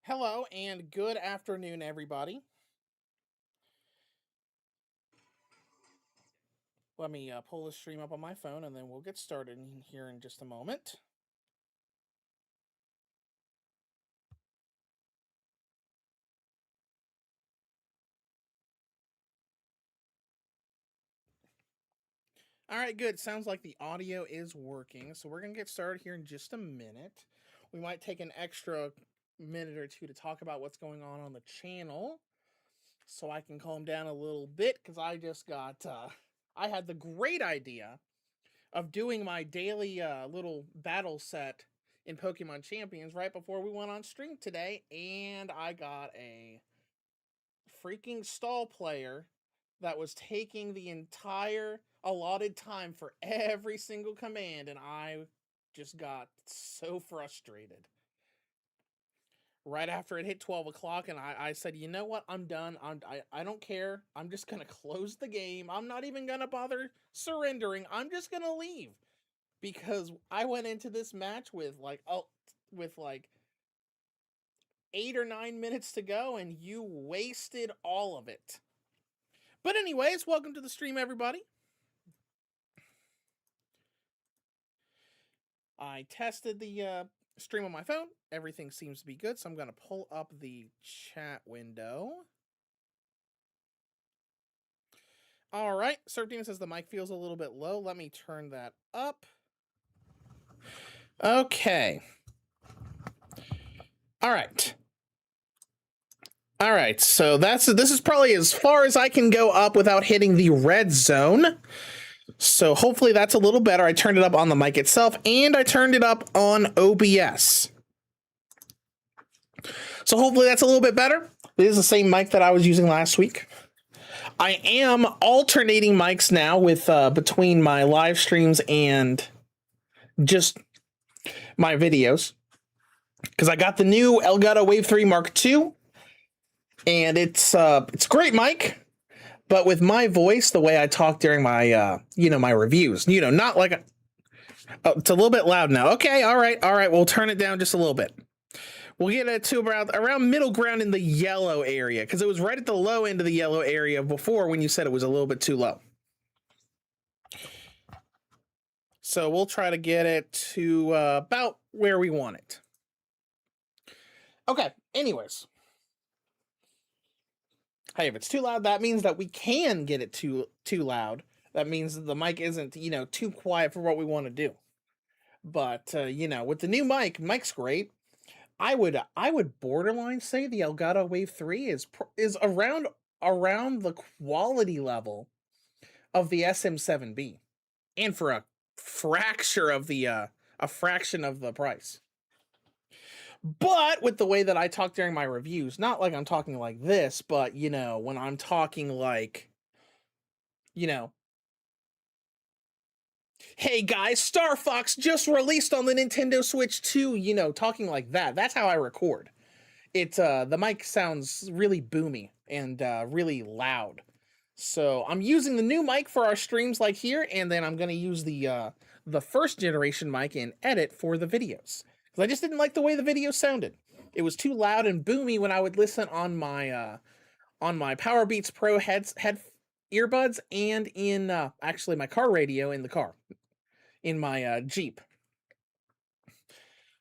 Hello and good afternoon, everybody. Let me pull the stream up on my phone and then we'll get started here in just a moment. All right, good. Sounds like the audio is working. So we're going to get started here in just a minute. We might take an extra minute or two to talk about what's going on the channel so I can calm down a little bit because I just got, I had the great idea of doing my daily little battle set in Pokemon Champions right before we went on stream today, and I got a freaking stall player that was taking the entire allotted time for every single command, and I just got so frustrated. Right after it hit 12 o'clock, and I said, you know what, I'm done. I don't care. I'm just going to close the game. I'm not even going to bother surrendering. I'm just going to leave. Because I went into this match with like 8 or 9 minutes to go, and you wasted all of it. But anyways, welcome to the stream, everybody. I tested the stream on my phone. Everything seems to be good, so I'm going to pull up the chat window. All right, Serpentine says the mic feels a little bit low. Let me turn that up. Okay. All right. All right, so this is probably as far as I can go up without hitting the red zone. So hopefully that's a little better. I turned it up on the mic itself, and I turned it up on OBS. So hopefully that's a little bit better. This is the same mic that I was using last week. I am alternating mics now with between my live streams and just my videos, because I got the new Elgato Wave 3 Mark II, and it's great mic. But with my voice, the way I talk during my, my reviews, not like it's a little bit loud now. Okay, all right. We'll turn it down just a little bit. We'll get it to around middle ground in the yellow area, because it was right at the low end of the yellow area before when you said it was a little bit too low. So we'll try to get it to about where we want it. Okay, anyways. Hey, if it's too loud, that means that we can get it too loud. That means that the mic isn't, too quiet for what we want to do. But with the new mic's great. I would borderline say the Elgato Wave 3 is around the quality level of the SM7B, and for a fraction of the price. But with the way that I talk during my reviews, not like I'm talking like this, but when I'm talking like, hey guys, Star Fox just released on the Nintendo Switch 2, talking like that. That's how I record. It's the mic sounds really boomy and really loud. So I'm using the new mic for our streams like here, and then I'm going to use the first generation mic in edit for the videos. Because I just didn't like the way the video sounded. It was too loud and boomy when I would listen on my Power Beats Pro head earbuds, and in actually my car radio in the car, in my Jeep.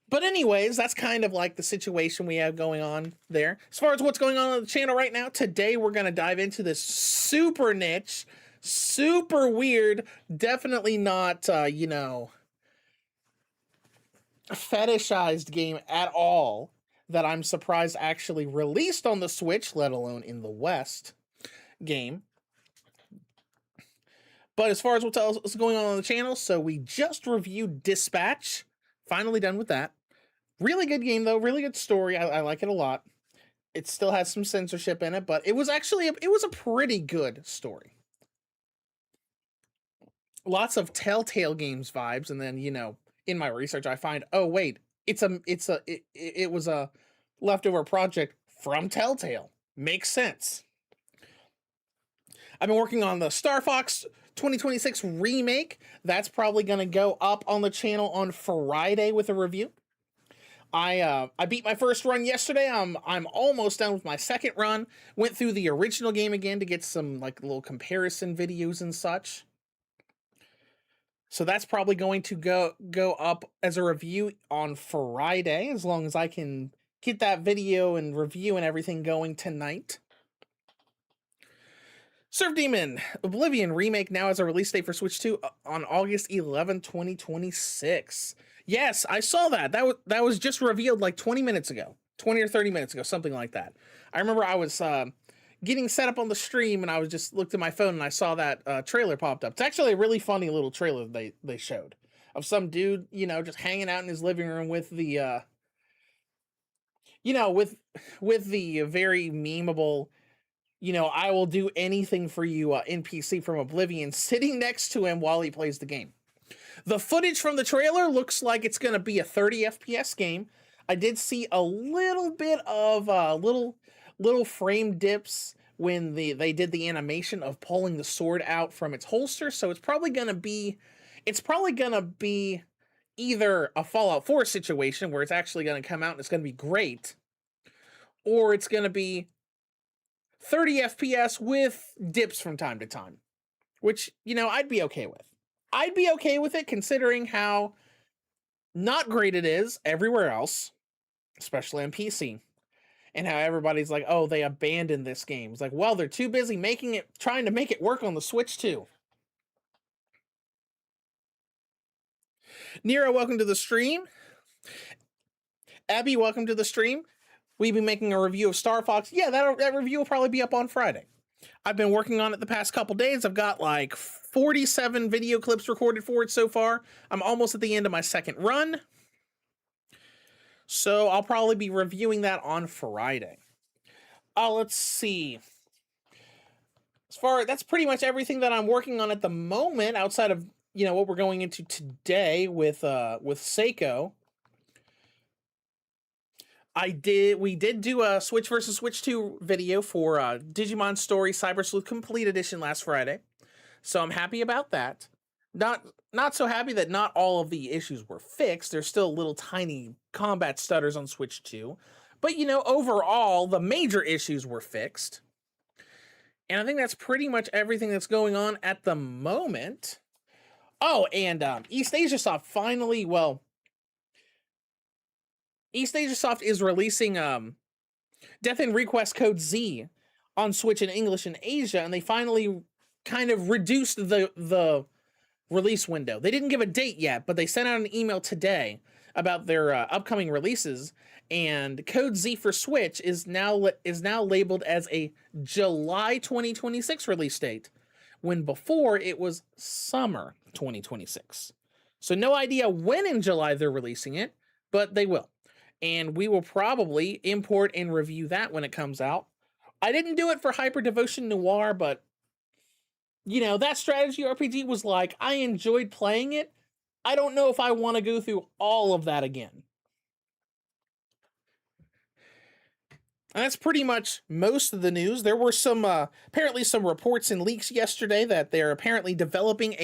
But anyways, that's kind of like the situation we have going on there. As far as what's going on the channel right now, today we're going to dive into this super niche, super weird, definitely not, fetishized game at all that I'm surprised actually released on the Switch, let alone in the West game. But as far as what's going on the channel, so we just reviewed Dispatch. Finally done with that. Really good game, though. Really good story. I like it a lot. It still has some censorship in it, but it was actually it was a pretty good story. Lots of Telltale Games vibes, and then in my research, I find, oh wait, it was a leftover project from Telltale. Makes sense. I've been working on the Star Fox 2026 remake. That's probably going to go up on the channel on Friday with a review. I beat my first run yesterday. I'm almost done with my second run. Went through the original game again to get some like little comparison videos and such. So that's probably going to go up as a review on Friday, as long as I can get that video and review and everything going tonight. Surf Demon Oblivion remake now has a release date for Switch 2 on August 11, 2026. Yes, I saw that. That was just revealed like 20 minutes ago. 20 or 30 minutes ago, something like that. I remember I was getting set up on the stream and I was just looked at my phone and I saw that trailer popped up. It's actually a really funny little trailer they showed of some dude, just hanging out in his living room with the with the very memeable, I will do anything for you NPC from Oblivion sitting next to him while he plays the game. The footage from the trailer looks like it's going to be a 30 FPS game. I did see a little bit of little frame dips when they did the animation of pulling the sword out from its holster, so it's probably going to be either a Fallout 4 situation where it's actually going to come out and it's going to be great, or it's going to be 30 FPS with dips from time to time, which, I'd be okay with. I'd be okay with it considering how not great it is everywhere else, especially on PC, and how everybody's like, oh, they abandoned this game. It's like, well, they're too busy trying to make it work on the Switch too. Nero, welcome to the stream. Abby, welcome to the stream. We've been making a review of Star Fox. Yeah, that review will probably be up on Friday. I've been working on it the past couple days. I've got like 47 video clips recorded for it so far. I'm almost at the end of my second run. So I'll probably be reviewing that on Friday. Let's see. That's pretty much everything that I'm working on at the moment, outside of, what we're going into today with Saeko. We did do a Switch versus Switch 2 video for Digimon Story Cyber Sleuth Complete Edition last Friday. So I'm happy about that. Not so happy that not all of the issues were fixed. There's still little tiny combat stutters on Switch 2. But, overall, the major issues were fixed. And I think that's pretty much everything that's going on at the moment. Oh, and East Asia Soft finally, East Asia Soft is releasing Death and Request Code Z on Switch in English in Asia, and they finally kind of reduced the release window. They didn't give a date yet, but they sent out an email today about their upcoming releases, and Code Z for Switch is now labeled as a July 2026 release date, when before it was summer 2026. So no idea when in July they're releasing it, but they will. And we will probably import and review that when it comes out. I didn't do it for Hyper Devotion Noir, but that strategy RPG was like, I enjoyed playing it. I don't know if I want to go through all of that again. And that's pretty much most of the news. There were apparently some reports and leaks yesterday that they're apparently developing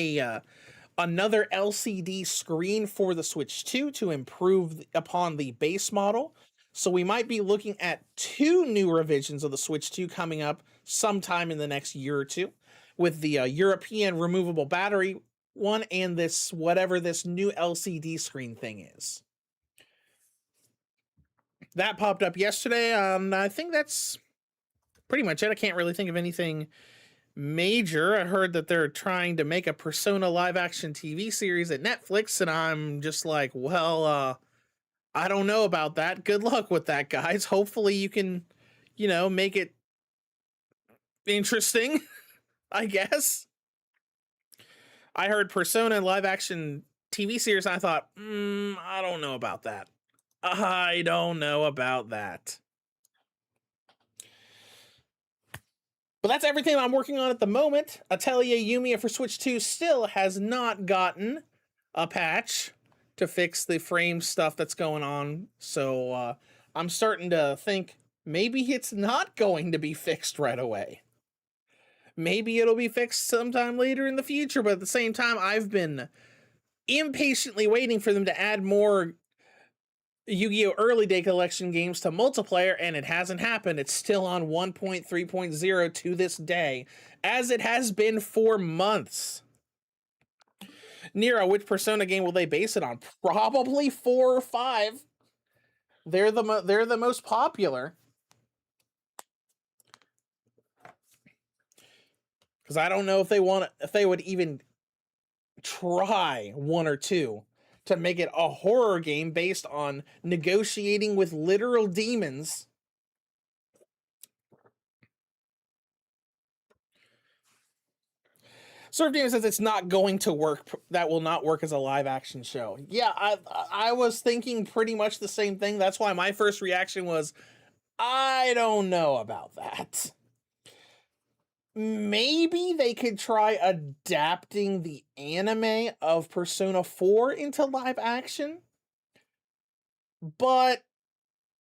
another LCD screen for the Switch 2 to improve upon the base model. So we might be looking at 2 new revisions of the Switch 2 coming up sometime in the next year or two, with the European removable battery one and whatever this new LCD screen thing is. That popped up yesterday. I think that's pretty much it. I can't really think of anything major. I heard that they're trying to make a Persona live action TV series at Netflix, and I'm just like, well, I don't know about that. Good luck with that, guys. Hopefully you can, make it interesting, I guess. I heard Persona live action TV series, and I thought, I don't know about that. I don't know about that. But that's everything I'm working on at the moment. Atelier Yumiya for Switch 2 still has not gotten a patch to fix the frame stuff that's going on. So I'm starting to think maybe it's not going to be fixed right away. Maybe it'll be fixed sometime later in the future, but at the same time, I've been impatiently waiting for them to add more Yu-Gi-Oh! Early Day Collection games to multiplayer, and it hasn't happened. It's still on 1.3.0 to this day, as it has been for months. Nero, which Persona game will they base it on? Probably 4 or 5. They're the most popular. Because I don't know if they would even try 1 or 2 to make it a horror game based on negotiating with literal demons. Surf Demon says it's not going to work. That will not work as a live action show. Yeah, I was thinking pretty much the same thing. That's why my first reaction was, I don't know about that. Maybe they could try adapting the anime of Persona 4 into live action, but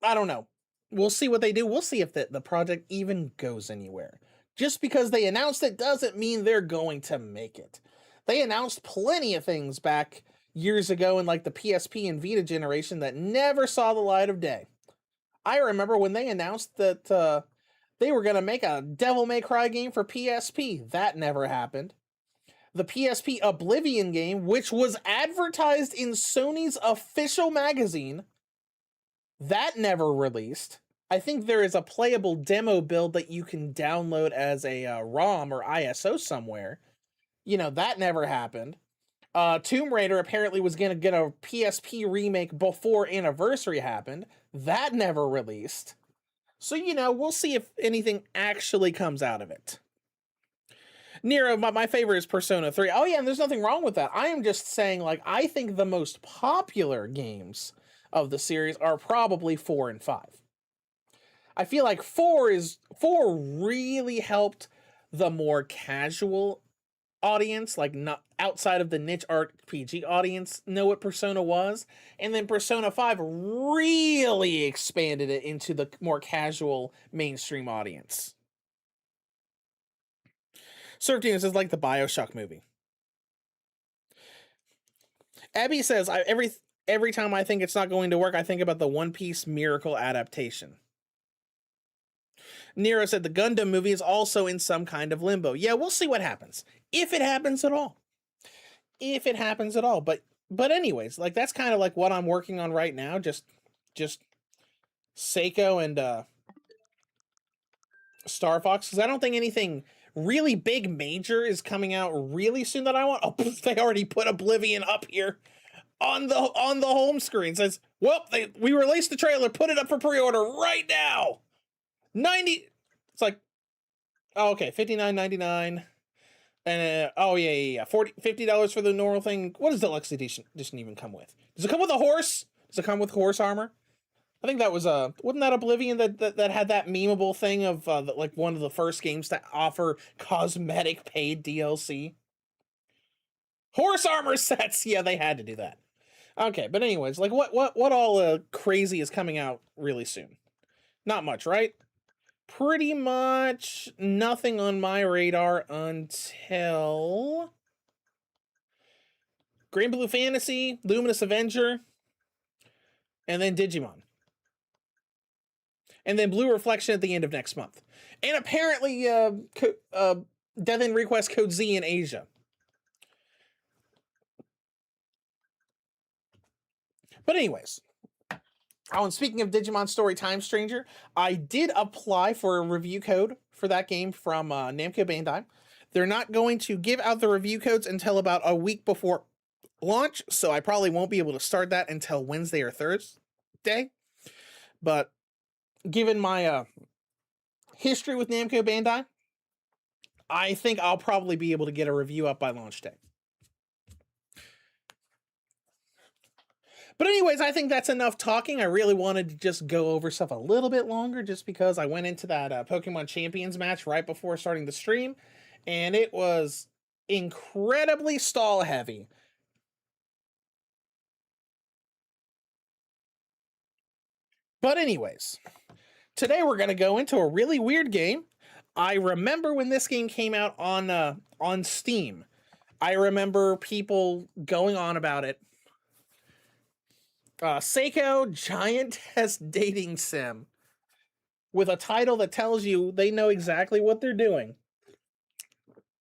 I don't know. We'll see what they do. We'll see if the project even goes anywhere. Just because they announced it doesn't mean they're going to make it. They announced plenty of things back years ago in like the PSP and Vita generation that never saw the light of day. I remember when they announced that they were going to make a Devil May Cry game for PSP. That never happened. The PSP Oblivion game, which was advertised in Sony's official magazine, that never released. I think there is a playable demo build that you can download as a ROM or ISO somewhere. You know, that never happened. Tomb Raider apparently was going to get a PSP remake before Anniversary happened. That never released. So, you know, we'll see if anything actually comes out of it. Nero, my favorite is Persona 3. Oh, yeah, and there's nothing wrong with that. I am just saying, like, I think the most popular games of the series are probably 4 and 5. I feel like 4 really helped the more casual audience, like not outside of the niche RPG audience, know what Persona was, and then Persona 5 really expanded it into the more casual mainstream audience. Surf Demons is like the BioShock movie. Abby says, every time I think it's not going to work, I think about the One Piece Miracle adaptation. Nero said the Gundam movie is also in some kind of limbo. Yeah, we'll see what happens. If it happens at all. If it happens at all. But anyways, like that's kind of like what I'm working on right now. Just Saeko and Star Fox. Because I don't think anything really big major is coming out really soon that I want. Oh, they already put Oblivion up here on the home screen. It says, well, we released the trailer, put it up for pre-order right now. 90. It's like, oh, okay, $59.99. And oh yeah, $50 for the normal thing. What does deluxe edition even come with? Does it come with a horse? Does it come with horse armor? I think that was wasn't that Oblivion that had that memeable thing of like one of the first games to offer cosmetic paid DLC. Horse armor sets. Yeah, they had to do that. Okay, but anyways, like what all crazy is coming out really soon? Not much, right? Pretty much nothing on my radar until Green Blue Fantasy, Luminous Avenger, and then Digimon. And then Blue Reflection at the end of next month. And apparently Death End Request Code Z in Asia. But anyways, oh, and speaking of Digimon Story Time Stranger, I did apply for a review code for that game from Namco Bandai. They're not going to give out the review codes until about a week before launch, so I probably won't be able to start that until Wednesday or Thursday. But given my history with Namco Bandai, I think I'll probably be able to get a review up by launch day. But anyways, I think that's enough talking. I really wanted to just go over stuff a little bit longer just because I went into that Pokemon Champions match right before starting the stream, and it was incredibly stall heavy. But anyways, today we're going to go into a really weird game. I remember when this game came out on Steam. I remember people going on about it. Saeko Giantess dating sim with a title that tells you they know exactly what they're doing.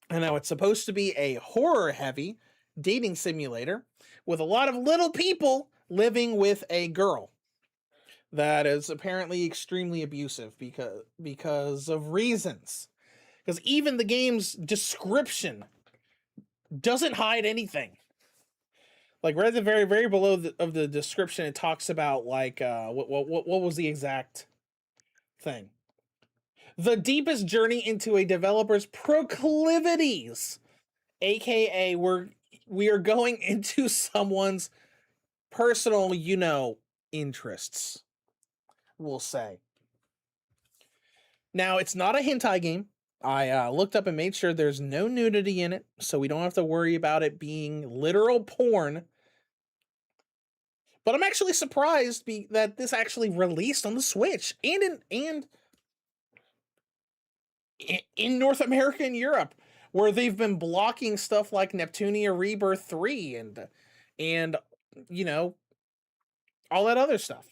And now it's supposed to be a horror-heavy dating simulator with a lot of little people living with a girl that is apparently extremely abusive because of reasons. Because even the game's description doesn't hide anything. Like right at the very below of the description, it talks about like what was the exact thing? The deepest journey into a developer's proclivities, aka we are going into someone's personal, interests. We'll say. Now it's not a hentai game. I looked up and made sure there's no nudity in it, so we don't have to worry about it being literal porn. But I'm actually surprised that this actually released on the Switch and in North America and Europe, where they've been blocking stuff like Neptunia Rebirth 3 and all that other stuff.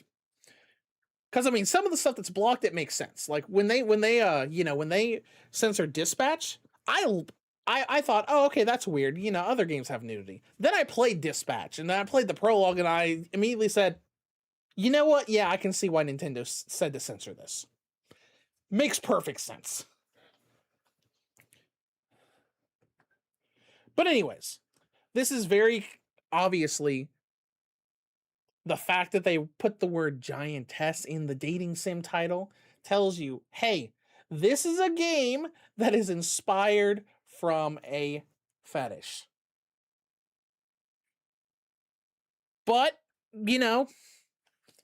Because I mean, some of the stuff that's blocked, it makes sense. Like when they censor Dispatch, I thought, oh, okay, that's weird. Other games have nudity. Then I played Dispatch, and then I played the prologue, and I immediately said, you know what? Yeah, I can see why Nintendo said to censor this. Makes perfect sense. But anyways, this is very obviously the fact that they put the word giantess in the dating sim title tells you, hey, this is a game that is inspired from a fetish. But,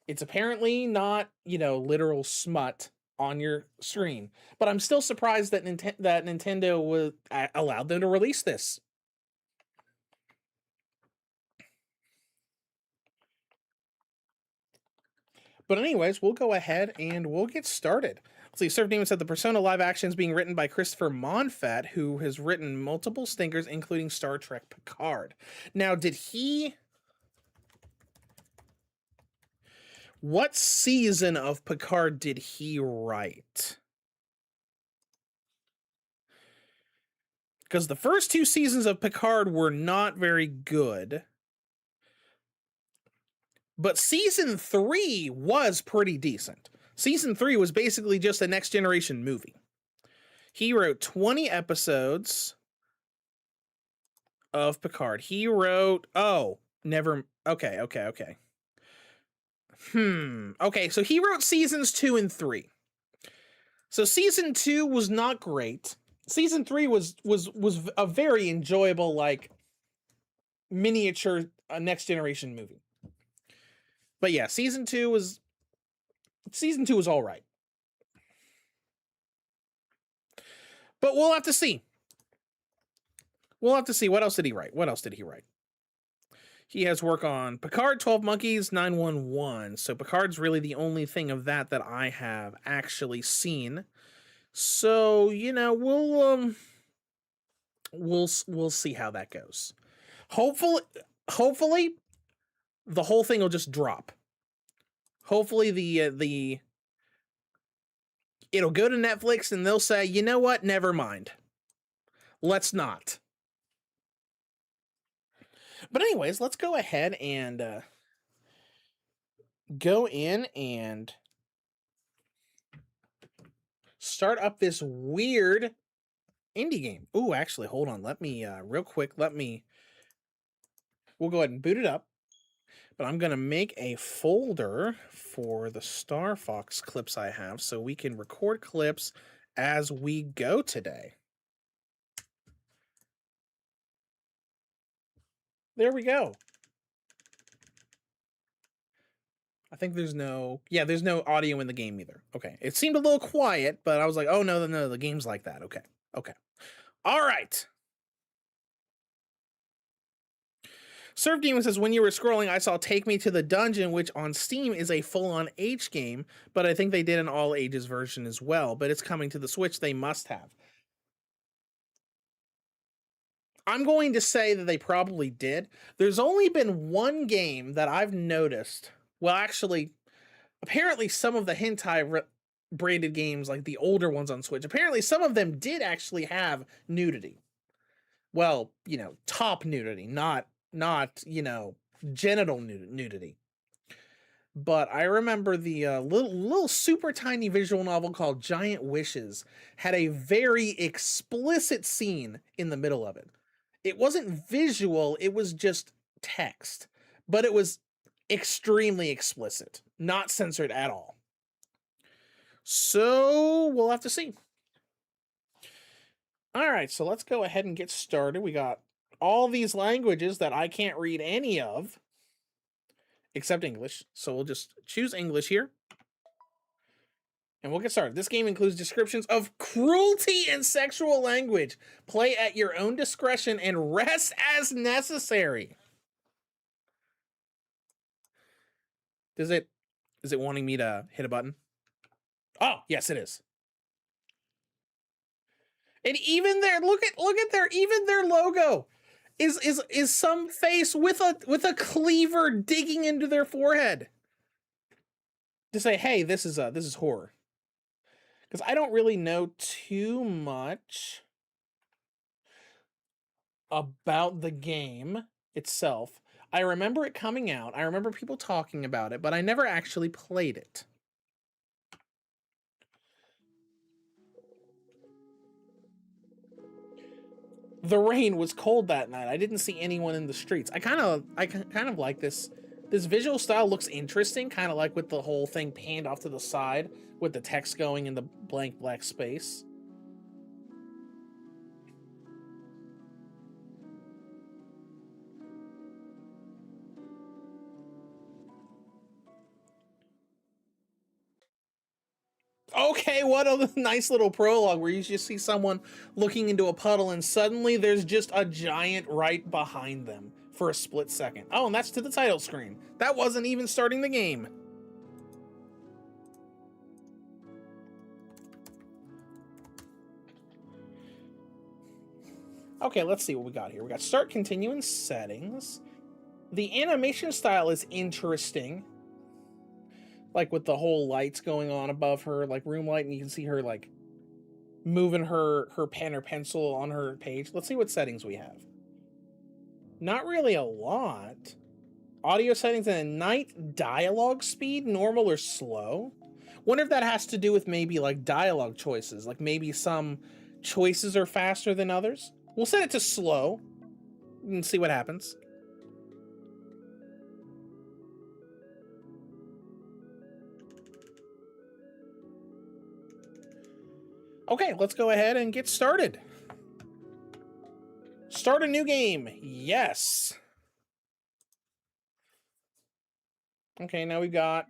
it's apparently not, literal smut on your screen. But I'm still surprised that Nintendo allowed them to release this. But anyways, we'll go ahead and we'll get started. Let's see, Surf Demon said the Persona live action is being written by Christopher Monfat, who has written multiple stinkers, including Star Trek Picard. Now, what season of Picard did he write? Because the first 2 seasons of Picard were not very good. But season 3 was pretty decent. Season 3 was basically just a Next Generation movie. He wrote 20 episodes of Picard. He wrote, okay. Okay, so he wrote seasons 2 and 3. So season 2 was not great. Season 3 was a very enjoyable, like, miniature Next Generation movie. But yeah, season 2 was all right. But we'll have to see. What else did he write? He has work on Picard, 12 Monkeys, 911. So Picard's really the only thing of that I have actually seen. So, we'll see how that goes. Hopefully the whole thing will just drop. Hopefully it'll go to Netflix and they'll say, you know what? Never mind. Let's not. But anyways, let's go ahead and go in and start up this weird indie game. Ooh, actually, hold on. Let me real quick. We'll go ahead and boot it up. But I'm gonna make a folder for the Star Fox clips I have so we can record clips as we go today. There we go. I think there's no audio in the game either. Okay. It seemed a little quiet, but I was like, oh no, the game's like that. Okay. All right. Surf Demon says, when you were scrolling, I saw Take Me to the Dungeon, which on Steam is a full-on H game, but I think they did an all ages version as well. But it's coming to the Switch. They must have. I'm going to say that they probably did. There's only been one game that I've noticed. Well, actually, apparently some of the hentai branded games, like the older ones on Switch, apparently some of them did actually have nudity. Well, top nudity, not genital nudity. But I remember the little super tiny visual novel called Giant Wishes had a very explicit scene in the middle of it. It wasn't visual, it was just text, but it was extremely explicit, not censored at all. So we'll have to see. All right, so let's go ahead and get started. We got all these languages that I can't read any of, except English. So we'll just choose English here. And we'll get started. This game includes descriptions of cruelty and sexual language. Play at your own discretion and rest as necessary. Is it wanting me to hit a button? Oh, yes, it is. And even there, look at their logo is some face with a cleaver digging into their forehead to say, hey, this is horror. Because I don't really know too much about the game itself. I remember it coming out. I remember people talking about it, but I never actually played it. The rain was cold that night. I didn't see anyone in the streets. I kind of like this. This visual style looks interesting, kind of like with the whole thing panned off to the side with the text going in the blank black space. Okay, what a nice little prologue where you just see someone looking into a puddle and suddenly there's just a giant right behind them for a split second. Oh, and that's to the title screen. That wasn't even starting the game. Okay, let's see what we got here. We got start, continue, and settings. The animation style is interesting. Like with the whole lights going on above her, like room light, and you can see her like moving her pen or pencil on her page. Let's see what settings we have. Not really a lot. Audio settings and night dialogue speed, normal or slow. Wonder if that has to do with maybe like dialogue choices. Like maybe some choices are faster than others. We'll set it to slow and see what happens. Okay, let's go ahead and get started. Start a new game. Yes. Okay, now we got...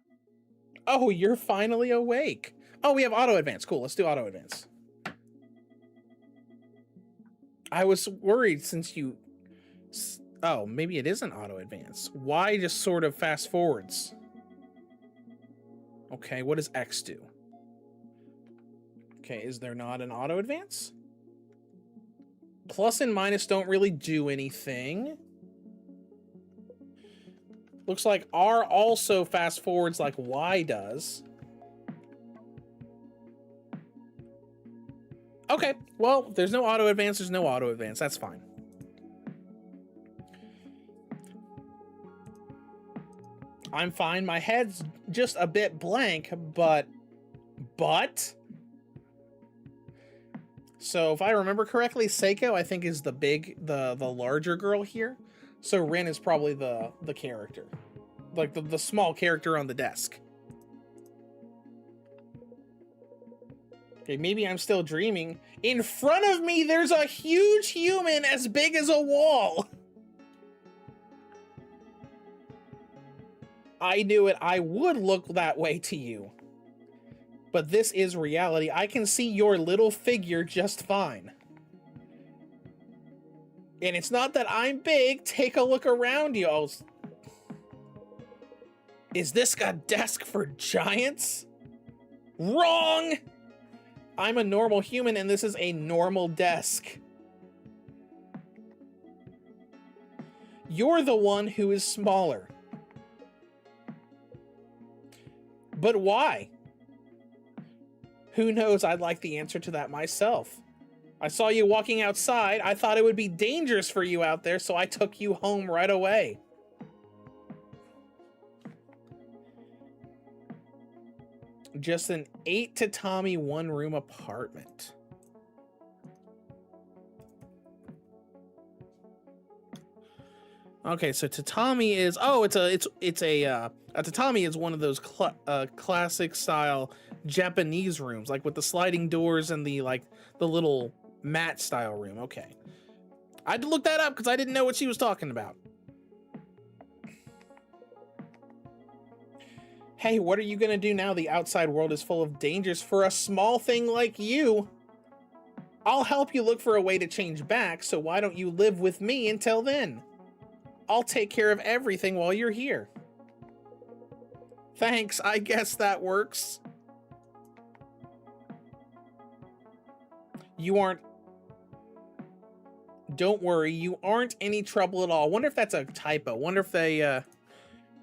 Oh, you're finally awake. Oh, we have auto advance. Cool, let's do auto advance. I was worried since you... Oh, maybe it isn't auto advance. Y just sort of fast forwards. Okay, what does X do? Okay, is there not an auto advance? Plus and minus don't really do anything. Looks like R also fast forwards like Y does. Okay, well, there's no auto advance, there's no auto advance. That's fine. I'm fine. My head's just a bit blank, but... So if I remember correctly, Saeko, I think, is the larger girl here. So Rin is probably the character. Like the small character on the desk. Okay, maybe I'm still dreaming. In front of me, there's a huge human as big as a wall. I knew it. I would look that way to you. But this is reality. I can see your little figure just fine. And it's not that I'm big. Take a look around you. Oh, is this a desk for giants? Wrong! I'm a normal human and this is a normal desk. You're the one who is smaller. But why? Who knows? I'd like the answer to that myself. I saw you walking outside. I thought it would be dangerous for you out there, so I took you home right away. Just an 8 tatami one-room apartment. Okay, so tatami is a tatami is one of those classic style Japanese rooms, like with the sliding doors and the little mat style room. Okay, I had to look that up because I didn't know what she was talking about. Hey, what are you gonna do now? The outside world is full of dangers for a small thing like you. I'll help you look for a way to change back, so why don't you live with me until then? I'll take care of everything while you're here. Thanks, I guess that works. You aren't... Don't worry, you aren't any trouble at all. Wonder if that's a typo. Wonder if they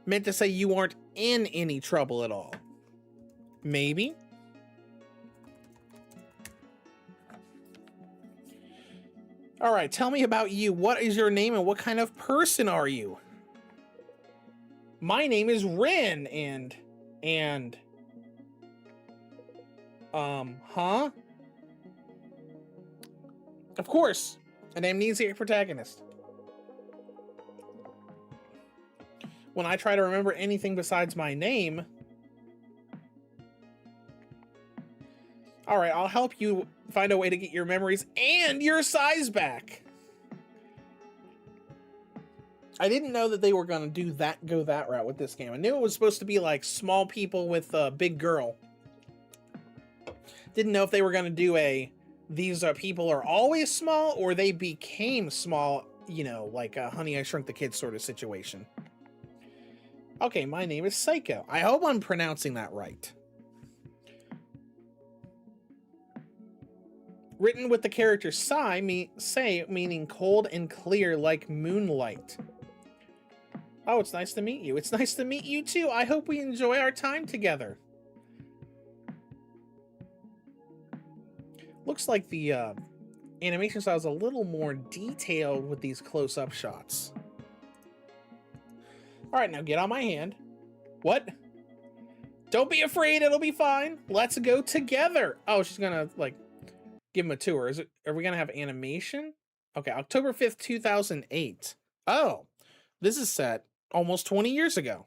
meant to say you aren't in any trouble at all. Maybe? All right, tell me about you. What is your name and what kind of person are you? My name is Rin and huh? Of course, an amnesiac protagonist. When I try to remember anything besides my name... All right, I'll help you find a way to get your memories and your size back. I didn't know that they were gonna go that route with this game. I knew it was supposed to be like small people with a big girl. Didn't know if they were gonna do these people are always small or they became small, you know, like a Honey, I Shrunk the Kids sort of situation. Okay, my name is Saeko. I hope I'm pronouncing that right. Written with the character Sai, meaning cold and clear like moonlight. Oh, it's nice to meet you. It's nice to meet you too. I hope we enjoy our time together. Looks like the animation style is a little more detailed with these close-up shots. All right, now get on my hand. What? Don't be afraid, it'll be fine. Let's go together. Oh, she's gonna like give him a tour. Are we gonna have animation? Okay, October 5th, 2008. Oh, this is set almost 20 years ago.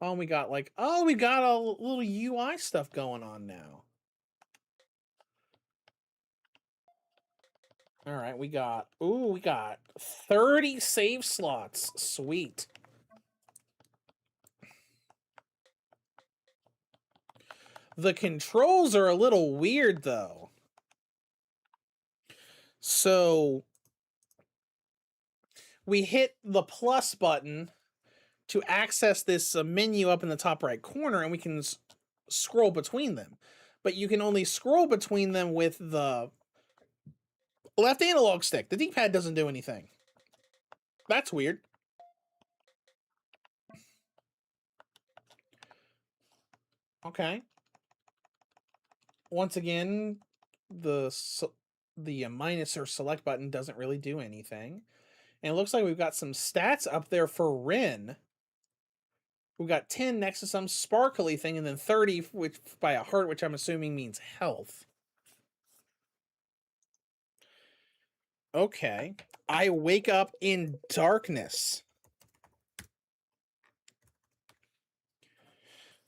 Oh, we got a little UI stuff going on now. All right, we got 30 save slots. Sweet. The controls are a little weird though. So we hit the plus button to access this menu up in the top right corner, and we can scroll between them. But you can only scroll between them with the left analog stick. The D-pad doesn't do anything. That's weird. Okay. Once again, the minus or select button doesn't really do anything. And it looks like we've got some stats up there for Rin. We've got 10 next to some sparkly thing, and then 30 which by a heart, which I'm assuming means health. Okay. I wake up in darkness.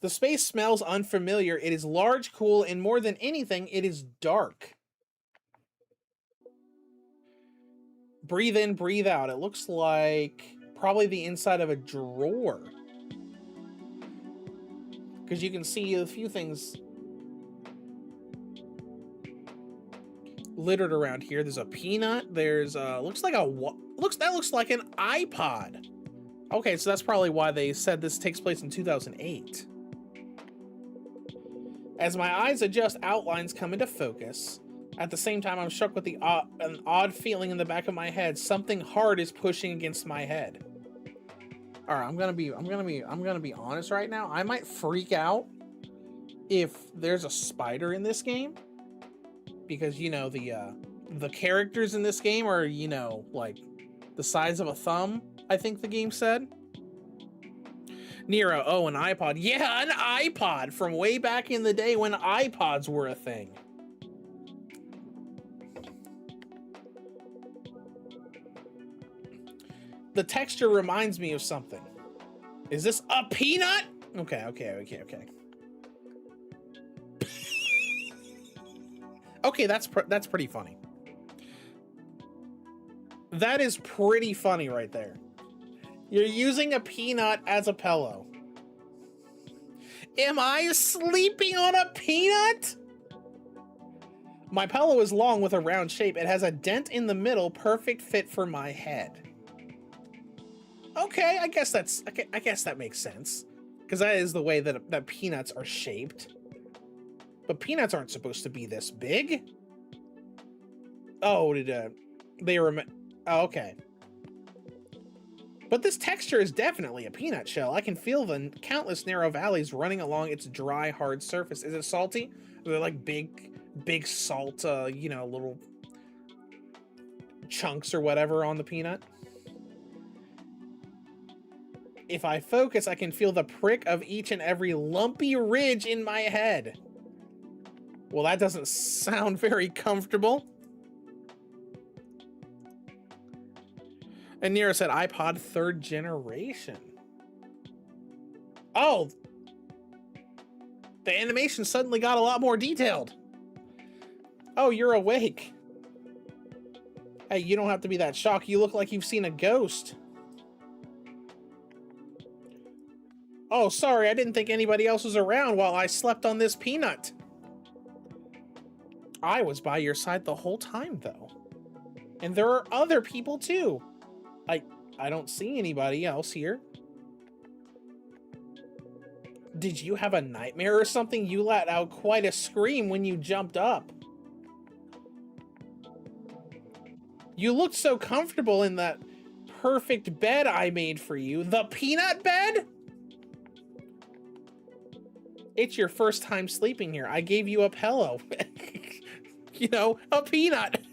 The space smells unfamiliar. It is large, cool, and more than anything, it is dark. Breathe in, breathe out. It looks like probably the inside of a drawer. Because you can see a few things littered around here. There's a peanut. There's looks like an iPod. Okay, so that's probably why they said this takes place in 2008. As my eyes adjust, outlines come into focus. At the same time, I'm struck with an odd feeling in the back of my head. Something hard is pushing against my head. All right, I'm gonna be honest right now. I might freak out if there's a spider in this game, because you know the characters in this game are, you know, like the size of a thumb. I think the game said. Nero, oh, an iPod. Yeah, an iPod from way back in the day when iPods were a thing. The texture reminds me of something. Is this a peanut? Okay. Okay, that's pretty funny. That is pretty funny right there. You're using a peanut as a pillow. Am I sleeping on a peanut? My pillow is long with a round shape. It has a dent in the middle, perfect fit for my head. Okay, I guess that makes sense, because that is the way that peanuts are shaped. But peanuts aren't supposed to be this big. Oh, oh, okay. But this texture is definitely a peanut shell. I can feel the countless narrow valleys running along its dry, hard surface. Is it salty? Are there like big salt, you know, little chunks or whatever on the peanut? If I focus, I can feel the prick of each and every lumpy ridge in my head. Well, that doesn't sound very comfortable. And Nero said iPod 3rd generation. Oh, the animation suddenly got a lot more detailed. Oh, you're awake. Hey, you don't have to be that shocked. You look like you've seen a ghost. Oh, sorry, I didn't think anybody else was around while I slept on this peanut. I was by your side the whole time, though. And there are other people, too. I don't see anybody else here. Did you have a nightmare or something? You let out quite a scream when you jumped up. You looked so comfortable in that perfect bed I made for you. The peanut bed? It's your first time sleeping here. I gave you a pillow. You know, a peanut.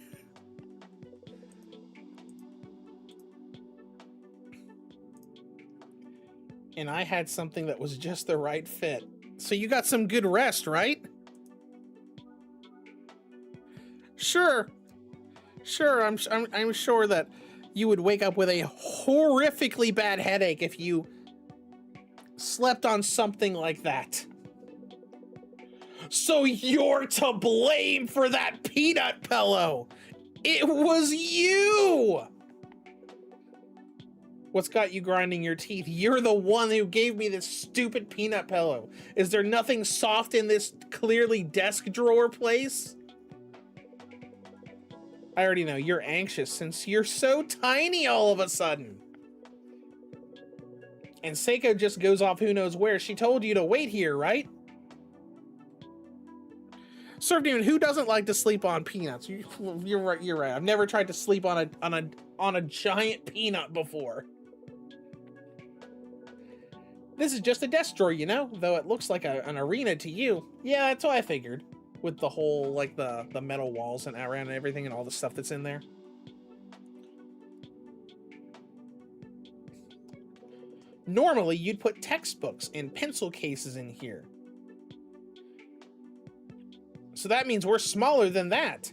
And I had something that was just the right fit. So you got some good rest, right? Sure. I'm sure that you would wake up with a horrifically bad headache if you slept on something like that. So you're to blame for that peanut pillow. It was you. What's got you grinding your teeth? You're the one who gave me this stupid peanut pillow. Is there nothing soft in this clearly desk drawer place? I already know you're anxious since you're so tiny all of a sudden. And Saeko just goes off who knows where. She told you to wait here, right? Sir Demon, who doesn't like to sleep on peanuts? You're right. I've never tried to sleep on a giant peanut before. This is just a desk drawer, you know? Though it looks like an arena to you. Yeah, that's what I figured. With the whole, like, the metal walls and around and everything and all the stuff that's in there. Normally, you'd put textbooks and pencil cases in here. So that means we're smaller than that.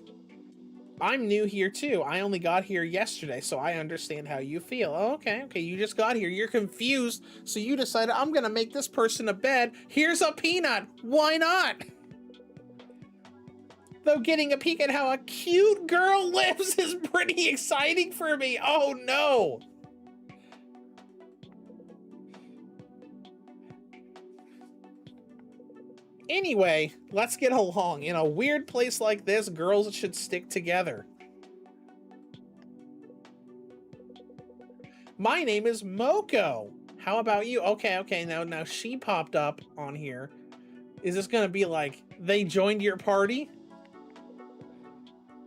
I'm new here too. I only got here yesterday, so I understand how you feel. Oh, okay, you just got here. You're confused, so you decided, I'm gonna make this person a bed. Here's a peanut. Why not? Though getting a peek at how a cute girl lives is pretty exciting for me. Oh no. Anyway, let's get along. In a weird place like this, girls should stick together. My name is Moko. How about you? Okay, now she popped up on here. Is this gonna be like, they joined your party?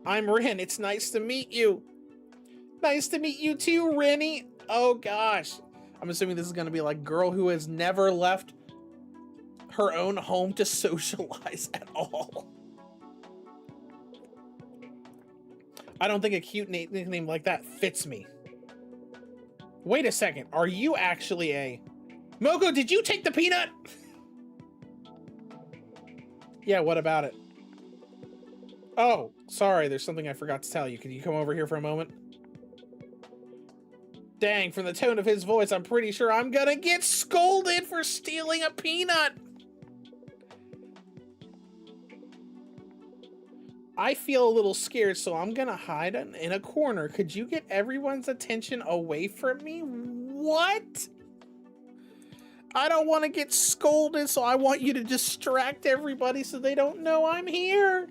I'm Ren. It's nice to meet you. Nice to meet you too, Rennie. Oh gosh. I'm assuming this is going to be like girl who has never left her own home to socialize at all. I don't think a cute nickname like that fits me. Wait a second. Are you actually a... Moko, did you take the peanut? Yeah, what about it? Oh, sorry. There's something I forgot to tell you. Can you come over here for a moment? Dang, from the tone of his voice, I'm pretty sure I'm gonna get scolded for stealing a peanut. I feel a little scared, so I'm gonna hide in a corner. Could you get everyone's attention away from me? What? I don't want to get scolded, so I want you to distract everybody so they don't know I'm here.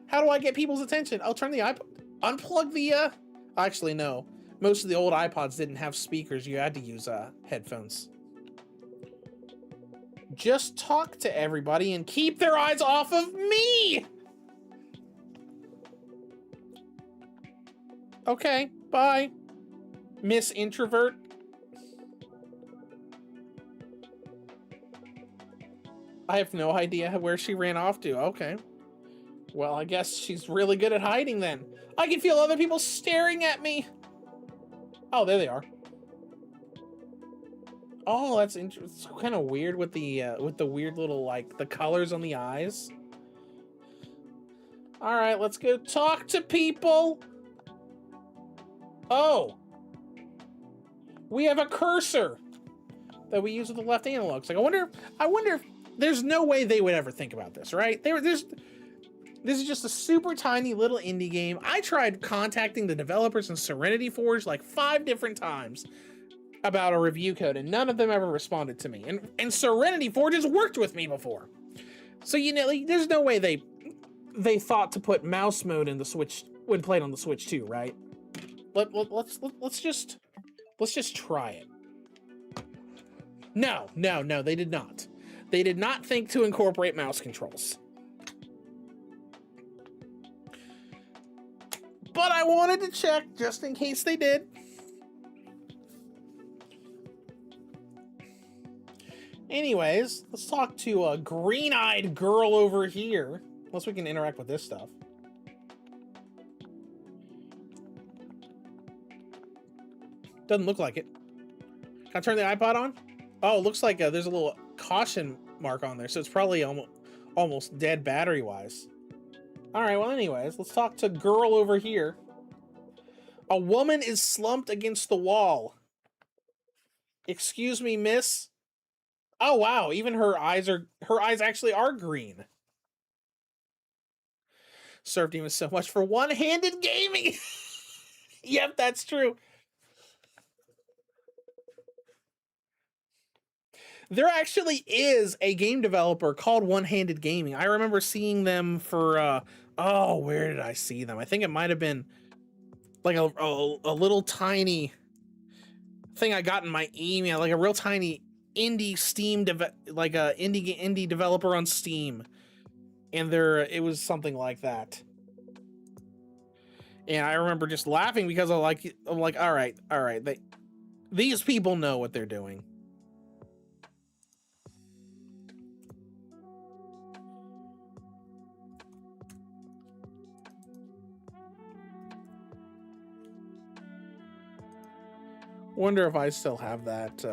How do I get people's attention? I'll turn the iPod... Unplug the, Actually, no. Most of the old iPods didn't have speakers. You had to use, headphones. Just talk to everybody and keep their eyes off of me! Okay, bye. Miss Introvert. I have no idea where she ran off to. Okay. Well, I guess she's really good at hiding then. I can feel other people staring at me. Oh, there they are. Oh, that's interesting. It's kind of weird with the weird little, like, the colors on the eyes. All right, let's go talk to people. Oh. We have a cursor that we use with the left analog. So I wonder if there's no way they would ever think about this, right? This is just a super tiny little indie game. I tried contacting the developers in Serenity Forge like 5 different times about a review code, and none of them ever responded to me. And Serenity Forge has worked with me before. So, you know, like, there's no way they thought to put mouse mode in the Switch when played on the Switch too, right? Let's just try it. No, they did not. They did not think to incorporate mouse controls. But I wanted to check just in case they did. Anyways, let's talk to a green-eyed girl over here. Unless we can interact with this stuff. Doesn't look like it. Can I turn the iPod on? Oh, it looks like there's a little caution mark on there, so it's probably almost dead battery-wise. All right, well, anyways, let's talk to girl over here. A woman is slumped against the wall. Excuse me, miss? Oh, wow, even her eyes actually are green. Served him so much for one-handed gaming. Yep, that's true. There actually is a game developer called One-Handed Gaming. I remember seeing them for, oh, where did I see them? I think it might have been like a little tiny thing I got in my email, like a real tiny indie Steam, like a indie developer on Steam. And it was something like that. And I remember just laughing because I'm like, all right, these people know what they're doing. Wonder if I still have that.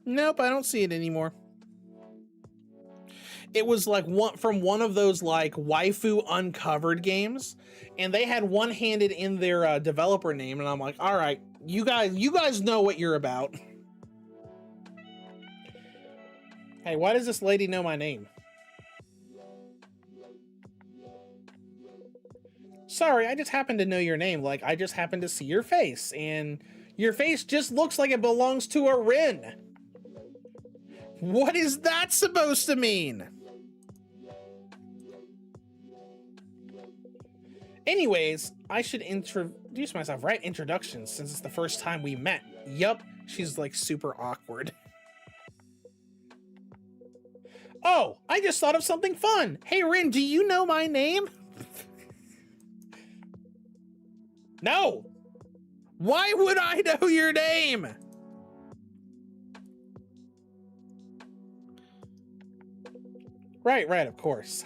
Nope, I don't see it anymore. It was like one of those like waifu uncovered games, and they had One-Handed in their developer name, and I'm like, all right, you guys know what you're about. Hey, why does this lady know my name? Sorry, I just happened to know your name. Like, I just happened to see your face, and your face just looks like it belongs to a Rin. What is that supposed to mean? Anyways, I should introduce myself, right? Introductions, since it's the first time we met. Yup, she's like super awkward. Oh, I just thought of something fun. Hey, Rin, do you know my name? No. Why would I know your name? Right, of course.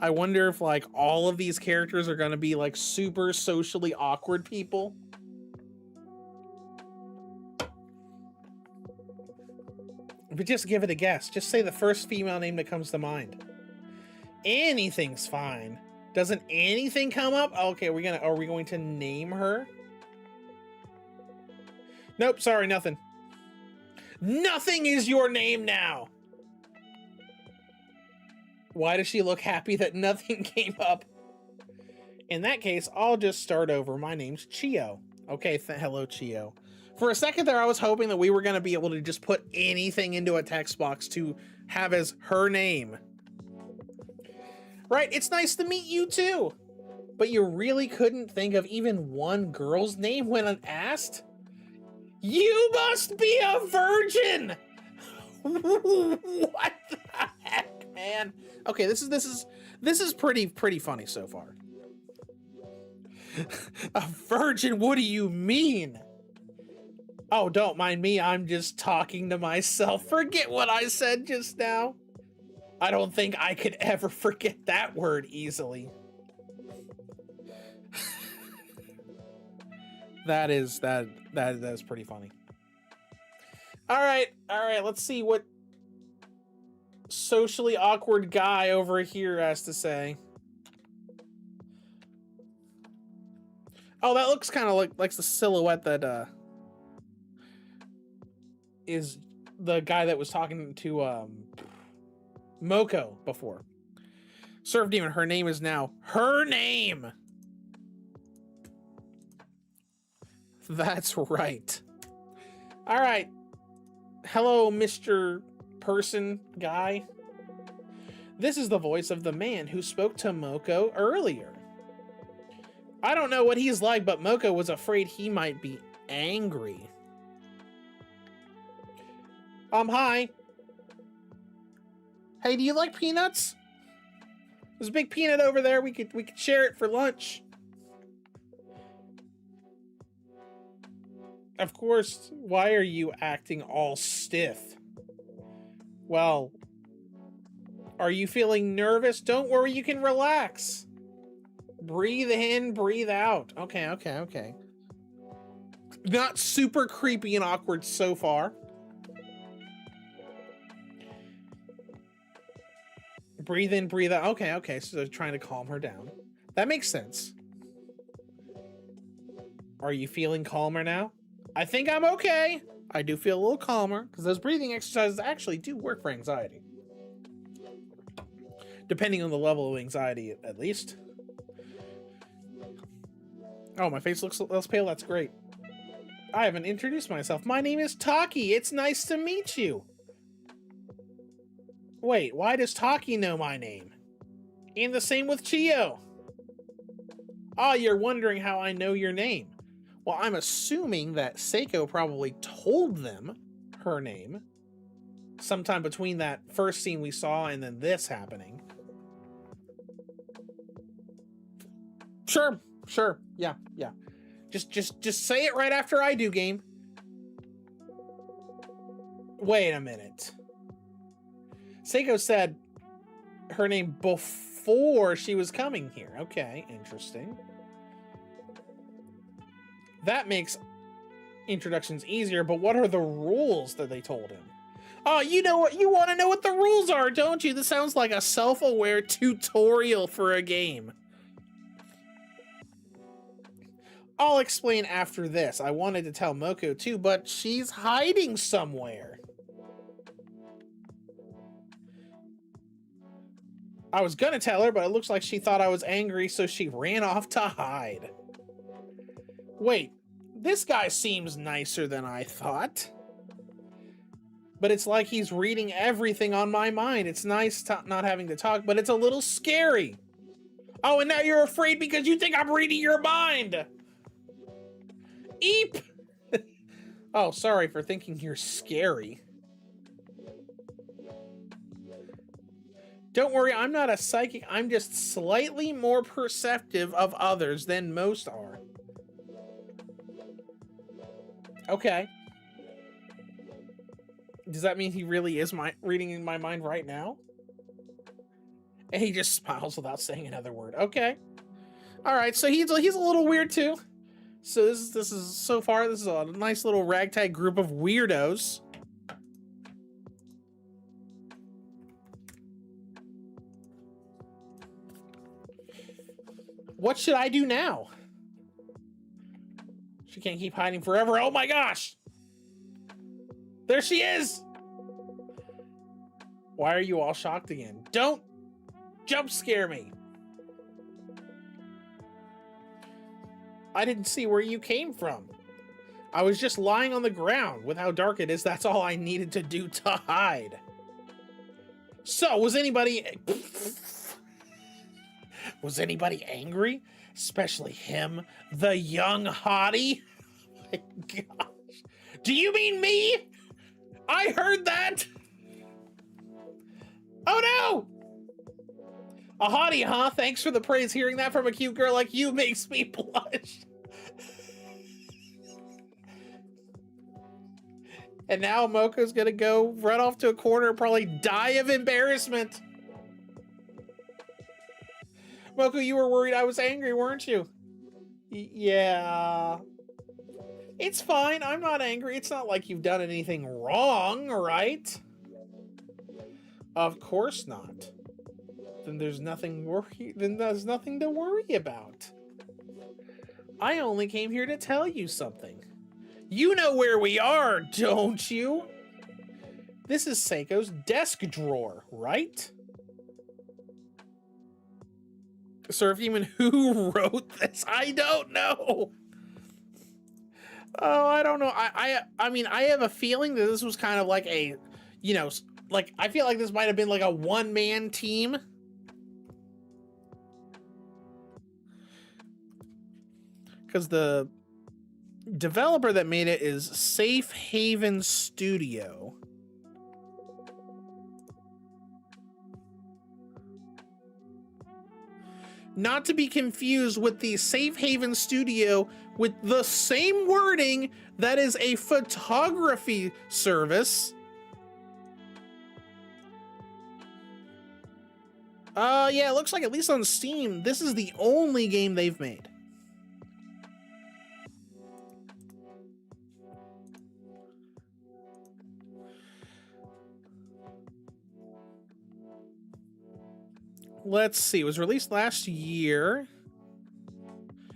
I wonder if like all of these characters are gonna be like super socially awkward people. But just give it a guess. Just say the first female name that comes to mind. Anything's fine. Doesn't anything come up? Okay, are we going to name her? Nope, sorry, nothing. Nothing is your name now. Why does she look happy that nothing came up? In that case, I'll just start over. My name's Chio. Okay, hello, Chio. For a second there, I was hoping that we were going to be able to just put anything into a text box to have as her name. Right, it's nice to meet you too. But you really couldn't think of even one girl's name when asked? You must be a virgin! What the heck, man? Okay, this is pretty funny so far. A virgin? What do you mean? Oh, don't mind me. I'm just talking to myself. Forget what I said just now. I don't think I could ever forget that word easily. That's pretty funny. All right. Let's see what socially awkward guy over here has to say. Oh, that looks kind of like the silhouette that is the guy that was talking to Moko before. Surf Demon, her name is now her name. That's right. All right. Hello, Mr. Person guy. This is the voice of the man who spoke to Moko earlier. I don't know what he's like, but Moko was afraid he might be angry. Hi. Hey, do you like peanuts? There's a big peanut over there. We could share it for lunch. Of course. Why are you acting all stiff? Well, are you feeling nervous? Don't worry, you can relax. Breathe in, breathe out. Okay. Not super creepy and awkward so far. Breathe in, breathe out. Okay. So they're trying to calm her down. That makes sense. Are you feeling calmer now? I think I'm okay. I do feel a little calmer because those breathing exercises actually do work for anxiety. Depending on the level of anxiety, at least. Oh, my face looks less pale. That's great. I haven't introduced myself. My name is Taki. It's nice to meet you. Wait, why does Taki know my name? And the same with Chio. Ah, you're wondering how I know your name. Well, I'm assuming that Saeko probably told them her name sometime between that first scene we saw and then this happening. Sure. Yeah. Just say it right after I do, game. Wait a minute. Saeko said her name before she was coming here. Okay, interesting. That makes introductions easier, but what are the rules that they told him? Oh, you know what? You want to know what the rules are, don't you? This sounds like a self-aware tutorial for a game. I'll explain after this. I wanted to tell Moko too, but she's hiding somewhere. I was gonna tell her, but it looks like she thought I was angry, so she ran off to hide. Wait, this guy seems nicer than I thought. But it's like he's reading everything on my mind. It's nice not having to talk, but it's a little scary. Oh, and now you're afraid because you think I'm reading your mind. Eep! Oh, sorry for thinking you're scary. Don't worry, I'm not a psychic. I'm just slightly more perceptive of others than most are. Okay. Does that mean he really is reading in my mind right now? And he just smiles without saying another word. Okay. All right, so he's a little weird too. So this is so far, this is a nice little ragtag group of weirdos. What should I do now? She can't keep hiding forever. Oh my gosh! There she is! Why are you all shocked again? Don't jump scare me. I didn't see where you came from. I was just lying on the ground. With how dark it is, that's all I needed to do to hide. So, was anybody angry? Especially him, the young hottie? Oh my gosh. Do you mean me? I heard that. Oh no! A hottie, huh? Thanks for the praise. Hearing that from a cute girl like you makes me blush. And now Moko's gonna go run off to a corner and probably die of embarrassment. Moko, you were worried I was angry, weren't you? Yeah. It's fine. I'm not angry. It's not like you've done anything wrong, right? Of course not. Then there's nothing to worry about. I only came here to tell you something. You know where we are, don't you? This is Saeko's desk drawer, right? Sir Human, who wrote this? I don't know. Oh, I don't know. I mean, I have a feeling that this was kind of like a, you know, like, I feel like this might have been like a one-man team. Because the developer that made it is Safe Haven Studio. Not to be confused with the Safe Haven Studio with the same wording that is a photography service. Yeah, it looks like at least on Steam, this is the only game they've made. Let's see, it was released last year.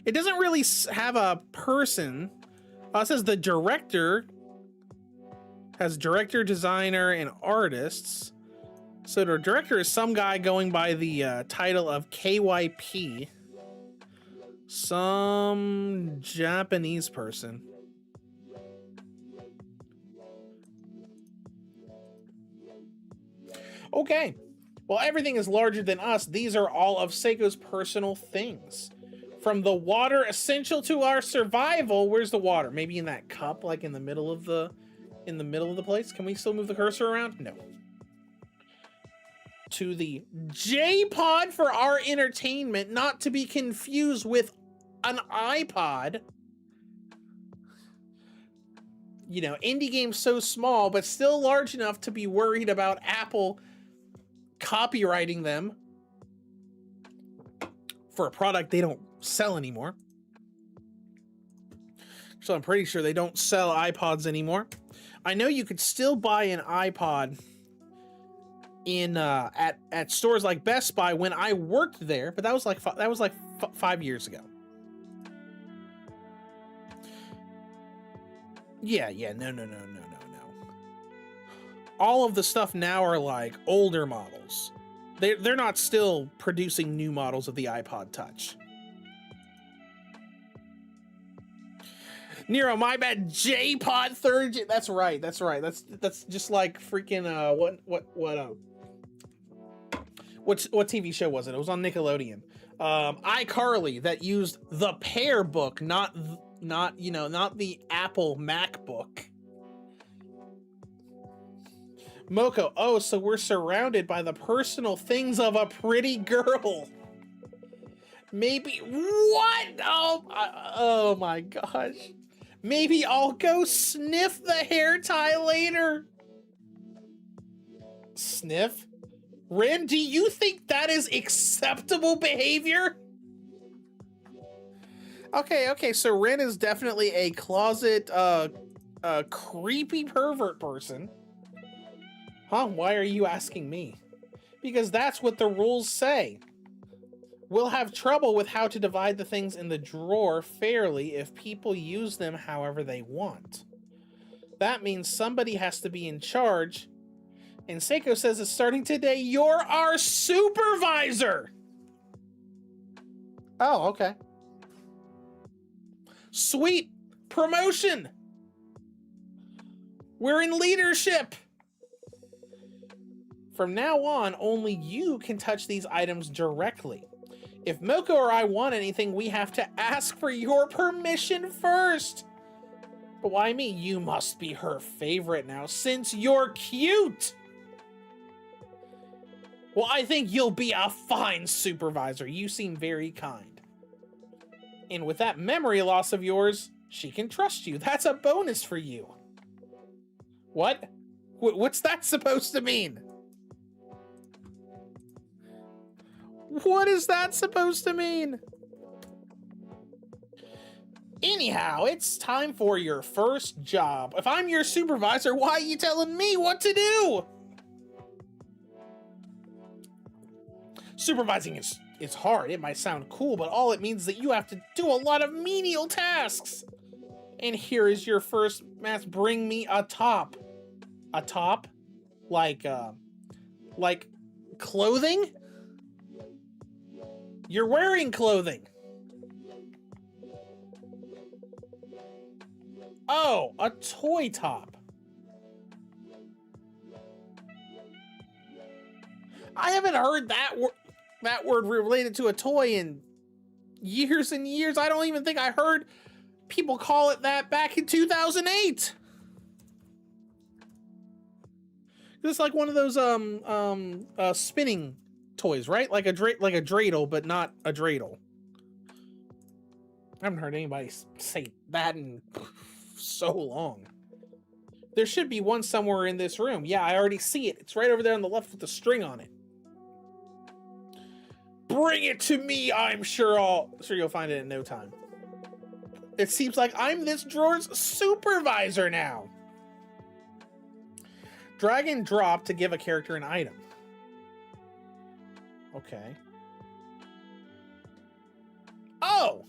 It doesn't really have a person. It says the director has director, designer, and artists. So the director is some guy going by the title of KYP. Some Japanese person. Okay. While everything is larger than us, these are all of Saeko's personal things. From the water essential to our survival. Where's the water? Maybe in that cup, like in the middle of the place. Can we still move the cursor around? No. To the J-Pod for our entertainment, not to be confused with an iPod. You know, indie games so small, but still large enough to be worried about Apple copywriting them for a product they don't sell anymore. So I'm pretty sure they don't sell iPods anymore. I know you could still buy an iPod in at stores like Best Buy when I worked there, but that was like 5 years ago. Yeah, no. All of the stuff now are like older models. They're not still producing new models of the iPod Touch. Nero, my bad. J-Pod third. That's right. That's right. That's just like freaking what TV show was it? It was on Nickelodeon. iCarly, that used the Pear book, not the Apple MacBook. Moko, oh, so we're surrounded by the personal things of a pretty girl. Maybe, what? Oh my gosh. Maybe I'll go sniff the hair tie later. Sniff? Rin, do you think that is acceptable behavior? Okay, so Rin is definitely a closet, creepy pervert person. Huh? Why are you asking me? Because that's what the rules say. We'll have trouble with how to divide the things in the drawer fairly if people use them however they want. That means somebody has to be in charge. And Saeko says it's starting today. You're our supervisor! Oh, okay. Sweet! Promotion! We're in leadership! From now on, only you can touch these items directly. If Moko or I want anything, we have to ask for your permission first. But why me? You must be her favorite now, since you're cute. Well, I think you'll be a fine supervisor. You seem very kind. And with that memory loss of yours, she can trust you. That's a bonus for you. What? What's that supposed to mean? What is that supposed to mean? Anyhow, it's time for your first job. If I'm your supervisor, why are you telling me what to do? Supervising is hard. It might sound cool, but all it means is that you have to do a lot of menial tasks. And here is your first mask. Bring me a top. A top? Like clothing? You're wearing clothing. Oh, a toy top. I haven't heard that word related to a toy in years and years. I don't even think I heard people call it that back in 2008. It's like one of those spinning toys, right? Like a dreidel, but not a dreidel. I haven't heard anybody say that in so long. There should be one somewhere in this room. Yeah, I already see it. It's right over there on the left with the string on it. Bring it to me. I'm sure you'll find it in no time. It seems like I'm this drawer's supervisor now. Drag and drop to give a character an item. Okay. Oh!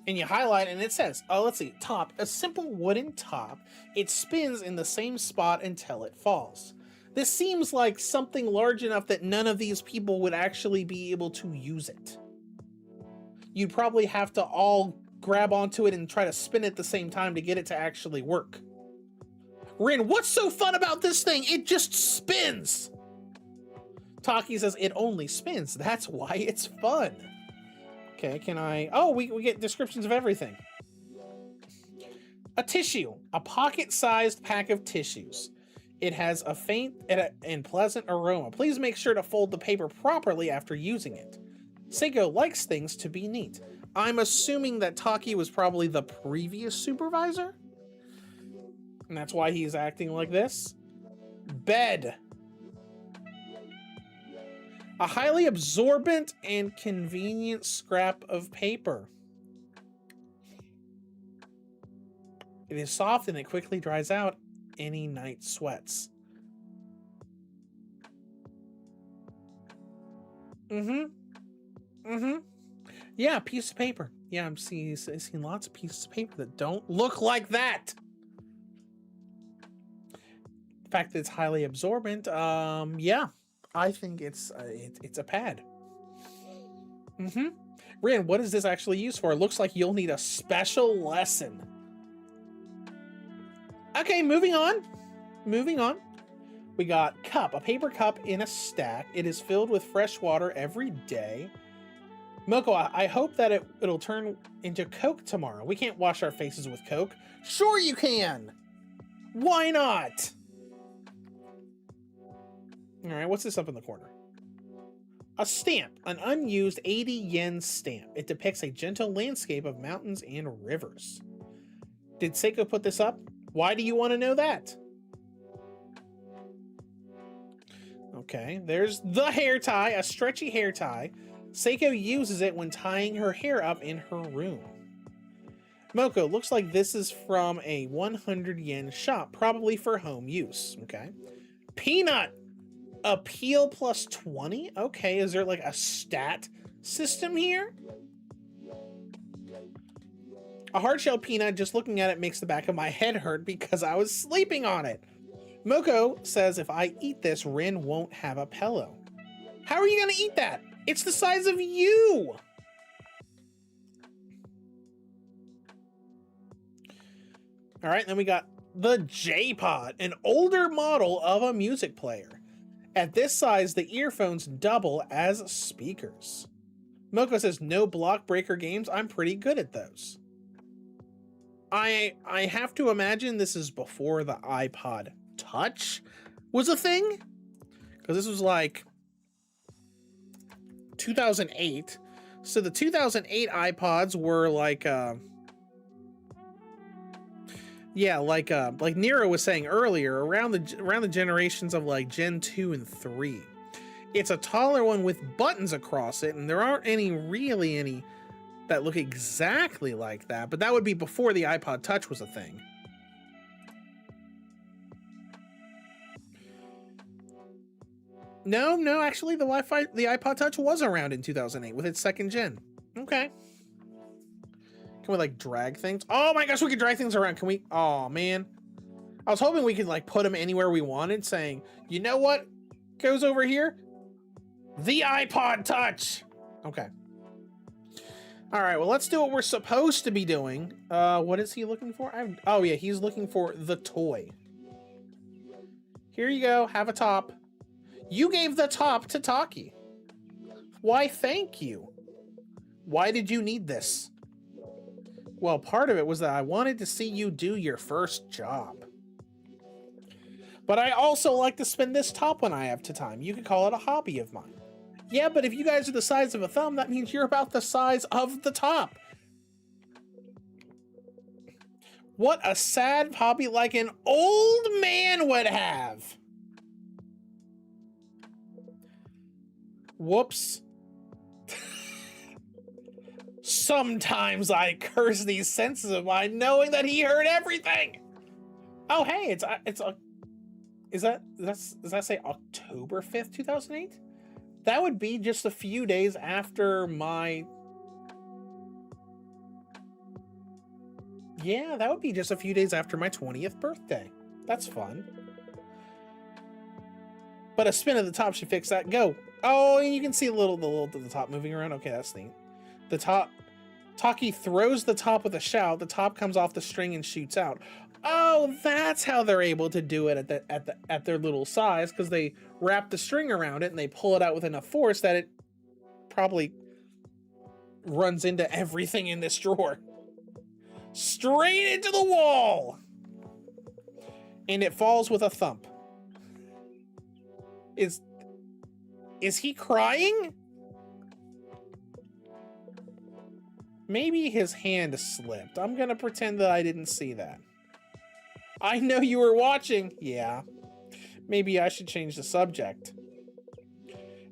And you highlight and it says, oh, let's see, top, a simple wooden top. It spins in the same spot until it falls. This seems like something large enough that none of these people would actually be able to use it. You'd probably have to all grab onto it and try to spin it at the same time to get it to actually work. Rin, what's so fun about this thing? It just spins. Taki says it only spins. That's why it's fun. Okay, can I... Oh, we get descriptions of everything. A tissue. A pocket-sized pack of tissues. It has a faint and pleasant aroma. Please make sure to fold the paper properly after using it. Saeko likes things to be neat. I'm assuming that Taki was probably the previous supervisor? And that's why he's acting like this. Bed. A highly absorbent and convenient scrap of paper. It is soft and it quickly dries out any night sweats. Yeah, piece of paper. Yeah, I'm seeing lots of pieces of paper that don't look like that. The fact that it's highly absorbent, yeah, I think it's a pad. Rin, what is this actually used for? It looks like you'll need a special lesson. Okay, moving on. Moving on. We got cup, a paper cup in a stack. It is filled with fresh water every day. Moko, I hope that it'll turn into Coke tomorrow. We can't wash our faces with Coke. Sure you can! Why not? All right, what's this up in the corner? A stamp, an unused 80 yen stamp. It depicts a gentle landscape of mountains and rivers. Did Saeko put this up? Why do you want to know that? Okay, there's the hair tie, a stretchy hair tie. Saeko uses it when tying her hair up in her room. Moko, looks like this is from a 100 yen shop, probably for home use. Okay. Peanut, appeal plus 20. Okay, is there like a stat system here? A hard-shell peanut, just looking at it makes the back of my head hurt because I was sleeping on it. Moko says if I eat this, Rin won't have a pillow. How are you gonna eat that? It's the size of you! All right, then we got the J-Pod, an older model of a music player. At this size, the earphones double as speakers. Moko says no block breaker games. I'm pretty good at those. I have to imagine this is before the iPod Touch was a thing, because this was like 2008. So the 2008 iPods were like yeah, like Nero was saying earlier, around the generations of like Gen 2 and 3. It's a taller one with buttons across it, and there aren't really any that look exactly like that, but that would be before the iPod Touch was a thing. No, actually the iPod Touch was around in 2008 with its second gen. Okay. Can we like drag things? Oh my gosh, we can drag things around. Can we? Oh man. I was hoping we could like put them anywhere we wanted, saying, you know what goes over here? The iPod Touch. Okay. All right, well, let's do what we're supposed to be doing. What is he looking for? Oh yeah, he's looking for the toy. Here you go, have a top. You gave the top to Taki. Why, thank you. Why did you need this? Well, part of it was that I wanted to see you do your first job. But I also like to spin this top when I have time. You could call it a hobby of mine. Yeah, but if you guys are the size of a thumb, that means you're about the size of the top. What a sad hobby like an old man would have. Whoops. Sometimes I curse these senses of mine knowing that he heard everything. Oh, hey, does that say October 5th, 2008? That would be just a few days after my... Yeah, that would be just a few days after my 20th birthday. That's fun. But a spin at the top should fix that. Go. Oh, you can see the top moving around. Okay, that's neat. The top... Taki throws the top with a shout. The top comes off the string and shoots out. Oh, that's how they're able to do it at their little size, because they wrap the string around it and they pull it out with enough force that it probably runs into everything in this drawer. Straight into the wall! And it falls with a thump. Is he crying? Maybe his hand slipped. I'm gonna pretend that I didn't see that. I know you were watching. Yeah. Maybe I should change the subject.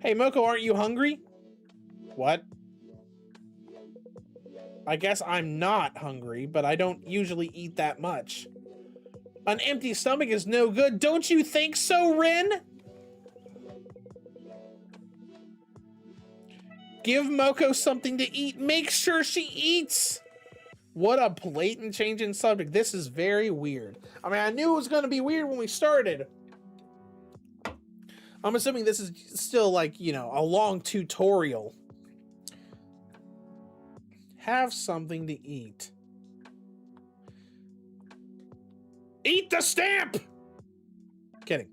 Hey, Moko, aren't you hungry? What? I guess I'm not hungry, but I don't usually eat that much. An empty stomach is no good. Don't you think so, Rin? Give Moko something to eat. Make sure she eats. What a blatant change in subject. This is very weird. I mean, I knew it was going to be weird when we started. I'm assuming this is still like, you know, a long tutorial. Have something to eat. Eat the stamp! Kidding.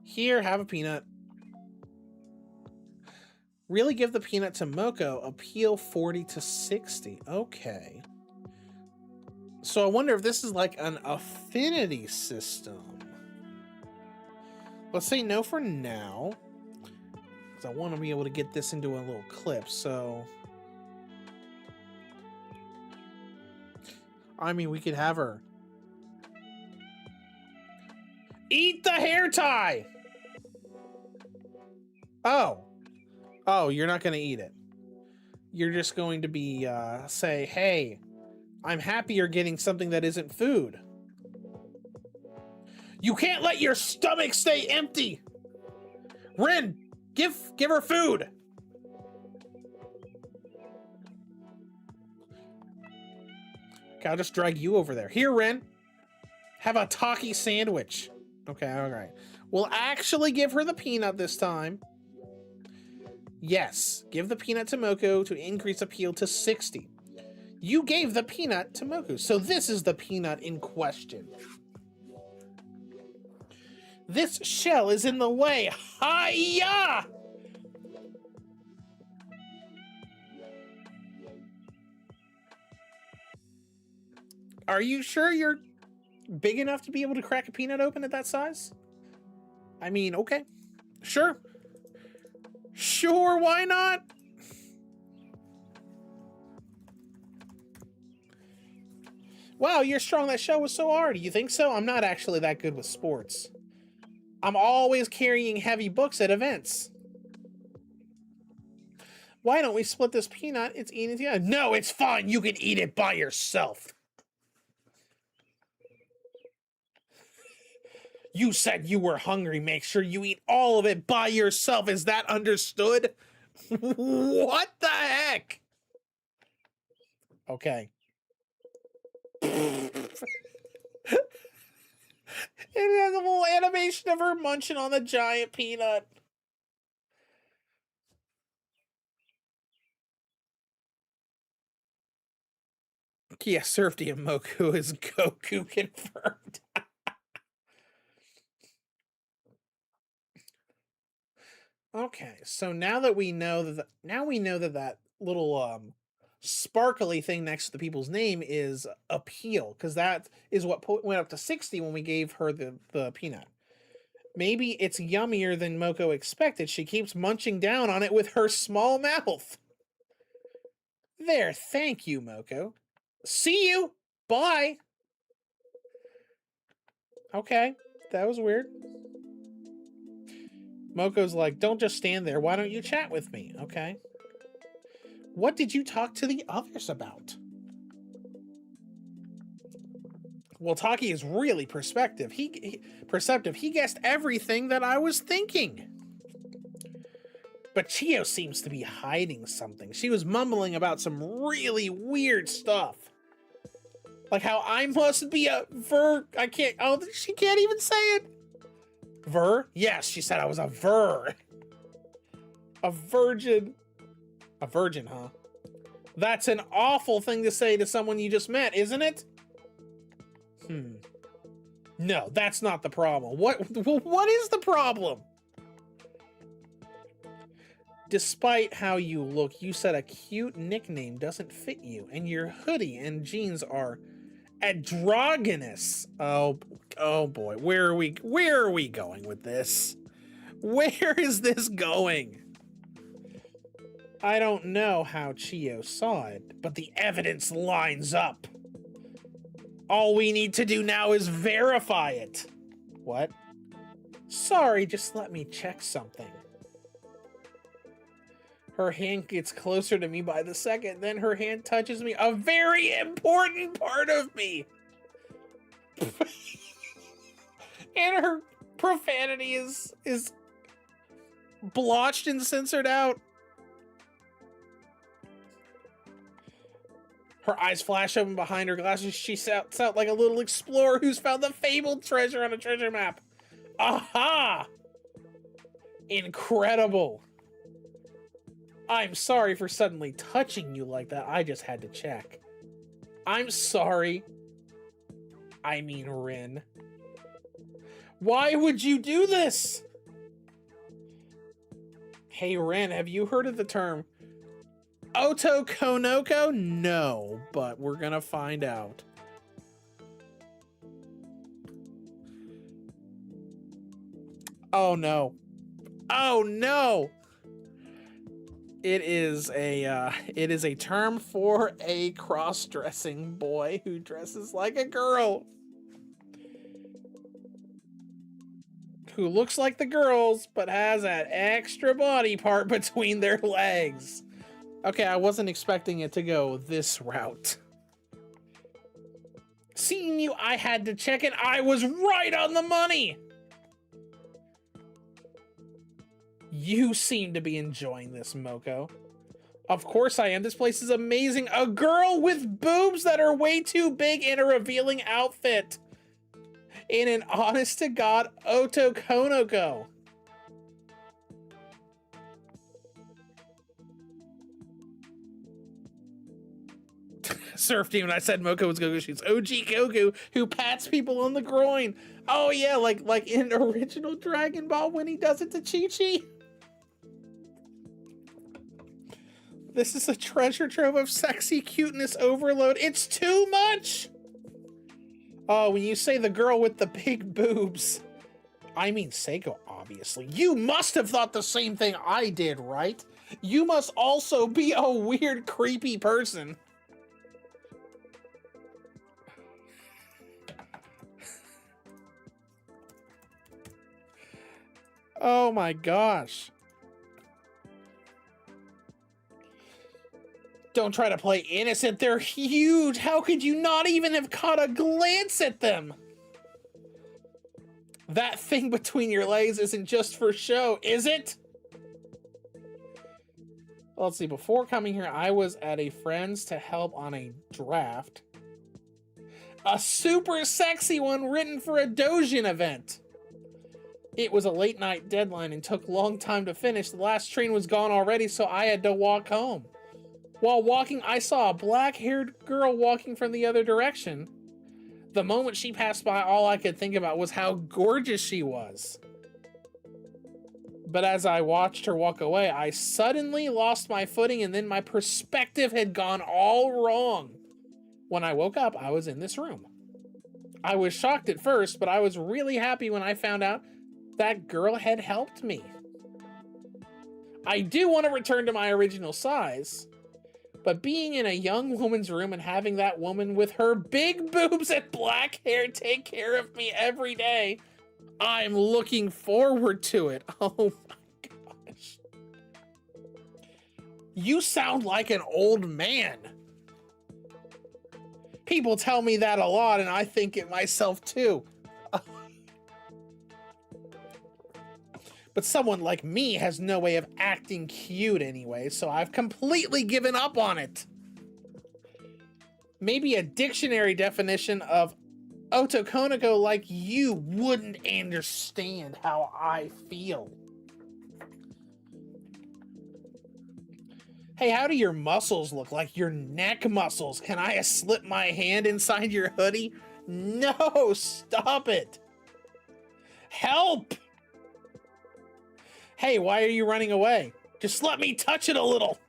Here, have a peanut. Really give the peanut to Moko. Appeal 40 to 60. Okay. So I wonder if this is like an affinity system. Let's say no for now. Because I want to be able to get this into a little clip, so... I mean, we could have her... Eat the hair tie! Oh. Oh, you're not going to eat it. You're just going to be, say, hey, I'm happy you're getting something that isn't food. You can't let your stomach stay empty! Rin, give her food! Okay, I'll just drag you over there. Here, Rin. Have a Taki sandwich. Okay, alright. We'll actually give her the peanut this time. Yes, give the peanut to Moko to increase appeal to 60. You gave the peanut to Moko, so this is the peanut in question. This shell is in the way. Hi-ya! Are you sure you're big enough to be able to crack a peanut open at that size? I mean, okay. Sure. Sure, why not? Wow, you're strong. That shell was so hard. You think so? I'm not actually that good with sports. I'm always carrying heavy books at events. Why don't we split this peanut? It's eating together. No, it's fine. You can eat it by yourself. You said you were hungry. Make sure you eat all of it by yourself. Is that understood? What the heck? Okay. It has a little animation of her munching on the giant peanut. Yeah, Surfy and Moku is Goku confirmed. Okay, so now that we know that that little sparkly thing next to the people's name is appeal, because that is what went up to 60 when we gave her the peanut. Maybe it's yummier than Moko expected. She keeps munching down on it with her small mouth. There, thank you, Moko. See you. Bye. Okay, that was weird. Moko's like, don't just stand there. Why don't you chat with me? Okay. What did you talk to the others about? Well, Taki is really perceptive. He guessed everything that I was thinking. But Chio seems to be hiding something. She was mumbling about some really weird stuff. Like how I must be a I can't, oh, she can't even say it. Ver? Yes, she said I was a ver. A virgin. A virgin, huh? That's an awful thing to say to someone you just met, isn't it? No, that's not the problem. What is the problem? Despite how you look, you said a cute nickname doesn't fit you, and your hoodie and jeans are androgynous. Oh boy, where are we going with this? Where is this going? I don't know how Chio saw it, but the evidence lines up. All we need to do now is verify it. What? Sorry, just let me check something. Her hand gets closer to me by the second, then her hand touches me, a very important part of me. And her profanity is blotched and censored out. Her eyes flash open behind her glasses. She shouts out like a little explorer who's found the fabled treasure on a treasure map. Aha! Incredible. I'm sorry for suddenly touching you like that. I just had to check. I'm sorry. I mean, Rin. Why would you do this? Hey, Rin, have you heard of the term Otokonoko? No, but we're gonna find out. Oh no. Oh no! It is a term for a cross-dressing boy who dresses like a girl. Who looks like the girls, but has that extra body part between their legs. Okay, I wasn't expecting it to go this route. Seeing you, I had to check it. I was right on the money! You seem to be enjoying this, Moko. Of course I am. This place is amazing. A girl with boobs that are way too big in a revealing outfit. In an honest-to-God Otokonoko. Surf Demon, I said Moko was Goku. She's OG Goku who pats people on the groin. Oh yeah, like in original Dragon Ball when he does it to Chi-Chi. This is a treasure trove of sexy cuteness overload. It's too much! Oh, when you say the girl with the big boobs. I mean Saeko, obviously. You must have thought the same thing I did, right? You must also be a weird, creepy person. Oh my gosh. Don't try to play innocent. They're huge. How could you not even have caught a glance at them? That thing between your legs isn't just for show, is it? Well, let's see. Before coming here, I was at a friend's to help on a draft. A super sexy one written for a Dojin event. It was a late night deadline and took a long time to finish. The last train was gone already, so I had to walk home. While walking, I saw a black-haired girl walking from the other direction. The moment she passed by, all I could think about was how gorgeous she was. But as I watched her walk away, I suddenly lost my footing and then my perspective had gone all wrong. When I woke up, I was in this room. I was shocked at first, but I was really happy when I found out that girl had helped me. I do want to return to my original size, but being in a young woman's room and having that woman with her big boobs and black hair take care of me every day, I'm looking forward to it. Oh my gosh. You sound like an old man. People tell me that a lot, and I think it myself too. But someone like me has no way of acting cute anyway, so I've completely given up on it. Maybe a dictionary definition of Otokonoko like you wouldn't understand how I feel. Hey, how do your muscles look? Like your neck muscles? Can I slip my hand inside your hoodie? No, stop it. Help! Hey, why are you running away? Just let me touch it a little.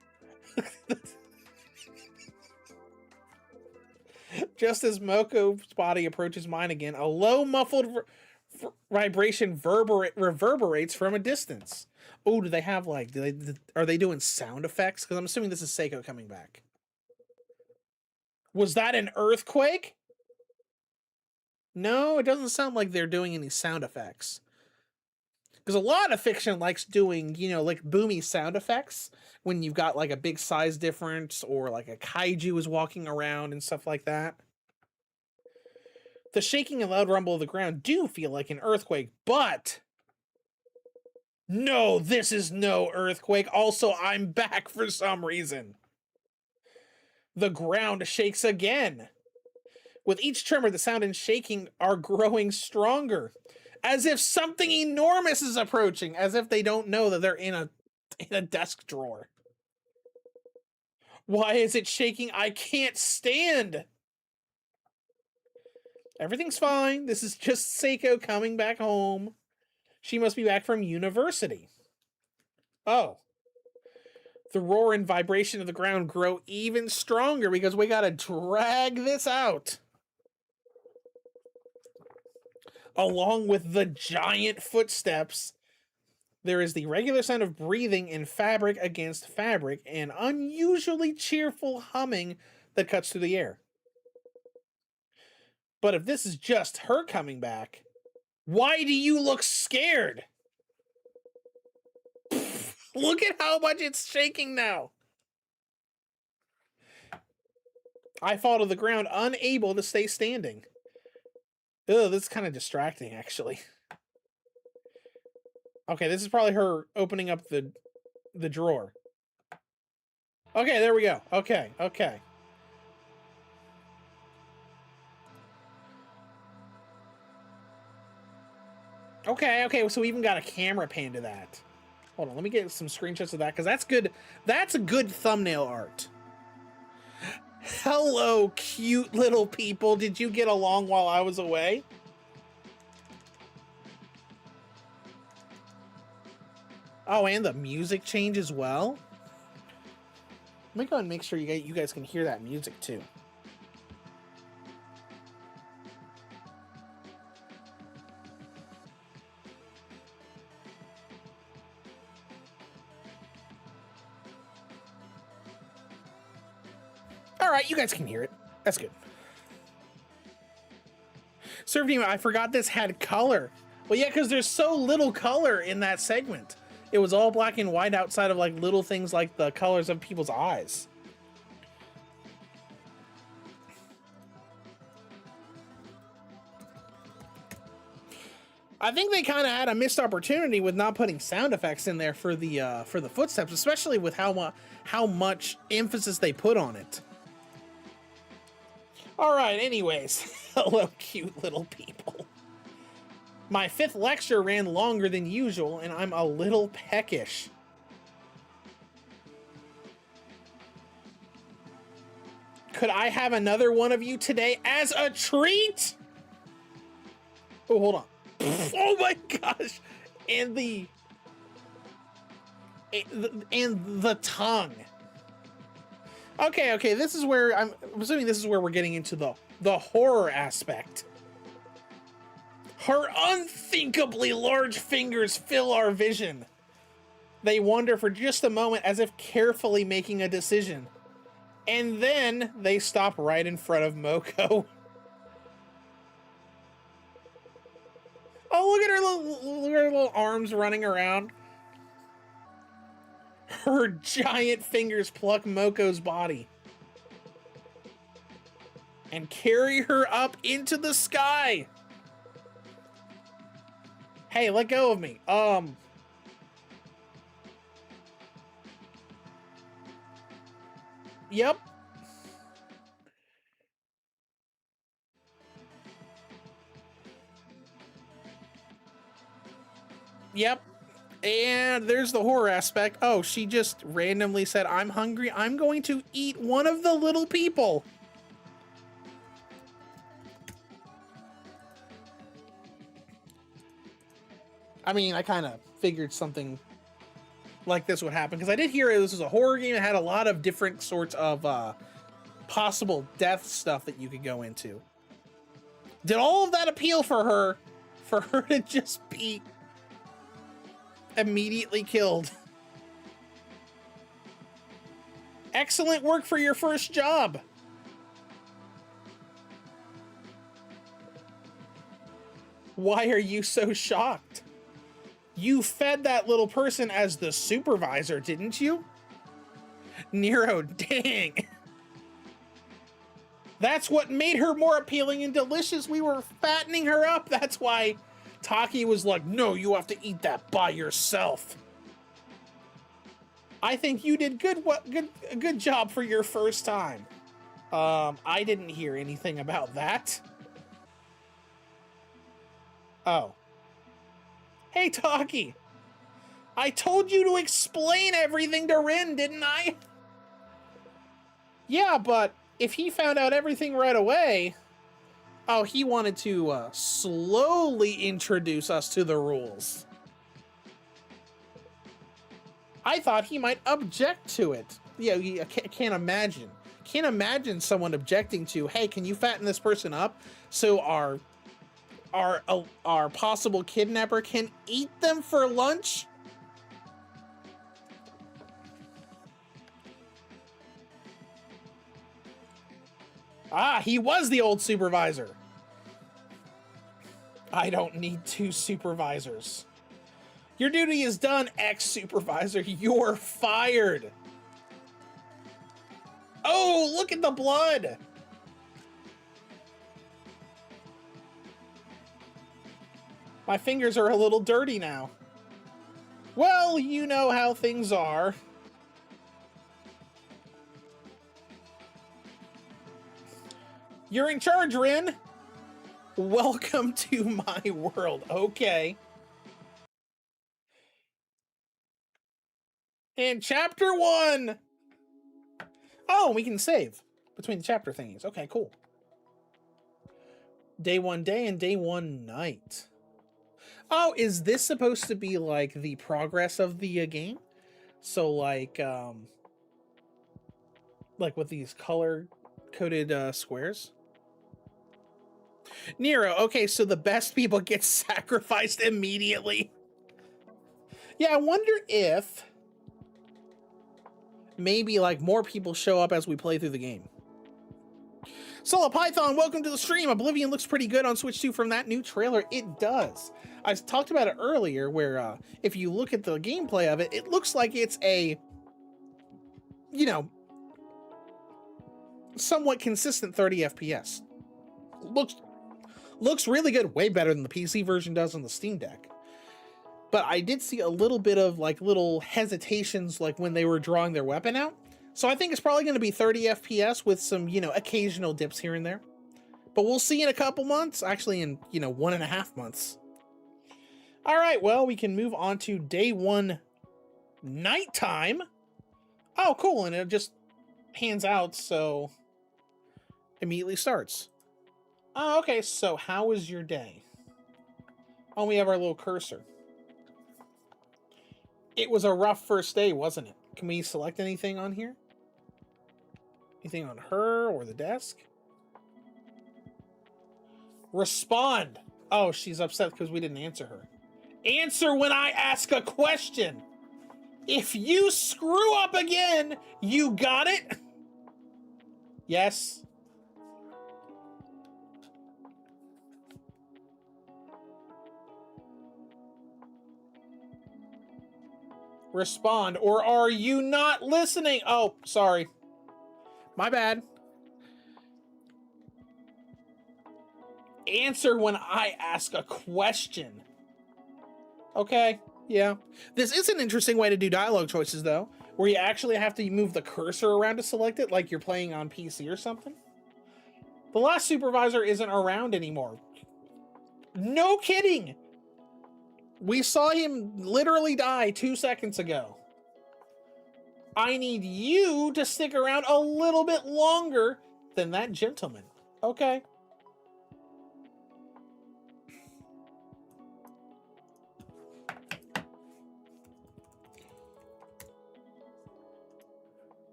Just as Moko's body approaches mine again, a low muffled vibration reverberates from a distance. Oh, do they have like, are they doing sound effects? Because I'm assuming this is Saeko coming back. Was that an earthquake? No, it doesn't sound like they're doing any sound effects. Because a lot of fiction likes doing, you know, like boomy sound effects when you've got like a big size difference or like a kaiju is walking around and stuff like that. The shaking and loud rumble of the ground do feel like an earthquake, but no, this is no earthquake. Also, I'm back for some reason. The ground shakes again. With each tremor, the sound and shaking are growing stronger. As if something enormous is approaching, as if they don't know that they're in a desk drawer. Why is it shaking? I can't stand. Everything's fine. This is just Saeko coming back home. She must be back from university. Oh. The roar and vibration of the ground grow even stronger because we gotta drag this out. Along with the giant footsteps, there is the regular sound of breathing in fabric against fabric and unusually cheerful humming that cuts through the air. But if this is just her coming back, why do you look scared? Look at how much it's shaking now. I fall to the ground, unable to stay standing. Ugh, this is kind of distracting, actually. Okay, this is probably her opening up the drawer. Okay, there we go. Okay. Okay, so we even got a camera pan to that. Hold on, let me get some screenshots of that, because that's good. That's a good thumbnail art. Hello, cute little people. Did you get along while I was away? Oh, and the music change as well? Let me go and make sure you guys can hear that music too. All right, you guys can hear it. That's good. Serve team, I forgot this had color. Well, yeah, because there's so little color in that segment. It was all black and white outside of like little things like the colors of people's eyes. I think they kind of had a missed opportunity with not putting sound effects in there for the footsteps, especially with how much emphasis they put on it. All right, anyways, hello, cute little people. My 5th lecture ran longer than usual, and I'm a little peckish. Could I have another one of you today as a treat? Oh, hold on. Oh my gosh. And the tongue. Okay, this is where I'm assuming this is where we're getting into the horror aspect. Her unthinkably large fingers fill our vision. They wander for just a moment as if carefully making a decision. And then they stop right in front of Moko. Oh, look at her little arms running around. Her giant fingers pluck Moko's body and carry her up into the sky. Hey, let go of me. Yep. Yep. And there's the horror aspect. Oh, she just randomly said, I'm hungry. I'm going to eat one of the little people. I mean, I kind of figured something like this would happen because I did hear this was a horror game. It had a lot of different sorts of possible death stuff that you could go into. Did all of that appeal for her to just be immediately killed? Excellent work for your first job. Why are you so shocked? You fed that little person as the supervisor, didn't you? Nero, dang. That's what made her more appealing and delicious. We were fattening her up. That's why Taki was like, no, you have to eat that by yourself. I think you did a good job for your first time. I didn't hear anything about that. Oh. Hey, Taki. I told you to explain everything to Rin, didn't I? Yeah, but if he found out everything right away, Oh, he wanted to slowly introduce us to the rules. I thought he might object to it. Yeah, I can't imagine. Can't imagine someone objecting to, hey, can you fatten this person up so our possible kidnapper can eat them for lunch? Ah, he was the old supervisor. I don't need 2 supervisors. Your duty is done, ex-supervisor. You're fired. Oh, look at the blood. My fingers are a little dirty now. Well, you know how things are. You're in charge, Rin. Welcome to my world. Okay. And chapter 1. Oh, we can save between the chapter thingies. Okay, cool. Day 1 day and day 1 night. Oh, is this supposed to be like the progress of the game? So like with these color-coded squares? Nero, okay, so the best people get sacrificed immediately. Yeah, I wonder if maybe like more people show up as we play through the game. Solo Python, welcome to the stream. Oblivion looks pretty good on Switch 2 from that new trailer. It does. I talked about it earlier where if you look at the gameplay of it, it looks like it's a, you know, somewhat consistent 30 FPS. Looks really good, way better than the PC version does on the Steam Deck. But I did see a little bit of like little hesitations like when they were drawing their weapon out. So I think it's probably going to be 30 FPS with some, you know, occasional dips here and there. But we'll see in a couple months, actually in, you know, 1.5 months. All right, well, we can move on to day 1 nighttime. Oh, cool, and it just hands out, so immediately starts. Oh, okay, so how was your day? Oh, we have our little cursor. It was a rough first day, wasn't it? Can we select anything on here? Anything on her or the desk? Respond. Oh, she's upset because we didn't answer her. Answer when I ask a question. If you screw up again, you got it? Yes. Respond, or are you not listening? Oh, sorry. My bad. Answer when I ask a question. Okay, yeah. This is an interesting way to do dialogue choices, though, where you actually have to move the cursor around to select it, like you're playing on PC or something. The last supervisor isn't around anymore. No kidding! We saw him literally die 2 seconds ago. I need you to stick around a little bit longer than that gentleman. Okay.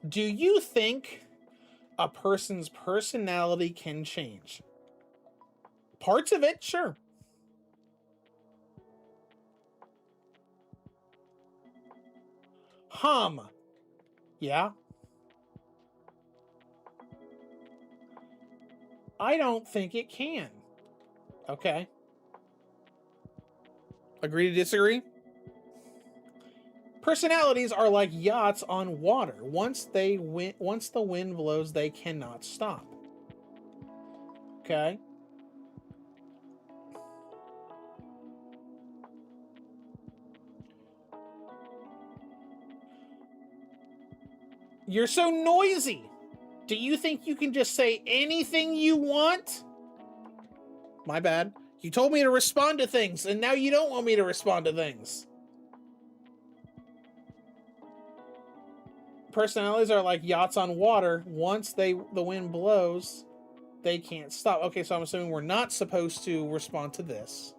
Do you think a person's personality can change? Parts of it, sure. Yeah. I don't think it can. Okay. Agree to disagree? Personalities are like yachts on water. Once the wind blows, they cannot stop. Okay. You're so noisy. Do you think you can just say anything you want? My bad. You told me to respond to things, and now you don't want me to respond to things. personalities are like yachts on water. Once the wind blows, they can't stop. Okay, so I'm assuming we're not supposed to respond to this.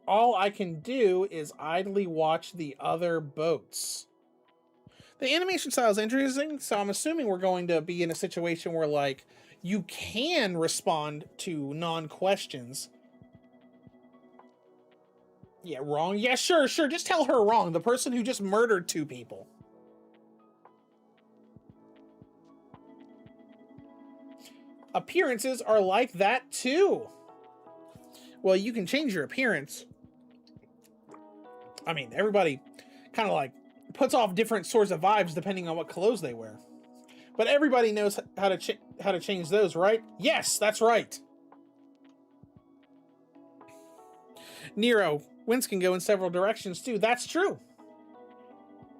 All I can do is idly watch the other boats. The animation style is interesting, so I'm assuming we're going to be in a situation where, like, you can respond to non-questions. Yeah, wrong? Yeah, sure. Just tell her wrong. The person who just murdered 2 people. Appearances are like that, too. Well, you can change your appearance. I mean, everybody kind of, like, puts off different sorts of vibes depending on what clothes they wear. But everybody knows how to change those, right? Yes, that's right. Nero, winds can go in several directions too. That's true.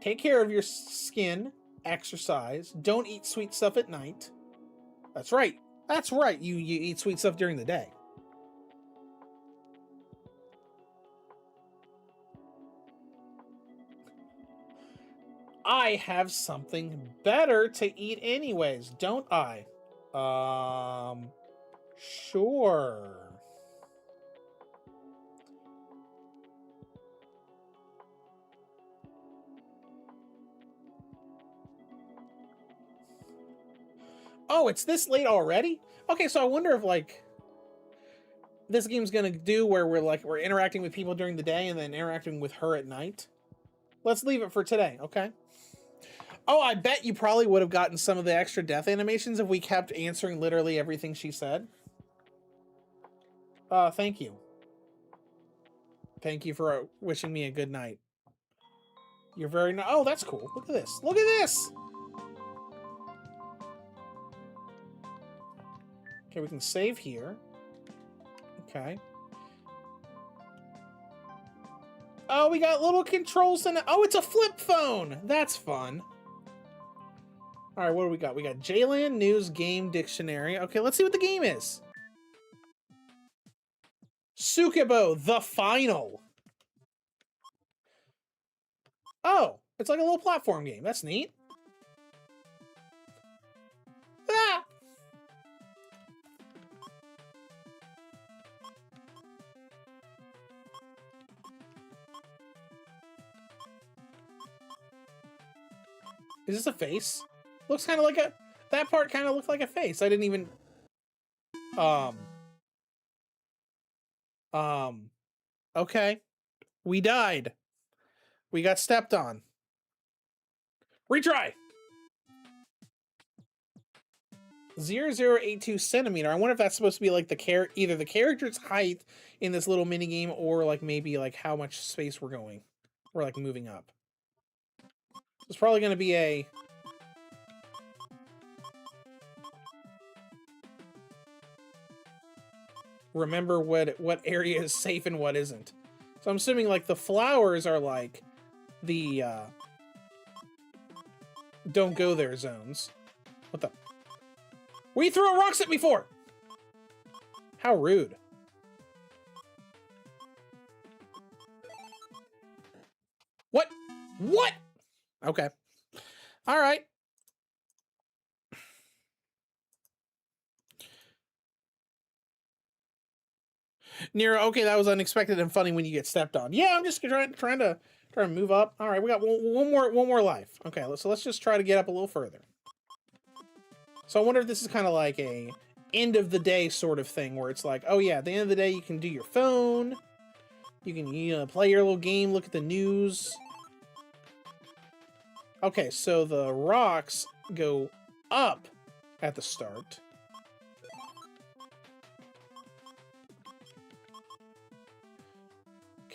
Take care of your skin, exercise, don't eat sweet stuff at night. That's right. That's right. You eat sweet stuff during the day. I have something better to eat anyways, don't I? Sure. Oh, it's this late already? Okay, so I wonder if, like, this game's gonna do where we're interacting with people during the day and then interacting with her at night. Let's leave it for today, okay? Oh, I bet you probably would have gotten some of the extra death animations if we kept answering literally everything she said. Thank you. Thank you for wishing me a good night. You're very oh, that's cool. Look at this. Look at this! Okay, we can save here. Okay. Oh, we got little controls and oh, it's a flip phone! That's fun. Alright, what do we got? We got Jland News Game Dictionary. Okay, let's see what the game is. Tsukebo, the final. Oh, it's like a little platform game. That's neat. Ah! Is this a face? Looks kind of like a... That part kind of looked like a face. I didn't even... Okay. We died. We got stepped on. Retry! 0082 centimeter. I wonder if that's supposed to be like the either the character's height in this little mini game or like maybe like how much space we're going. We're like moving up. It's probably going to be a... Remember what area is safe and what isn't. So I'm assuming like the flowers are like the don't go there zones. What the? We threw rocks at me for? How rude. What? What? Okay. All right. Nero, okay, that was unexpected and funny when you get stepped on. Yeah, I'm just trying to move up. All right, we got one more life. Okay, so let's just try to get up a little further. So I wonder if this is kind of like a end of the day sort of thing where it's like, oh yeah, at the end of the day you can do your phone, you can play your little game, look at the news. Okay, so the rocks go up at the start.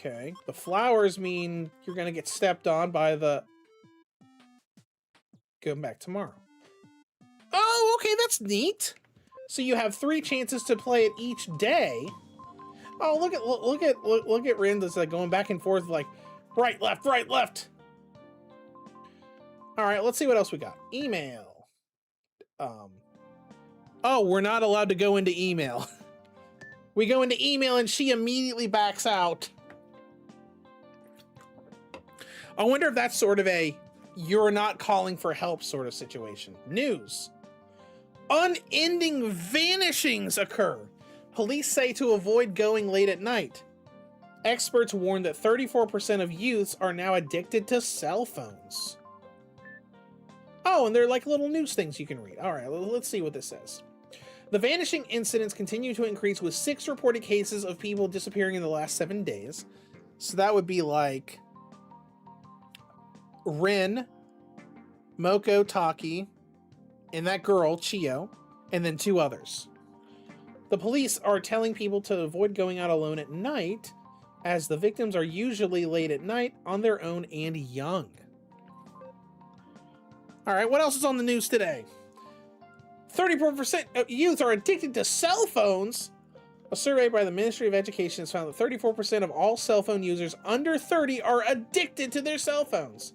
Okay, the flowers mean you're gonna get stepped on by the... Going back tomorrow. Oh, okay, that's neat. So you have 3 chances to play it each day. Oh, look at Rin that's like going back and forth like right, left, right, left. All right, let's see what else we got. Email. Oh, we're not allowed to go into email. We go into email and she immediately backs out. I wonder if that's sort of a you're not calling for help sort of situation. News. Unending vanishings occur. Police say to avoid going late at night. Experts warn that 34% of youths are now addicted to cell phones. Oh, and they're like little news things you can read. All right, let's see what this says. The vanishing incidents continue to increase with 6 reported cases of people disappearing in the last 7 days. So that would be like Rin, Moko Taki, and that girl, Chio, and then 2 others. The police are telling people to avoid going out alone at night, as the victims are usually late at night, on their own, and young. All right, what else is on the news today? 34% of youth are addicted to cell phones. A survey by the Ministry of Education has found that 34% of all cell phone users under 30 are addicted to their cell phones.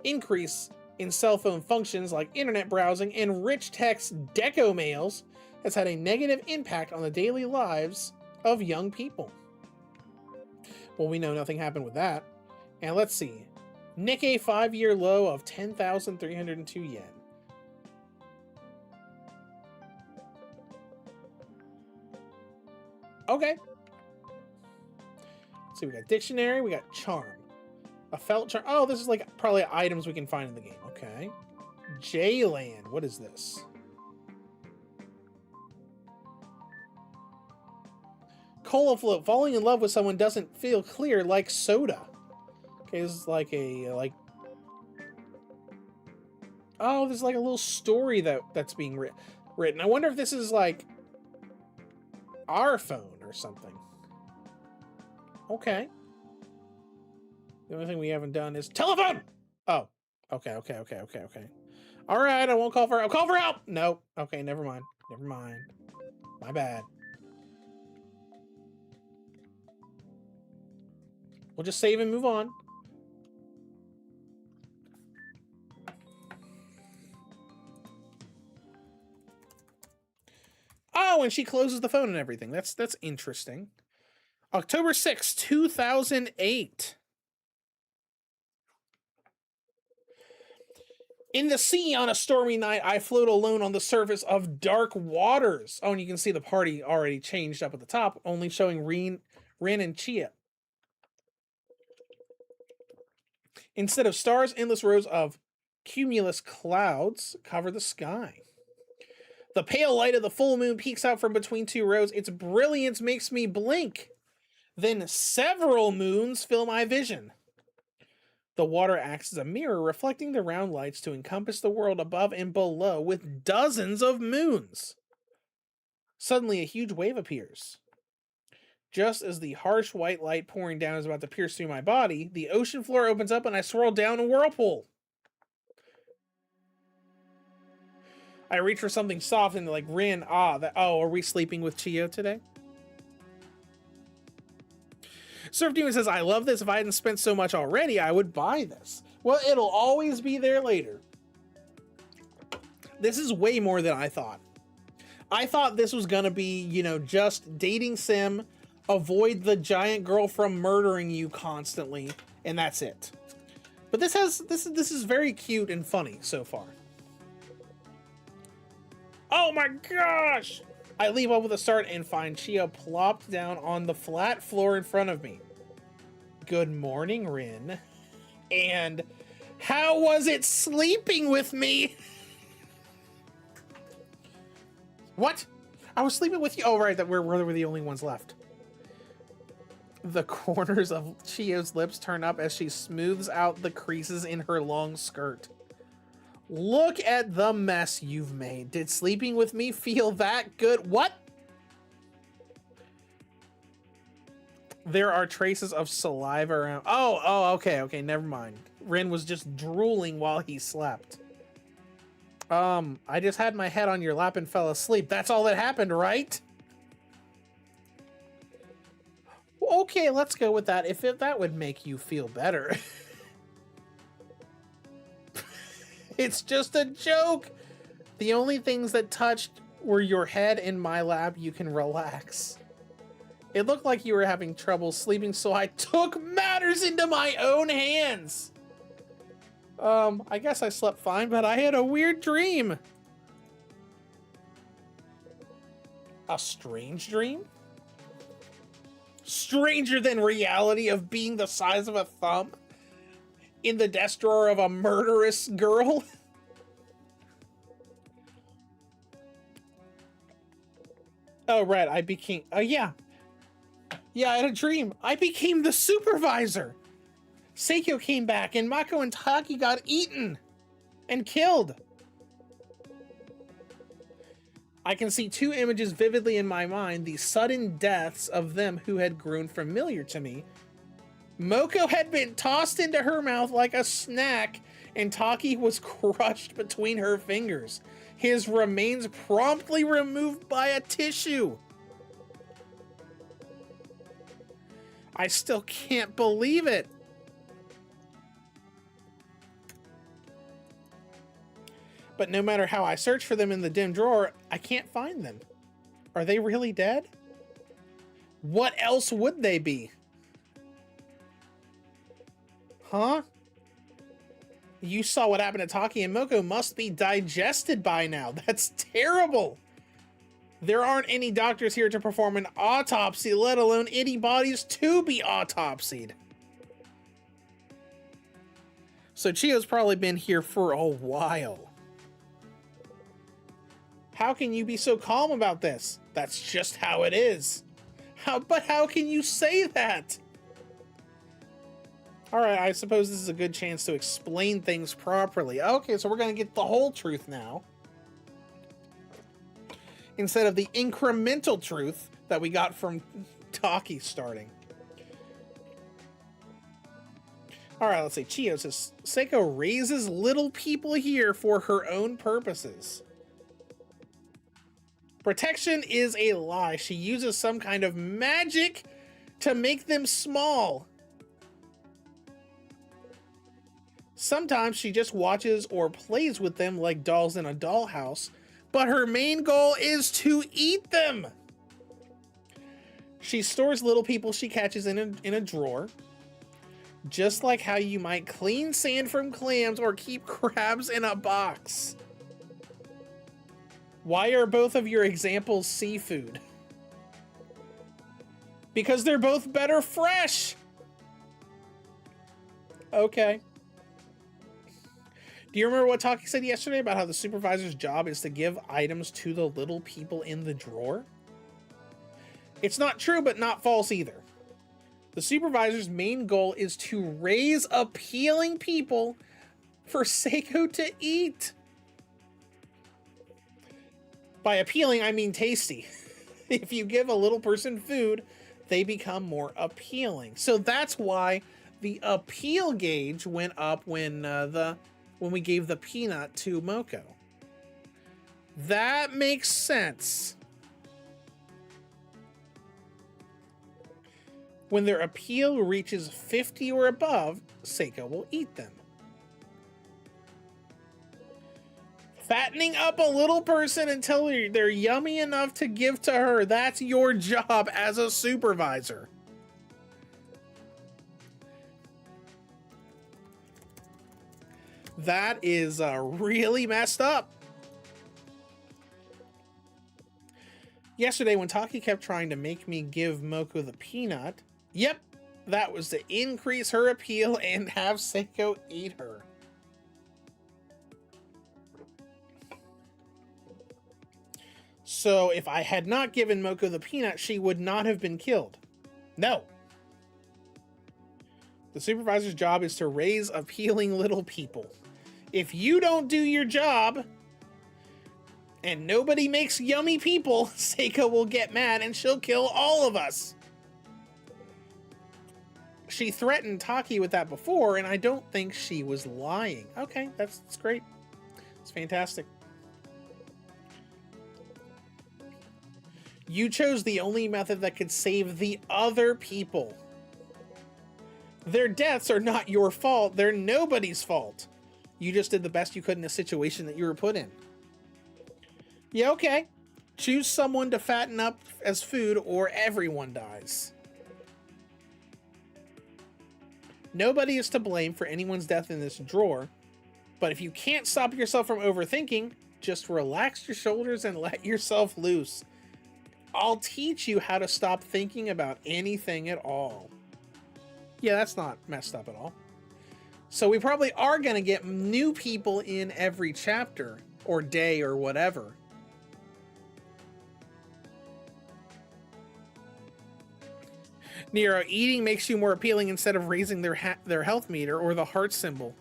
Increase in cell phone functions like internet browsing and rich text deco mails has had a negative impact on the daily lives of young people. Well, we know nothing happened with that. And let's see. Nikkei 5-year low of 10,302 yen. Okay. Let's see, we got dictionary, we got charm. A felt charm. Oh, this is like probably items we can find in the game. Okay. J-Land. What is this? Cola float. Falling in love with someone doesn't feel clear like soda. Okay, this is like a oh, this is like a little story that's being written. I wonder if this is like our phone or something. Okay. The only thing we haven't done is telephone. Oh, okay. All right, I won't call for. I'll call for help. No. Okay, never mind. My bad. We'll just save and move on. Oh, and she closes the phone and everything. That's interesting. October 6th, 2008. In the sea on a stormy night, I float alone on the surface of dark waters. Oh, and you can see the party already changed up at the top, only showing Rin and Chia. Instead of stars, endless rows of cumulus clouds cover the sky. The pale light of the full moon peeks out from between 2 rows. Its brilliance makes me blink. Then several moons fill my vision. The water acts as a mirror, reflecting the round lights to encompass the world above and below with dozens of moons. Suddenly, a huge wave appears. Just as the harsh white light pouring down is about to pierce through my body, the ocean floor opens up and I swirl down a whirlpool. I reach for something soft and like Rin, are we sleeping with Chio today? Surf Demon says, I love this. If I hadn't spent so much already, I would buy this. Well, it'll always be there later. This is way more than I thought. I thought this was gonna be, just dating sim, avoid the giant girl from murdering you constantly, and that's it. But this is very cute and funny so far. Oh my gosh! I leap up with a start and find Chia plopped down on the flat floor in front of me. Good morning, Rin. And how was it sleeping with me? What? I was sleeping with you? Oh, right, that we're the only ones left. The corners of Chio's lips turn up as she smooths out the creases in her long skirt. Look at the mess you've made. Did sleeping with me feel that good? What? There are traces of saliva around. Oh, okay, never mind. Rin was just drooling while he slept. I just had my head on your lap and fell asleep. That's all that happened, right? Okay, let's go with that. If that would make you feel better. It's just a joke. The only things that touched were your head and my lap. You can relax. It looked like you were having trouble sleeping, so I took matters into my own hands. I guess I slept fine, but I had a weird dream. A strange dream? Stranger than reality of being the size of a thumb in the desk drawer of a murderous girl? Oh, right, I became... yeah. Yeah, I had a dream. I became the supervisor. Saeko came back, and Mako and Taki got eaten and killed. I can see two images vividly in my mind, the sudden deaths of them who had grown familiar to me. Moko had been tossed into her mouth like a snack, and Taki was crushed between her fingers, his remains promptly removed by a tissue. I still can't believe it. But no matter how I search for them in the dim drawer, I can't find them. Are they really dead? What else would they be? Huh? You saw what happened to Taki and Moko must be digested by now. That's terrible. There aren't any doctors here to perform an autopsy, let alone any bodies to be autopsied. So Chio's probably been here for a while. How can you be so calm about this? That's just how it is. But how can you say that? Alright, I suppose this is a good chance to explain things properly. Okay, so we're gonna get the whole truth now. Instead of the incremental truth that we got from Taki starting. Alright, let's see. Chio says, Saeko raises little people here for her own purposes. Protection is a lie. She uses some kind of magic to make them small. Sometimes she just watches or plays with them like dolls in a dollhouse, but her main goal is to eat them. She stores little people she catches in a drawer, just like how you might clean sand from clams or keep crabs in a box. Why are both of your examples seafood? Because they're both better fresh. Okay. Do you remember what Taki said yesterday about how the supervisor's job is to give items to the little people in the drawer? It's not true, but not false either. The supervisor's main goal is to raise appealing people for Saeko to eat. By appealing, I mean tasty. If you give a little person food, they become more appealing. So that's why the appeal gauge went up when we gave the peanut to Moko. That makes sense. When their appeal reaches 50 or above, Saeko will eat them. Fattening up a little person until they're yummy enough to give to her. That's your job as a supervisor. That is really messed up. Yesterday, when Taki kept trying to make me give Moko the peanut, yep, that was to increase her appeal and have Saeko eat her. So if I had not given Moko the peanut, she would not have been killed. No. The supervisor's job is to raise appealing little people. If you don't do your job, and nobody makes yummy people, Saeko will get mad and she'll kill all of us. She threatened Taki with that before, and I don't think she was lying. Okay, that's great. It's fantastic. You chose the only method that could save the other people. Their deaths are not your fault. They're nobody's fault. You just did the best you could in a situation that you were put in. Yeah, okay. Choose someone to fatten up as food or everyone dies. Nobody is to blame for anyone's death in this drawer, but if you can't stop yourself from overthinking, just relax your shoulders and let yourself loose. I'll teach you how to stop thinking about anything at all. Yeah, that's not messed up at all. So we probably are going to get new people in every chapter or day or whatever. Nero, eating makes you more appealing instead of raising their health meter or the heart symbol.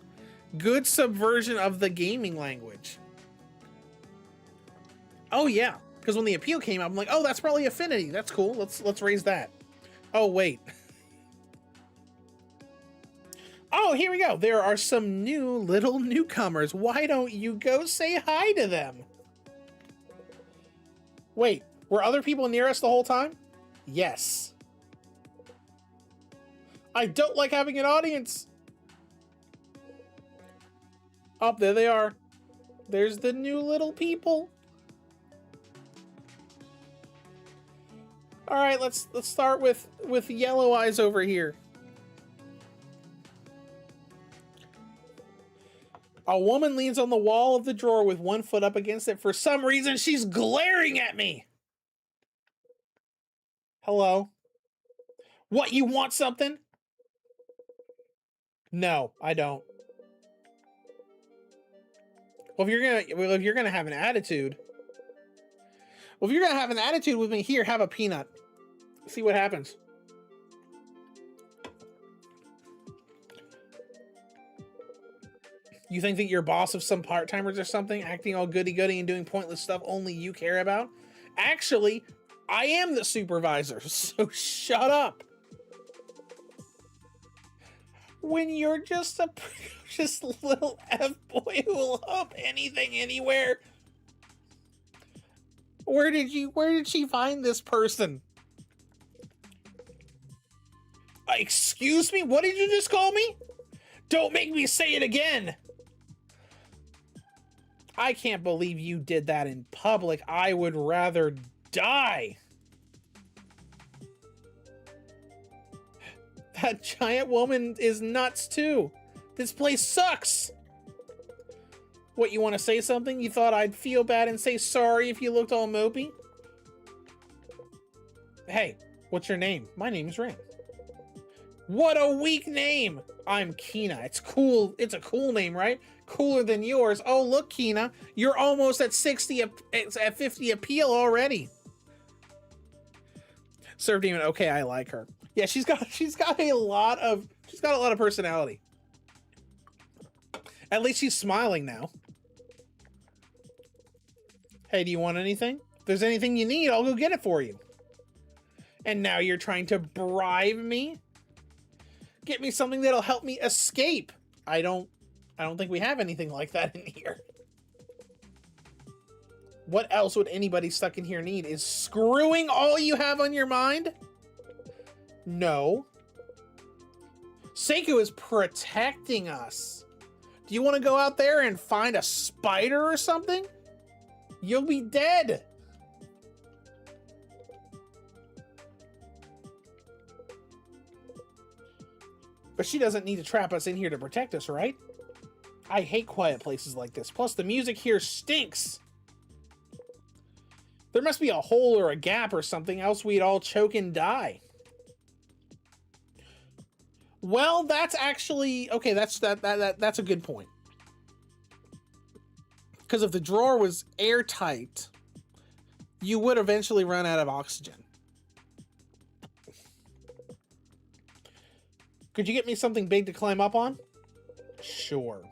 Good subversion of the gaming language. Oh yeah, because when the appeal came up, I'm like, oh, that's probably affinity. That's cool. Let's raise that. Oh wait. Oh, here we go. There are some new little newcomers. Why don't you go say hi to them? Wait, were other people near us the whole time? Yes. I don't like having an audience. Oh, there they are. There's the new little people. All right, let's start with Yellow Eyes over here. A woman leans on the wall of the drawer with one foot up against it. For some reason, she's glaring at me. Hello. What, you want something? No, I don't. Well, if you're gonna have an attitude. Well, if you're gonna have an attitude with me, here, have a peanut. See what happens. You think that you're boss of some part-timers or something, acting all goody-goody and doing pointless stuff only you care about? Actually, I am the supervisor, so shut up. When you're just a just little F-boy who will hump anything anywhere. Where did she find this person? Excuse me? What did you just call me? Don't make me say it again. I can't believe you did that in public. I would rather die. That giant woman is nuts too. This place sucks. What, you want to say something? You thought I'd feel bad and say sorry if you looked all mopey? Hey, what's your name? My name's Ring. What a weak name. I'm Kina. It's cool. It's a cool name, right? Cooler than yours. Oh, look, Kina. You're almost at 60, at 50 appeal already. Serve Demon. Okay, I like her. Yeah, she's got a lot of personality. At least she's smiling now. Hey, do you want anything? If there's anything you need, I'll go get it for you. And now you're trying to bribe me? Get me something that'll help me escape. I don't think we have anything like that in here. What else would anybody stuck in here need? Is screwing all you have on your mind? No. Saeko is protecting us. Do you want to go out there and find a spider or something? You'll be dead. But she doesn't need to trap us in here to protect us, right? I hate quiet places like this. Plus, the music here stinks. There must be a hole or a gap or something, else we'd all choke and die. Well, that's actually okay. That's a good point. Because if the drawer was airtight, you would eventually run out of oxygen. Could you get me something big to climb up on? Sure.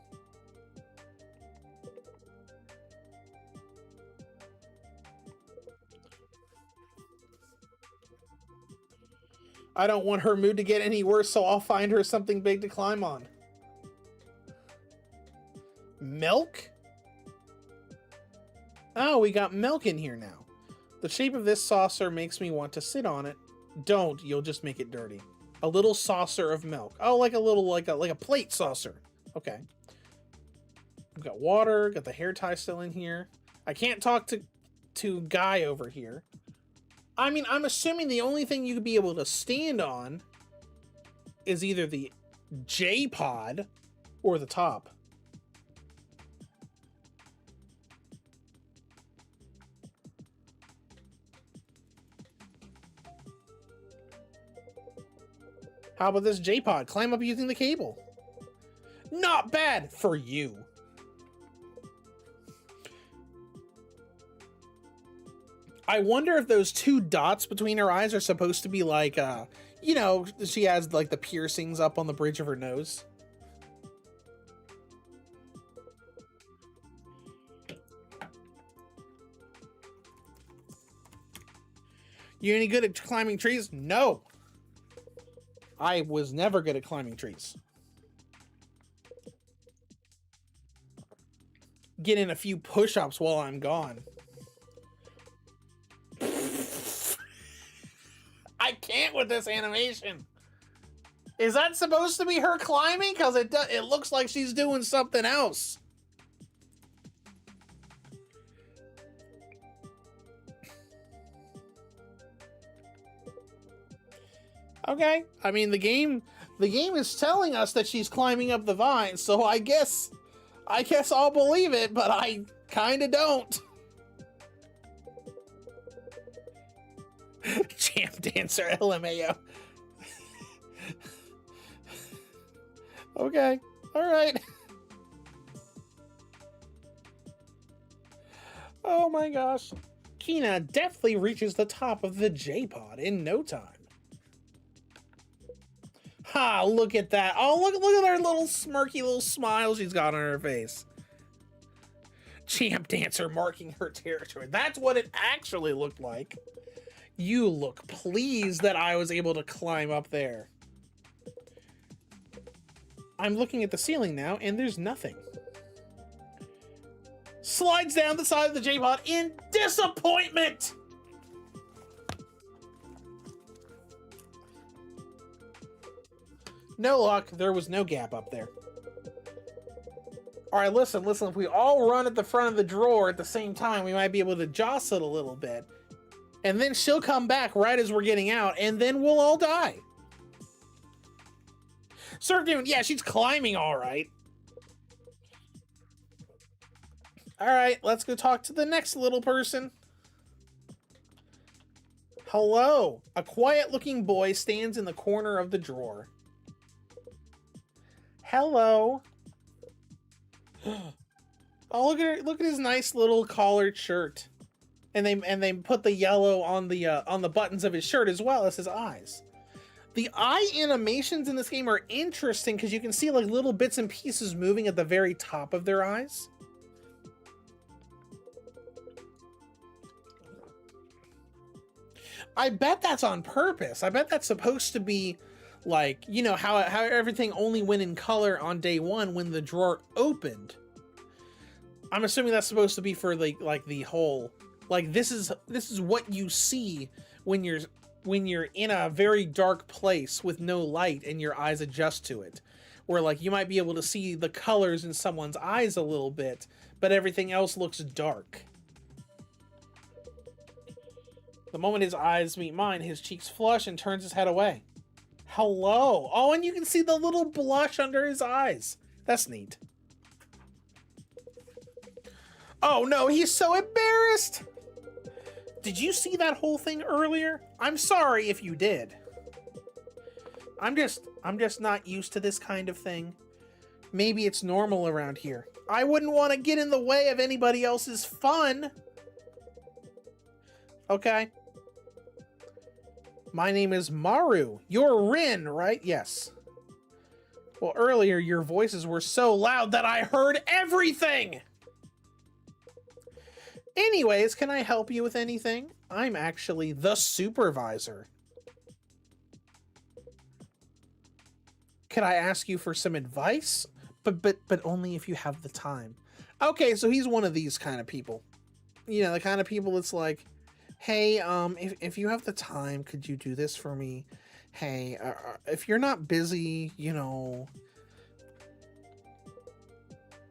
I don't want her mood to get any worse, so I'll find her something big to climb on. Milk? Oh, we got milk in here now. The shape of this saucer makes me want to sit on it. Don't, you'll just make it dirty. A little saucer of milk. Oh, like a plate saucer. Okay. We've got water, got the hair tie still in here. I can't talk to to Guy over here. I mean, I'm assuming the only thing you could be able to stand on is either the J-pod or the top. How about this J-pod? Climb up using the cable. Not bad for you. I wonder if those two dots between her eyes are supposed to be like, you know, she has like the piercings up on the bridge of her nose. You any good at climbing trees? No. I was never good at climbing trees. Get in a few push-ups while I'm gone. I can't with this animation. Is that supposed to be her climbing? Because it looks like she's doing something else. Okay, I mean the game is telling us that she's climbing up the vine, so I guess I'll believe it, but I kind of don't. Champ dancer LMAO. Okay, all right. Oh my gosh. Kina definitely reaches the top of the J-pod in no time. Ha, look at that. Oh, look at her little smirky little smile she's got on her face. Champ dancer marking her territory. That's what it actually looked like. You look pleased that I was able to climb up there. I'm looking at the ceiling now, and there's nothing. Slides down the side of the J-pod in disappointment! No luck, there was no gap up there. Alright, listen, if we all run at the front of the drawer at the same time, we might be able to jostle it a little bit. And then she'll come back right as we're getting out, and then we'll all die. Surf Demon, yeah, she's climbing all right. All right, let's go talk to the next little person. Hello. A quiet-looking boy stands in the corner of the drawer. Hello. Oh, look at his nice little collared shirt. And they put the yellow on the buttons of his shirt as well as his eyes. The eye animations in this game are interesting because you can see like little bits and pieces moving at the very top of their eyes. I bet that's on purpose. I bet that's supposed to be like, you know, how everything only went in color on day one when the drawer opened. I'm assuming that's supposed to be for like the whole, like this is what you see when you're in a very dark place with no light and your eyes adjust to it. Where like you might be able to see the colors in someone's eyes a little bit, but everything else looks dark. The moment his eyes meet mine, his cheeks flush and turns his head away. Hello. Oh, and you can see the little blush under his eyes. That's neat. Oh no, he's so embarrassed. Did you see that whole thing earlier? I'm sorry if you did. I'm just not used to this kind of thing. Maybe it's normal around here. I wouldn't want to get in the way of anybody else's fun. Okay. My name is Maru. You're Rin, right? Yes. Well, earlier your voices were so loud that I heard everything! Anyways, can I help you with anything? I'm actually the supervisor. Could I ask you for some advice? But only if you have the time. Okay, so he's one of these kind of people. You know, the kind of people that's like, hey, if you have the time, could you do this for me? Hey, if you're not busy, you know...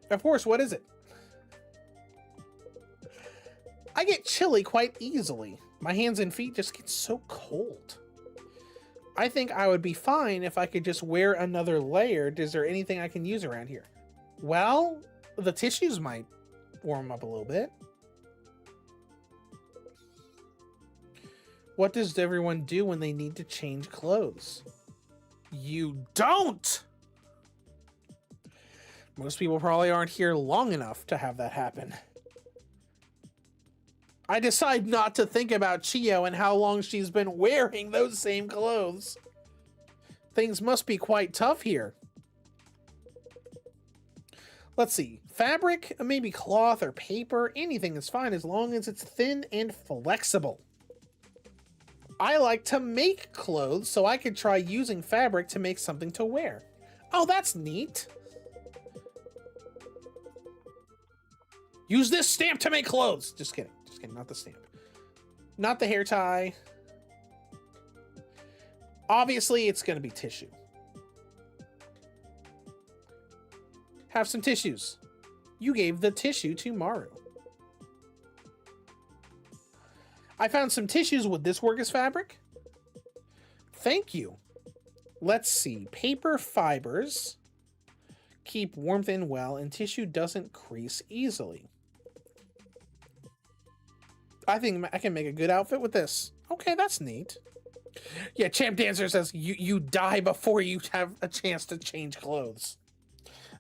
Of course, what is it? I get chilly quite easily. My hands and feet just get so cold. I think I would be fine if I could just wear another layer. Is there anything I can use around here? Well, the tissues might warm up a little bit. What does everyone do when they need to change clothes? You don't! Most people probably aren't here long enough to have that happen. I decide not to think about Chio and how long she's been wearing those same clothes. Things must be quite tough here. Let's see. Fabric, maybe cloth or paper, anything is fine as long as it's thin and flexible. I like to make clothes, so I could try using fabric to make something to wear. Oh, that's neat. Use this stamp to make clothes. Just kidding. Just kidding. Not the stamp. Not the hair tie. Obviously, it's going to be tissue. Have some tissues. You gave the tissue to Maru. I found some tissues. Would this work as fabric? Thank you. Let's see. Paper fibers keep warmth in well, and tissue doesn't crease easily. I think I can make a good outfit with this. Okay, that's neat. Yeah, Champ Dancer says you die before you have a chance to change clothes.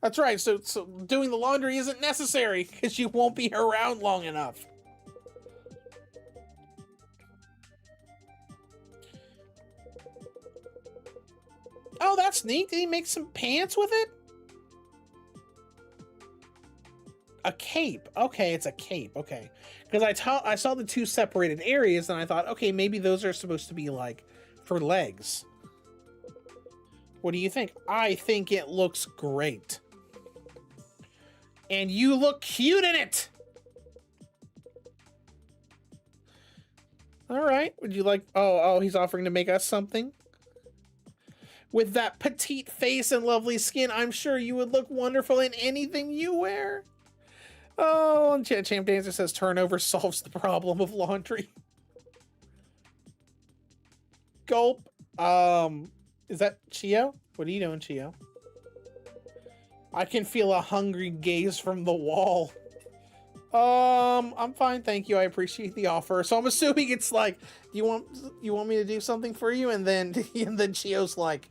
That's right, so doing the laundry isn't necessary because you won't be around long enough. Oh, that's neat. Did he make some pants with it? A cape. Okay, it's a cape. Okay. Because I saw the two separated areas and I thought, okay, maybe those are supposed to be like for legs. What do you think? I think it looks great. And you look cute in it. All right. Would you like... Oh, he's offering to make us something? With that petite face and lovely skin, I'm sure you would look wonderful in anything you wear. Oh, and Champ Dancer says turnover solves the problem of laundry. Gulp. Is that Chio? What are you doing, Chio? I can feel a hungry gaze from the wall. I'm fine, thank you. I appreciate the offer. So I'm assuming it's like, you want me to do something for you? And then Chio's like,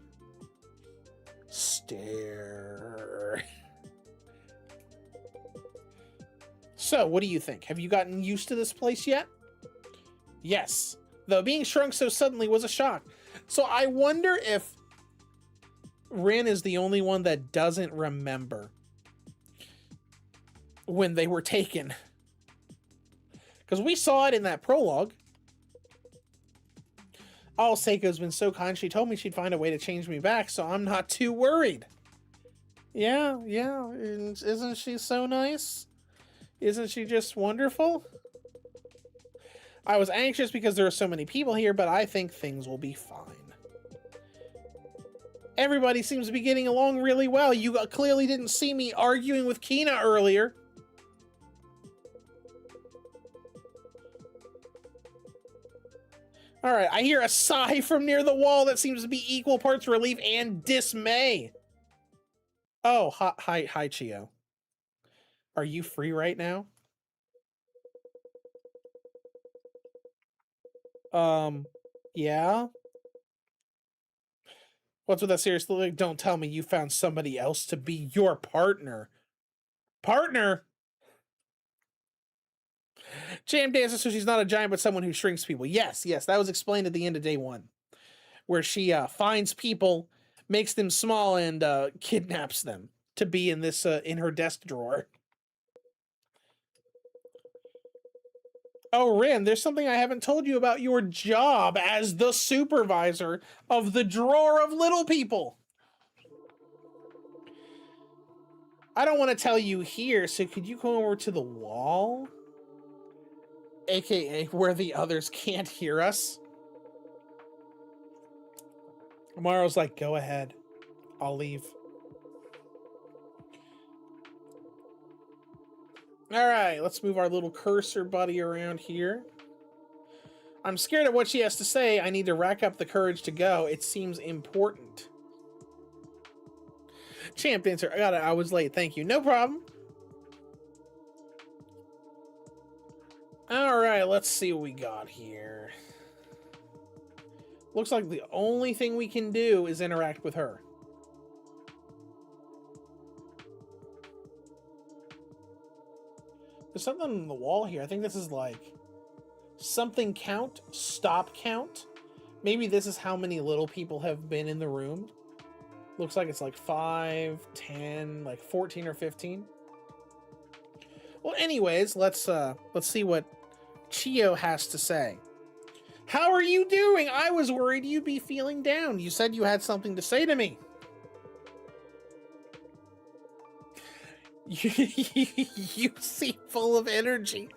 stare. So, what do you think? Have you gotten used to this place yet? Yes. Though being shrunk so suddenly was a shock. So I wonder if Rin is the only one that doesn't remember when they were taken. Because we saw it in that prologue. Oh, Saeko's been so kind. She told me she'd find a way to change me back, so I'm not too worried. Yeah. Isn't she so nice? Isn't she just wonderful? I was anxious because there are so many people here, but I think things will be fine. Everybody seems to be getting along really well. You clearly didn't see me arguing with Kina earlier. All right, I hear a sigh from near the wall that seems to be equal parts relief and dismay. Oh, hi, Chio. Are you free right now? Yeah? What's with that serious look? Don't tell me you found somebody else to be your partner. Partner? Jam dances, so she's not a giant, but someone who shrinks people. Yes, that was explained at the end of day one. Where she finds people, makes them small, and kidnaps them to be in this in her desk drawer. Oh, Rin, there's something I haven't told you about your job as the supervisor of the drawer of little people. I don't want to tell you here, so could you come over to the wall? AKA where the others can't hear us. Amaro's like, go ahead. I'll leave. Alright, let's move our little cursor buddy around here. I'm scared of what she has to say. I need to rack up the courage to go. It seems important. Champ dancer. I was late. Thank you. No problem. Alright, let's see what we got here. Looks like the only thing we can do is interact with her. There's something on the wall here. I think this is like something count, stop count. Maybe this is how many little people have been in the room. Looks like it's like 5, 10, like 14 or 15. Well, anyways, let's see what Chio has to say. How are you doing? I was worried you'd be feeling down. You said you had something to say to me. You seem full of energy.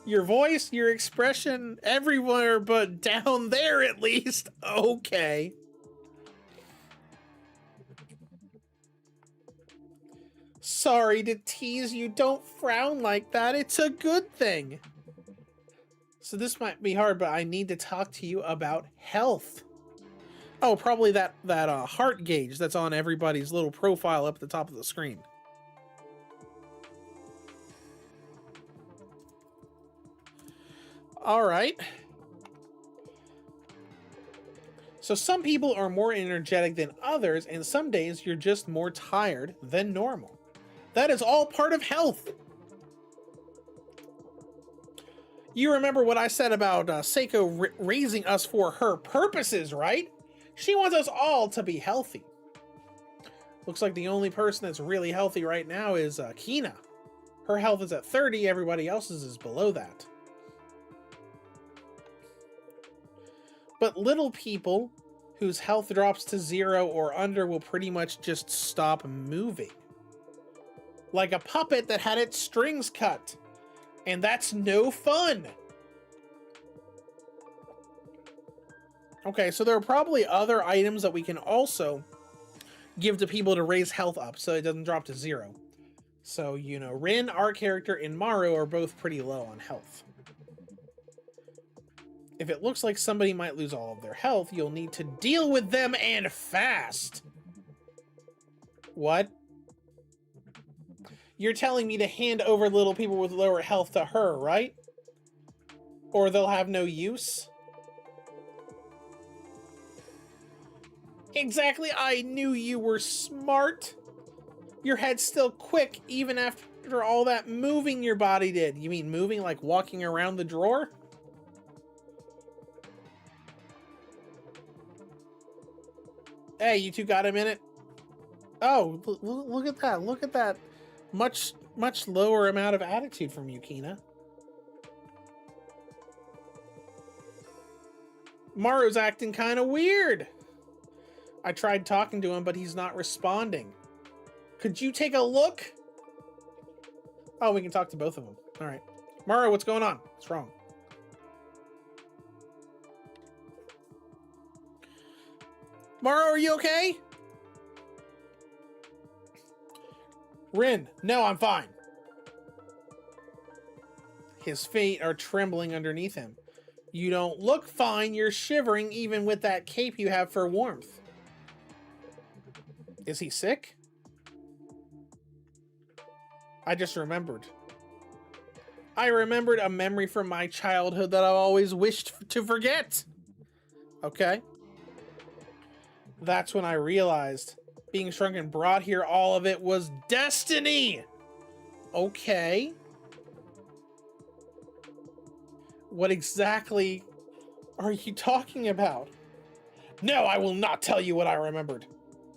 Your voice, your expression, everywhere but down there at least. Okay. Sorry to tease you. Don't frown like that. It's a good thing. So this might be hard, but I need to talk to you about health. Oh, probably that heart gauge that's on everybody's little profile up at the top of the screen. All right. So some people are more energetic than others, and some days you're just more tired than normal. That is all part of health. You remember what I said about Saeko raising us for her purposes, right? She wants us all to be healthy. Looks like the only person that's really healthy right now is Kina. Her health is at 30, everybody else's is below that. But little people whose health drops to 0 or under will pretty much just stop moving. Like a puppet that had its strings cut. And that's no fun. Okay, so there are probably other items that we can also give to people to raise health up so it doesn't drop to 0. So, you know, Rin, our character, and Maru are both pretty low on health. If it looks like somebody might lose all of their health, you'll need to deal with them and fast. What? You're telling me to hand over little people with lower health to her, right? Or they'll have no use? Exactly, I knew you were smart. Your head's still quick even after all that moving your body did. You mean moving like walking around the drawer? Hey, you two got a minute? Oh, look at that. Look at that. Much lower amount of attitude from Yukina. Maru's acting kind of weird. I tried talking to him, but he's not responding. Could you take a look? Oh, we can talk to both of them. All right. Maru, what's going on? What's wrong? Maru, are you okay? Rin, no, I'm fine. His feet are trembling underneath him. You don't look fine. You're shivering even with that cape you have for warmth. Is he sick? I just remembered. I remembered a memory from my childhood that I've always wished to forget. Okay. That's when I realized being shrunk and brought here, all of it was destiny. Okay. What exactly are you talking about? No, I will not tell you what I remembered.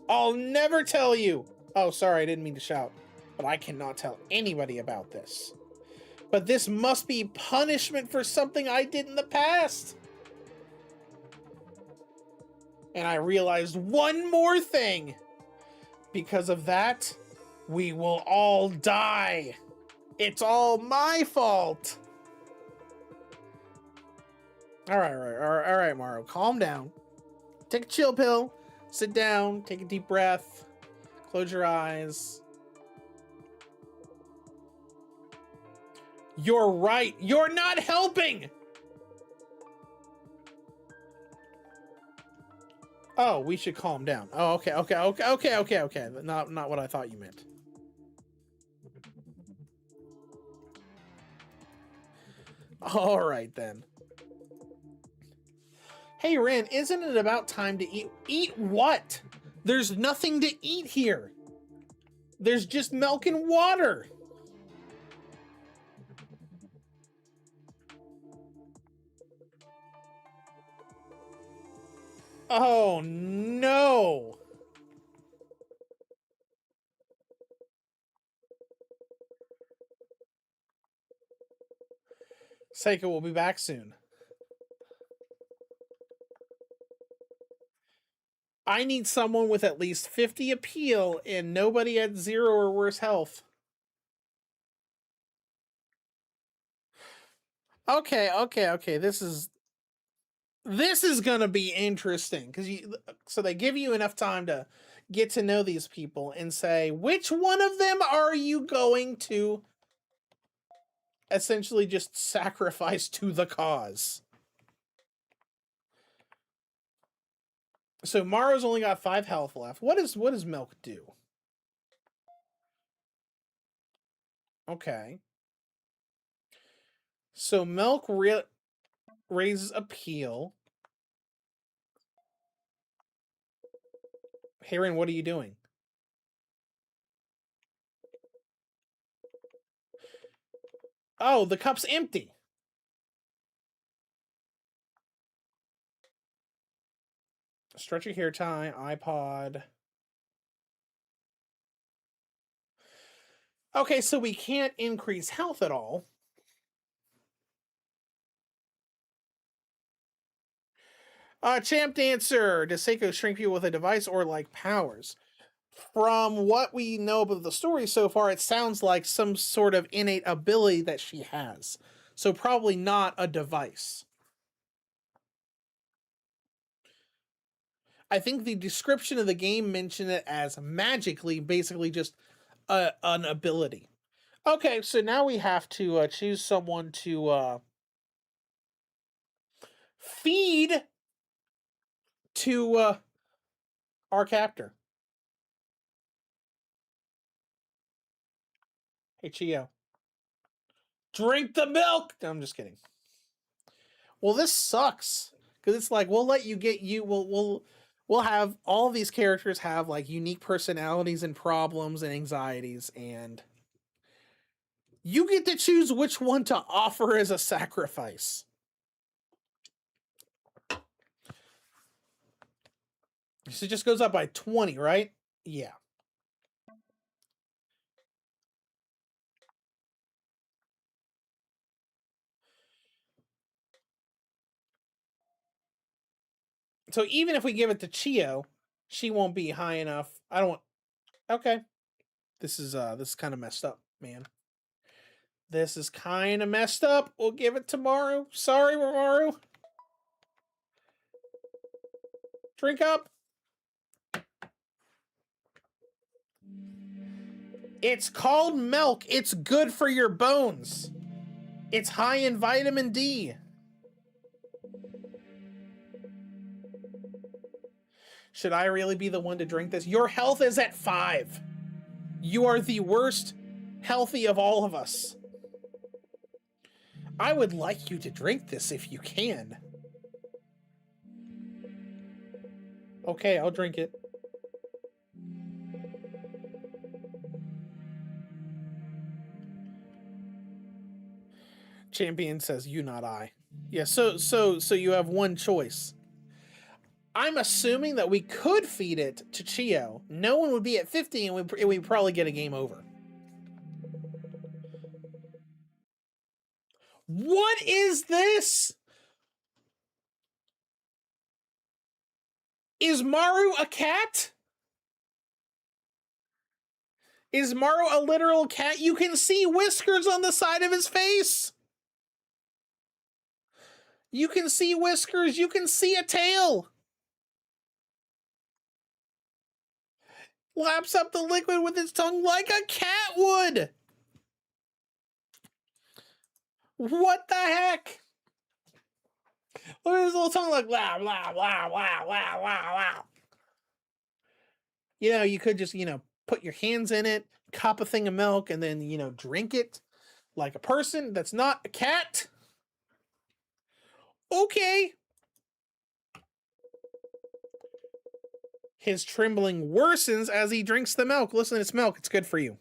I'll never tell you. Oh, sorry, I didn't mean to shout. But I cannot tell anybody about this. But this must be punishment for something I did in the past. And I realized one more thing. Because of that, we will all die. It's all my fault. All right, Maru, calm down. Take a chill pill. Sit down, take a deep breath. Close your eyes. You're right. You're not helping. Oh, we should calm down. Oh, okay. Not what I thought you meant. All right then. Hey Ren, isn't it about time to eat? Eat what? There's nothing to eat here. There's just milk and water. Oh no. Saeko will be back soon. I need someone with at least 50 appeal and nobody at 0 or worse health. Okay. This is gonna be interesting because so they give you enough time to get to know these people and say which one of them are you going to essentially just sacrifice to the cause. So Maro's only got 5 health left. What does Milk do? Okay. So Milk raises appeal. Heron, what are you doing? Oh, the cup's empty. Stretch your hair tie, iPod. Okay, so we can't increase health at all. Champ Dancer. Does Seiko shrink people with a device or like powers? From what we know about the story so far, it sounds like some sort of innate ability that she has. So probably not a device. I think the description of the game mentioned it as magically, basically just an ability. Okay, so now we have to choose someone to feed to our captor. Hey, Chio. Drink the milk! No, I'm just kidding. Well, this sucks. Because it's like, we'll let you get you, we'll have all these characters have like unique personalities and problems and anxieties, and you get to choose which one to offer as a sacrifice. So it just goes up by 20, right? Yeah. So even if we give it to Chio, she won't be high enough. I don't want. Okay. This is kind of messed up, man. This is kind of messed up. We'll give it to Maru. Sorry, Maru. Drink up. It's called milk. It's good for your bones. It's high in vitamin D. Should I really be the one to drink this? Your health is at 5. You are the worst healthy of all of us. I would like you to drink this if you can. Okay, I'll drink it. Champion says, "You, not I." Yeah, so you have one choice. I'm assuming that we could feed it to Chio. No one would be at 50, and we'd probably get a game over. What is this? Is Maru a cat? Is Maru a literal cat? You can see whiskers on the side of his face. You can see whiskers. You can see a tail. Laps up the liquid with its tongue like a cat would. What the heck? Look at his little tongue like blah, blah, blah, blah, blah, blah, blah. You know, you could just, put your hands in it, cup a thing of milk, and then, drink it like a person that's not a cat. Okay. His trembling worsens as he drinks the milk. Listen, it's milk. It's good for you.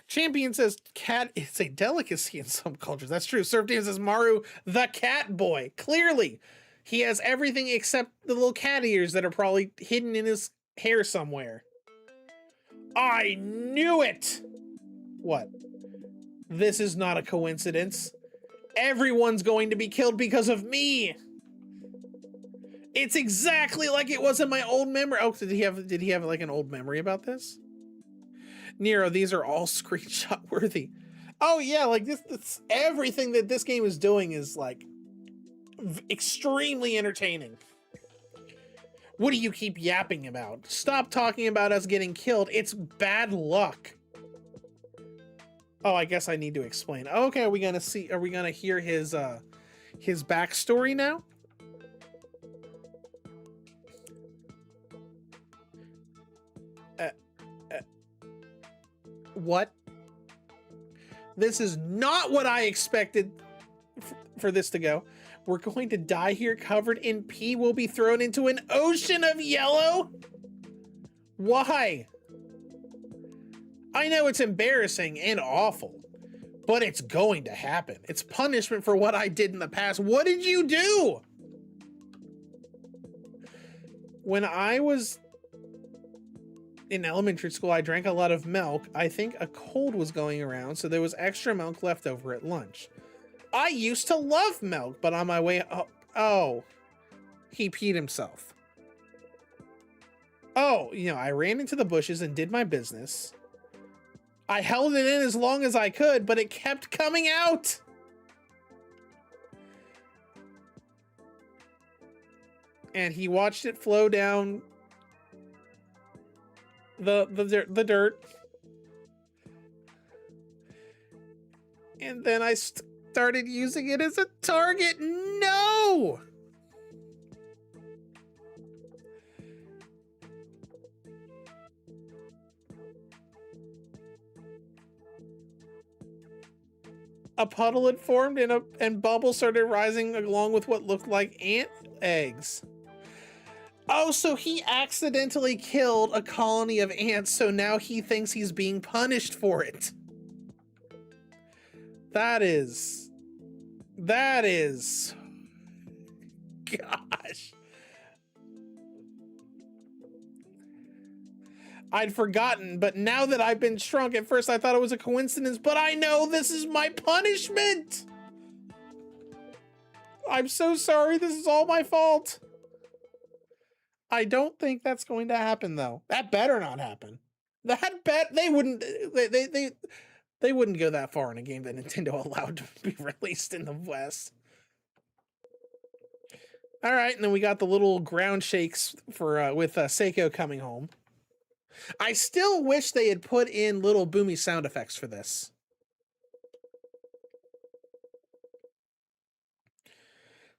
Champion says cat is a delicacy in some cultures. That's true. Surfteam says Maru, the cat boy. Clearly, he has everything except the little cat ears that are probably hidden in his hair somewhere. I knew it! What? This is not a coincidence. Everyone's going to be killed because of me. It's exactly like it was in my old memory. Oh, did he have like an old memory about this? Nero, these are all screenshot worthy. Oh yeah, like this everything that this game is doing is like extremely entertaining. What do you keep yapping about? Stop talking about us getting killed. It's bad luck. Oh, I guess I need to explain. Okay, are we gonna hear his backstory now? What? This is not what I expected for this to go. We're going to die here covered in pee. We'll be thrown into an ocean of yellow. Why? I know it's embarrassing and awful, but it's going to happen. It's punishment for what I did in the past. What did you do? When I was in elementary school, I drank a lot of milk. I think a cold was going around, so there was extra milk left over at lunch. I used to love milk, but on my way up, he peed himself. Oh, I ran into the bushes and did my business. I held it in as long as I could, but it kept coming out. And he watched it flow down the dirt. And then I started using it as a target. No! A puddle had formed and bubbles started rising along with what looked like ant eggs. Oh, so he accidentally killed a colony of ants, so now he thinks he's being punished for it. That is... Gosh. I'd forgotten, but now that I've been shrunk, at first I thought it was a coincidence, but I know this is my punishment! I'm so sorry, this is all my fault. I don't think that's going to happen, though. That better not happen. They wouldn't go that far in a game that Nintendo allowed to be released in the West. All right, and then we got the little ground shakes for with Saeko coming home. I still wish they had put in little boomy sound effects for this.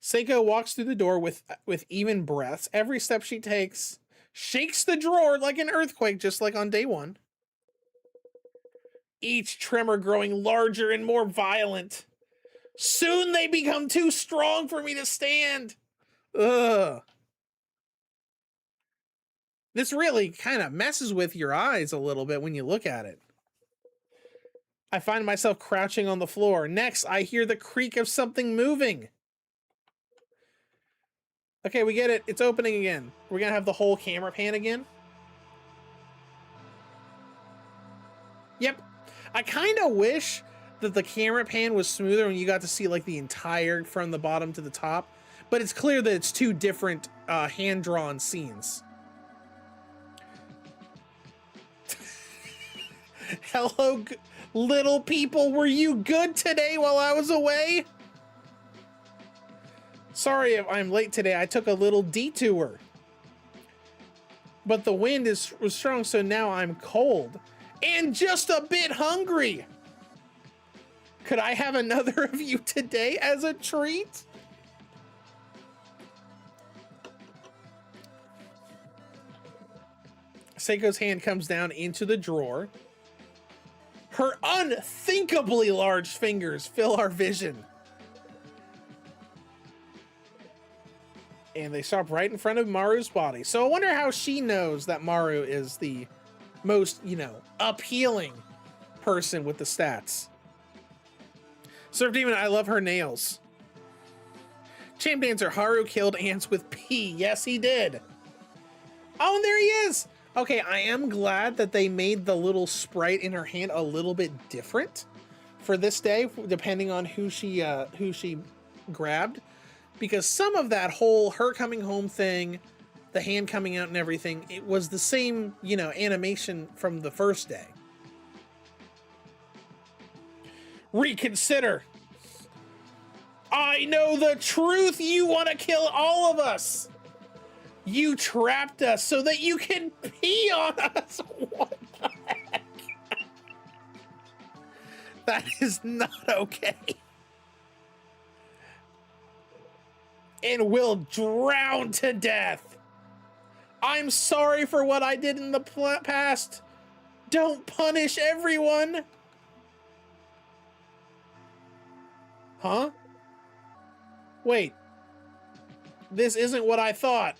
Saeko walks through the door with even breaths. Every step she takes shakes the drawer like an earthquake, just like on day one. Each tremor growing larger and more violent. Soon they become too strong for me to stand. Ugh. This really kind of messes with your eyes a little bit when you look at it. I find myself crouching on the floor. Next, I hear the creak of something moving. Okay, we get it. It's opening again. We're gonna have the whole camera pan again. Yep. I kind of wish that the camera pan was smoother and you got to see like the entire from the bottom to the top. But it's clear that it's two different hand-drawn scenes. Hello, little people. Were you good today while I was away? Sorry if I'm late today. I took a little detour. But the wind was strong, so now I'm cold and just a bit hungry. Could I have another of you today as a treat? Saeko's hand comes down into the drawer. Her unthinkably large fingers fill our vision. And they stop right in front of Maru's body. So I wonder how she knows that Maru is the most, appealing person with the stats. Surf Demon, I love her nails. Champ Dancer, Haru killed ants with P. Yes, he did. Oh, and there he is. Okay, I am glad that they made the little sprite in her hand a little bit different for this day, depending on who she grabbed. Because some of that whole her coming home thing, the hand coming out and everything, it was the same, animation from the first day. Reconsider. I know the truth. You want to kill all of us. You trapped us so that you can pee on us. What the heck? That is not okay. And will drown to death. I'm sorry for what I did in the past. Don't punish everyone. Huh? Wait. This isn't what I thought.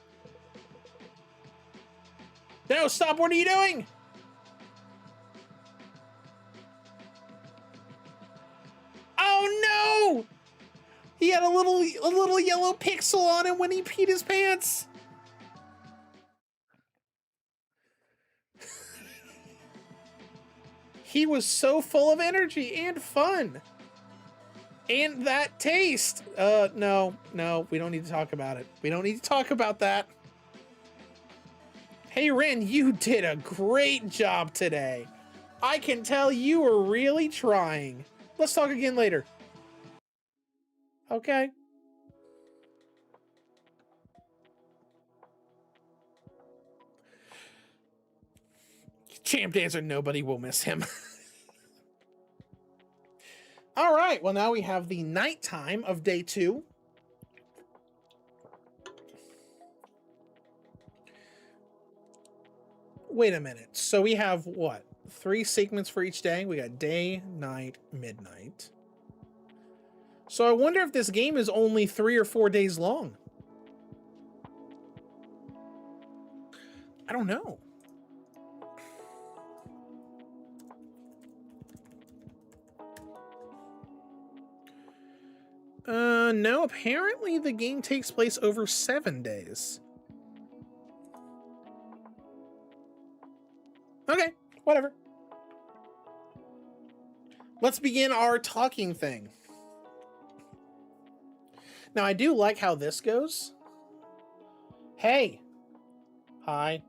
No, stop. What are you doing? Oh no! He had a little yellow pixel on him when he peed his pants. He was so full of energy and fun. And that taste. No, we don't need to talk about it. We don't need to talk about that. Hey, Ren, you did a great job today. I can tell you were really trying. Let's talk again later. Okay. Champ Dancer, nobody will miss him. All right, well, now we have the nighttime of day 2. Wait a minute. So we have what? 3 segments for each day? We got day, night, midnight. So I wonder if this game is only 3 or 4 days long. I don't know. No, apparently the game takes place over 7 days. Okay, whatever. Let's begin our talking thing. Now, I do like how this goes. Hey. Hi.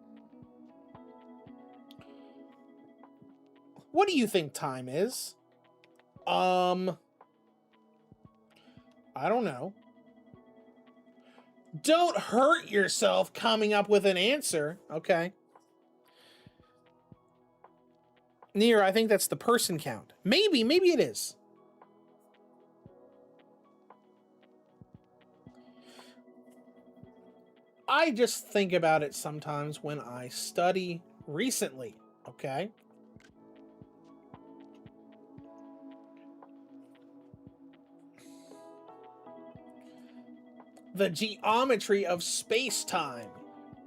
What do you think time is? I don't know. Don't hurt yourself coming up with an answer. Okay. Nier, I think that's the person count. Maybe it is. I just think about it sometimes when I study recently, okay? The geometry of space-time.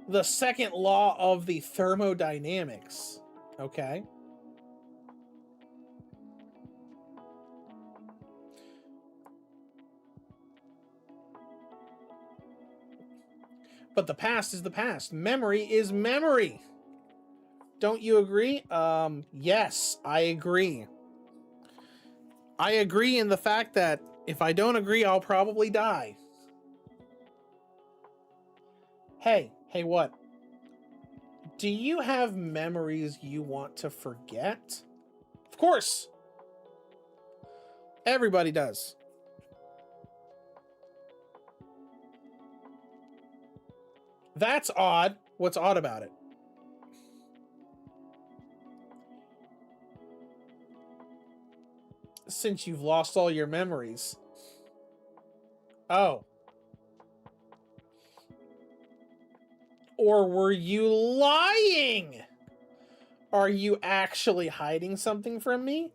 The second law of the thermodynamics, okay? But the past is the past. Memory is memory. Don't you agree? Yes, I agree. I agree in the fact that if I don't agree, I'll probably die. Hey, what? Do you have memories you want to forget? Of course. Everybody does. That's odd. What's odd about it? Since you've lost all your memories. Oh. Or were you lying? Are you actually hiding something from me?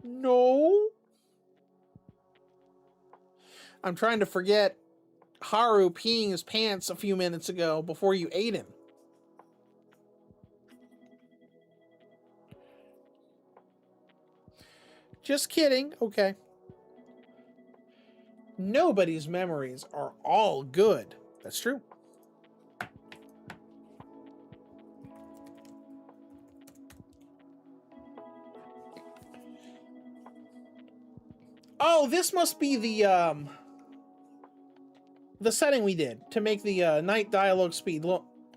No. I'm trying to forget Haru peeing his pants a few minutes ago before you ate him. Just kidding. Okay. Nobody's memories are all good. That's true. Oh, this must be the setting we did to make the night dialogue speed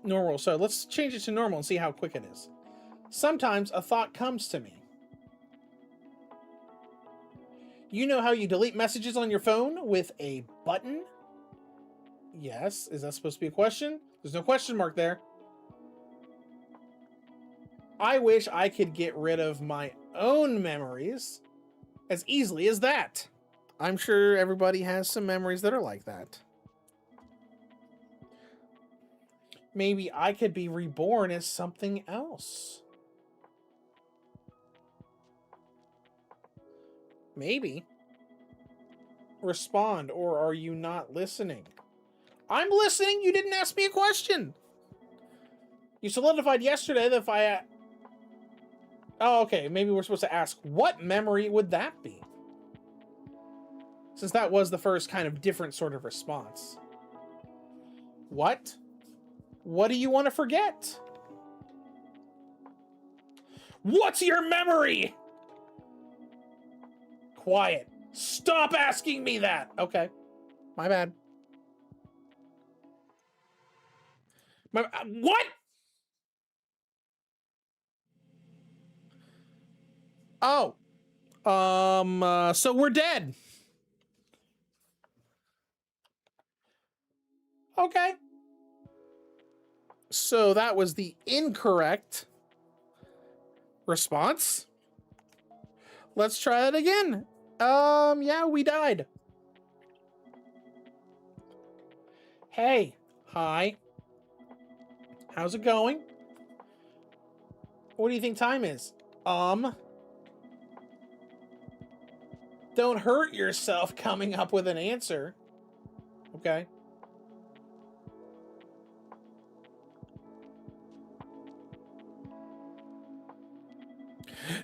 normal. So let's change it to normal and see how quick it is. Sometimes a thought comes to me. You know how you delete messages on your phone with a button? Yes. Is that supposed to be a question? There's no question mark there. I wish I could get rid of my own memories as easily as that. I'm sure everybody has some memories that are like that. Maybe I could be reborn as something else. Maybe. Respond, or are you not listening? I'm listening. You didn't ask me a question. You solidified yesterday that if I... Oh, okay. Maybe we're supposed to ask, what memory would that be? Since that was the first kind of different sort of response. What? What do you want to forget? What's your memory? Quiet. Stop asking me that. Okay. My bad. What? Oh. So we're dead. Okay. So that was the incorrect response. Let's try that again. Yeah, we died. Hey. Hi. How's it going? What do you think time is? Don't hurt yourself coming up with an answer. Okay.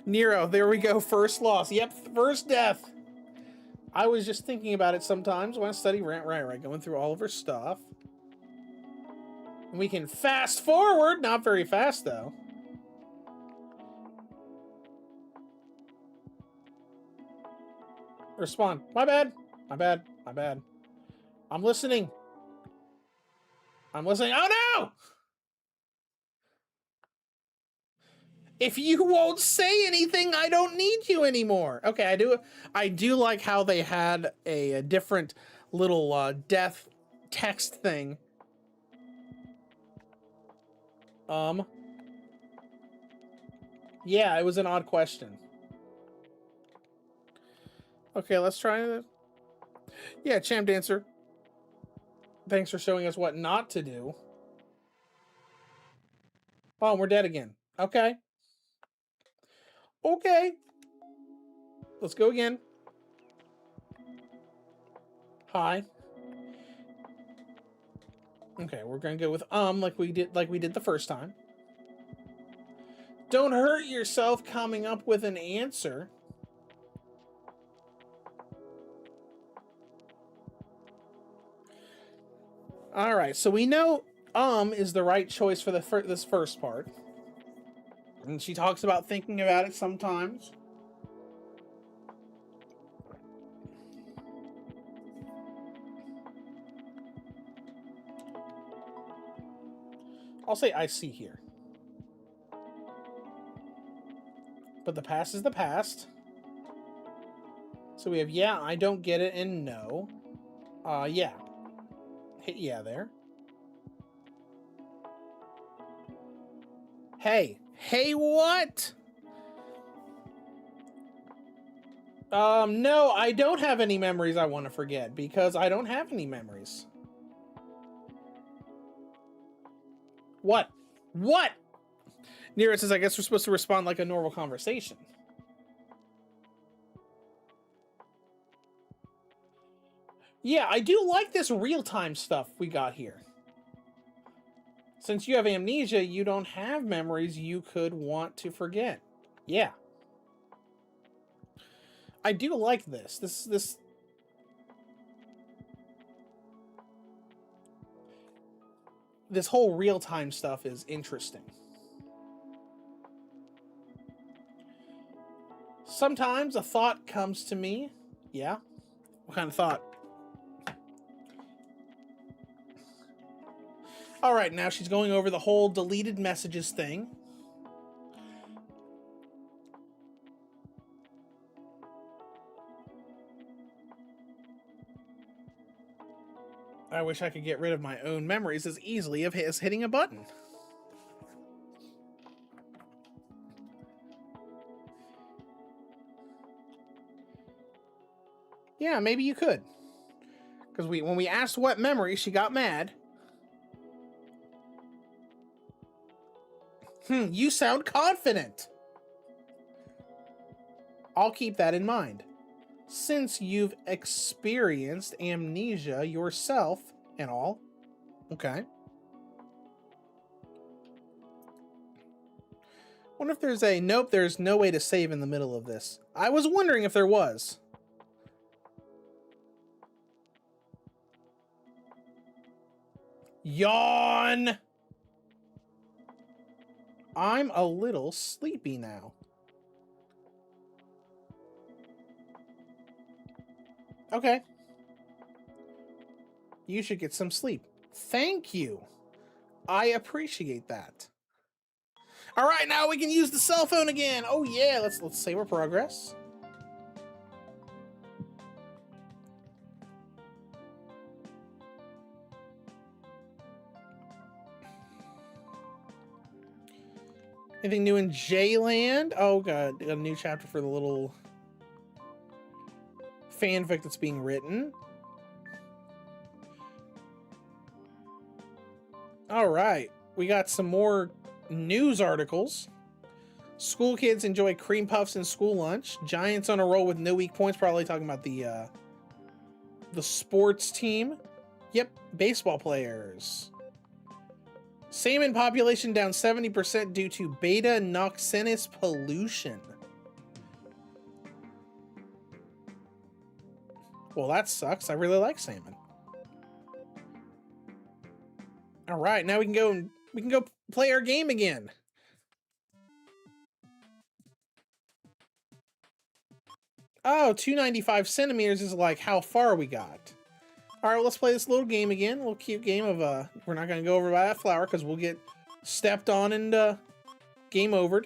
Nero, there we go. First loss. Yep, first death. I was just thinking about it sometimes when I study right. Going through all of her stuff. And we can fast forward. Not very fast, though. Respond. My bad. I'm listening. Oh, no! If you won't say anything, I don't need you anymore. Okay, I do like how they had a different little death text thing. Yeah, it was an odd question. Okay, let's try it. Yeah, Champ Dancer. Thanks for showing us what not to do. Oh, we're dead again. Okay. Okay. Let's go again. Hi. Okay, we're gonna go with like we did the first time. Don't hurt yourself coming up with an answer. All right, so we know is the right choice for this first part. And she talks about thinking about it sometimes. I'll say I see here. But the past is the past. So we have yeah, I don't get it, and no. Yeah. Hit yeah there. Hey. Hey, what? No, I don't have any memories I want to forget because I don't have any memories. What? What? Nero says, I guess we're supposed to respond like a normal conversation. Yeah, I do like this real-time stuff we got here. Since you have amnesia, you don't have memories you could want to forget. Yeah. I do like this. This whole real-time stuff is interesting. Sometimes a thought comes to me. Yeah? What kind of thought? Alright, now she's going over the whole deleted messages thing. I wish I could get rid of my own memories as easily as hitting a button. Yeah, maybe you could. Because when we asked what memory, she got mad. You sound confident. I'll keep that in mind. Since you've experienced amnesia yourself and all. Okay. Wonder if there's a... Nope, there's no way to save in the middle of this. I was wondering if there was. Yawn! I'm a little sleepy now. Okay. You should get some sleep. Thank you. I appreciate that. All right, now we can use the cell phone again. Oh yeah, let's save our progress. Anything new in J-Land? Oh god, a new chapter for the little fanfic that's being written. All right, we got some more news articles. School kids enjoy cream puffs and school lunch. Giants on a roll with no weak points. Probably talking about the sports team. Yep, baseball players. Salmon population down 70% due to beta noxenus pollution. Well, that sucks. I really like salmon. All right, now we can go play our game again. Oh, 295 centimeters is like how far we got. All right, well, let's play this little game again. A little cute game of we're not gonna go over by that flower because we'll get stepped on and game overed.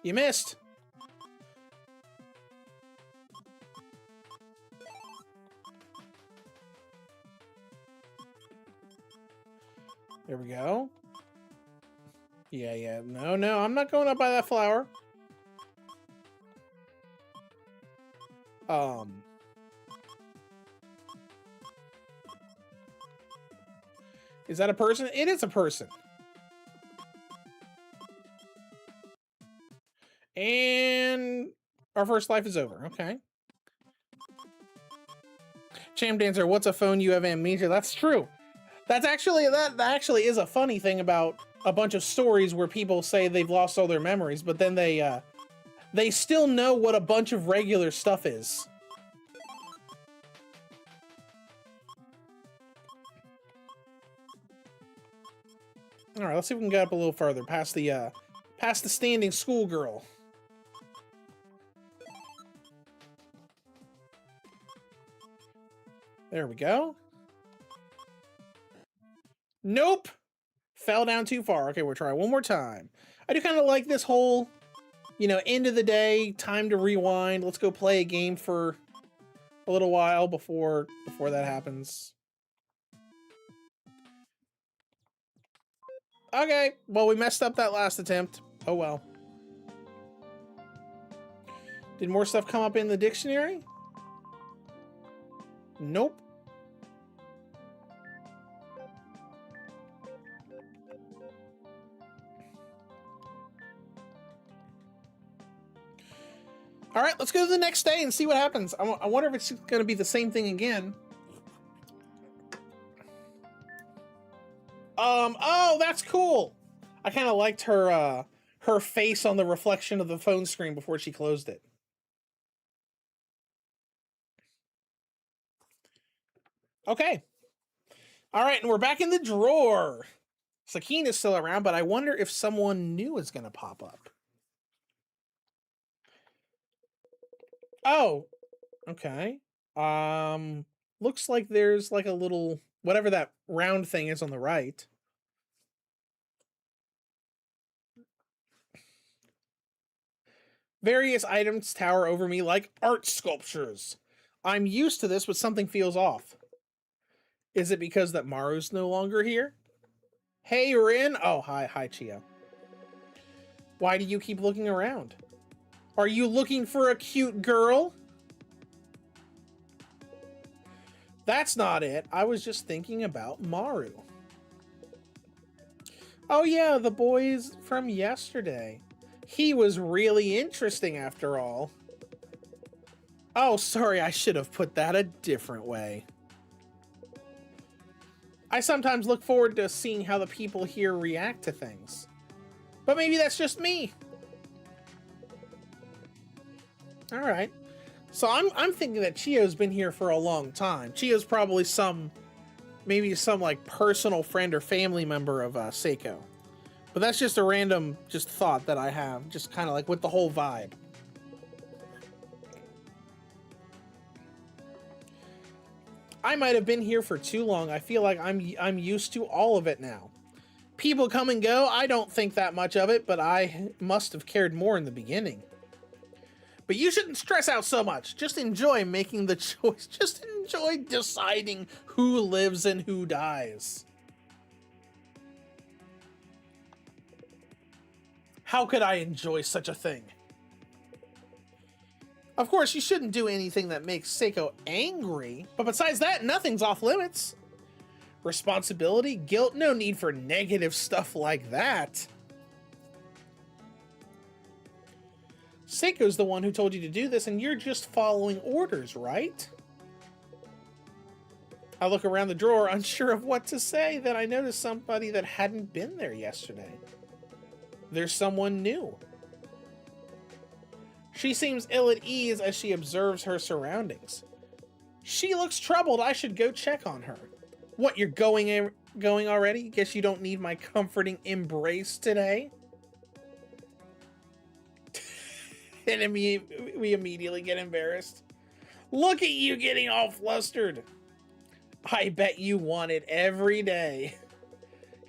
You missed. There we go. Yeah. No, I'm not going up by that flower. Is that a person? It is a person. And our first life is over. Okay. Champ Dancer, what's a phone? You have amnesia. That's true. That's actually that actually is a funny thing about a bunch of stories where people say they've lost all their memories, but then they still know what a bunch of regular stuff is. All right, let's see if we can get up a little further past the standing schoolgirl. There we go. Nope. Fell down too far. Okay, we'll try one more time. I do kind of like this whole, end of the day, time to rewind. Let's go play a game for a little while before that happens. Okay, well, we messed up that last attempt. Oh well. Did more stuff come up in the dictionary? Nope. All right, let's go to the next day and see what happens. I wonder if it's going to be the same thing again. Oh, that's cool. I kind of liked her face on the reflection of the phone screen before she closed it. Okay. All right, and we're back in the drawer. Sakine is still around, but I wonder if someone new is going to pop up. Oh, okay. Looks like there's like a little whatever that round thing is on the right. Various items tower over me like art sculptures. I'm used to this, but something feels off. Is it because that Maru's no longer here? Hey, Rin. Oh, hi, Chia. Why do you keep looking around? Are you looking for a cute girl? That's not it. I was just thinking about Maru. Oh yeah, the boys from yesterday. He was really interesting after all. Oh, sorry, I should have put that a different way. I sometimes look forward to seeing how the people here react to things. But maybe that's just me. All right. So I'm thinking that Chio's been here for a long time. Chio's probably maybe some like personal friend or family member of Saeko. But that's just a random just thought that I have, just kind of like with the whole vibe. I might have been here for too long. I feel like I'm used to all of it now. People come and go. I don't think that much of it, but I must have cared more in the beginning. But you shouldn't stress out so much. Just enjoy making the choice. Just enjoy deciding who lives and who dies. How could I enjoy such a thing? Of course, you shouldn't do anything that makes Saeko angry, but besides that, nothing's off limits. Responsibility, guilt, no need for negative stuff like that. Seiko's the one who told you to do this, and you're just following orders, right? I look around the drawer, unsure of what to say, then I notice somebody that hadn't been there yesterday. There's someone new. She seems ill at ease as she observes her surroundings. She looks troubled. I should go check on her. What, you're going already? Guess you don't need my comforting embrace today? And we immediately get embarrassed. Look at you getting all flustered. I bet you want it every day.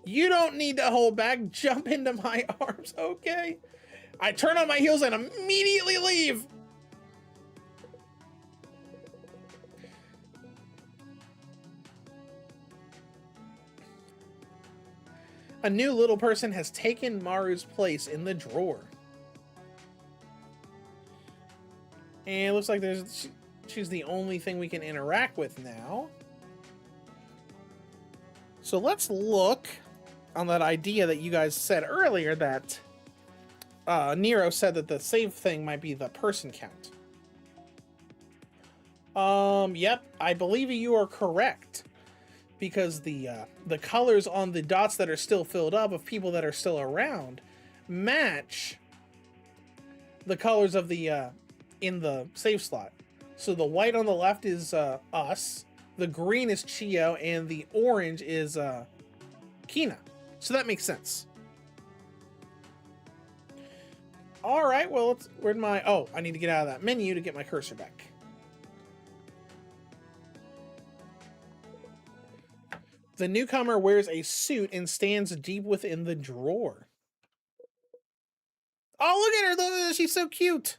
You don't need to hold back. Jump into my arms, okay? I turn on my heels and immediately leave. A new little person has taken Maru's place in the drawer. And it looks like she's the only thing we can interact with now. So let's look on that idea that you guys said earlier that Nero said that the save thing might be the person count. Yep, I believe you are correct. Because the colors on the dots that are still filled up of people that are still around match the colors of the in the save slot. So the white on the left is us, the green is Chio, and the orange is Kina. So that makes sense. All right, well, where'd my... Oh, I need to get out of that menu to get my cursor back. The newcomer wears a suit and stands deep within the drawer. Oh, look at her! She's so cute!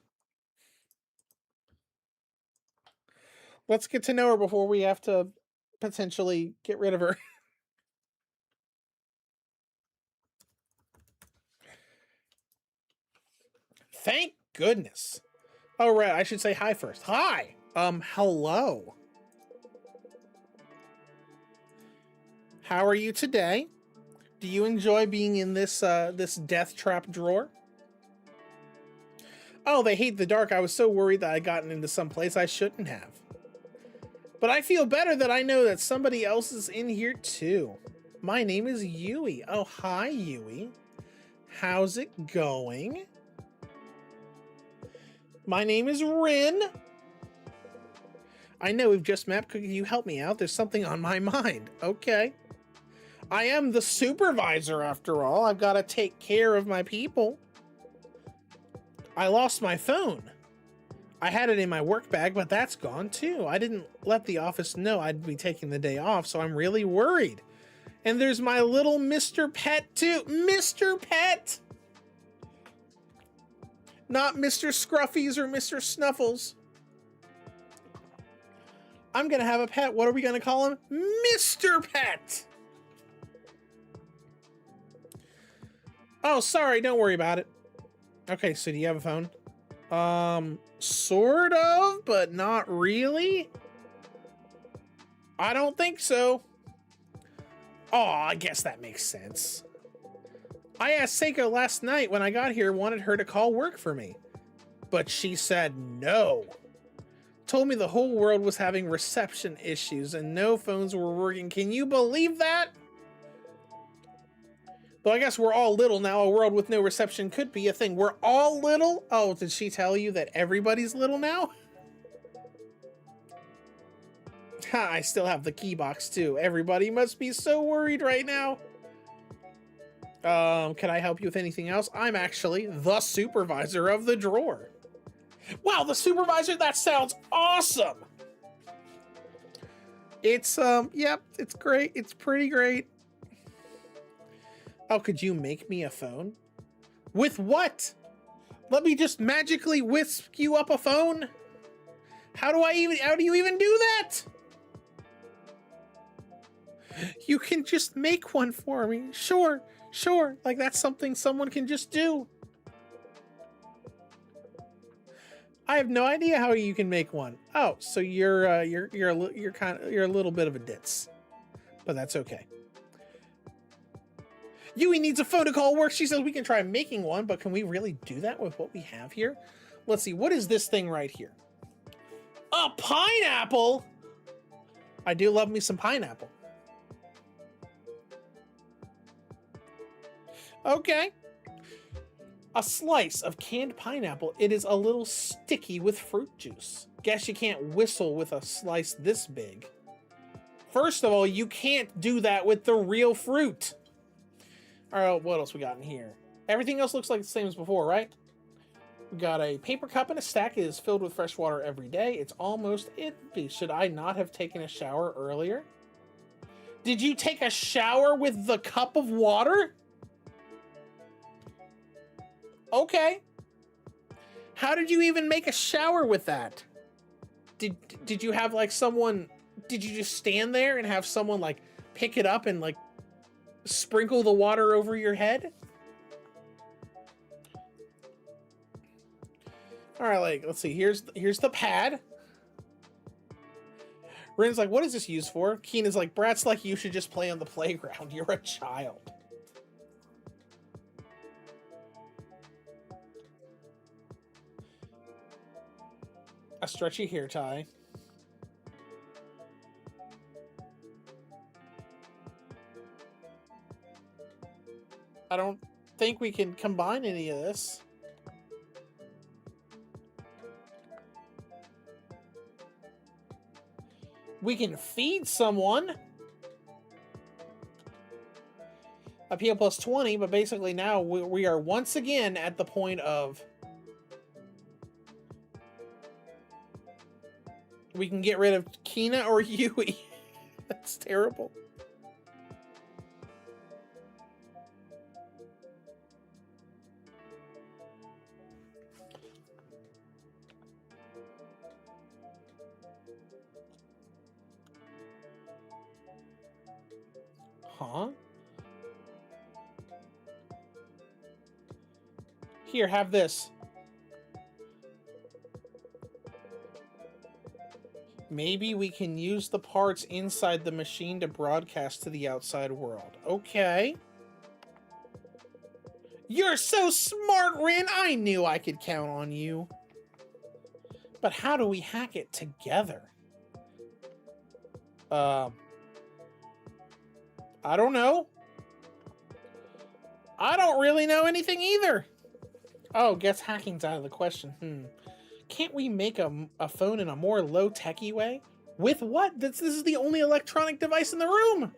Let's get to know her before we have to potentially get rid of her. Thank goodness. Oh, right. I should say hi first. Hi. Hello. How are you today? Do you enjoy being in this this death trap drawer? Oh, they hate the dark. I was so worried that I'd gotten into some place I shouldn't have. But I feel better that I know that somebody else is in here too. My name is Yui. Oh, hi, Yui. How's it going? My name is Rin. I know we've just met. Could you help me out? There's something on my mind. Okay. I am the supervisor after all. I've got to take care of my people. I lost my phone. I had it in my work bag, but that's gone too. I didn't let the office know I'd be taking the day off, so I'm really worried. And there's my little Mr. Pet too. Mr. Pet! Not Mr. Scruffies or Mr. Snuffles. I'm gonna have a pet. What are we gonna call him? Mr. Pet! Oh, sorry, don't worry about it. Okay, so do you have a phone? Sort of, but not really. I don't think so. Oh, I guess that makes sense. I asked Saeko last night when I got here, wanted her to call work for me. But she said no. Told me the whole world was having reception issues and no phones were working. Can you believe that? Though I guess we're all little now. A world with no reception could be a thing. We're all little? Oh, did she tell you that everybody's little now? Ha, I still have the key box too. Everybody must be so worried right now. Can I help you with anything else? I'm actually the supervisor of the drawer. Wow, the supervisor? That sounds awesome. It's, yep, it's great. It's pretty great. Oh, could you make me a phone? With what? Let me just magically whisk you up a phone? How do you even do that? You can just make one for me. Sure, sure. Like that's something someone can just do. I have no idea how you can make one. Oh, so you're a little bit of a ditz, but that's okay. Yui needs a phone to call work. She says we can try making one, but can we really do that with what we have here? Let's see. What is this thing right here? A pineapple? I do love me some pineapple. Okay. A slice of canned pineapple. It is a little sticky with fruit juice. Guess you can't whistle with a slice this big. First of all, you can't do that with the real fruit. All right, what else we got in here? Everything else looks like the same as before, right? We got a paper cup and a stack. It is filled with fresh water every day. It's almost empty. Should I not have taken a shower earlier? Did you take a shower with the cup of water? Okay. How did you even make a shower with that? Did you have like someone, did you just stand there and have someone like pick it up and like sprinkle the water over your head? All right, like, let's see. Here's the pad. Rin's like, what is this used for? Keena's like, brats like you should just play on the playground. You're a child. A stretchy hair tie. I don't think we can combine any of this. We can feed someone. Appeal plus 20, but basically now we are once again at the point of we can get rid of Kina or Yui. That's terrible. Huh? Here, have this. Maybe we can use the parts inside the machine to broadcast to the outside world. Okay. You're so smart, Rin! I knew I could count on you. But how do we hack it together? I don't know. I don't really know anything either. Oh, guess hacking's out of the question. Can't we make a phone in a more low-techy way? With what? This is the only electronic device in the room.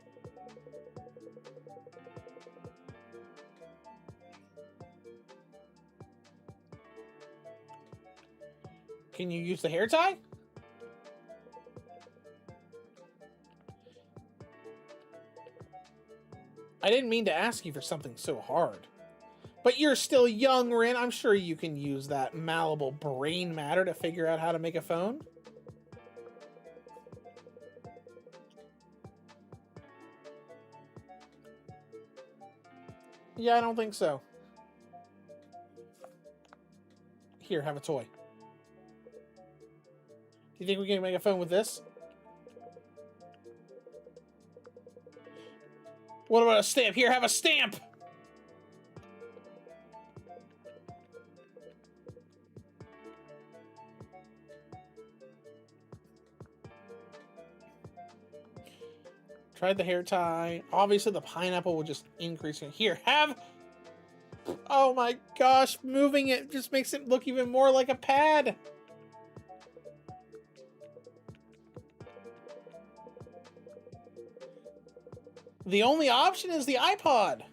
Can you use the hair tie? I didn't mean to ask you for something so hard. But you're still young, Rin. I'm sure you can use that malleable brain matter to figure out how to make a phone. Yeah, I don't think so. Here, have a toy. Do you think we can make a phone with this? What about a stamp? Here, have a stamp! Tried the hair tie. Obviously, the pineapple will just increase it. Here, have... Oh my gosh, moving it just makes it look even more like a pad. The only option is the iPod.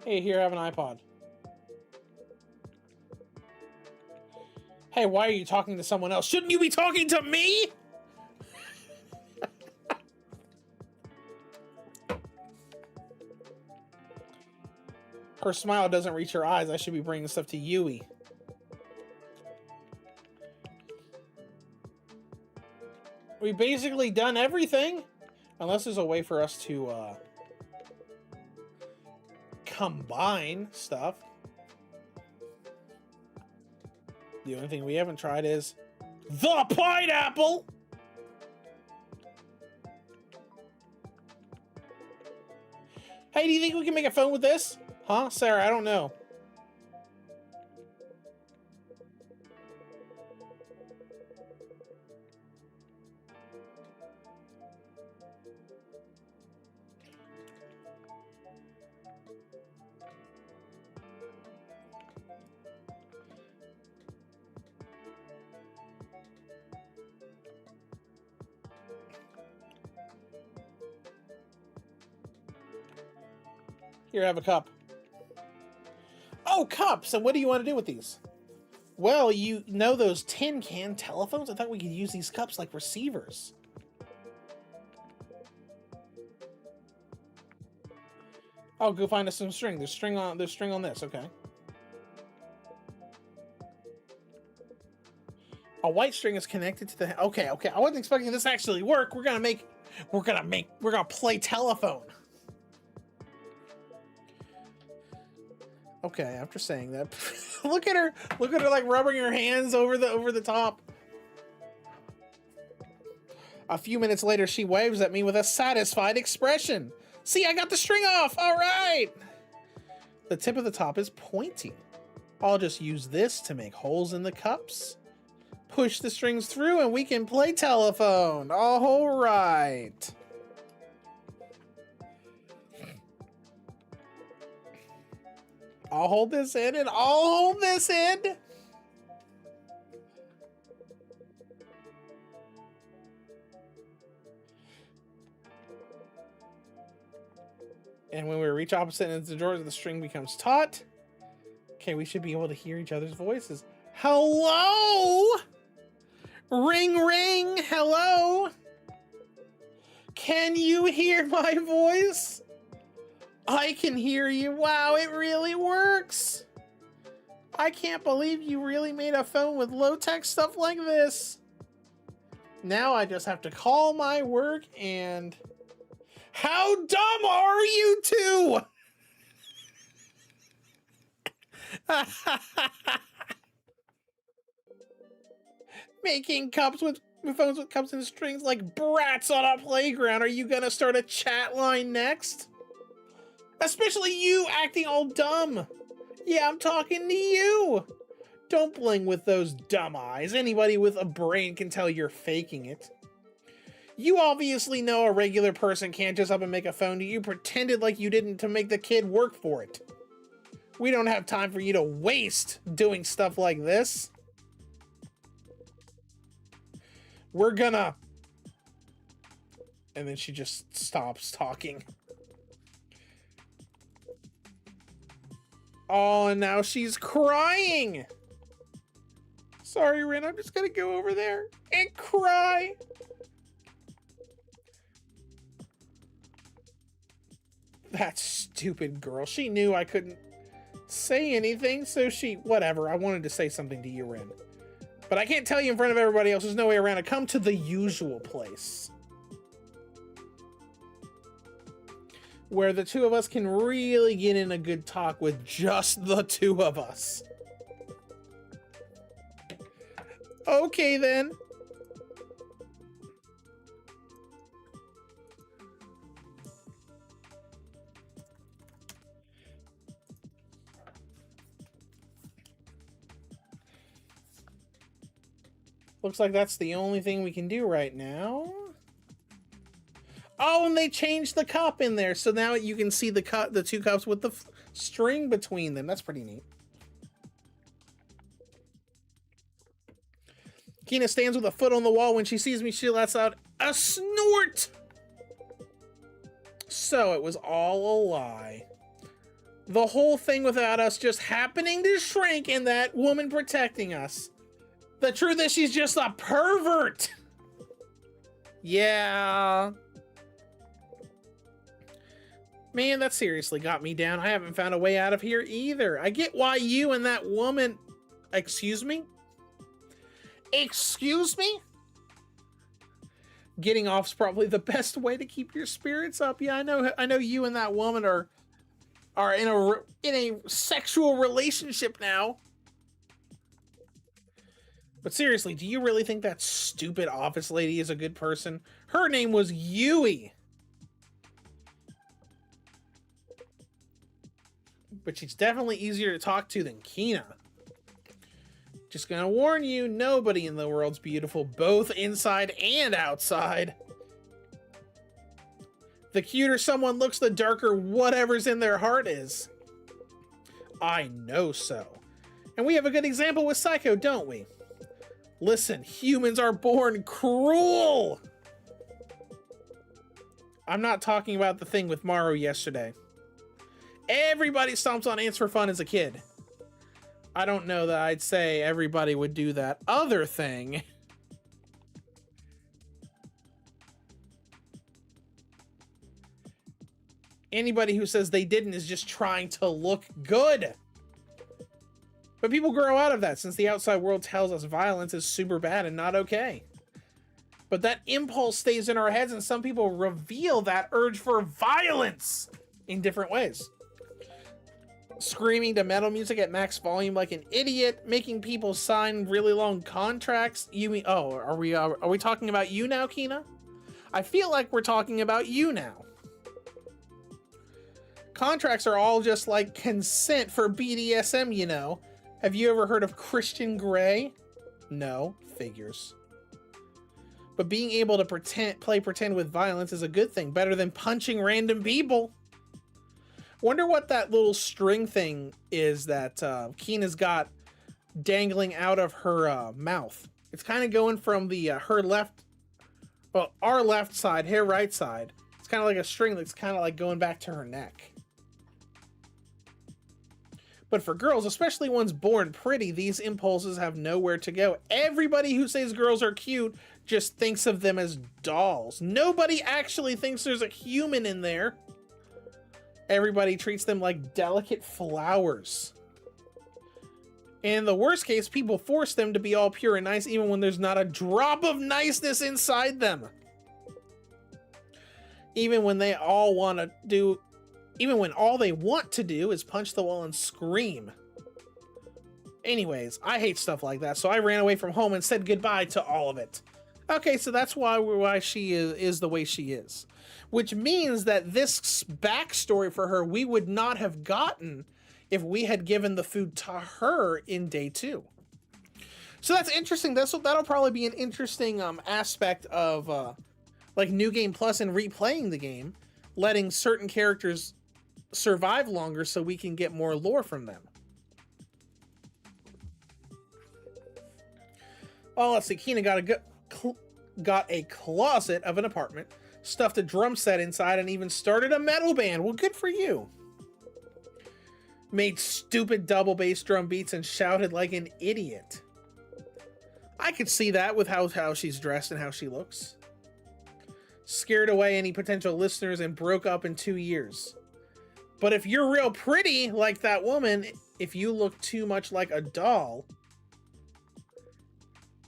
Hey, here, have an iPod. Hey, why are you talking to someone else? Shouldn't you be talking to me? Her smile doesn't reach her eyes. I should be bringing stuff to Yui. We've basically done everything. Unless there's a way for us to combine stuff. The only thing we haven't tried is the pineapple! Hey, do you think we can make a phone with this? Huh, Sarah? I don't know. Here, have a cup. Oh, cups! And what do you want to do with these? Well, you know those tin can telephones? I thought we could use these cups like receivers. Oh, go find us some string. There's string on this, okay. A white string is connected to the... Okay. I wasn't expecting this to actually work. We're gonna play telephone. Okay, after saying that, look at her like rubbing her hands over the top. A few minutes later, she waves at me with a satisfied expression. See, I got the string off. All right. The tip of the top is pointy. I'll just use this to make holes in the cups. Push the strings through and we can play telephone. All right. I'll hold this in and I'll hold this in. And when we reach opposite ends of the doors, the string becomes taut. Okay, we should be able to hear each other's voices. Hello? Ring, ring. Hello? Can you hear my voice? I can hear you. Wow, it really works. I can't believe you really made a phone with low-tech stuff like this. Now I just have to call my work and... How dumb are you two? Making cups with phones with cups and strings like brats on a playground. Are you gonna start a chat line next? Especially you acting all dumb. Yeah, I'm talking to you. Don't bling with those dumb eyes. Anybody with a brain can tell you're faking it. You obviously know a regular person can't just up and make a phone to you. Pretended like you didn't to make the kid work for it. We don't have time for you to waste doing stuff like this. We're gonna... And then she just stops talking. Oh, and now she's crying. Sorry, Rin, I'm just gonna go over there and cry. That stupid girl. She knew I couldn't say anything, so she... Whatever, I wanted to say something to you, Rin. But I can't tell you in front of everybody else. There's no way around it. Come to the usual place. Where the two of us can really get in a good talk with just the two of us. Okay, then. Looks like that's the only thing we can do right now. Oh, and they changed the cup in there, so now you can see the two cups with the string between them. That's pretty neat. Kina stands with a foot on the wall. When she sees me, she lets out a snort. So it was all a lie. The whole thing without us just happening to shrink and that woman protecting us. The truth is she's just a pervert. Yeah. Man, that seriously got me down. I haven't found a way out of here either. I get why you and that woman... Excuse me? Excuse me? Getting off's probably the best way to keep your spirits up. Yeah, I know you and that woman are in a sexual relationship now. But seriously, do you really think that stupid office lady is a good person? Her name was Yui. But she's definitely easier to talk to than Kina. Just gonna warn you, nobody in the world's beautiful, both inside and outside. The cuter someone looks, the darker whatever's in their heart is. I know so. And we have a good example with Saeko, don't we? Listen, humans are born cruel! I'm not talking about the thing with Maru yesterday. Everybody stomps on ants for fun as a kid. I don't know that I'd say everybody would do that other thing. Anybody who says they didn't is just trying to look good. But people grow out of that since the outside world tells us violence is super bad and not okay. But that impulse stays in our heads, and some people reveal that urge for violence in different ways. Screaming to metal music at max volume like an idiot, making people sign really long contracts. You mean, oh, are we talking about you now, Kina? I feel like we're talking about you now. Contracts are all just like consent for BDSM, you know. Have you ever heard of Christian Grey? No, figures. But being able to play pretend with violence is a good thing, better than punching random people. Wonder what that little string thing is that Kina's got dangling out of her mouth. It's kind of going from the our left side, her right side. It's kind of like a string that's kind of like going back to her neck. But for girls, especially ones born pretty, these impulses have nowhere to go. Everybody who says girls are cute just thinks of them as dolls. Nobody actually thinks there's a human in there. Everybody treats them like delicate flowers. And in the worst case, people force them to be all pure and nice even when there's not a drop of niceness inside them. Even when all they want to do is punch the wall and scream. Anyways, I hate stuff like that, so I ran away from home and said goodbye to all of it. Okay, so that's why she is the way she is. Which means that this backstory for her we would not have gotten if we had given the food to her in day 2. So that's interesting. That'll probably be an interesting aspect of like New Game Plus and replaying the game, letting certain characters survive longer so we can get more lore from them. Oh, let's see. Kina got a closet of an apartment, stuffed a drum set inside, and even started a metal band. Well, good for you. Made stupid double bass drum beats and shouted like an idiot. I could see that with how she's dressed and how she looks. Scared away any potential listeners and broke up in 2 years. But if you're real pretty like that woman, if you look too much like a doll,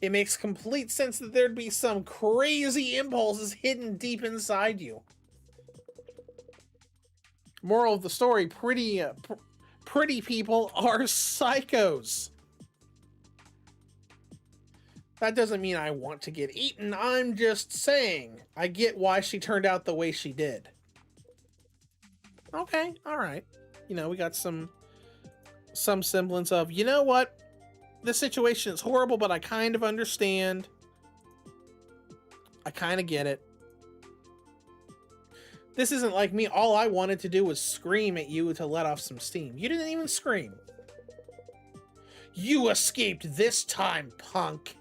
it makes complete sense that there'd be some crazy impulses hidden deep inside you. Moral of the story, pretty people are psychos. That doesn't mean I want to get eaten. I'm just saying I get why she turned out the way she did. Okay, all right. You know, we got some semblance of, you know what? This situation is horrible, but I kind of understand. I kind of get it. This isn't like me. All I wanted to do was scream at you to let off some steam. You didn't even scream. You escaped this time, punk.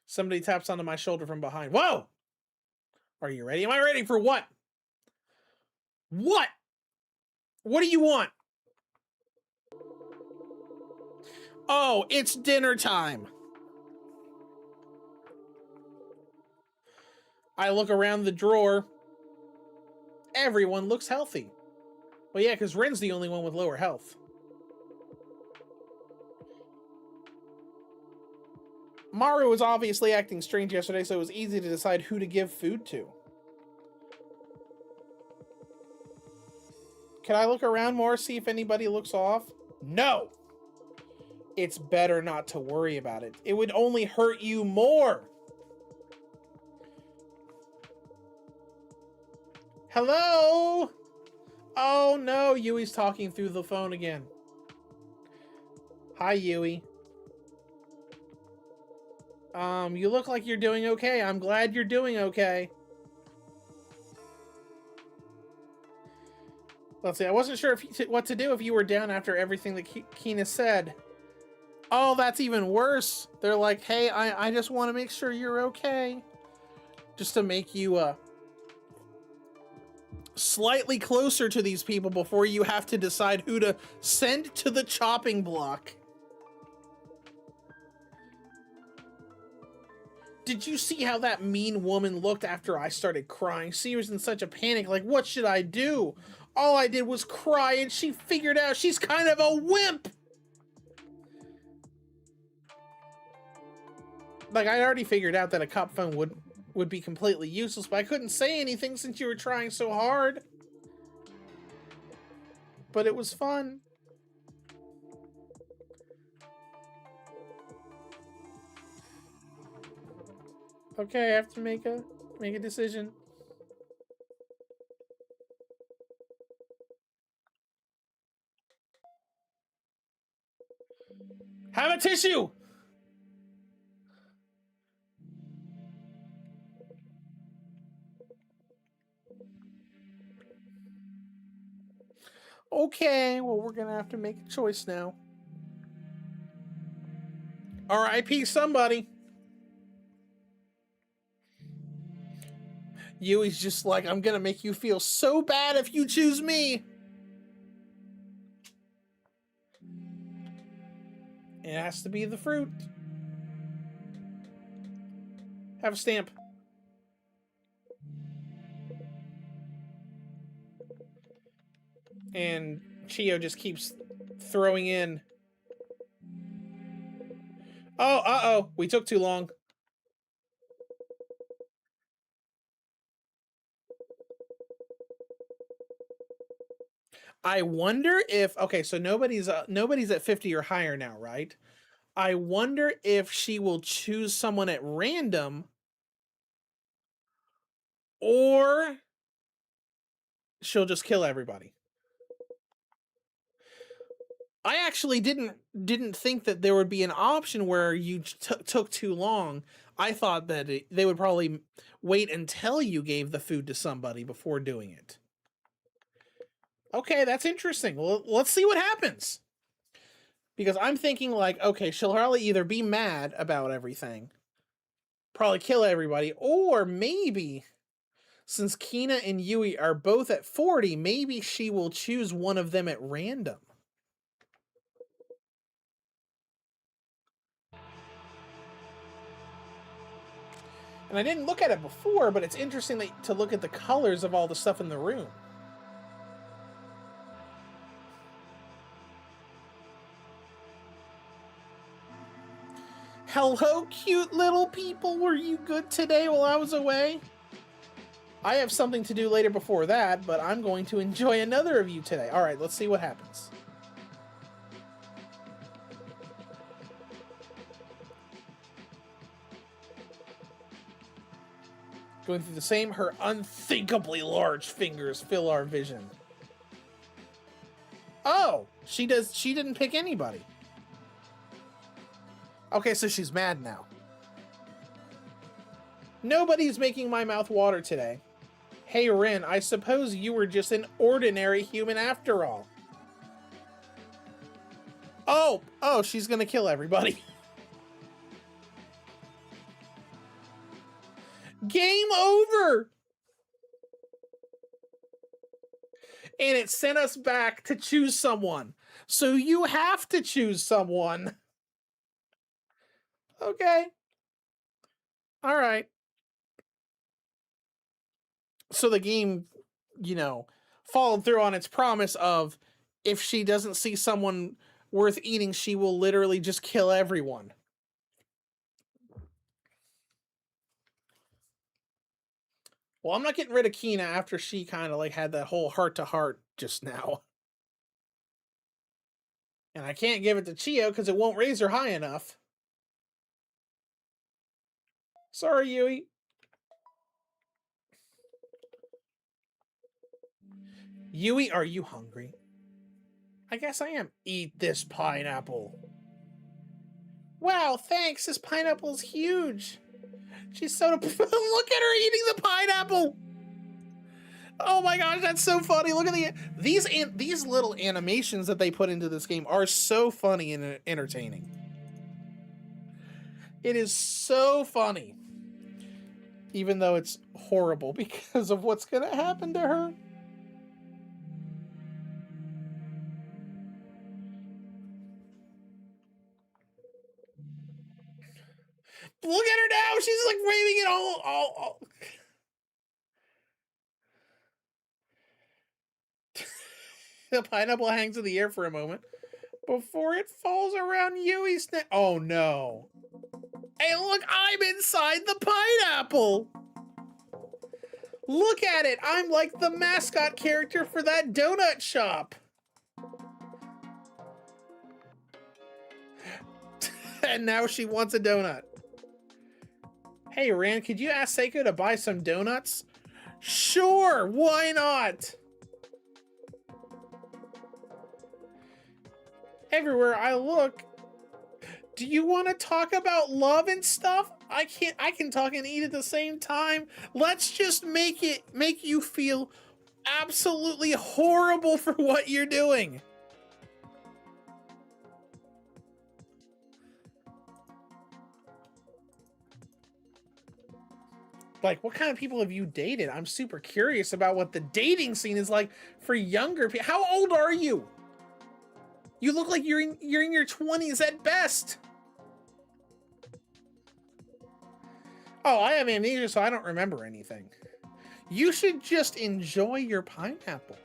Somebody taps onto my shoulder from behind. Whoa! Are you ready? Am I ready for what? What? What do you want? Oh, it's dinner time. I look around the drawer. Everyone looks healthy. Well, yeah, because Ren's the only one with lower health. Maru was obviously acting strange yesterday, so it was easy to decide who to give food to. Can I look around more, see if anybody looks off? No! It's better not to worry about it. It would only hurt you more. Hello? Oh no, Yui's talking through the phone again. Hi, Yui. You look like you're doing okay. I'm glad you're doing okay. Let's see, I wasn't sure what to do if you were down after everything that Kina said. Oh, that's even worse. They're like, hey, I just want to make sure you're okay. Just to make you, slightly closer to these people before you have to decide who to send to the chopping block. Did you see how that mean woman looked after I started crying? She was in such a panic, like, what should I do? All I did was cry, and she figured out she's kind of a wimp! Like, I already figured out that a cop phone would be completely useless, but I couldn't say anything since you were trying so hard. But it was fun. Okay, I have to make a decision. Have a tissue! Okay, well, we're gonna have to make a choice now. R.I.P. somebody. Yui's just like, I'm gonna make you feel so bad if you choose me. It has to be the fruit. Have a stamp. And Chio just keeps throwing in. Oh, uh-oh. We took too long. I wonder if okay, so nobody's at 50 or higher now, right? I wonder if she will choose someone at random or she'll just kill everybody. I actually didn't think that there would be an option where you took too long. I thought that they would probably wait until you gave the food to somebody before doing it. Okay, that's interesting. Well, let's see what happens. Because I'm thinking like, okay, she'll probably either be mad about everything, probably kill everybody, or maybe since Kina and Yui are both at 40, maybe she will choose one of them at random. And I didn't look at it before, but it's interesting to look at the colors of all the stuff in the room. Hello, cute little people. Were you good today while I was away? I have something to do later before that, but I'm going to enjoy another of you today. All right, let's see what happens. Going through the same, her unthinkably large fingers fill our vision. Oh, she didn't pick anybody. Okay, so she's mad now. Nobody's making my mouth water today. Hey, Rin, I suppose you were just an ordinary human after all. Oh, she's gonna kill everybody. Game over! And it sent us back to choose someone. So you have to choose someone. Okay. All right. So the game, followed through on its promise of if she doesn't see someone worth eating, she will literally just kill everyone. Well, I'm not getting rid of Kina after she kind of like had that whole heart to heart just now. And I can't give it to Chio because it won't raise her high enough. Sorry, Yui. Yui, are you hungry? I guess I am. Eat this pineapple. Wow, thanks. This pineapple's huge. She's so... Look at her eating the pineapple. Oh my gosh, that's so funny. Look at these little animations that they put into this game are so funny and entertaining. It is so funny. Even though it's horrible because of what's going to happen to her. Look at her now. She's like waving it all. The pineapple hangs in the air for a moment before it falls around Yui's neck. Oh no. Hey, look, I'm inside the pineapple. Look at it. I'm like the mascot character for that donut shop. And now she wants a donut. Hey, Ran, could you ask Saeko to buy some donuts? Sure, why not? Everywhere I look, do you want to talk about love and stuff? I can talk and eat at the same time. Let's just make you feel absolutely horrible for what you're doing. Like, what kind of people have you dated? I'm super curious about what the dating scene is like for younger people. How old are you? You look like you're in your 20s at best. Oh, I have amnesia, so I don't remember anything. You should just enjoy your pineapple.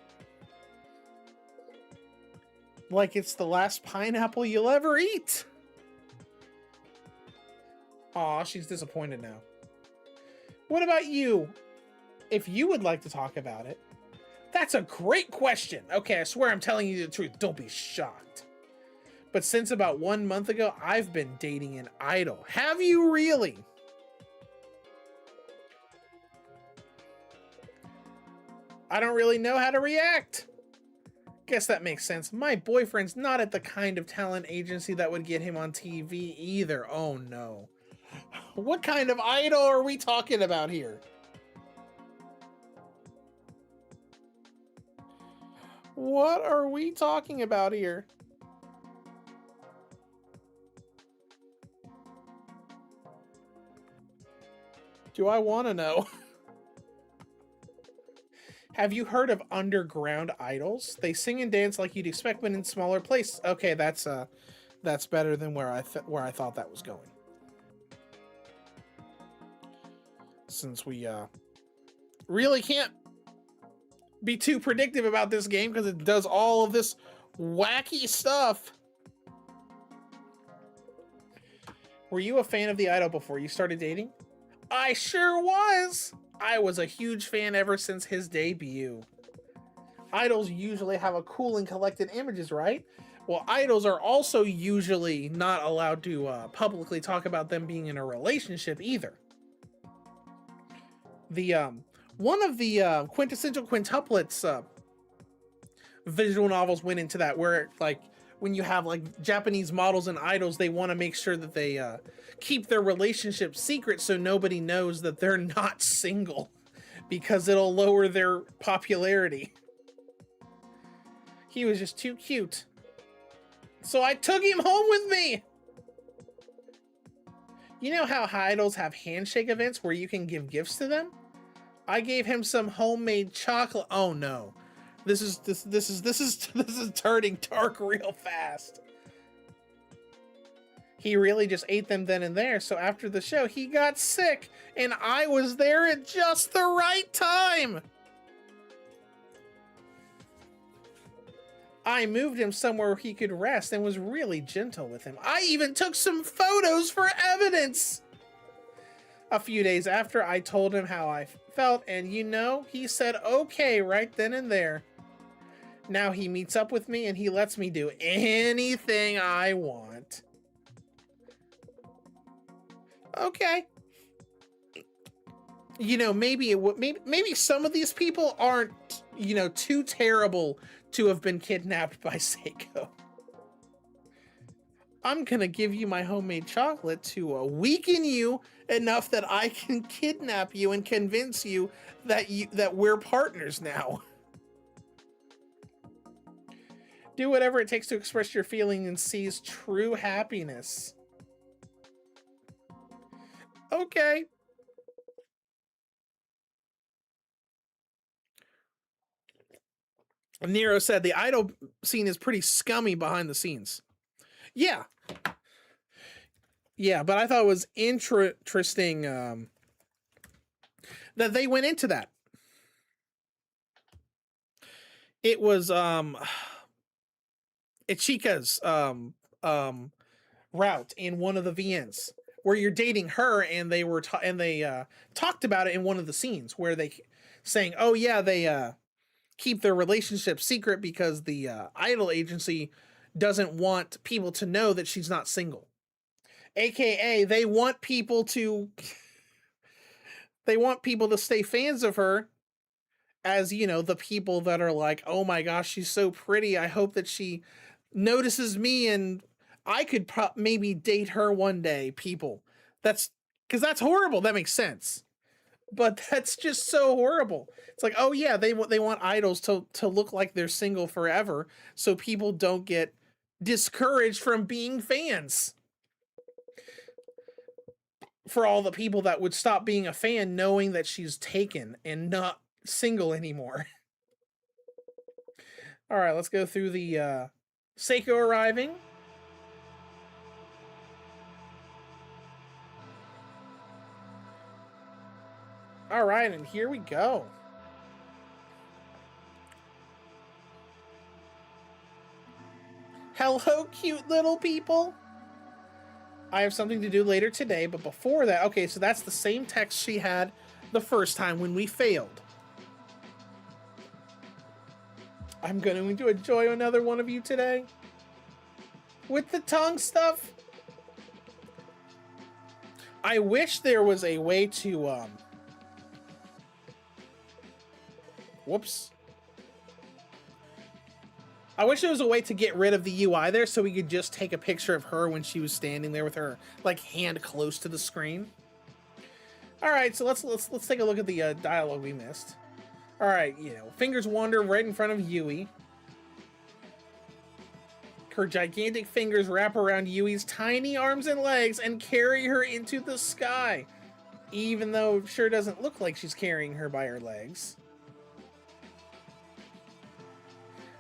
Like it's the last pineapple you'll ever eat. Aw, she's disappointed now. What about you? If you would like to talk about it, That's a great question. Okay, I swear I'm telling you the truth. Don't be shocked. But since about 1 month ago, I've been dating an idol. Have you really? I don't really know how to react. Guess that makes sense. My boyfriend's not at the kind of talent agency that would get him on TV either. Oh no. What kind of idol are we talking about here? What are we talking about here? Do I want to know? Have you heard of underground idols? They sing and dance like you'd expect, but in smaller places. Okay, that's better than where I thought that was going. Since we really can't be too predictive about this game because it does all of this wacky stuff. Were you a fan of the idol before you started dating? I sure was. I was a huge fan ever since his debut. Idols usually have a cool and collected images, right? Well, idols are also usually not allowed to publicly talk about them being in a relationship either. The one of the quintessential quintuplets visual novels went into that, where like when you have like Japanese models and idols, they want to make sure that they keep their relationship secret so nobody knows that they're not single, because it'll lower their popularity. He was just too cute, so I took him home with me. You know how idols have handshake events where you can give gifts to them? I gave him some homemade chocolate. Oh no. This is turning dark real fast. He really just ate them then and there, so after the show, he got sick, and I was there at just the right time. I moved him somewhere where he could rest and was really gentle with him. I even took some photos for evidence. A few days after, I told him how I felt, and you know, he said okay right then and there. Now he meets up with me and he lets me do anything I want. Okay. You know, maybe some of these people aren't, you know, too terrible to have been kidnapped by Saeko. I'm gonna give you my homemade chocolate to weaken you enough that I can kidnap you and convince you that we're partners now. Do whatever it takes to express your feeling and seize true happiness. Okay. Nero said the idol scene is pretty scummy behind the scenes. Yeah. Yeah, but I thought it was interesting that they went into that. It was Ichika's route in one of the VNs where you're dating her, and they were talked about it in one of the scenes where they saying, "Oh yeah, they keep their relationship secret because the idol agency doesn't want people to know that she's not single." AKA, they want people to stay fans of her, as, you know, the people that are like, "Oh my gosh, she's so pretty. I hope that she notices me and I could maybe date her one day." People. That's because that's horrible. That makes sense. But that's just so horrible. It's like, oh yeah, they want idols to look like they're single forever, so people don't get discouraged from being fans. For all the people that would stop being a fan knowing that she's taken and not single anymore. All right, let's go through the Saeko arriving. All right, and here we go. Hello, cute little people. I have something to do later today, but before that, okay, so that's the same text she had the first time when we failed. I'm going to enjoy another one of you today. With the tongue stuff. I wish there was a way to, whoops. I wish there was a way to get rid of the UI there so we could just take a picture of her when she was standing there with her, like, hand close to the screen. All right, so let's take a look at the dialogue we missed. All right, you know, fingers wander right in front of Yui. Her gigantic fingers wrap around Yui's tiny arms and legs and carry her into the sky, even though it sure doesn't look like she's carrying her by her legs.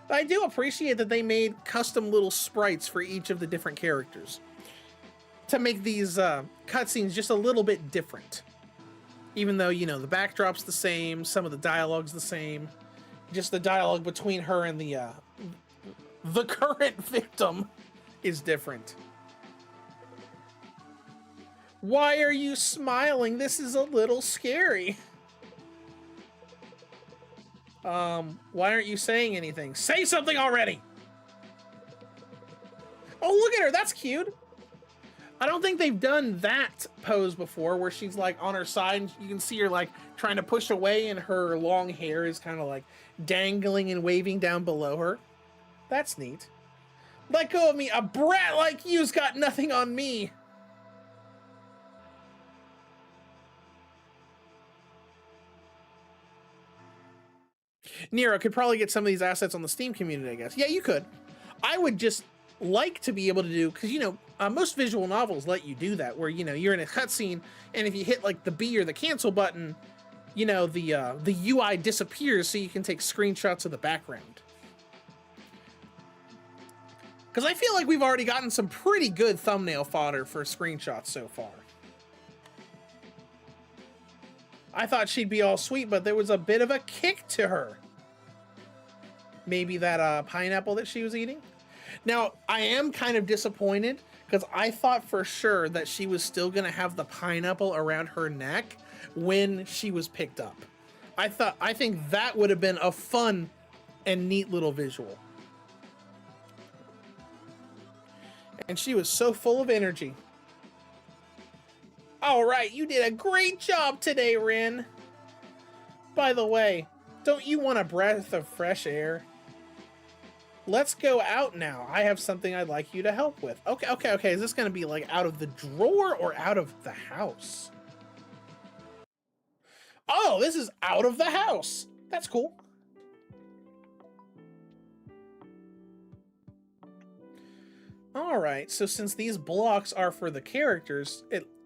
But I do appreciate that they made custom little sprites for each of the different characters to make these cutscenes just a little bit different. Even though, you know, the backdrop's the same, some of the dialogue's the same, just the dialogue between her and the current victim is different. Why are you smiling? This is a little scary. Why aren't you saying anything? Say something already! Oh, look at her, that's cute. I don't think they've done that pose before where she's like on her side and you can see her like trying to push away and her long hair is kind of like dangling and waving down below her. That's neat. Let go of me, a brat like you's got nothing on me. Nero could probably get some of these assets on the Steam community, I guess. Yeah, you could. I would just like to be able to do, because, you know, most visual novels let you do that, where, you know, you're in a cutscene, and if you hit, like, the B or the cancel button, you know, the UI disappears so you can take screenshots of the background. Because I feel like we've already gotten some pretty good thumbnail fodder for screenshots so far. I thought she'd be all sweet, but there was a bit of a kick to her. Maybe that pineapple that she was eating? Now, I am kind of disappointed because I thought for sure that she was still going to have the pineapple around her neck when she was picked up. I think that would have been a fun and neat little visual. And she was so full of energy. All right, you did a great job today, Rin. By the way, don't you want a breath of fresh air? Let's go out now. I have something I'd like you to help with. Okay. Is this going to be like out of the drawer or out of the house? Oh, this is out of the house. That's cool. All right, so since these blocks are for the characters,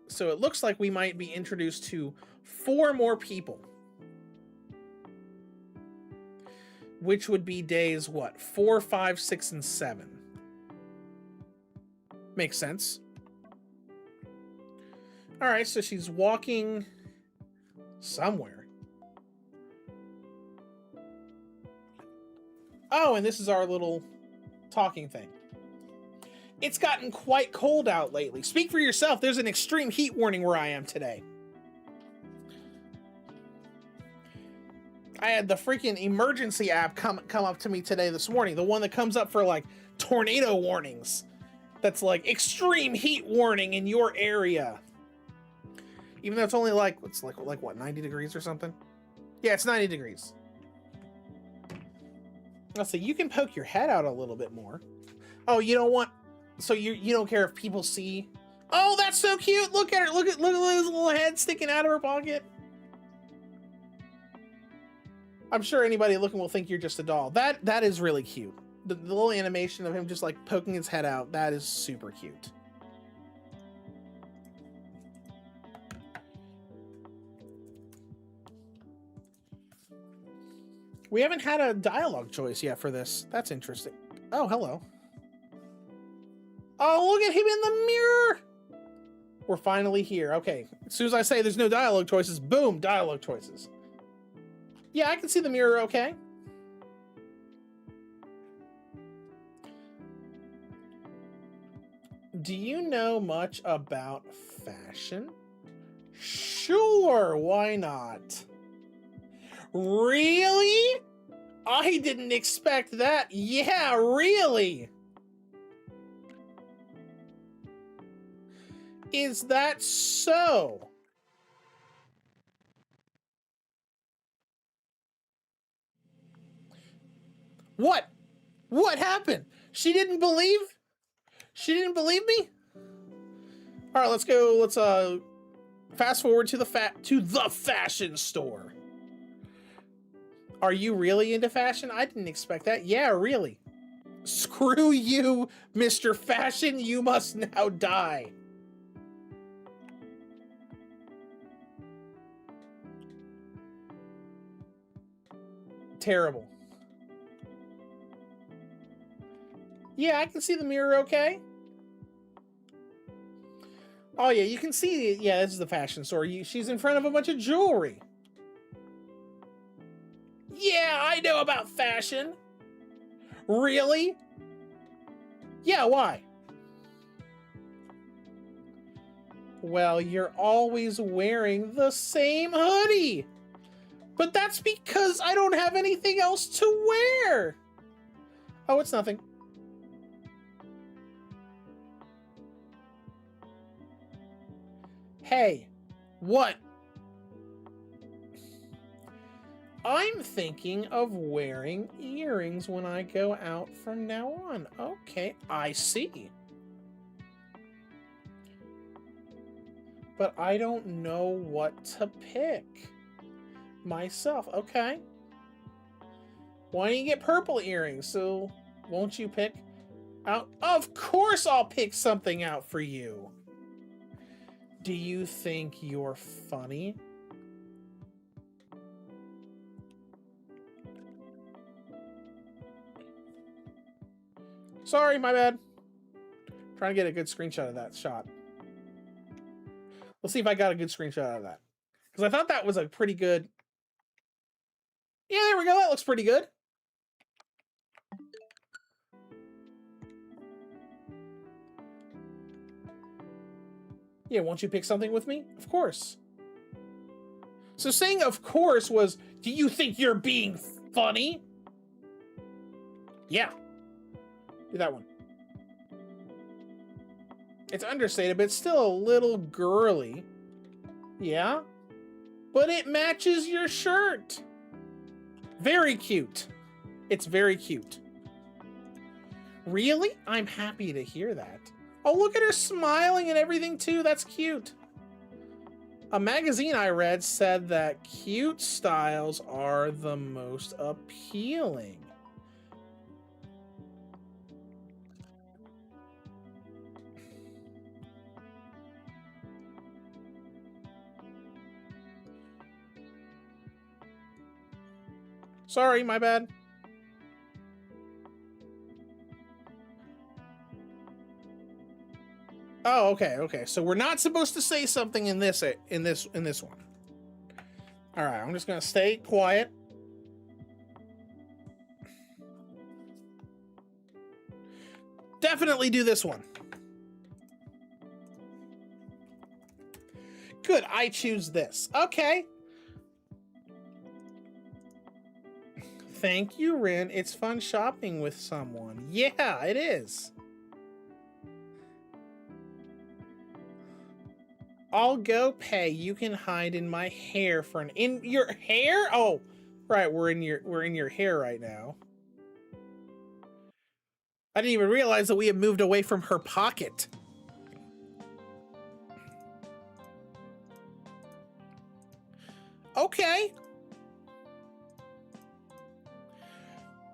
so it looks like we might be introduced to 4 more people. Which would be days, what, 4, 5, 6, and 7. Makes sense. All right, so she's walking somewhere. Oh, and this is our little talking thing. It's gotten quite cold out lately. Speak for yourself. There's an extreme heat warning where I am today. I had the freaking emergency app come up to me today this morning. The one that comes up for like tornado warnings. That's like extreme heat warning in your area. Even though it's only like, it's like what, 90 degrees or something? Yeah, it's 90 degrees. Let's see, you can poke your head out a little bit more. Oh, you don't want, so you don't care if people see. Oh, that's so cute. Look at her. Look at his little head sticking out of her pocket. I'm sure anybody looking will think you're just a doll. That is really cute. The little animation of him just like poking his head out, that is super cute. We haven't had a dialogue choice yet for this. That's interesting. Oh, hello. Oh, look at him in the mirror. We're finally here. Okay, as soon as I say there's no dialogue choices, boom, dialogue choices. Yeah, I can see the mirror okay. Do you know much about fashion? Sure, why not? Really? I didn't expect that. Yeah, really? Is that so? What? What happened? She didn't believe? She didn't believe me? All right, let's go. Let's fast forward to the fashion store. Are you really into fashion? I didn't expect that. Yeah, really. Screw you, Mr. Fashion. You must now die. Terrible. Yeah, I can see the mirror okay. Oh, yeah, you can see. Yeah, this is the fashion store. She's in front of a bunch of jewelry. Yeah, I know about fashion. Really? Yeah, why? Well, you're always wearing the same hoodie. But that's because I don't have anything else to wear. Oh, it's nothing. Hey, what? I'm thinking of wearing earrings when I go out from now on. Okay, I see. But I don't know what to pick myself. Okay. Why don't you get purple earrings? So won't you pick out? Of course I'll pick something out for you. Do you think you're funny? Sorry, my bad. Trying to get a good screenshot of that shot. We'll see if I got a good screenshot of that. Because I thought that was a pretty good... Yeah, there we go. That looks pretty good. Yeah, won't you pick something with me? Of course. So saying of course was, do you think you're being funny? Yeah. Do that one. It's understated, but it's still a little girly. Yeah? But it matches your shirt. Very cute. It's very cute. Really? I'm happy to hear that. Oh, look at her smiling and everything too. That's cute. A magazine I read said that cute styles are the most appealing. Sorry, my bad. Oh, okay. So we're not supposed to say something in this one. All right, I'm just gonna stay quiet. Definitely do this one. Good, I choose this. Okay. Thank you, Rin. It's fun shopping with someone. Yeah, it is. I'll go pay. You can hide in my hair for an in your hair? Oh, right, we're in your hair right now. I didn't even realize that we had moved away from her pocket. Okay.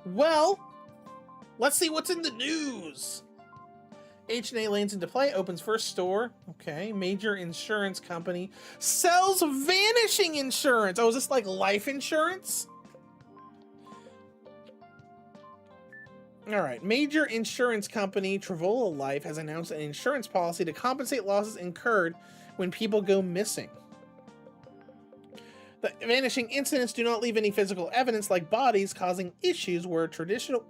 Well, let's see what's in the news. H&A lands into play, opens first store. Okay, major insurance company sells vanishing insurance. Oh, is this like life insurance? All right, major insurance company Travola Life has announced an insurance policy to compensate losses incurred when people go missing. The vanishing incidents do not leave any physical evidence like bodies, causing issues where traditional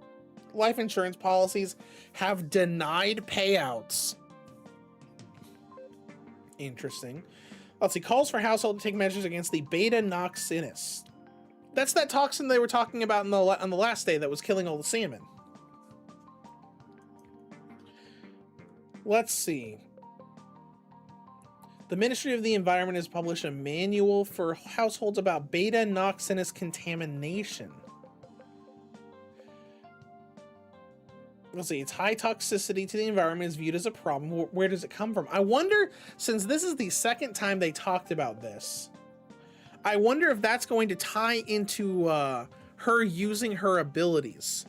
life insurance policies have denied payouts. Interesting. Let's see. Calls for household to take measures against the beta noxinus. That's that toxin they were talking about on the last day that was killing all the salmon. Let's see. The Ministry of the Environment has published a manual for households about beta-noxinous contamination. Let's see, its high toxicity to the environment is viewed as a problem. Where does it come from? I wonder, since this is the second time they talked about this, I wonder if that's going to tie into her using her abilities.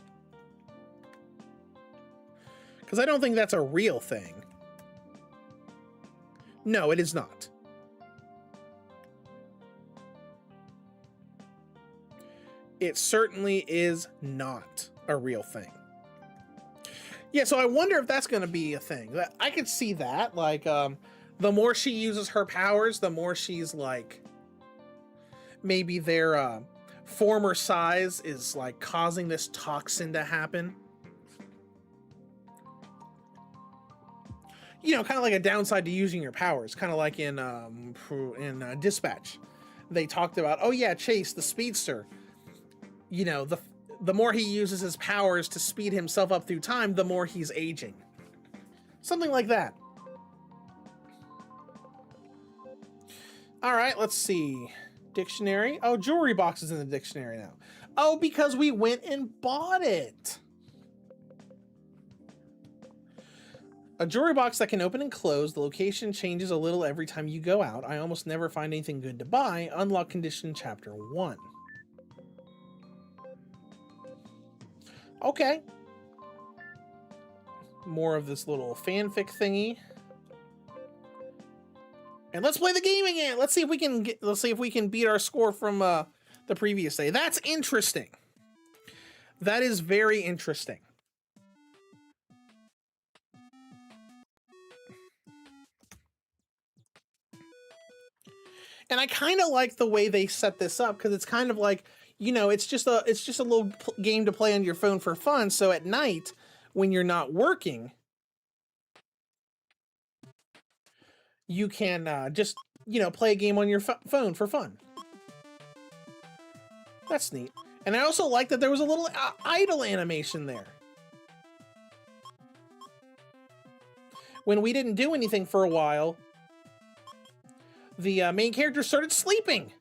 Because I don't think that's a real thing. No, it is not. It certainly is not a real thing. Yeah, so I wonder if that's going to be a thing. I could see that. Like, the more she uses her powers, the more she's like, maybe their former size is like causing this toxin to happen. You know, kind of like a downside to using your powers, kind of like in Dispatch. They talked about, oh yeah, Chase, the speedster. You know, the more he uses his powers to speed himself up through time, the more he's aging. Something like that. All right, let's see. Dictionary. Oh, jewelry box is in the dictionary now. Oh, because we went and bought it. A jewelry box that can open and close. The location changes a little every time you go out. I almost never find anything good to buy. Unlock condition chapter 1. Okay. More of this little fanfic thingy. And let's play the game again. Let's see if we can beat our score from the previous day. That's interesting. That is very interesting. And I kind of like the way they set this up, because it's kind of like, you know, it's just a little game to play on your phone for fun. So at night, when you're not working, you can just, you know, play a game on your phone for fun. That's neat. And I also like that there was a little idle animation there. When we didn't do anything for a while, the main character started sleeping.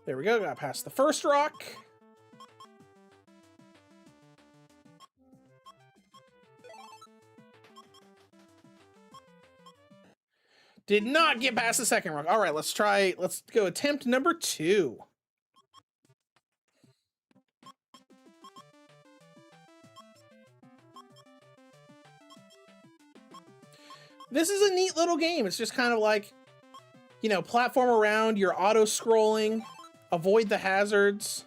There we go, got past the first rock. Did not get past the second rock. All right, let's go attempt number 2. This is a neat little game. It's just kind of like, you know, platform around, you're auto-scrolling, avoid the hazards.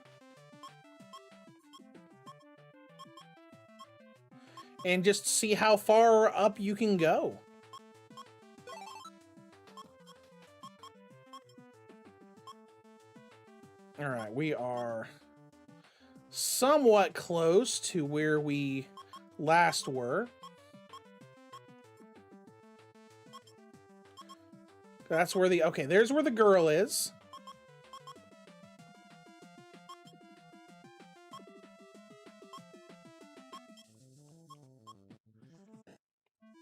And just see how far up you can go. All right, we are somewhat close to where we last were. That's where okay, there's where the girl is.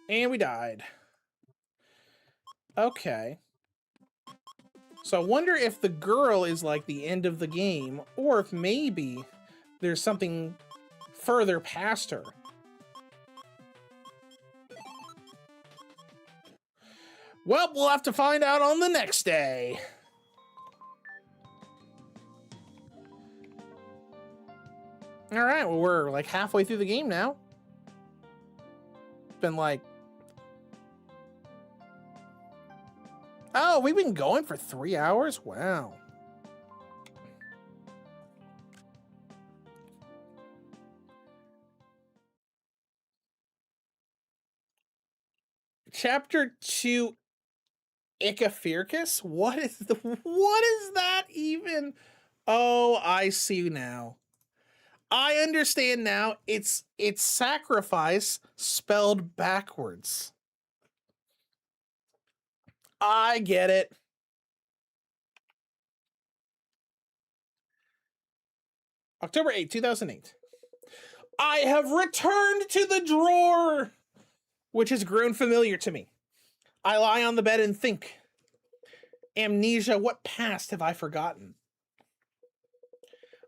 And we died. Okay. So I wonder if the girl is like the end of the game, or if maybe there's something further past her. Well, we'll have to find out on the next day. All right, well, we're like halfway through the game now. It's been like... Oh, we've been going for 3 hours? Wow. Chapter 2, Ichthyrchus? What is that even? Oh, I see now. I understand now. It's sacrifice spelled backwards. I get it. October 8th, 2008. I have returned to the drawer, which has grown familiar to me. I lie on the bed and think. Amnesia, what past have I forgotten?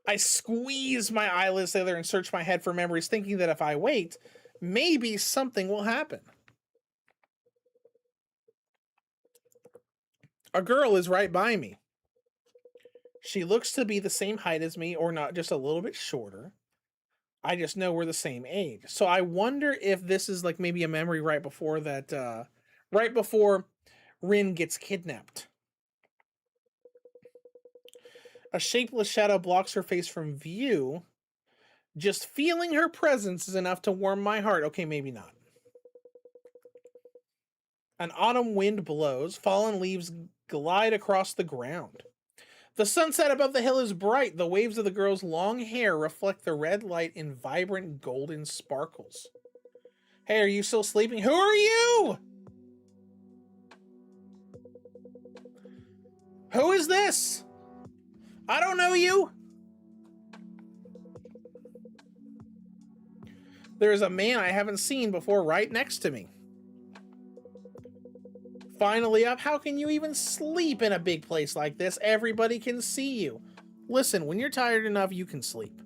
I squeeze my eyelids together and search my head for memories, thinking that if I wait, maybe something will happen. A girl is right by me. She looks to be the same height as me, or not, just a little bit shorter. I just know we're the same age. So I wonder if this is like maybe a memory right before that, right before Rin gets kidnapped. A shapeless shadow blocks her face from view. Just feeling her presence is enough to warm my heart. Okay, maybe not. An autumn wind blows. Fallen leaves glide across the ground. The sunset above the hill is bright. The waves of the girl's long hair reflect the red light in vibrant golden sparkles. Hey, are you still sleeping? Who are you? Who is this? I don't know you. There's a man I haven't seen before right next to me. Finally up, how can you even sleep in a big place like this? Everybody can see you. Listen, when you're tired enough, you can sleep.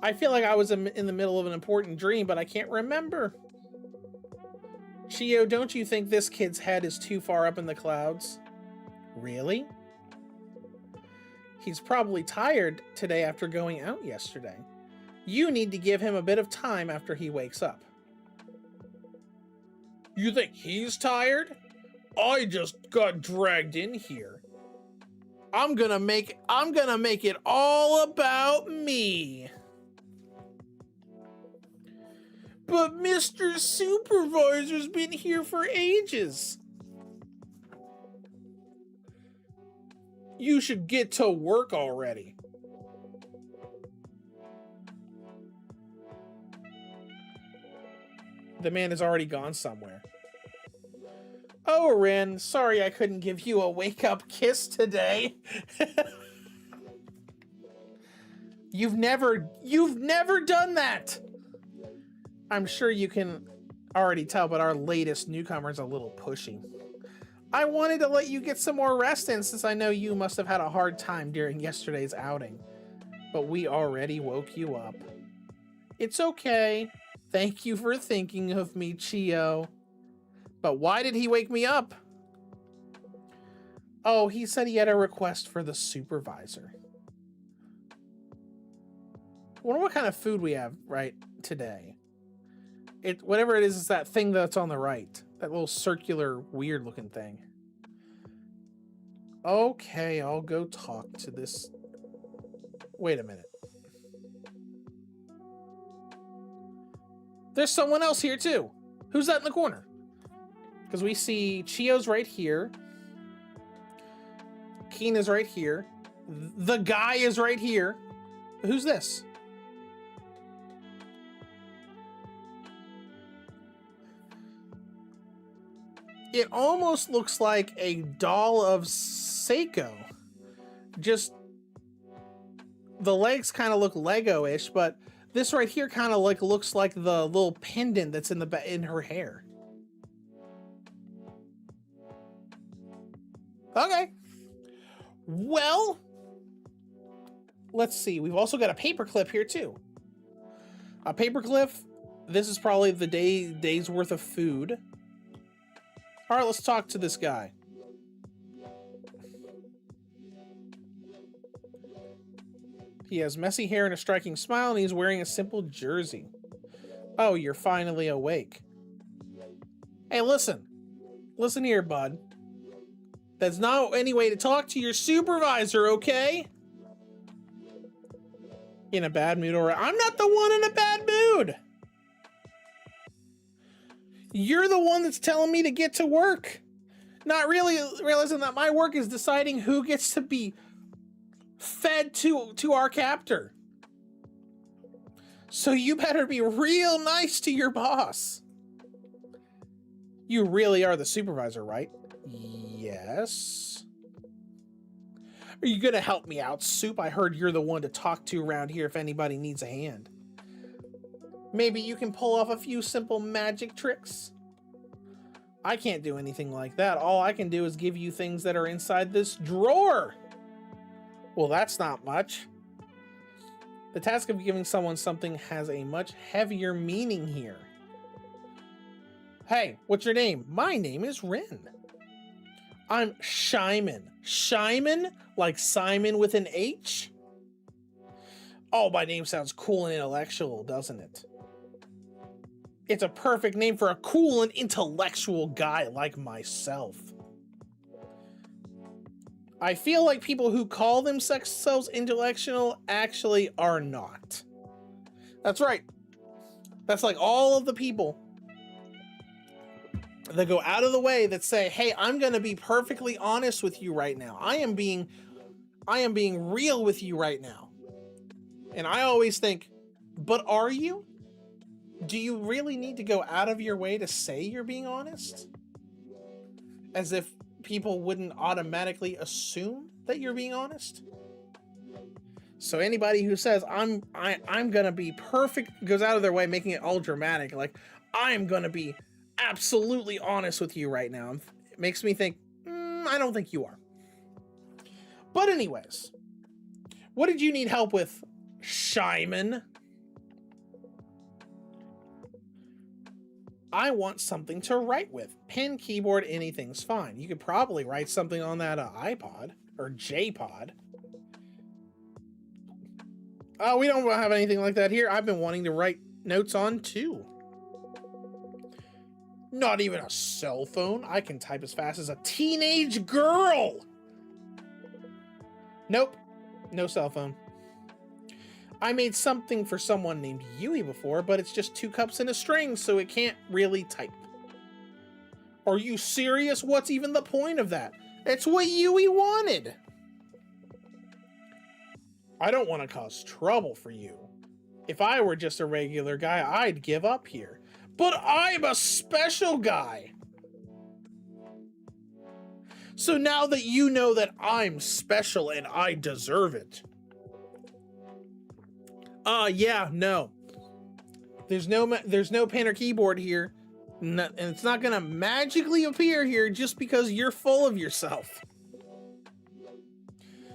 I feel like I was in the middle of an important dream, but I can't remember. Chio, don't you think this kid's head is too far up in the clouds? Really? He's probably tired today after going out yesterday. You need to give him a bit of time after he wakes up. You think he's tired? I just got dragged in here. I'm gonna make it all about me. But Mr. Supervisor's been here for ages. You should get to work already. The man has already gone somewhere. Oh, Rin, sorry I couldn't give you a wake-up kiss today. You've never done that. I'm sure you can already tell, but our latest newcomer's a little pushy. I wanted to let you get some more rest in since I know you must have had a hard time during yesterday's outing. But we already woke you up. It's okay. Thank you for thinking of me, Chio. But why did he wake me up? Oh, he said he had a request for the supervisor. I wonder what kind of food we have right today. Whatever it is that thing that's on the right. That little circular, weird looking thing. Okay, I'll go talk to this. Wait a minute. There's someone else here too. Who's that in the corner? Because we see Chio's right here. Keen is right here. The guy is right here. Who's this? It almost looks like a doll of Saeko. Just the legs kind of look Lego-ish, but this right here kind of like looks like the little pendant that's in her hair. Okay. Well, let's see. We've also got a paperclip here too. A paperclip. This is probably the day's worth of food. All right, let's talk to this guy. He has messy hair and a striking smile, and he's wearing a simple jersey. Oh, you're finally awake. Hey, listen. Listen here, bud. That's not any way to talk to your supervisor, okay? In a bad mood, or I'm not the one in a bad mood. You're the one that's telling me to get to work. Not really realizing that my work is deciding who gets to be fed to our captor. So you better be real nice to your boss. You really are the supervisor, right? Yes. Are you gonna help me out, Soup? I heard you're the one to talk to around here if anybody needs a hand. Maybe you can pull off a few simple magic tricks? I can't do anything like that. All I can do is give you things that are inside this drawer. Well, that's not much. The task of giving someone something has a much heavier meaning here. Hey, what's your name? My name is Rin. I'm Shyman. Shyman? Like Simon with an H? Oh, my name sounds cool and intellectual, doesn't it? It's a perfect name for a cool and intellectual guy like myself. I feel like people who call themselves intellectual actually are not. That's right. That's like all of the people that go out of the way that say, hey, I'm going to be perfectly honest with you right now. I am being real with you right now. And I always think, but are you? Do you really need to go out of your way to say you're being honest? As if people wouldn't automatically assume that you're being honest? So anybody who says I'm gonna be perfect goes out of their way making it all dramatic, like I'm gonna be absolutely honest with you right now. It makes me think, I don't think you are. But anyways, what did you need help with, Shyman? I want something to write with. Pen, keyboard, anything's fine. You could probably write something on that iPod or J-Pod. Oh, we don't have anything like that here. I've been wanting to write notes on too. Not even a cell phone. I can type as fast as a teenage girl. Nope, no cell phone. I made something for someone named Yui before, but it's just 2 cups and a string, so it can't really type. Are you serious? What's even the point of that? It's what Yui wanted. I don't want to cause trouble for you. If I were just a regular guy, I'd give up here. But I'm a special guy. So now that you know that I'm special and I deserve it. Yeah, no. There's no pen or keyboard here. And it's not gonna magically appear here just because you're full of yourself.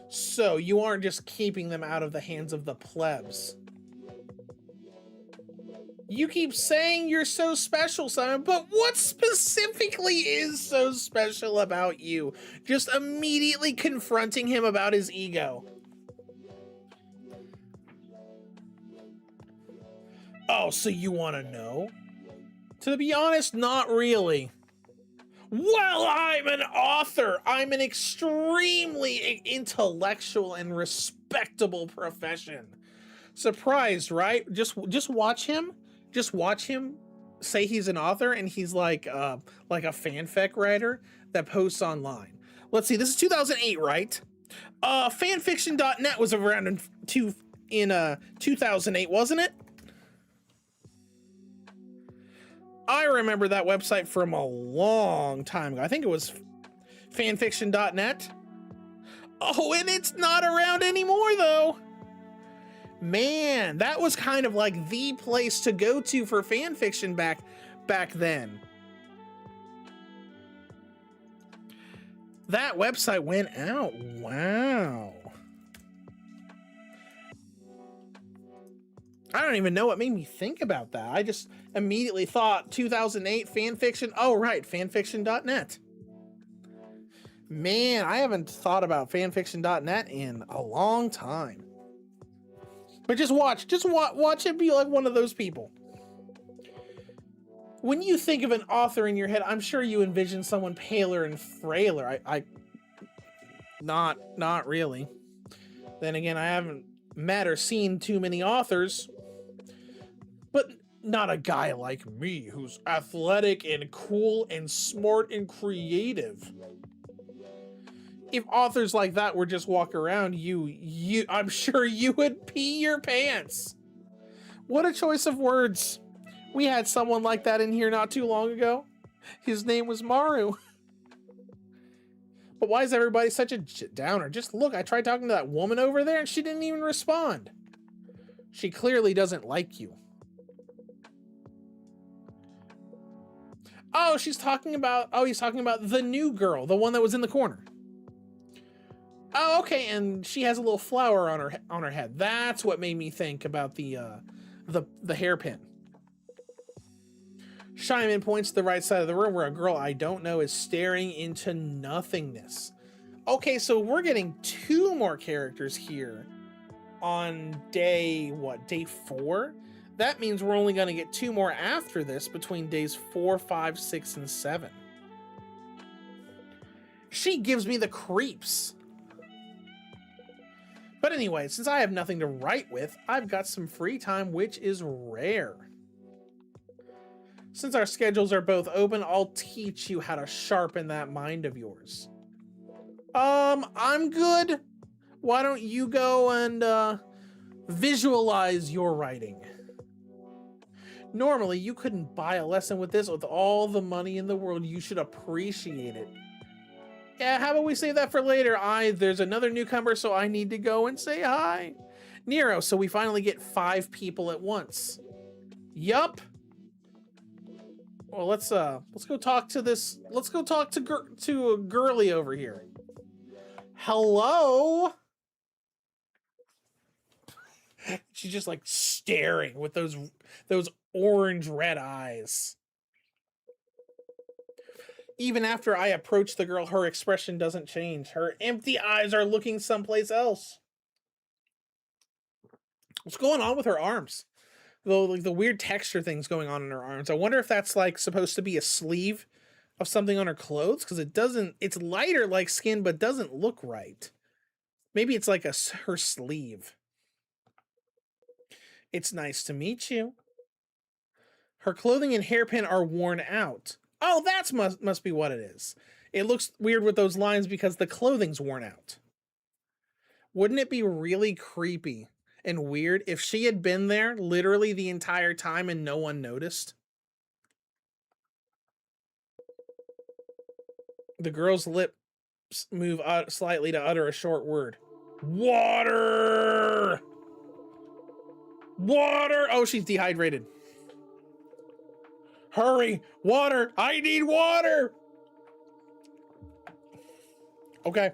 So you aren't just keeping them out of the hands of the plebs. You keep saying you're so special, Simon, but what specifically is so special about you? Just immediately confronting him about his ego. Oh, so you want to know? To be honest, not really. Well, I'm an author. I'm an extremely intellectual and respectable profession. Surprised, right? Just watch him. Just watch him say he's an author and he's like a fanfic writer that posts online. Let's see. This is 2008, right? Fanfiction.net was around in 2008, wasn't it? I remember that website from a long time ago. I think it was fanfiction.net. Oh, and it's not around anymore, though. Man, that was kind of like the place to go to for fanfiction back then. That website went out. Wow. I don't even know what made me think about that. I just immediately thought 2008 fanfiction. Oh, right, fanfiction.net. Man, I haven't thought about fanfiction.net in a long time. But just watch it be like one of those people. When you think of an author in your head, I'm sure you envision someone paler and frailer. Not really. Then again, I haven't met or seen too many authors. But not a guy like me who's athletic and cool and smart and creative. If authors like that were just walk around, I'm sure you would pee your pants. What a choice of words. We had someone like that in here not too long ago. His name was Maru. But why is everybody such a downer? Just look, I tried talking to that woman over there and she didn't even respond. She clearly doesn't like you. Oh, he's talking about the new girl, the one that was in the corner. Oh, okay, and she has a little flower on her head. That's what made me think about the hairpin. Shyman points to the right side of the room where a girl I don't know is staring into nothingness. Okay, so we're getting 2 more characters here on day 4? That means we're only going to get 2 more after this between days 4, 5, 6, and 7. She gives me the creeps. But anyway, since I have nothing to write with, I've got some free time, which is rare. Since our schedules are both open, I'll teach you how to sharpen that mind of yours. I'm good. Why don't you go and visualize your writing? Normally, you couldn't buy a lesson with this with all the money in the world. You should appreciate it. Yeah, how about we save that for later? There's another newcomer, so I need to go and say hi. Nero, so we finally get 5 people at once. Yup. Well, let's go talk to this. Let's go talk to a girly over here. Hello. She's just like staring with those orange red eyes. Even after I approach the girl, her expression doesn't change. Her empty eyes are looking someplace else. What's going on with her arms? Like the weird texture things going on in her arms. I wonder if that's like supposed to be a sleeve of something on her clothes, because it's lighter like skin, but doesn't look right. Maybe it's like her sleeve. It's nice to meet you. Her clothing and hairpin are worn out. Oh, that's must be what it is. It looks weird with those lines because the clothing's worn out. Wouldn't it be really creepy and weird if she had been there literally the entire time and no one noticed? The girl's lips move slightly to utter a short word. Water! Water! Oh, she's dehydrated. Hurry! Water! I need water! Okay.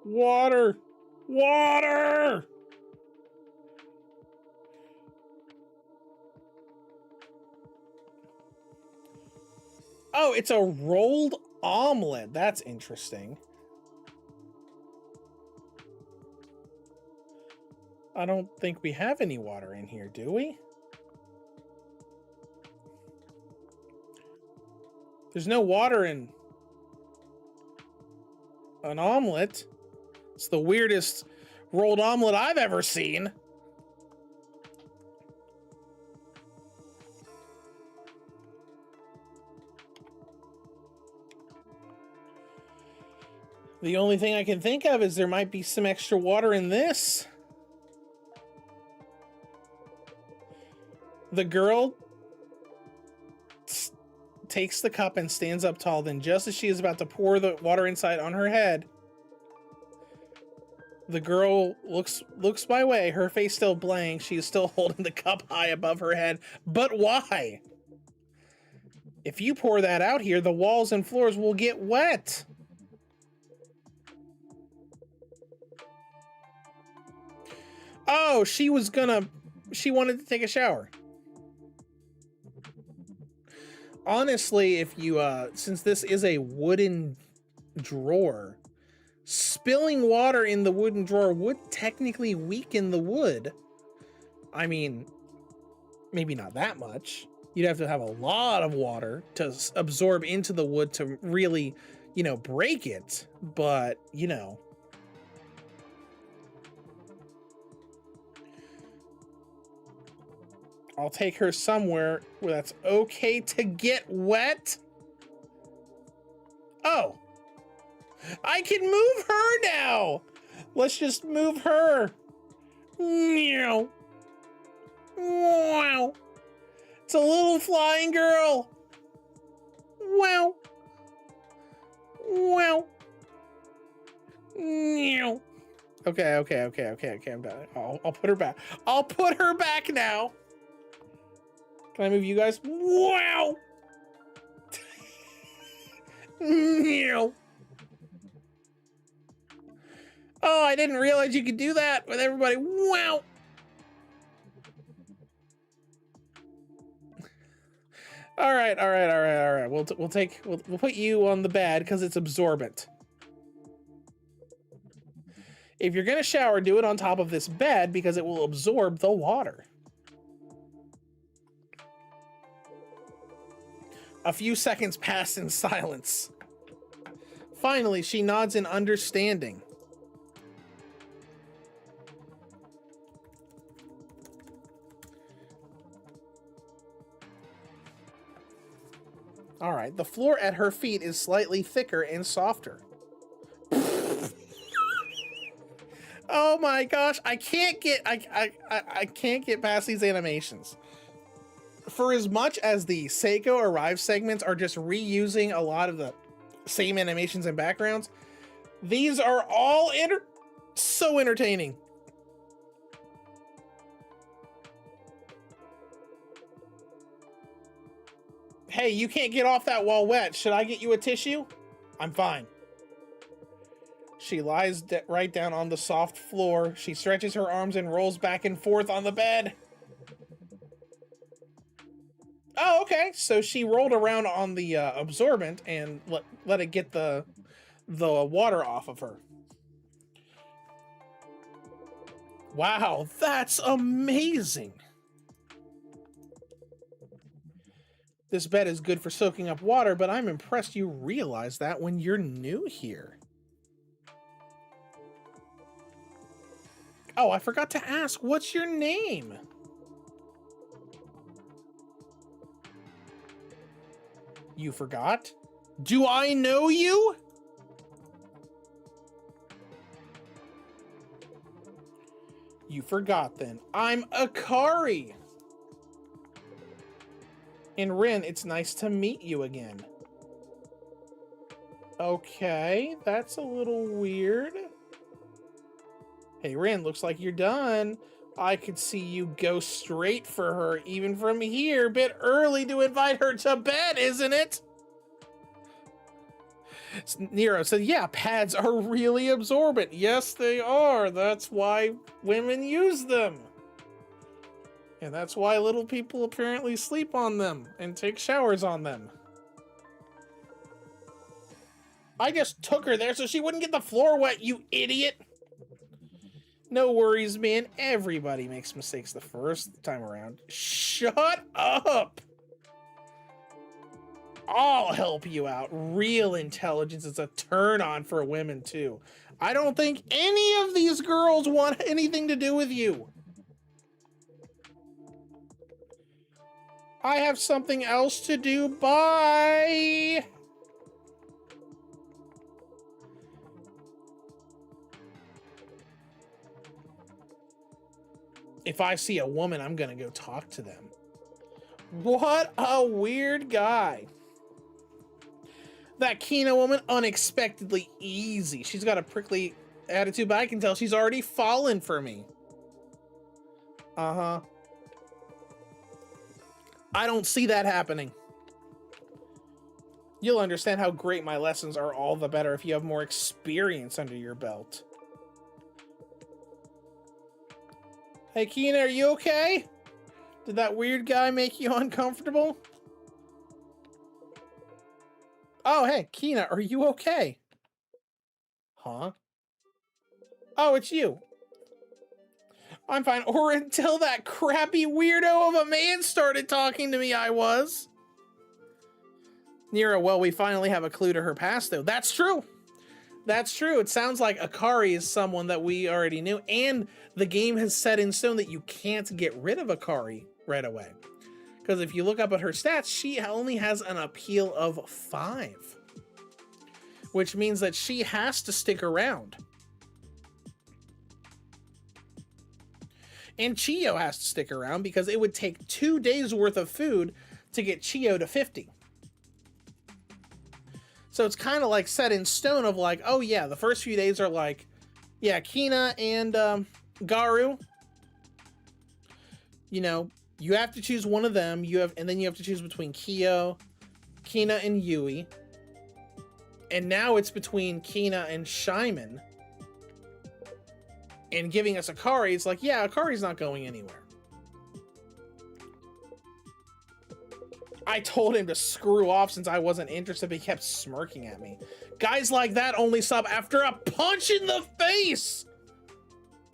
Water! Water! Oh, it's a rolled omelet. That's interesting. I don't think we have any water in here, do we? There's no water in an omelet. It's the weirdest rolled omelet I've ever seen. The only thing I can think of is there might be some extra water in this. The girl takes the cup and stands up tall. Then just as she is about to pour the water inside on her head, the girl looks my way, her face still blank. She is still holding the cup high above her head. But why? If you pour that out here, the walls and floors will get wet. Oh, she wanted to take a shower. Honestly, if you, since this is a wooden drawer, spilling water in the wooden drawer would technically weaken the wood. I mean, maybe not that much. You'd have to have a lot of water to absorb into the wood to really, break it. But, I'll take her somewhere where that's okay to get wet. Oh, I can move her now. Let's just move her. Meow. Wow. It's a little flying girl. Wow. Wow. Meow. Okay, I'm done. I'll put her back. I'll put her back now. Can I move you guys? Wow. Meow. Oh, I didn't realize you could do that with everybody. Wow. All right. We'll put you on the bed because it's absorbent. If you're gonna shower, do it on top of this bed because it will absorb the water. A few seconds pass in silence. Finally, she nods in understanding. All right, the floor at her feet is slightly thicker and softer. Oh my gosh, I can't get past these animations. For as much as the Saeko Arrive segments are just reusing a lot of the same animations and backgrounds, these are all so entertaining. Hey, you can't get off that while wet. Should I get you a tissue? I'm fine. She lies right down on the soft floor. She stretches her arms and rolls back and forth on the bed. Oh, okay. So she rolled around on the absorbent and let it get the water off of her. Wow, that's amazing. This bed is good for soaking up water, but I'm impressed you realize that when you're new here. Oh, I forgot to ask, what's your name? You forgot? Do I know you? You forgot then. I'm Akari. And Rin, it's nice to meet you again. Okay, that's a little weird. Hey, Rin, looks like you're done. I could see you go straight for her, even from here. Bit early to invite her to bed, isn't it? Nero said, yeah, pads are really absorbent. Yes, they are. That's why women use them. And that's why little people apparently sleep on them and take showers on them. I just took her there so she wouldn't get the floor wet, you idiot. No worries, man. Everybody makes mistakes the first time around. Shut up! I'll help you out. Real intelligence is a turn on for women, too. I don't think any of these girls want anything to do with you. I have something else to do. Bye! If I see a woman, I'm gonna go talk to them. What a weird guy. That Kina woman, unexpectedly easy. She's got a prickly attitude, but I can tell she's already fallen for me. Uh-huh. I don't see that happening. You'll understand how great my lessons are all the better if you have more experience under your belt. Hey, Kina, are you okay? Did that weird guy make you uncomfortable? Oh, hey, Kina, are you okay? Huh? Oh, it's you. I'm fine. Or until that crappy weirdo of a man started talking to me, I was. Nero, well, we finally have a clue to her past, though. That's true. That's true. It sounds like Akari is someone that we already knew, and the game has set in stone that you can't get rid of Akari right away. Because if you look up at her stats, she only has an appeal of 5. which means that she has to stick around. And Chiyo has to stick around because it would take 2 days worth of food to get Chiyo to 50. So it's kind of like set in stone of like, oh yeah, the first few days are like, yeah, Kina and Garu. You know, you have to choose one of them. And then you have to choose between Kyo, Kina, and Yui. And now it's between Kina and Shaiman. And giving us Akari, it's like, yeah, Akari's not going anywhere. I told him to screw off since I wasn't interested, but he kept smirking at me. Guys like that only stop after a punch in the face!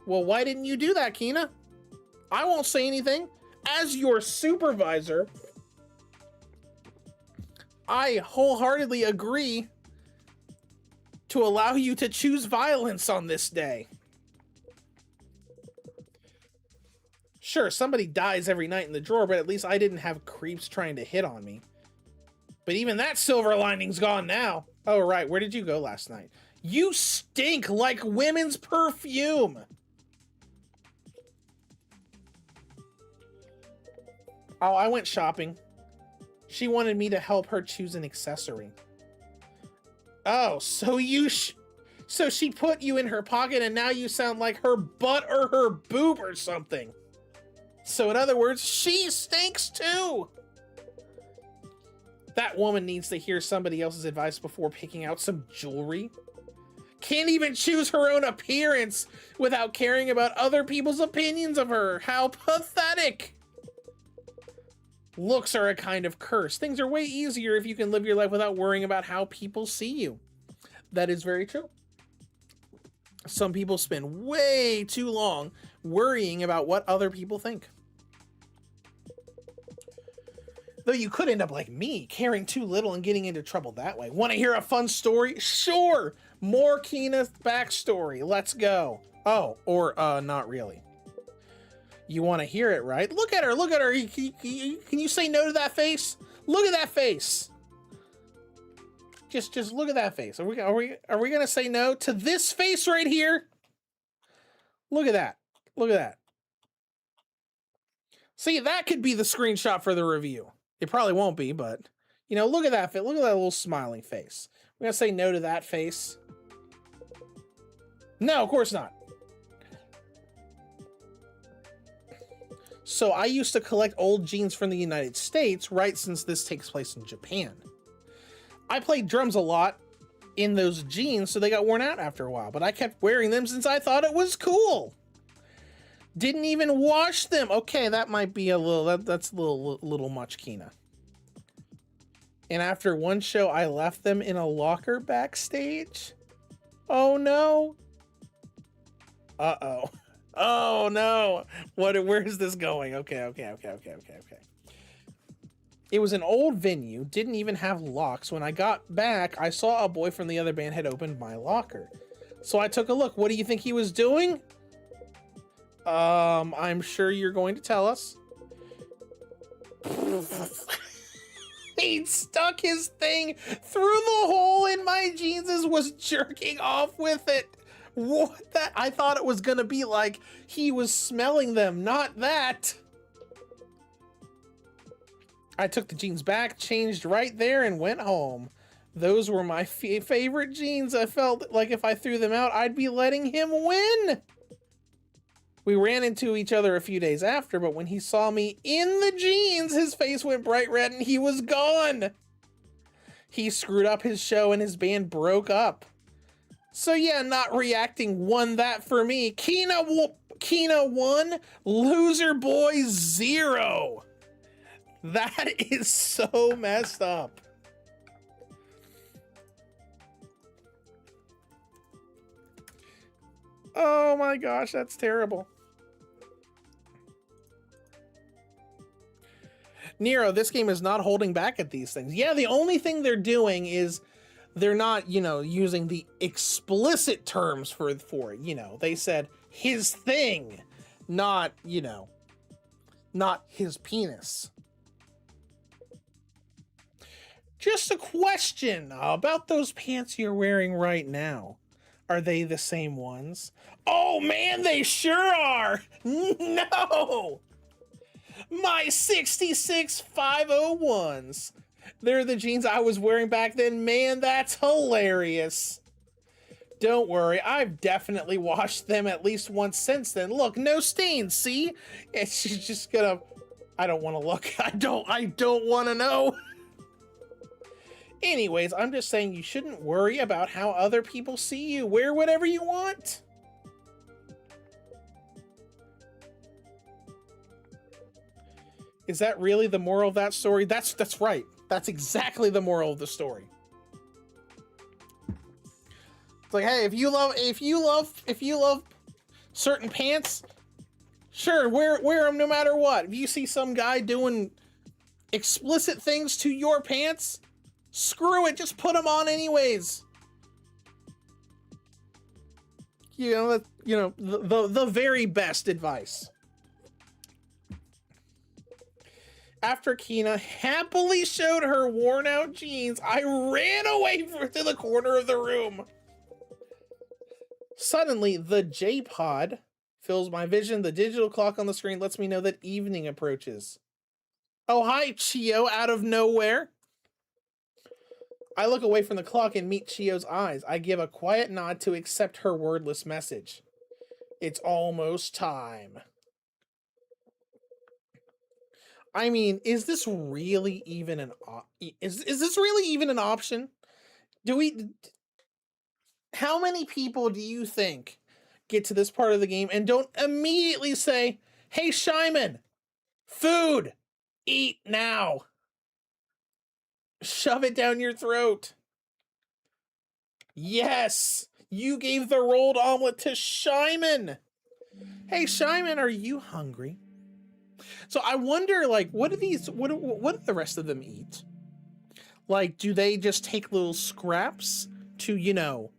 Well, why didn't you do that, Kina? I won't say anything. As your supervisor, I wholeheartedly agree to allow you to choose violence on this day. Sure, somebody dies every night in the drawer, but at least I didn't have creeps trying to hit on me. But even that silver lining's gone now. Oh, right, where did you go last night? You stink like women's perfume! Oh, I went shopping. She wanted me to help her choose an accessory. Oh, so so she put you in her pocket and now you sound like her butt or her boob or something. So in other words, she stinks too. That woman needs to hear somebody else's advice before picking out some jewelry. Can't even choose her own appearance without caring about other people's opinions of her. How pathetic. Looks are a kind of curse. Things are way easier if you can live your life without worrying about how people see you. That is very true. Some people spend way too long worrying about what other people think. Though you could end up like me, caring too little and getting into trouble that way. Want to hear a fun story? Sure! More Kina's backstory. Let's go. Oh, or not really. You want to hear it, right? Look at her, look at her. Can you say no to that face? Look at that face. Just look at that face. Are we gonna say no to this face right here? Look at that. Look at that. See, that could be the screenshot for the review. It probably won't be, but you know, look at that. Look at that little smiling face. We're gonna say no to that face. No, of course not. So I used to collect old jeans from the United States, right, since this takes place in Japan. I played drums a lot in those jeans, so they got worn out after a while, but I kept wearing them since I thought it was cool. Didn't even wash them. Okay, that might be a little, that's a little much, Kina. And after one show, I left them in a locker backstage. Oh no. Uh-oh. Oh no. Where is this going? Okay. It was an old venue, didn't even have locks. When I got back, I saw a boy from the other band had opened my locker. So I took a look. What do you think he was doing? I'm sure you're going to tell us. He stuck his thing through the hole in my jeans and was jerking off with it. What that? I thought it was gonna be like he was smelling them, not that. I took the jeans back, changed right there, and went home. Those were my favorite jeans. I felt like if I threw them out, I'd be letting him win. We ran into each other a few days after, but when he saw me in the jeans, his face went bright red and he was gone. He screwed up his show and his band broke up. So yeah, not reacting won that for me. Kina 1, loser boy 0. That is so messed up. Oh my gosh, that's terrible. Nero, this game is not holding back at these things. Yeah, the only thing they're doing is they're not, you know, using the explicit terms for it, you know. They said his thing, not, you know, not his penis. Just a question about those pants you're wearing right now. Are they the same ones? Oh man, they sure are! No! My 66 501s. They're the jeans I was wearing back then. Man, that's hilarious. Don't worry, I've definitely washed them at least once since then. Look, no stains, see? And she's just gonna... I don't want to look. I don't want to know. Anyways, I'm just saying you shouldn't worry about how other people see you. Wear whatever you want. Is that really the moral of that story? That's right. That's exactly the moral of the story. It's like, hey, if you love certain pants, sure, wear them no matter what. If you see some guy doing explicit things to your pants, screw it, just put them on anyways. You know, the very best advice. After Kina happily showed her worn out jeans, I ran away to the corner of the room. Suddenly, the J-Pod fills my vision. The digital clock on the screen lets me know that evening approaches. Oh, hi, Chio, out of nowhere. I look away from the clock and meet Chio's eyes. I give a quiet nod to accept her wordless message. It's almost time. I mean, is this really even an is this really even an option? How many people do you think get to this part of the game and don't immediately say, "Hey, Shyman, food, eat now." Shove it down your throat. Yes, you gave the rolled omelet to Shyman. Hey, Shyman, are you hungry? So I wonder, like, what do the rest of them eat? Like, do they just take little scraps to, you know,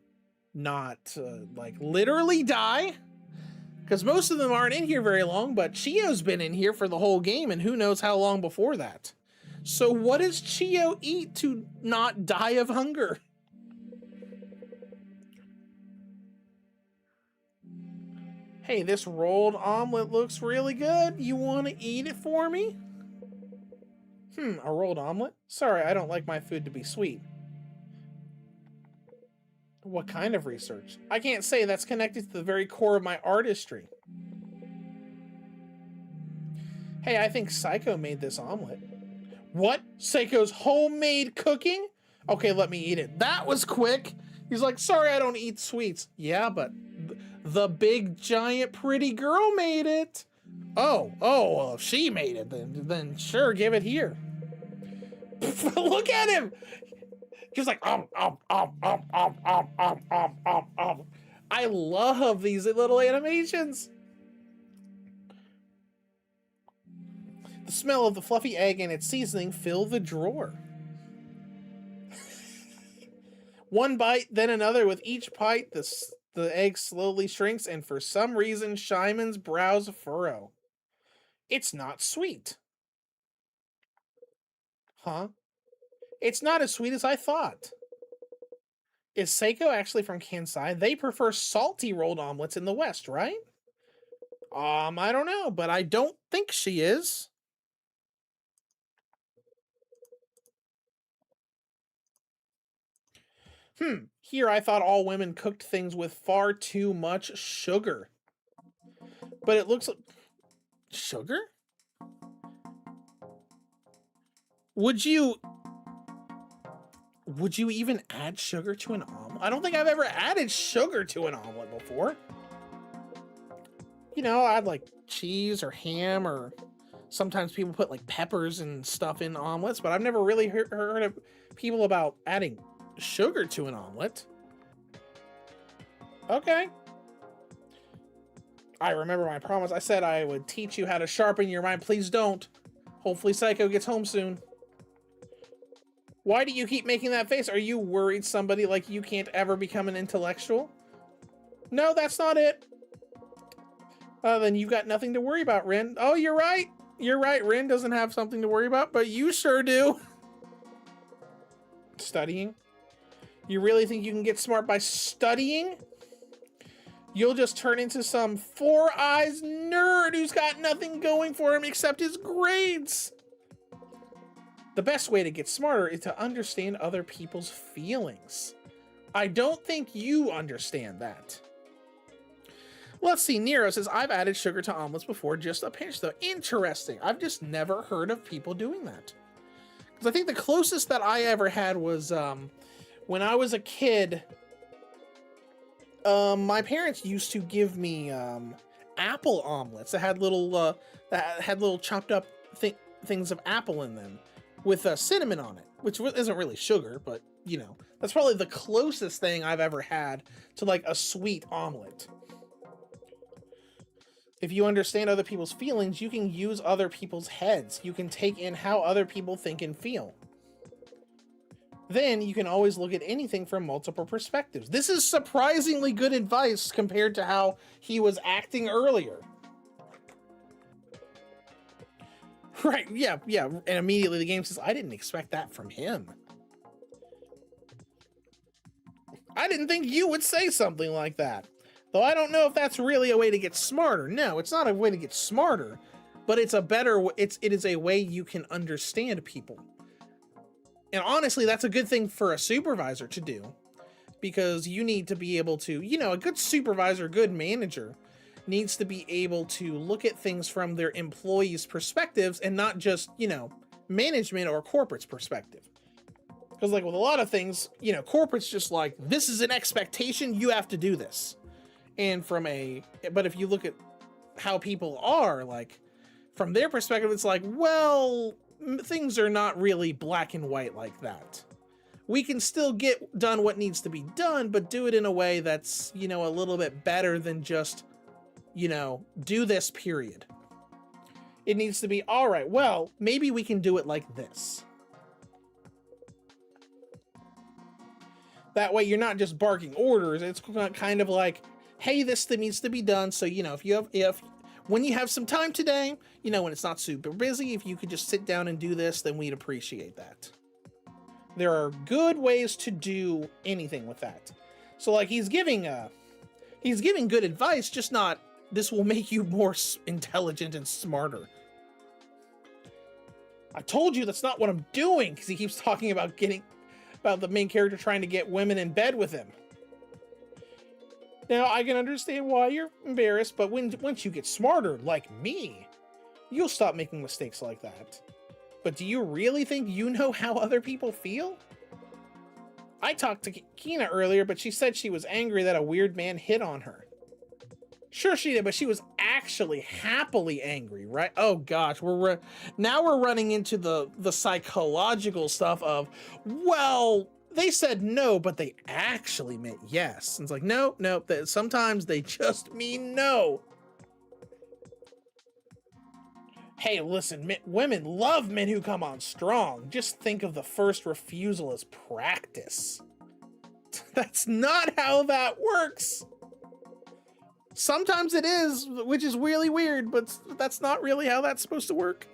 not, like, literally die? Because most of them aren't in here very long, but Chio's been in here for the whole game, and who knows how long before that. So what does Chio eat to not die of hunger? Hey, this rolled omelet looks really good. You want to eat it for me? A rolled omelet? Sorry, I don't like my food to be sweet. What kind of research? I can't say. That's connected to the very core of my artistry. Hey, I think Saeko made this omelet. What? Seiko's homemade cooking? Okay, let me eat it. That was quick. He's like, sorry, I don't eat sweets. Yeah, but the big, giant, pretty girl made it. Oh, well, if she made it, then sure, give it here. Look at him. He's like, I love these little animations. The smell of the fluffy egg and its seasoning fill the drawer. One bite, then another. With each bite, the egg slowly shrinks, and for some reason, Shyman's brows furrow. It's not sweet. Huh? It's not as sweet as I thought. Is Saeko actually from Kansai? They prefer salty rolled omelets in the West, right? I don't know, but I don't think she is. Here I thought all women cooked things with far too much sugar. But it looks like... Sugar? Would you even add sugar to an omelet? I don't think I've ever added sugar to an omelet before. You know, I'd like cheese or ham, or sometimes people put like peppers and stuff in omelets, but I've never really heard of people about adding sugar to an omelet. Okay. I remember my promise. I said I would teach you how to sharpen your mind. Please don't. Hopefully Saeko gets home soon. Why do you keep making that face? Are you worried somebody like you can't ever become an intellectual? No, that's not it. Then you've got nothing to worry about, Rin. Oh, you're right. You're right. Rin doesn't have something to worry about, but you sure do. Studying? You really think you can get smart by studying? You'll just turn into some four-eyes nerd who's got nothing going for him except his grades. The best way to get smarter is to understand other people's feelings. I don't think you understand that. Let's see, Nero says, I've added sugar to omelets before, just a pinch though. Interesting. I've just never heard of people doing that. Because I think the closest that I ever had was when I was a kid, my parents used to give me apple omelets that had little chopped up things of apple in them with cinnamon on it, which isn't really sugar, but you know, that's probably the closest thing I've ever had to like a sweet omelet. If you understand other people's feelings, you can use other people's heads. You can take in how other people think and feel. Then you can always look at anything from multiple perspectives. This is surprisingly good advice compared to how he was acting earlier. Right, yeah. And immediately the game says, I didn't expect that from him. I didn't think you would say something like that. Though I don't know if that's really a way to get smarter. No, it's not a way to get smarter, but it is a way you can understand people. And honestly, that's a good thing for a supervisor to do, because you need to be able to, you know, a good supervisor, good manager needs to be able to look at things from their employees' perspectives and not just, you know, management or corporate's perspective. Because like with a lot of things, you know, corporate's just like, this is an expectation, you have to do this. But if you look at how people are, like, from their perspective, it's like, well, things are not really black and white like that. We can still get done what needs to be done, but do it in a way that's, you know, a little bit better than just, you know, do this, period. It needs to be, all right, well, maybe we can do it like this. That way you're not just barking orders. It's kind of like, hey, this thing needs to be done. So, you know, when you have some time today, you know, when it's not super busy, if you could just sit down and do this, then we'd appreciate that. There are good ways to do anything with that. So like he's giving good advice, just not, this will make you more intelligent and smarter. I told you that's not what I'm doing, because he keeps talking about the main character trying to get women in bed with him. Now, I can understand why you're embarrassed, but once you get smarter, like me, you'll stop making mistakes like that. But do you really think you know how other people feel? I talked to Kina earlier, but she said she was angry that a weird man hit on her. Sure she did, but she was actually happily angry, right? Oh gosh, now we're running into the psychological stuff of, well, they said no, but they actually meant yes. And it's like, no, sometimes they just mean no. Hey, listen, women love men who come on strong. Just think of the first refusal as practice. That's not how that works. Sometimes it is, which is really weird, but that's not really how that's supposed to work.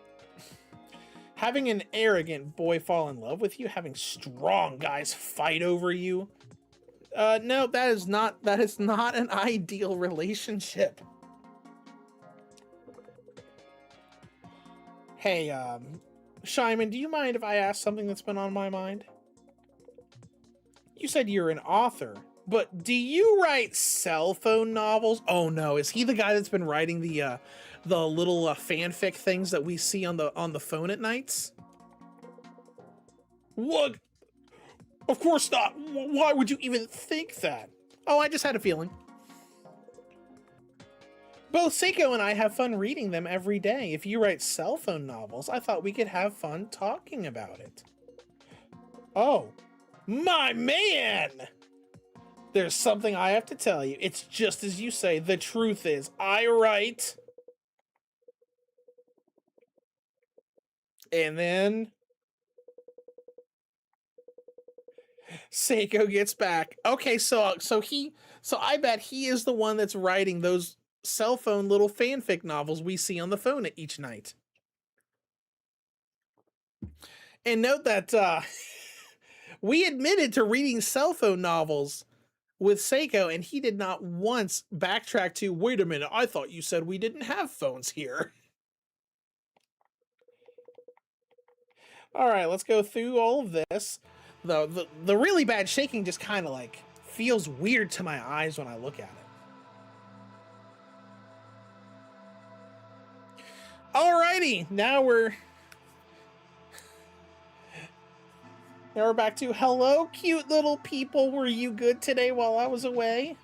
Having an arrogant boy fall in love with you, having strong guys fight over you. No, that is not an ideal relationship. Hey, Shyman, do you mind if I ask something that's been on my mind? You said you're an author, but do you write cell phone novels? Oh no, is he the guy that's been writing the little fanfic things that we see on the phone at nights? What? Of course not. Why would you even think that? Oh, I just had a feeling. Both Saeko and I have fun reading them every day. If you write cell phone novels, I thought we could have fun talking about it. Oh, my man! There's something I have to tell you. It's just as you say. The truth is, I write... And then... Saeko gets back. Okay, so I bet he is the one that's writing those cell phone little fanfic novels we see on the phone each night. And note that We admitted to reading cell phone novels with Saeko, and he did not once backtrack to, wait a minute, I thought you said we didn't have phones here. All right, let's go through all of this. The really bad shaking just kind of like feels weird to my eyes when I look at it. Alrighty, now we're back to hello, cute little people. Were you good today while I was away?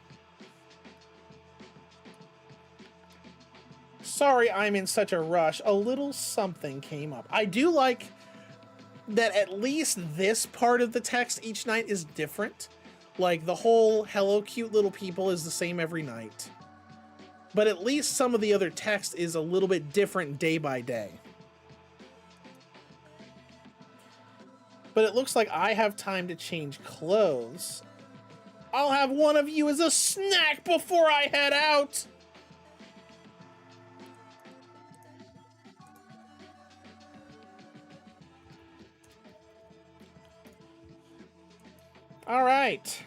Sorry, I'm in such a rush. A little something came up. I do like that at least this part of the text each night is different. Like the whole hello, cute little people is the same every night. But at least some of the other text is a little bit different day by day. But it looks like I have time to change clothes. I'll have one of you as a snack before I head out. All right.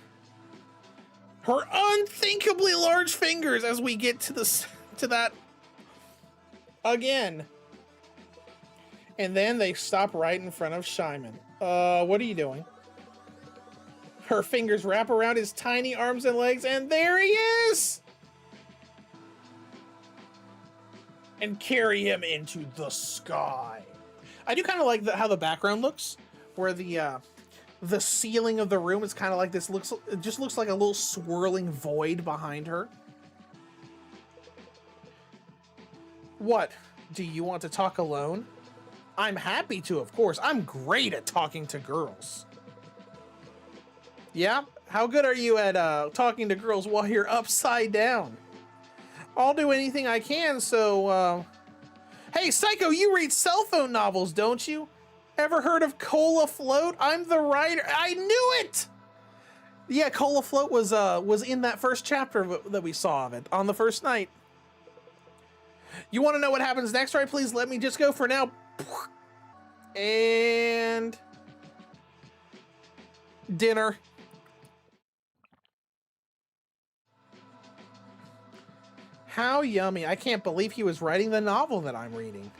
Her unthinkably large fingers as we get to that again. And then they stop right in front of Shyman. What are you doing? Her fingers wrap around his tiny arms and legs, and there he is! And carry him into the sky. I do kind of like how the background looks, where the ceiling of the room is kind of like this. It just looks like a little swirling void behind her. What? Do you want to talk alone? I'm happy to, of course. I'm great at talking to girls. Yeah? How good are you at talking to girls while you're upside down? I'll do anything I can, so, Hey, Saeko, you read cell phone novels, don't you? Ever heard of Cola Float? I'm the writer. I knew it! Yeah, Cola Float was in that first chapter that we saw of it on the first night. You want to know what happens next, right? Please let me just go for now. And dinner. How yummy. I can't believe he was writing the novel that I'm reading.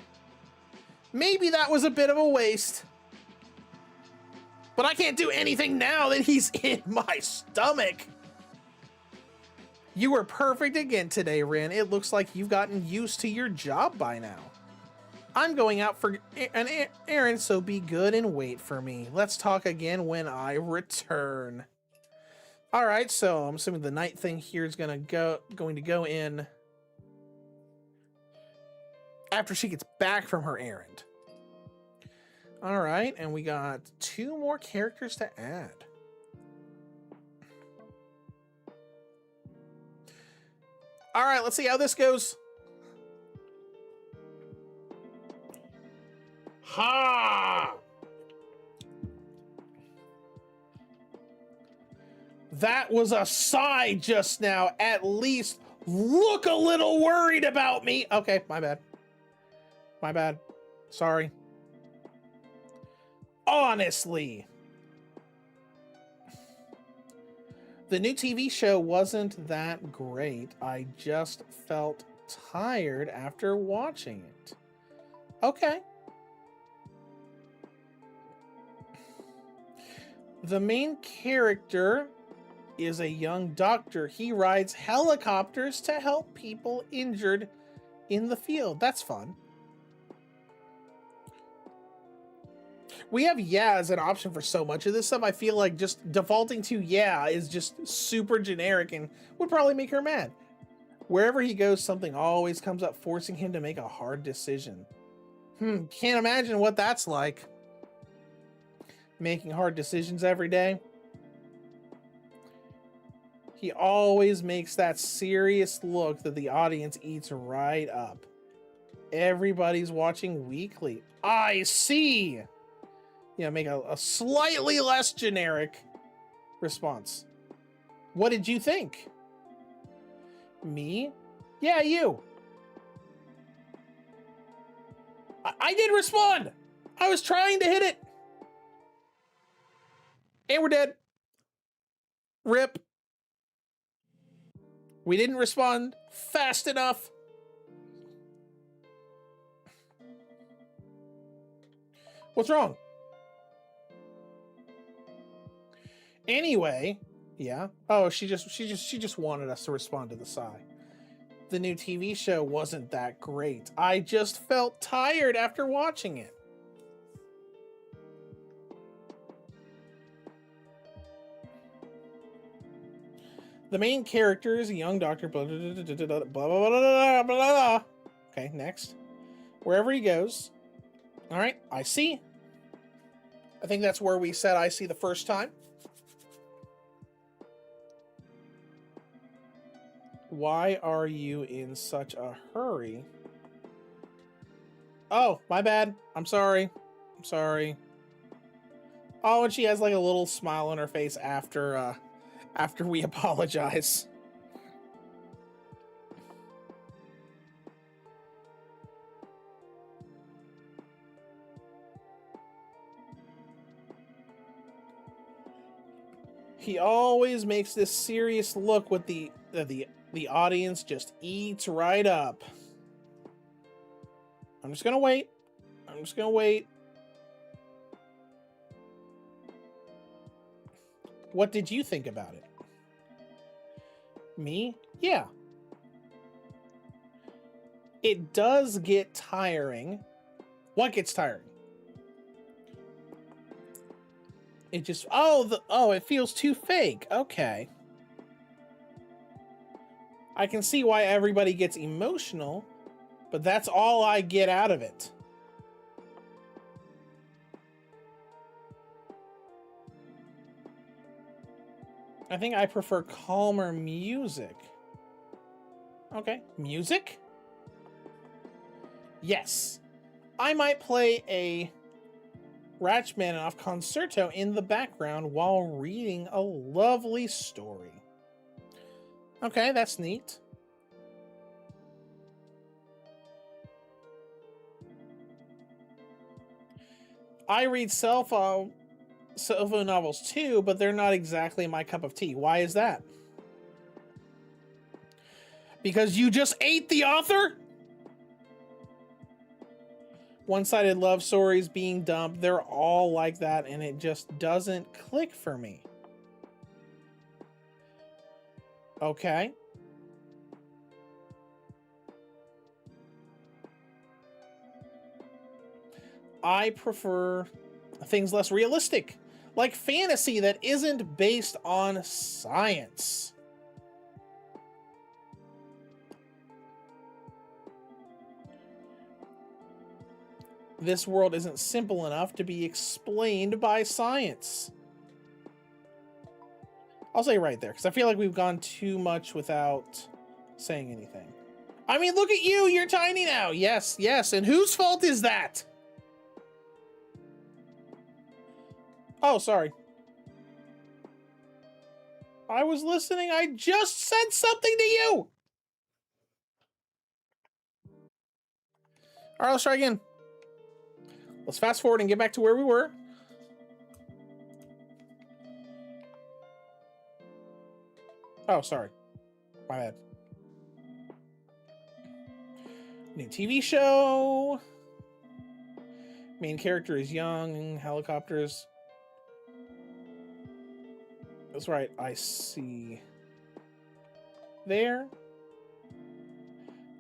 Maybe that was a bit of a waste. But I can't do anything now that he's in my stomach. You were perfect again today, Rin. It looks like you've gotten used to your job by now. I'm going out for an errand, so be good and wait for me. Let's talk again when I return. All right, so I'm assuming the night thing here is going to go in after she gets back from her errand. All right, and we got 2 more characters to add. All right, let's see how this goes. Ha! That was a sigh just now. At least look a little worried about me. Okay, my bad. My bad. Sorry. Honestly. The new TV show wasn't that great. I just felt tired after watching it. Okay. The main character is a young doctor. He rides helicopters to help people injured in the field. That's fun. We have yeah as an option for so much of this stuff. I feel like just defaulting to yeah is just super generic and would probably make her mad. Wherever he goes, something always comes up, forcing him to make a hard decision. Can't imagine what that's like. Making hard decisions every day. He always makes that serious look that the audience eats right up. Everybody's watching weekly. I see. Yeah, make a slightly less generic response. What did you think? Me? Yeah, you. I did respond. I was trying to hit it. And we're dead. Rip. We didn't respond fast enough. What's wrong? Anyway, yeah. Oh, she just wanted us to respond to the sigh. The new TV show wasn't that great. I just felt tired after watching it. The main character is a young doctor, blah, blah, blah, blah, blah, blah, blah, blah, blah. Okay, next. Wherever he goes. All right, I see. I think that's where we said I see the first time. Why are you in such a hurry? Oh, my bad. I'm sorry. I'm sorry. Oh, and she has like a little smile on her face after we apologize. He always makes this serious look with the audience just eats right up. I'm just gonna wait. I'm just gonna wait. What did you think about it? Me? Yeah. It does get tiring. What gets tiring? It just it feels too fake. Okay. I can see why everybody gets emotional, but that's all I get out of it. I think I prefer calmer music. Okay, music? Yes. I might play a Rachmaninoff concerto in the background while reading a lovely story. Okay, that's neat. I read self-help novels too, but they're not exactly my cup of tea. Why is that? Because you just ate the author? One-sided love stories being dumped, they're all like that, and it just doesn't click for me. Okay. I prefer things less realistic, like fantasy that isn't based on science. This world isn't simple enough to be explained by science. I'll say right there, because I feel like we've gone too much without saying anything. I mean, look at you, you're tiny now. Yes, yes, and whose fault is that? Oh, sorry. I was listening, I just said something to you! Alright, let's try again. Let's fast forward and get back to where we were. Oh, sorry. My bad. New TV show. Main character is young. Helicopters. That's right. I see. There.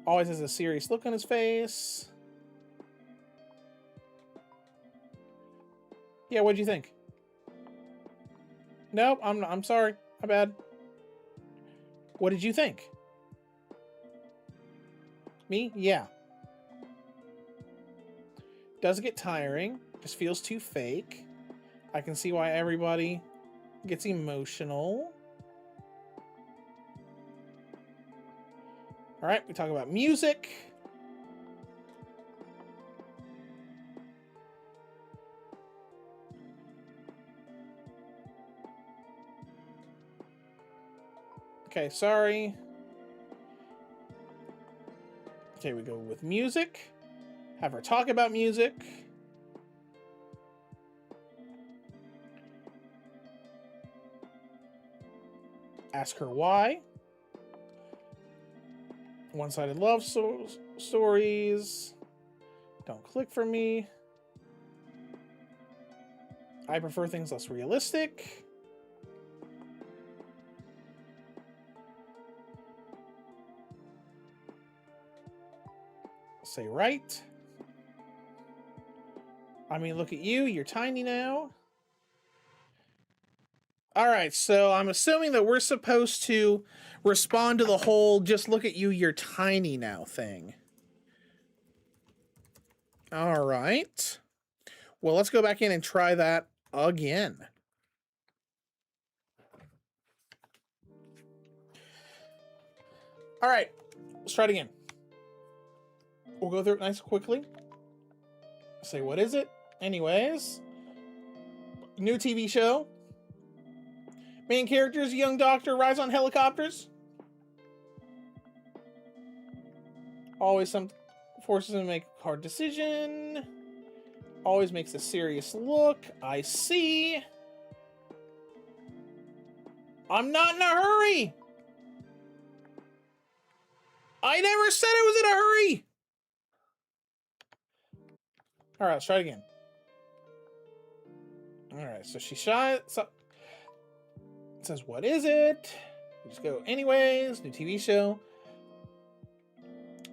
Always has a serious look on his face. Yeah, what'd you think? Nope, I'm sorry. My bad. What did you think? Me? Yeah. Does get tiring. Just feels too fake. I can see why everybody gets emotional. All right, we talk about music. Okay, sorry. Okay, we go with music. Have her talk about music. Ask her why. One-sided love stories. Don't click for me. I prefer things less realistic. Say right. I mean, look at you. You're tiny now. All right, so I'm assuming that we're supposed to respond to the whole just look at you, you're tiny now thing. All right. Well, let's go back in and try that again. All right, let's try it again. We'll go through it nice and quickly. Say, what is it? Anyways, new TV show. Main characters, young doctor rides on helicopters. Always some forces him to make a hard decision. Always makes a serious look. I see. I'm not in a hurry. I never said I was in a hurry. All right, let's try it again. All right, so she shot. So it says, what is it? We just go, anyways, new TV show.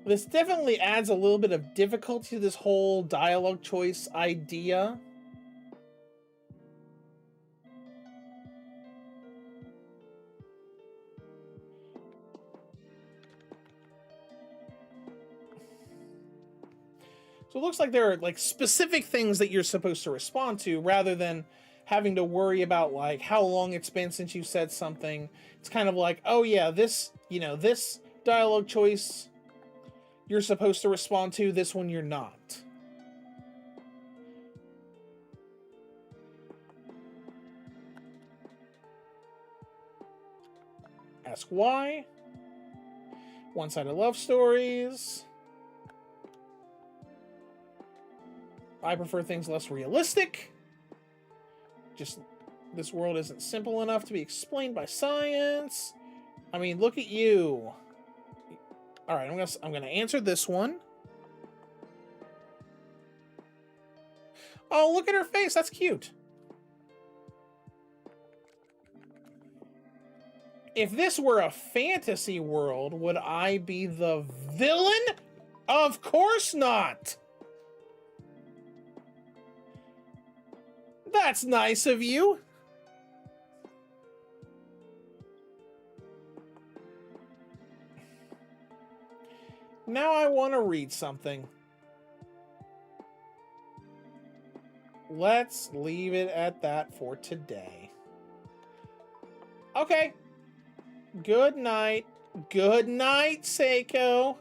This definitely adds a little bit of difficulty to this whole dialogue choice idea. So it looks like there are like specific things that you're supposed to respond to rather than having to worry about like how long it's been since you said something. It's kind of like, oh yeah, this, you know, this dialogue choice you're supposed to respond to, this one you're not. Ask why. One-sided love stories. I prefer things less realistic. Just, this world isn't simple enough to be explained by science. I mean, look at you. All right, I'm gonna answer this one. Oh, look at her face. That's cute. If this were a fantasy world, would I be the villain? Of course not. That's nice of you. Now I want to read something. Let's leave it at that for today. Okay. Good night. Good night, Saeko.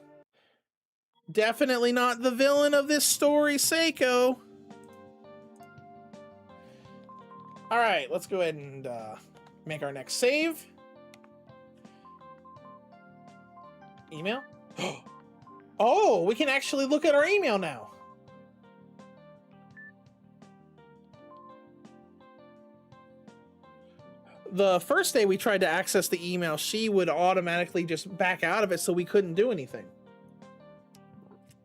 Definitely not the villain of this story, Saeko. All right, let's go ahead and make our next save. Email. Oh, we can actually look at our email now. The first day we tried to access the email, she would automatically just back out of it, so we couldn't do anything.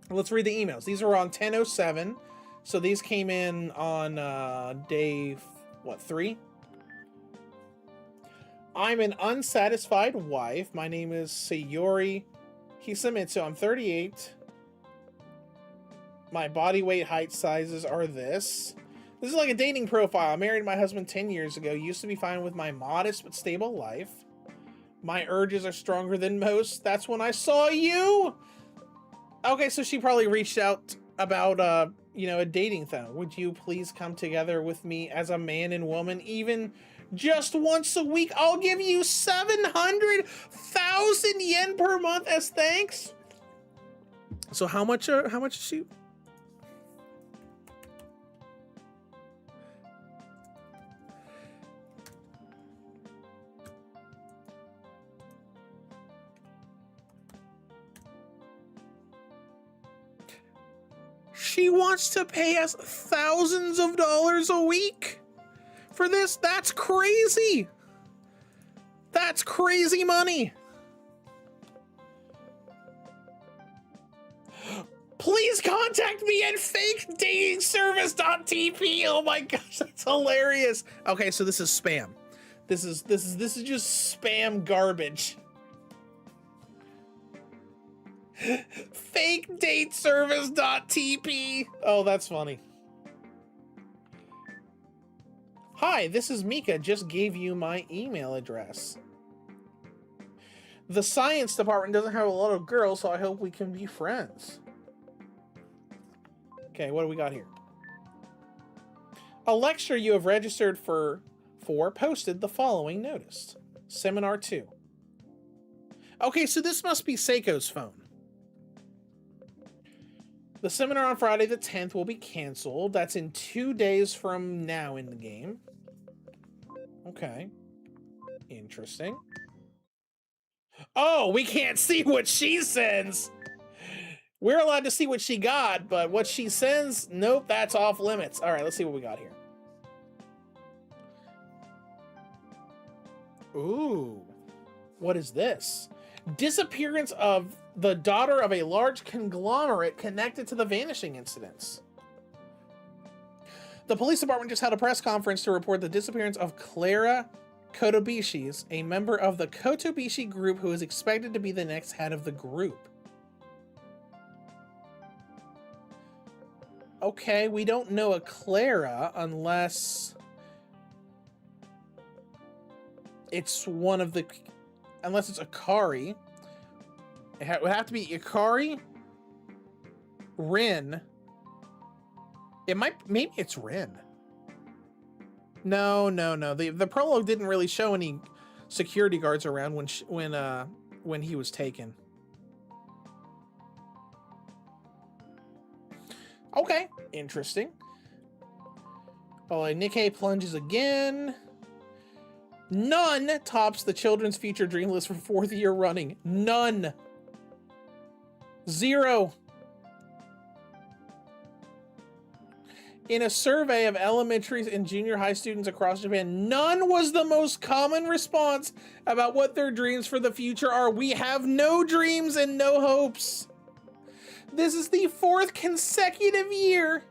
Let's read the emails. These are on 10/07, so these came in on day, what, 3? I'm an unsatisfied wife. My name is Sayori Hisamitsu. I'm 38. My body weight, height, sizes are this. This is like a dating profile. I married my husband 10 years ago. Used to be fine with my modest but stable life. My urges are stronger than most. That's when I saw you. Okay, so she probably reached out about, you know, a dating thing. Would you please come together with me as a man and woman, even just once a week? I'll give you 700,000 yen per month as thanks. So how much is she? She wants to pay us thousands of dollars a week for this? That's crazy. That's crazy money. Please contact me at fakedatingservice.tp. Oh my gosh, that's hilarious. Okay, so this is spam. This is just spam garbage. Fakedateservice.tp. Oh, that's funny. Hi, this is Mika. Just gave you my email address. The science department doesn't have a lot of girls, so I hope we can be friends. Okay, what do we got here? A lecture you have registered for posted the following notice. Seminar 2. Okay, so this must be Saeko's phone. The seminar on Friday the 10th will be canceled. That's in 2 days from now in the game. Okay. Interesting. Oh, we can't see what she sends. We're allowed to see what she got, but what she sends, nope, that's off limits. All right, let's see what we got here. Ooh, what is this? Disappearance of the daughter of a large conglomerate connected to the vanishing incidents. The police department just held a press conference to report the disappearance of Clara Kotobishis, a member of the Kotobishi group who is expected to be the next head of the group. Okay, we don't know a Clara unless it's one of the... Unless it's Akari. It would have to be Akari, Rin. It might... Maybe it's Rin. No. The prologue didn't really show any security guards around when he was taken. Okay, interesting. Oh, Nikkei plunges again. None tops the children's feature dream list for 4th year running. None. 0. In a survey of elementary and junior high students across Japan, none was the most common response about what their dreams for the future are. We have no dreams and no hopes. This is the 4th consecutive year.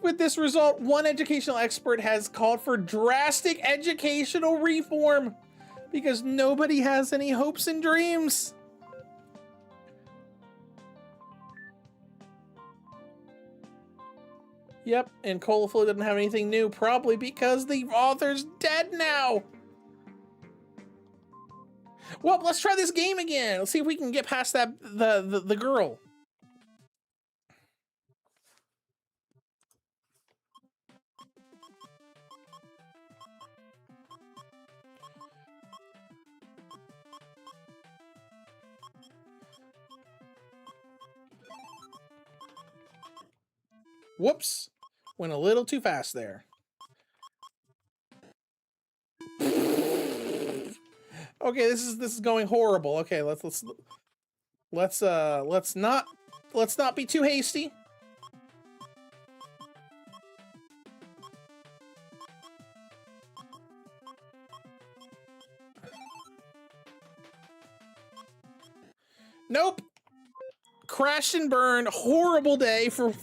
With this result, one educational expert has called for drastic educational reform because nobody has any hopes and dreams. Yep, and Colaflow doesn't have anything new, probably because the author's dead now. Well, let's try this game again. Let's see if we can get past that the girl. Whoops. Went a little too fast there. Okay, this is going horrible. Okay, let's not be too hasty. Nope. Crash and burn. Horrible day for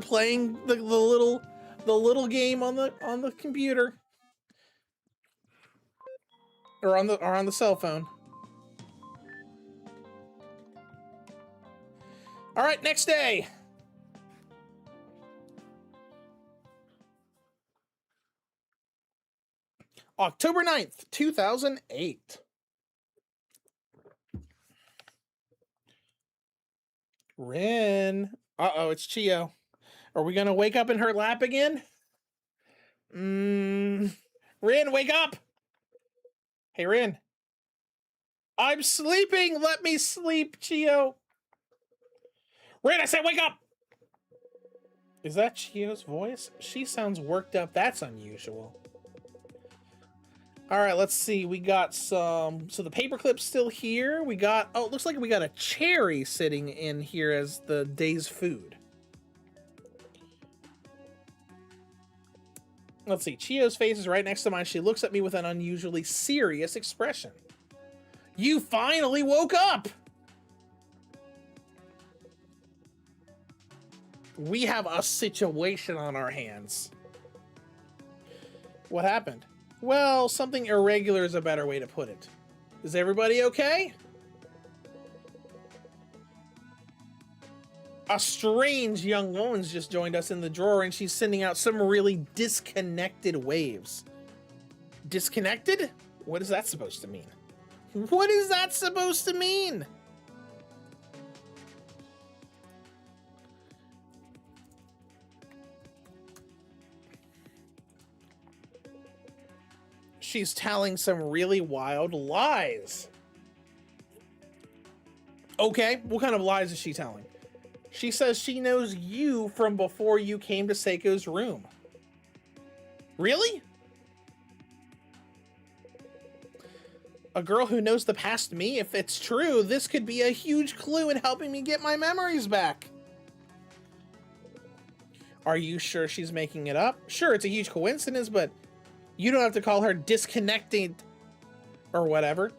playing the little game on the computer or on the cell phone. All right, next day. October 9th, 2008. Rin. Uh-oh, it's Chio. Are we gonna wake up in her lap again? Rin, wake up! Hey, Rin. I'm sleeping! Let me sleep, Chio! Rin, I said wake up! Is that Chio's voice? She sounds worked up. That's unusual. All right, let's see. We got some... So the paperclip's still here. We got... Oh, it looks like we got a cherry sitting in here as the day's food. Let's see. Chio's face is right next to mine. She looks at me with an unusually serious expression. You finally woke up! We have a situation on our hands. What happened? Well, something irregular is a better way to put it. Is everybody okay? A strange young woman's just joined us in the drawer, and she's sending out some really disconnected waves. Disconnected? What is that supposed to mean? What is that supposed to mean? She's telling some really wild lies. Okay, what kind of lies is she telling? She says she knows you from before you came to Saeko's room. Really? A girl who knows the past me? If it's true, this could be a huge clue in helping me get my memories back. Are you sure she's making it up? Sure, it's a huge coincidence, but you don't have to call her disconnected or whatever.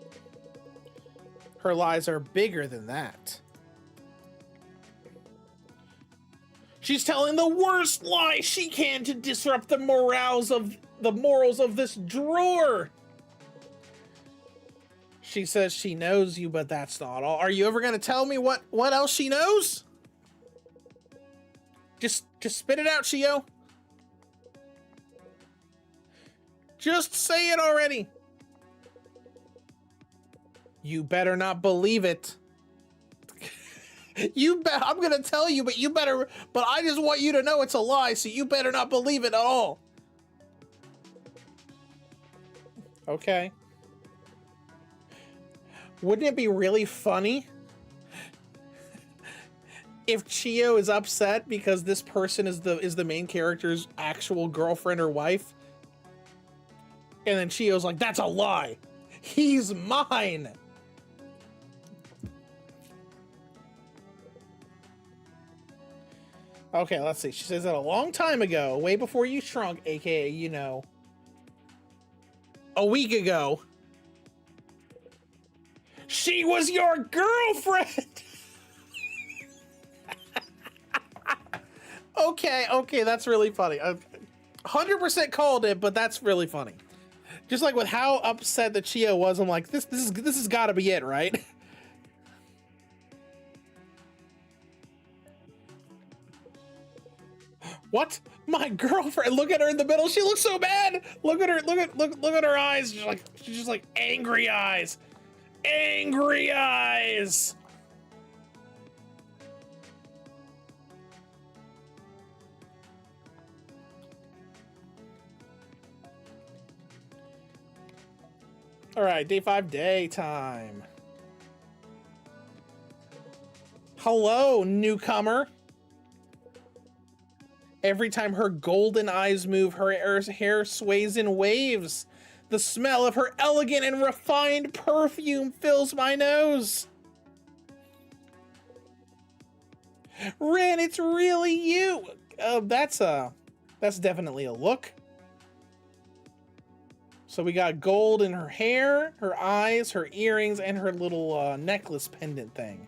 Her lies are bigger than that. She's telling the worst lie she can to disrupt the morals of this drawer. She says she knows you, but that's not all. Are you ever gonna tell me what else she knows? Just spit it out, Chio. Just say it already. You better not believe it. I'm gonna tell you, but I just want you to know it's a lie, so you better not believe it at all. Okay. Wouldn't it be really funny if Chio is upset because this person is the main character's actual girlfriend or wife? And then Chio's like, that's a lie. He's mine. Okay, let's see. She says that a long time ago, way before you shrunk, aka, you know, a week ago, she was your girlfriend. Okay, that's really funny. 100% called it, but that's really funny. Just like with how upset that Chio was, I'm like, this has got to be it, right? What? My girlfriend? Look at her in the middle. She looks so bad. Look at her. Look at her eyes. She's just like angry eyes. Angry eyes. All right, day 5, daytime. Hello, newcomer. Every time her golden eyes move, her hair sways in waves. The smell of her elegant and refined perfume fills my nose. Rin, it's really you. That's definitely a look. So we got gold in her hair, her eyes, her earrings, and her little necklace pendant thing.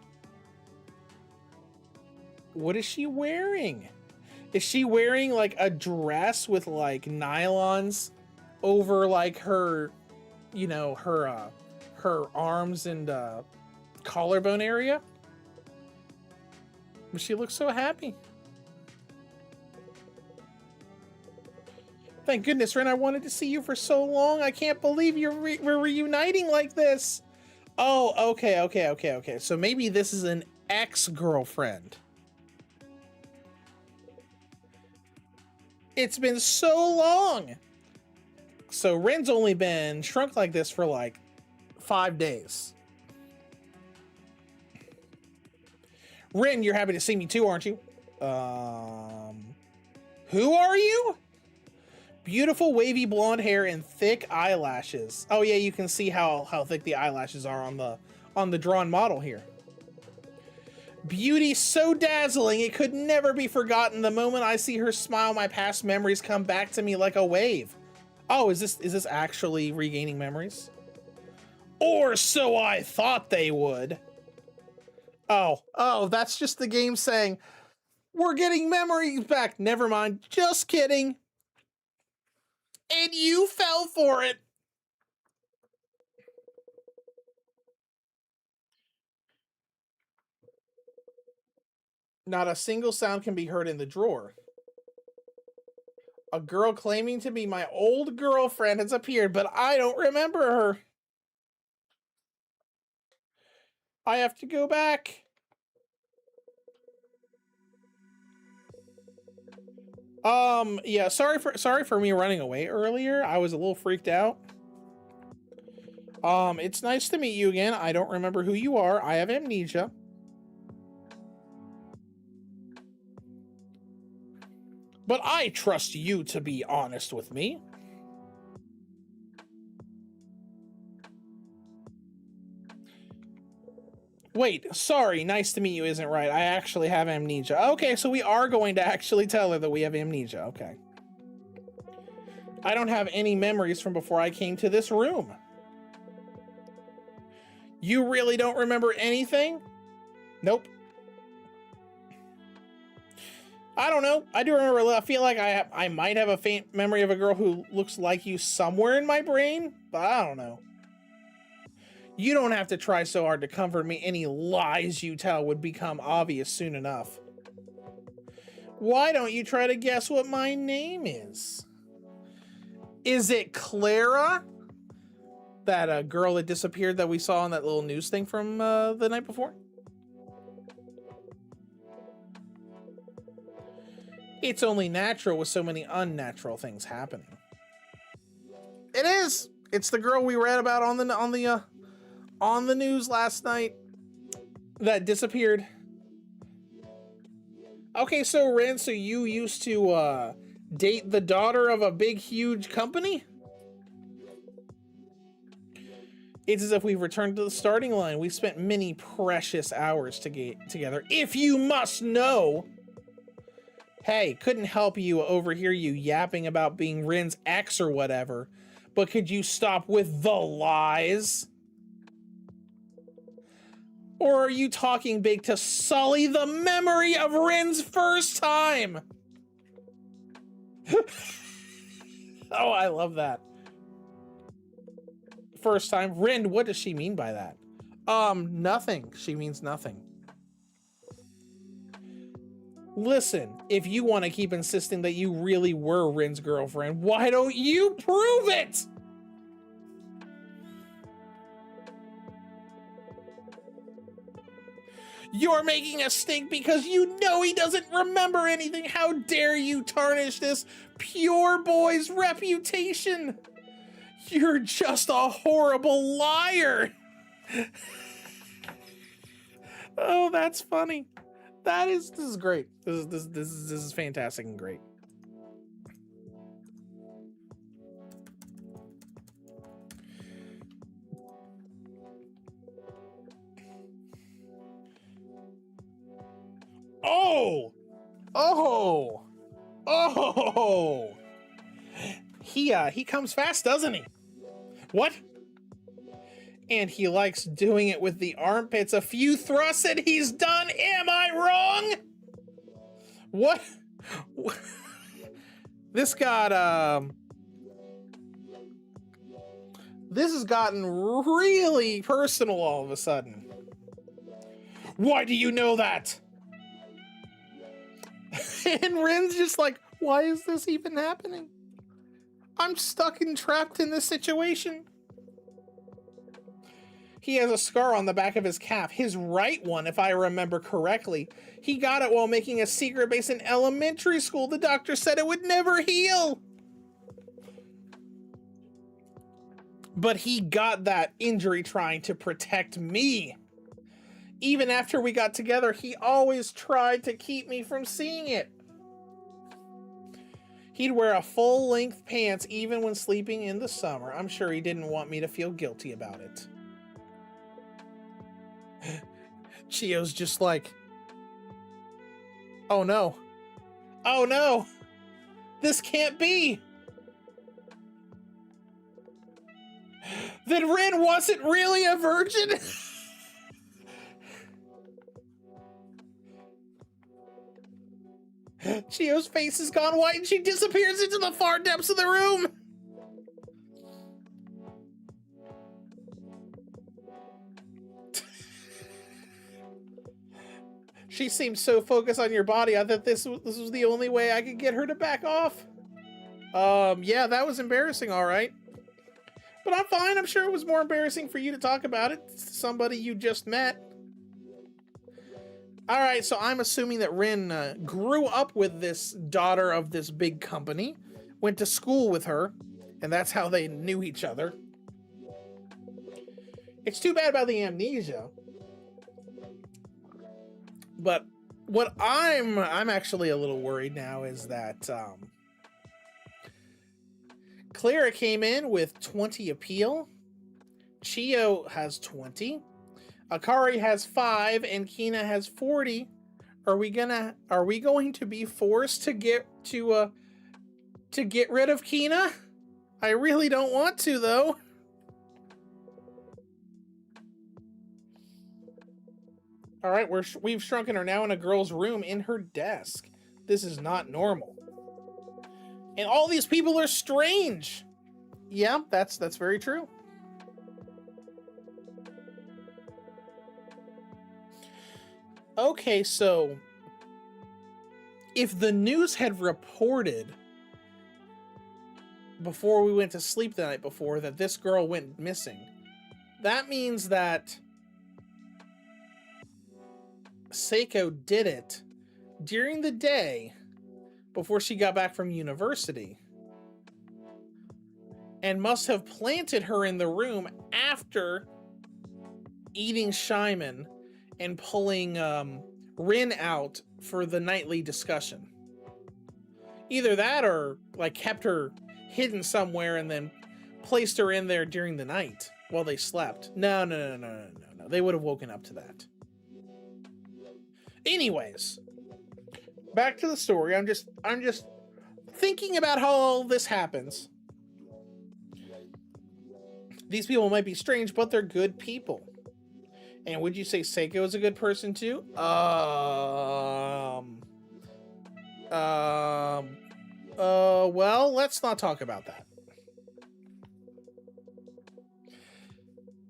What is she wearing? Is she wearing like a dress with like nylons over like her, you know, her arms and collarbone area? But she looks so happy. Thank goodness, Ren, I wanted to see you for so long. I can't believe we're reuniting like this. Oh, okay. So maybe this is an ex-girlfriend. It's been so long. So Ren's only been shrunk like this for like 5 days. Ren, you're happy to see me too, aren't you? Who are you? Beautiful wavy blonde hair and thick eyelashes. Oh yeah, you can see how thick the eyelashes are on the drawn model here. Beauty so dazzling it could never be forgotten. The moment I see her smile, my past memories come back to me like a wave. Oh, is this actually regaining memories? Or so I thought they would. Oh, that's just the game saying, we're getting memories back. Never mind, just kidding. And you fell for it. Not a single sound can be heard in the drawer. A girl claiming to be my old girlfriend has appeared, but I don't remember her. I have to go back. Yeah, sorry for me running away earlier. I was a little freaked out. It's nice to meet you again. I don't remember who you are. I have amnesia. But I trust you to be honest with me. Wait, sorry, nice to meet you isn't right. I actually have amnesia. Okay, so we are going to actually tell her that we have amnesia. Okay. I don't have any memories from before I came to this room. You really don't remember anything? Nope. I don't know. I do remember, I feel like I might have a faint memory of a girl who looks like you somewhere in my brain, but I don't know. You don't have to try so hard to comfort me. Any lies you tell would become obvious soon enough. Why don't you try to guess what my name is? Is it Clara? That girl that disappeared that we saw on that little news thing from the night before? It's only natural with so many unnatural things happening. It is. It's the girl we read about on the news last night that disappeared. Okay, so Ren, so you used to date the daughter of a big, huge company? It's as if we've returned to the starting line. We spent many precious hours together. If you must know. Hey, couldn't help you overhear you yapping about being Rin's ex or whatever. But could you stop with the lies? Or are you talking big to sully the memory of Rin's first time? Oh, I love that. First time. Rin, what does she mean by that? Nothing. She means nothing. Listen, if you want to keep insisting that you really were Rin's girlfriend, why don't you prove it? You're making a stink because you know he doesn't remember anything. How dare you tarnish this pure boy's reputation? You're just a horrible liar. Oh, that's funny. This is great. This is fantastic and great. Oh. He comes fast, doesn't he? What? And he likes doing it with the armpits. A few thrusts and he's done. Am I wrong? What? This has gotten really personal all of a sudden. Why do you know that? And Rin's just like, why is this even happening? I'm stuck and trapped in this situation. He has a scar on the back of his calf, his right one, if I remember correctly. He got it while making a secret base in elementary school. The doctor said it would never heal. But he got that injury trying to protect me. Even after we got together, he always tried to keep me from seeing it. He'd wear a full-length pants even when sleeping in the summer. I'm sure he didn't want me to feel guilty about it. Chio's just like, Oh no. Oh no! This can't be! Then Rin wasn't really a virgin? Chio's face has gone white and she disappears into the far depths of the room! She seemed so focused on your body, I thought this was the only way I could get her to back off. Yeah, that was embarrassing, alright. But I'm fine, I'm sure it was more embarrassing for you to talk about it. Somebody you just met. Alright, so I'm assuming that Rin grew up with this daughter of this big company, went to school with her, and that's how they knew each other. It's too bad about the amnesia. But what I'm actually a little worried now is that Clara came in with 20 appeal. Chio has 20. Akari has 5 and Kina has 40. Are we going to be forced to get rid of Kina? I really don't want to though. All right, we've shrunken her now in a girl's room in her desk. This is not normal. And all these people are strange. Yeah, that's very true. Okay, so if the news had reported before we went to sleep the night before that this girl went missing, that means that Saeko did it during the day before she got back from university and must have planted her in the room after eating Shyman and pulling Rin out for the nightly discussion. Either that or like kept her hidden somewhere and then placed her in there during the night while they slept. No. They would have woken up to that. Anyways, back to the story. I'm just thinking about how all this happens. These people might be strange, but they're good people. And would you say Saeko is a good person too? Well, let's not talk about that.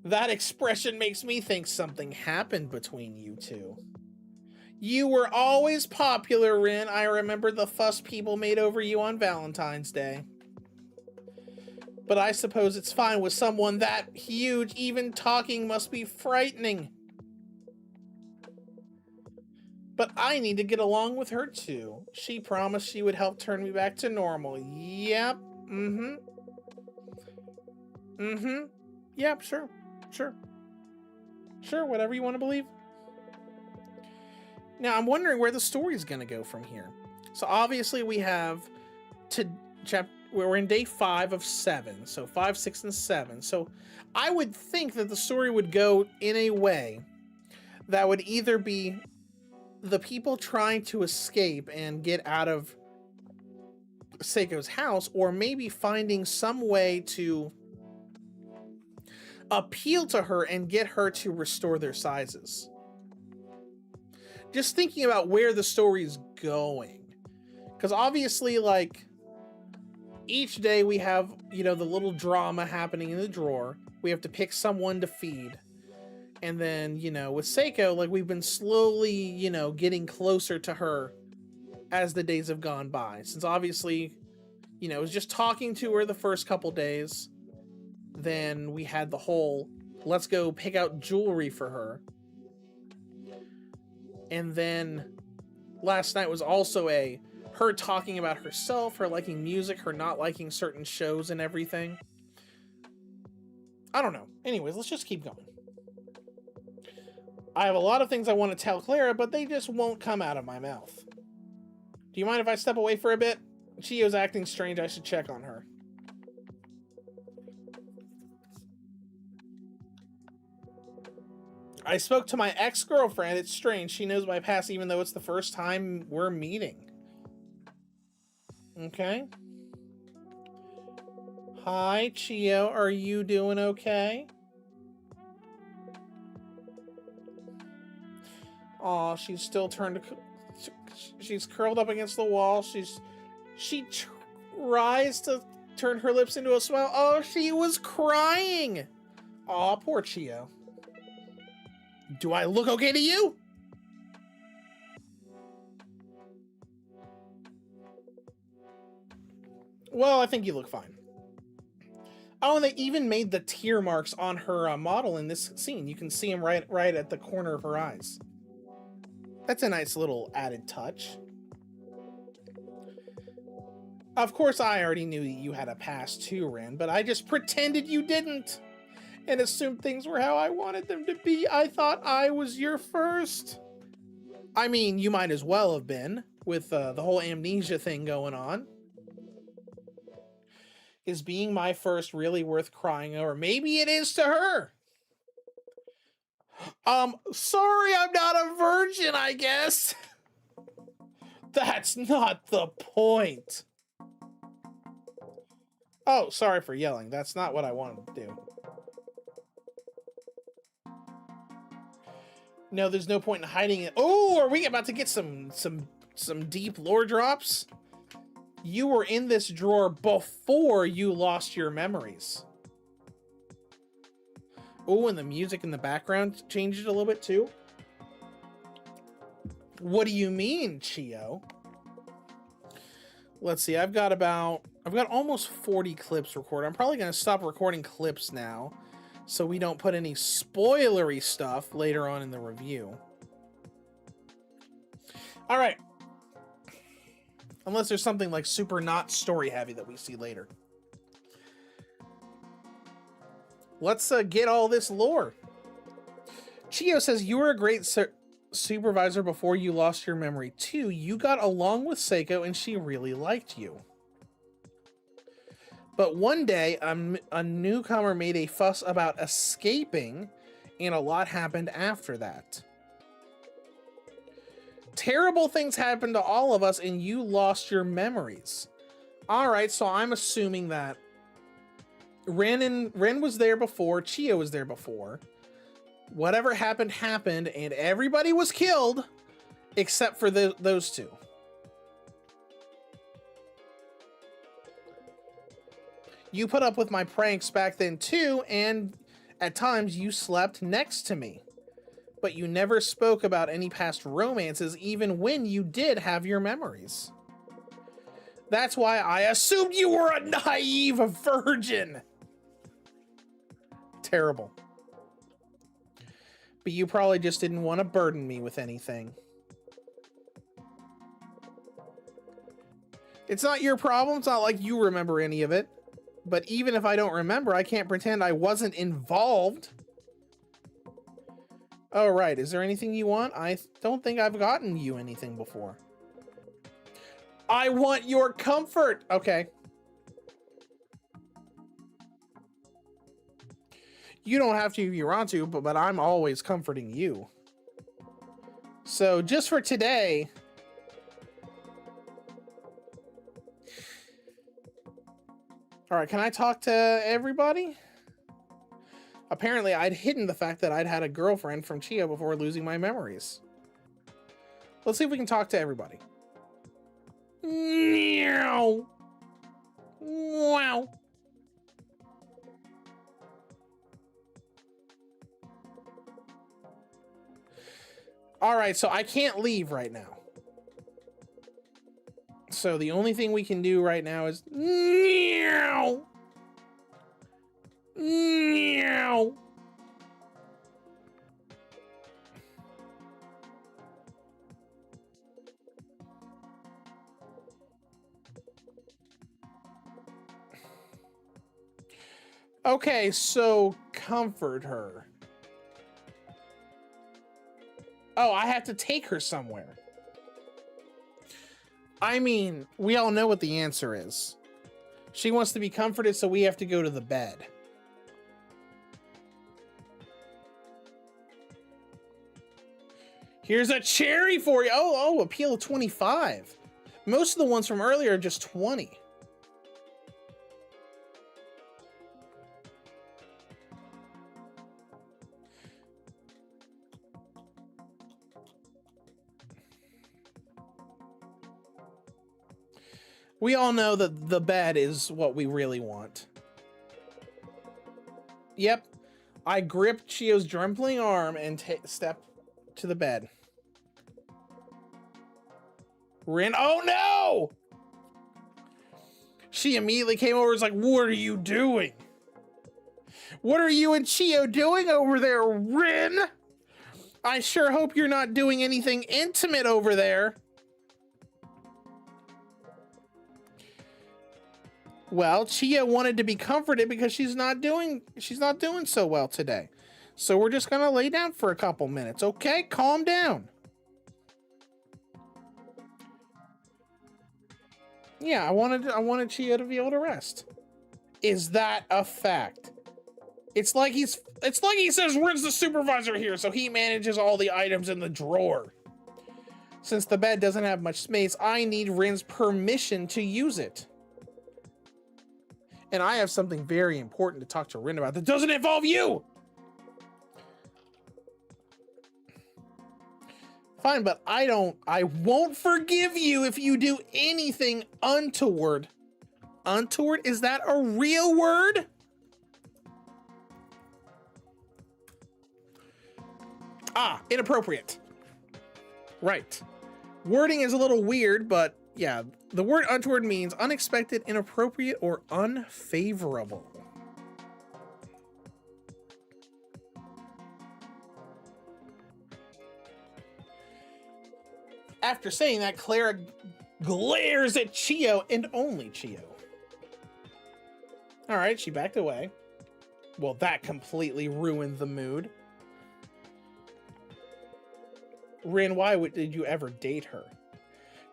That expression makes me think something happened between you two. You were always popular, Rin. I remember the fuss people made over you on Valentine's Day. But I suppose it's fine with someone that huge. Even talking must be frightening. But I need to get along with her too. She promised she would help turn me back to normal. Yep. Yep, sure. Sure, whatever you want to believe. Now, I'm wondering where the story's going to go from here. So obviously we have we're in day 5 of 7. So 5, 6, and 7. So I would think that the story would go in a way that would either be the people trying to escape and get out of Seiko's house, or maybe finding some way to appeal to her and get her to restore their sizes. Just thinking about where the story's going. Because obviously, like, each day we have, the little drama happening in the drawer. We have to pick someone to feed. And then, with Saeko, like, we've been slowly, getting closer to her as the days have gone by. Since obviously, it was just talking to her the first couple days. Then we had the whole, let's go pick out jewelry for her. And then last night was also her talking about herself, her liking music, her not liking certain shows and everything. I don't know. Anyways, let's just keep going. I have a lot of things I want to tell Clara, but they just won't come out of my mouth. Do you mind if I step away for a bit? Chio's acting strange. I should check on her. I spoke to my ex-girlfriend. It's strange. She knows my past even though it's the first time we're meeting. Okay. Hi, Chio. Are you doing okay? Aw, she's still she's curled up against the wall. She tries to turn her lips into a smile. Oh, she was crying. Aw, poor Chio. Do I look okay to you? Well, I think you look fine. Oh, and they even made the tear marks on her model in this scene. You can see them right at the corner of her eyes. That's a nice little added touch. Of course, I already knew you had a past too, Ren, but I just pretended you didn't and assumed things were how I wanted them to be. I thought I was your first. I mean, you might as well have been with the whole amnesia thing going on. Is being my first really worth crying over? Maybe it is to her. Sorry, I'm not a virgin, I guess. That's not the point. Oh, sorry for yelling. That's not what I wanted to do. No, there's no point in hiding it. Oh, are we about to get some deep lore drops? You were in this drawer before you lost your memories. Oh, and the music in the background changed a little bit too. What do you mean, Chio? Let's see. I've got almost 40 clips recorded. I'm probably going to stop recording clips now so we don't put any spoilery stuff later on in the review. All right. Unless there's something like super not story heavy that we see later. Let's get all this lore. Chio says, you were a great supervisor before you lost your memory too. You got along with Saeko and she really liked you. But one day, a newcomer made a fuss about escaping, and a lot happened after that. Terrible things happened to all of us, and you lost your memories. All right, so I'm assuming that Ren was there before, Chio was there before. Whatever happened, happened, and everybody was killed, except for those two. You put up with my pranks back then too, and at times you slept next to me. But you never spoke about any past romances, even when you did have your memories. That's why I assumed you were a naive virgin. Terrible. But you probably just didn't want to burden me with anything. It's not your problem. It's not like you remember any of it. But even if I don't remember, I can't pretend I wasn't involved. Oh, right. Is there anything you want? I don't think I've gotten you anything before. I want your comfort. Okay. You don't have to if you want to, but I'm always comforting you. So just for today... All right, can I talk to everybody? Apparently, I'd hidden the fact that I'd had a girlfriend from Chio before losing my memories. Let's see if we can talk to everybody. Meow. Wow. All right, so I can't leave right now. So the only thing we can do right now is meow. Meow. Okay, so comfort her. Oh, I have to take her somewhere. I mean, we all know what the answer is. She wants to be comforted, so we have to go to the bed. Here's a cherry for you. Oh, appeal of 25. Most of the ones from earlier are just 20. We all know that the bed is what we really want. Yep. I grip Chio's trembling arm and step to the bed. Rin, oh no! She immediately came over and was like, what are you doing? What are you and Chio doing over there, Rin? I sure hope you're not doing anything intimate over there. Well, Chio wanted to be comforted because she's not doing so well today. So we're just gonna lay down for a couple minutes, okay? Calm down. Yeah, I wanted Chio to be able to rest. Is that a fact? It's like he says Rin's the supervisor here, so he manages all the items in the drawer. Since the bed doesn't have much space, I need Rin's permission to use it. And I have something very important to talk to Rin about that doesn't involve you! Fine, but I won't forgive you if you do anything untoward. Untoward? Is that a real word? Ah, inappropriate. Right. Wording is a little weird, but yeah, the word untoward means unexpected, inappropriate, or unfavorable. After saying that, Clara glares at Chio and only Chio. All right, she backed away. Well, that completely ruined the mood. Rin, why did you ever date her?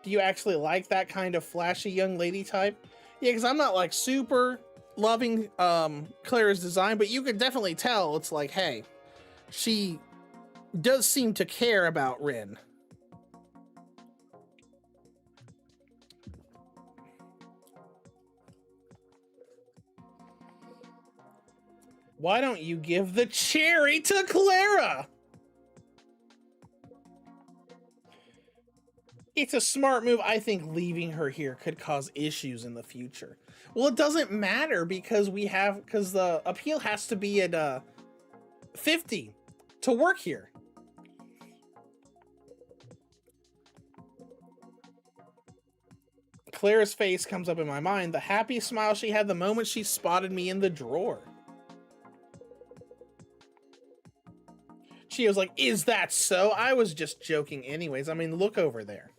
Do you actually like that kind of flashy young lady type? Yeah, because I'm not like super loving Clara's design, but you could definitely tell it's like, hey, she does seem to care about Rin. Why don't you give the cherry to Clara? It's a smart move. I think leaving her here could cause issues in the future. Well, it doesn't matter because the appeal has to be at 50 to work here. Clara's face comes up in my mind. The happy smile she had the moment she spotted me in the drawer. She was like, is that so? I was just joking anyways. I mean, look over there.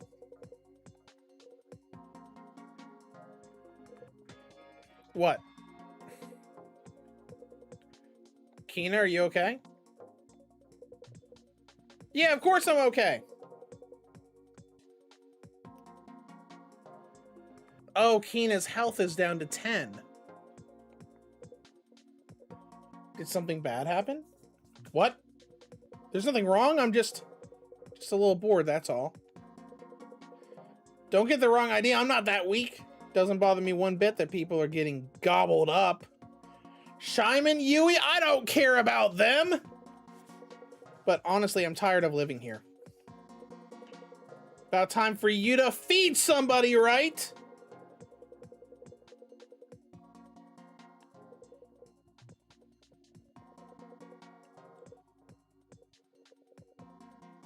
What? Kina, are you okay? Yeah, of course I'm okay. Oh, Kina's health is down to 10. Did something bad happen? What? There's nothing wrong. I'm just a little bored, that's all. Don't get the wrong idea. I'm not that weak. Doesn't bother me one bit that people are getting gobbled up. Shyman, Yui, I don't care about them. But honestly, I'm tired of living here. About time for you to feed somebody, right?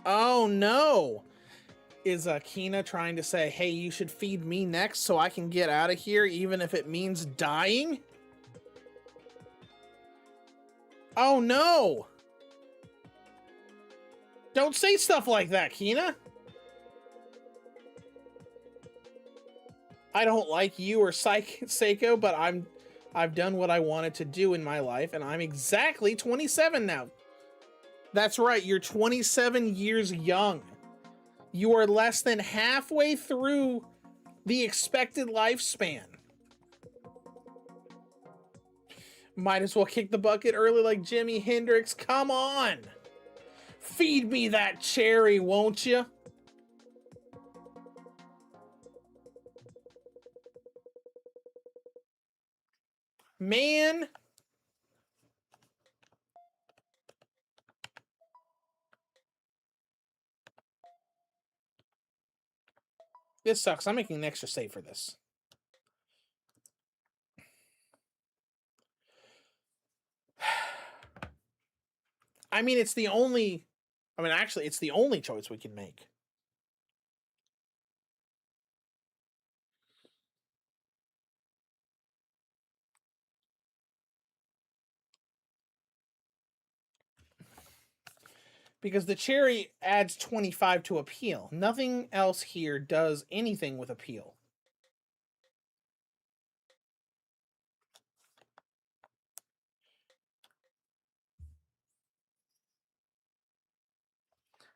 Oh no. Is Kina trying to say, hey, you should feed me next so I can get out of here, even if it means dying? Oh no! Don't say stuff like that, Kina! I don't like you or Saeko, but I've done what I wanted to do in my life, and I'm exactly 27 now. That's right, you're 27 years young. You are less than halfway through the expected lifespan. Might as well kick the bucket early like Jimi Hendrix. Come on! Feed me that cherry, won't you? Man. This sucks. I'm making an extra save for this. I mean, it's the only... I mean, actually, it's the only choice we can make. Because the cherry adds 25 to appeal. Nothing else here does anything with appeal.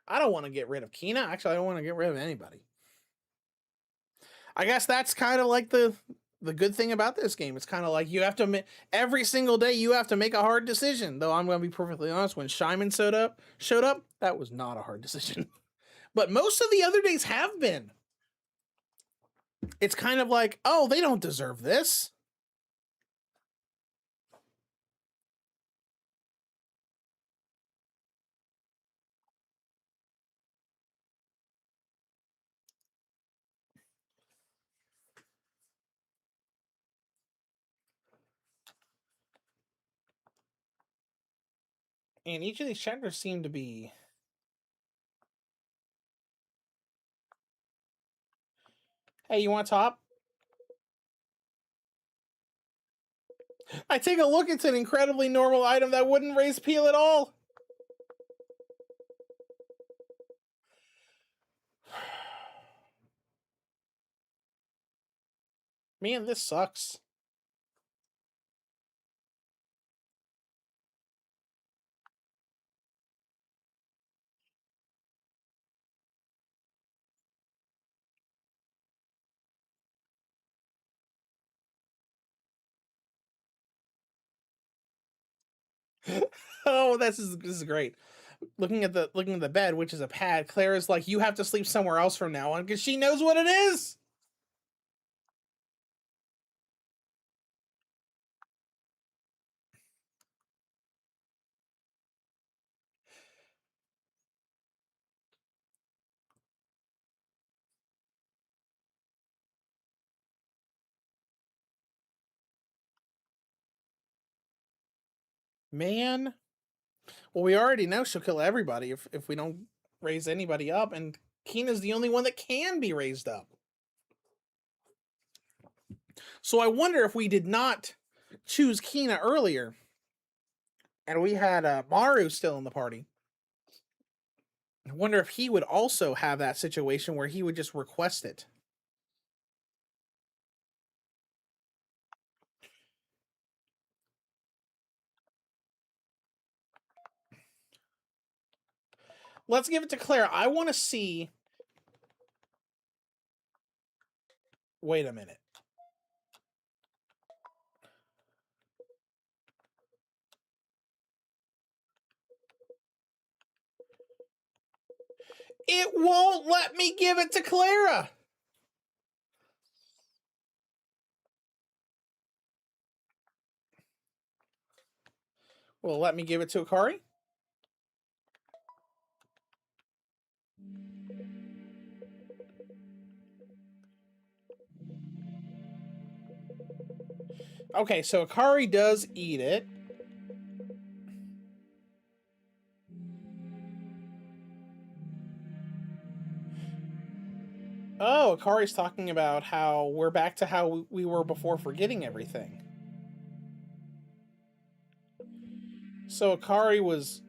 I don't want to get rid of Kina. Actually, I don't want to get rid of anybody. I guess that's kind of like the good thing about this game. It's kind of like you have to every single day you have to make a hard decision. Though I'm going to be perfectly honest, when Shyman showed up, that was not a hard decision. But most of the other days have been. It's kind of like, oh, they don't deserve this. And each of these chapters seem to be... Hey, you want top? I take a look, it's an incredibly normal item that wouldn't raise appeal at all. Man, this sucks. Oh, this is great. Looking at the bed, which is a pad, Clara's like, you have to sleep somewhere else from now on because she knows what it is. Man. Well, we already know she'll kill everybody if we don't raise anybody up, and Kina's the only one that can be raised up. So I wonder if we did not choose Kina earlier, and we had Maru still in the party. I wonder if he would also have that situation where he would just request it. Let's give it to Clara. I want to see... Wait a minute. It won't let me give it to Clara. Well, let me give it to Akari. Okay, so Akari does eat it. Oh, Akari's talking about how we're back to how we were before forgetting everything. So Akari was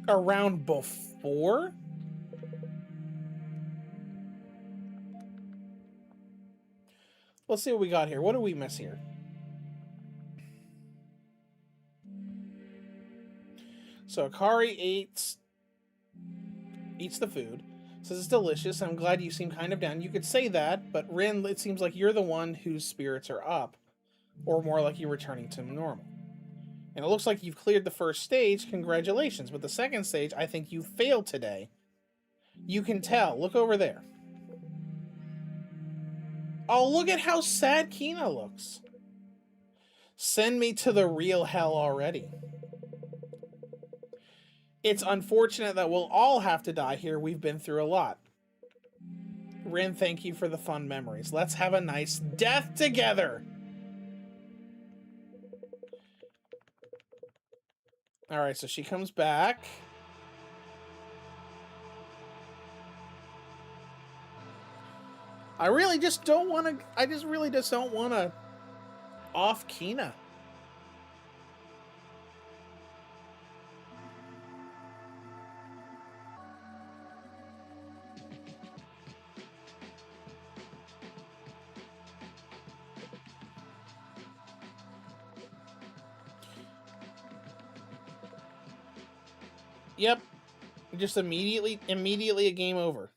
around before? Let's see what we got here. What do we miss here? So Akari eats the food. Says it's delicious. I'm glad you seem kind of down. You could say that, but Rin, it seems like you're the one whose spirits are up. Or more like you're returning to normal. And it looks like you've cleared the first stage. Congratulations. But the second stage, I think you failed today. You can tell. Look over there. Oh, look at how sad Kina looks. Send me to the real hell already. It's unfortunate that we'll all have to die here. We've been through a lot. Rin, thank you for the fun memories. Let's have a nice death together. All right, so she comes back. I really just don't want to. I just really just don't want to off Kina. Yep, just immediately a game over.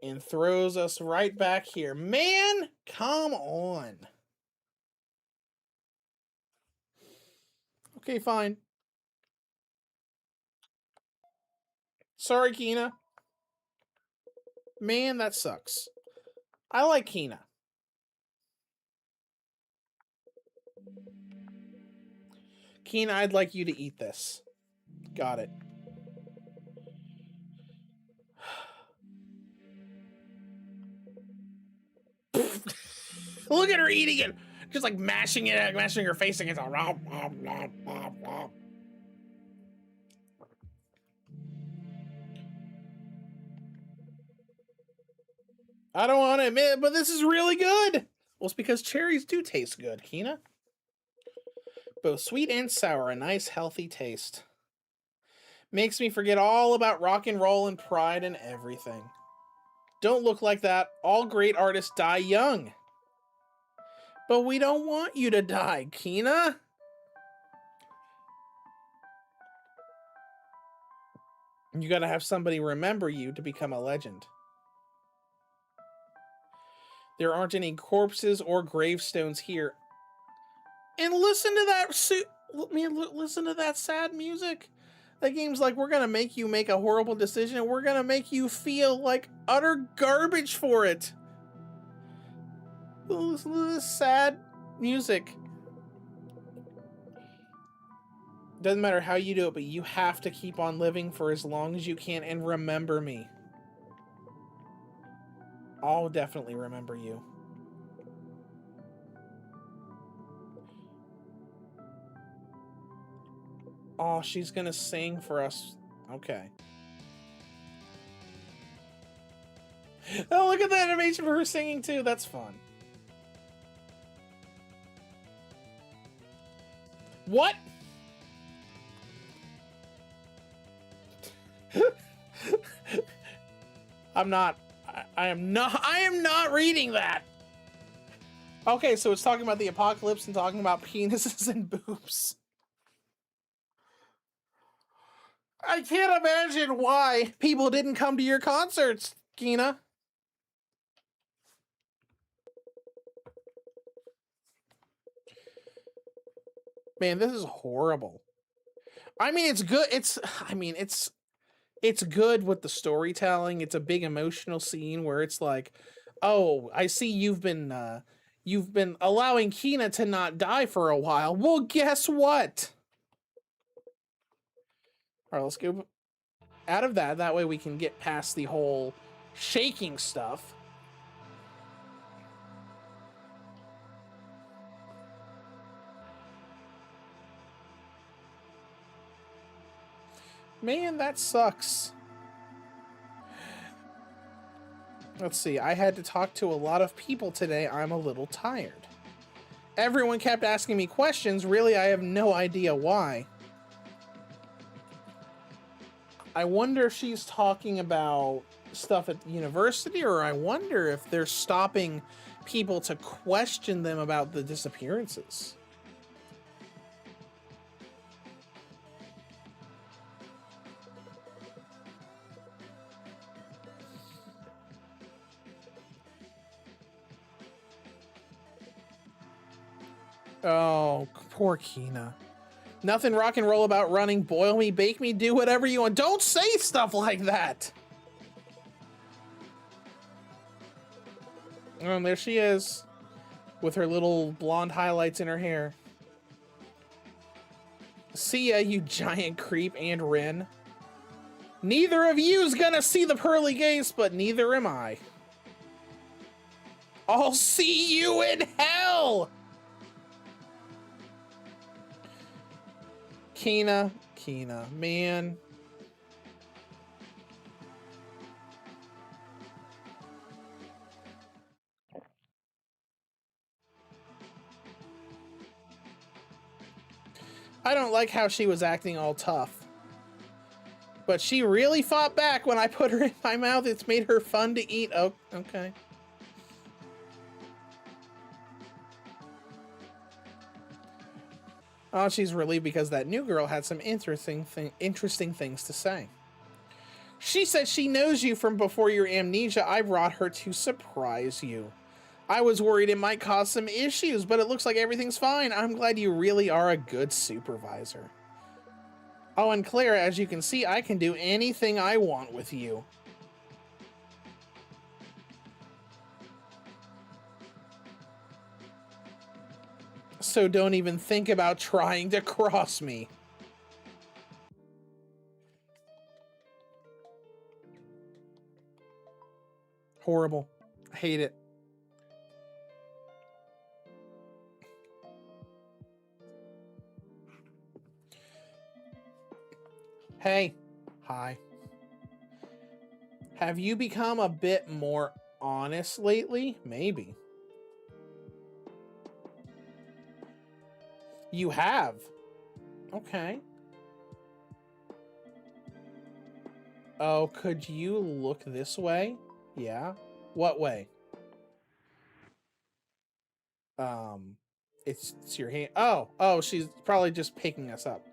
And throws us right back here. Man, come on. Okay, fine. Sorry, Kina. Man, that sucks. I like Kina. Kina, I'd like you to eat this. Got it. Look at her eating it. Just like mashing her face against a rob. I don't want to admit it, but this is really good. Well, it's because cherries do taste good, Kina. Both sweet and sour, a nice healthy taste. Makes me forget all about rock and roll and pride and everything. Don't look like that. All great artists die young. But we don't want you to die, Kina. You gotta have somebody remember you to become a legend. There aren't any corpses or gravestones here. And listen to that listen to that sad music. That game's like, we're gonna make you make a horrible decision and we're gonna make you feel like utter garbage for it. Listen to this sad music. Doesn't matter how you do it, but you have to keep on living for as long as you can and remember me. I'll definitely remember you. Oh, she's gonna sing for us. Okay. Oh, look at the animation for her singing too. That's fun. What? I am not reading that. Okay, so it's talking about the apocalypse and talking about penises and boobs. I can't imagine why people didn't come to your concerts, Kina. Man, this is horrible. I mean, it's good. It's good with the storytelling. It's a big emotional scene where it's like, oh, I see you've been allowing Kina to not die for a while. Well, guess what? All right, let's go out of that. That way we can get past the whole shaking stuff. Man, that sucks. Let's see. I had to talk to a lot of people today. I'm a little tired. Everyone kept asking me questions. Really, I have no idea why. I wonder if she's talking about stuff at the university, or I wonder if they're stopping people to question them about the disappearances. Oh, poor Kina. Nothing rock and roll about running. Boil me, bake me, do whatever you want. Don't say stuff like that. Oh, and there she is with her little blonde highlights in her hair. See ya, you giant creep, and Rin. Neither of you's gonna see the pearly gates, but neither am I. I'll see you in hell! Kina, man. I don't like how she was acting all tough. But she really fought back when I put her in my mouth. It's made her fun to eat. Oh, okay. Oh, she's relieved because that new girl had some interesting things to say. She said she knows you from before your amnesia. I brought her to surprise you. I was worried it might cause some issues, but it looks like everything's fine. I'm glad you really are a good supervisor. Oh, and Claire, as you can see, I can do anything I want with you. So don't even think about trying to cross me. Horrible. I hate it. Hey. Hi. Have you become a bit more honest lately? Maybe. You have? Okay. Oh, could you look this way? Yeah. What way? It's your hand. Oh, she's probably just picking us up.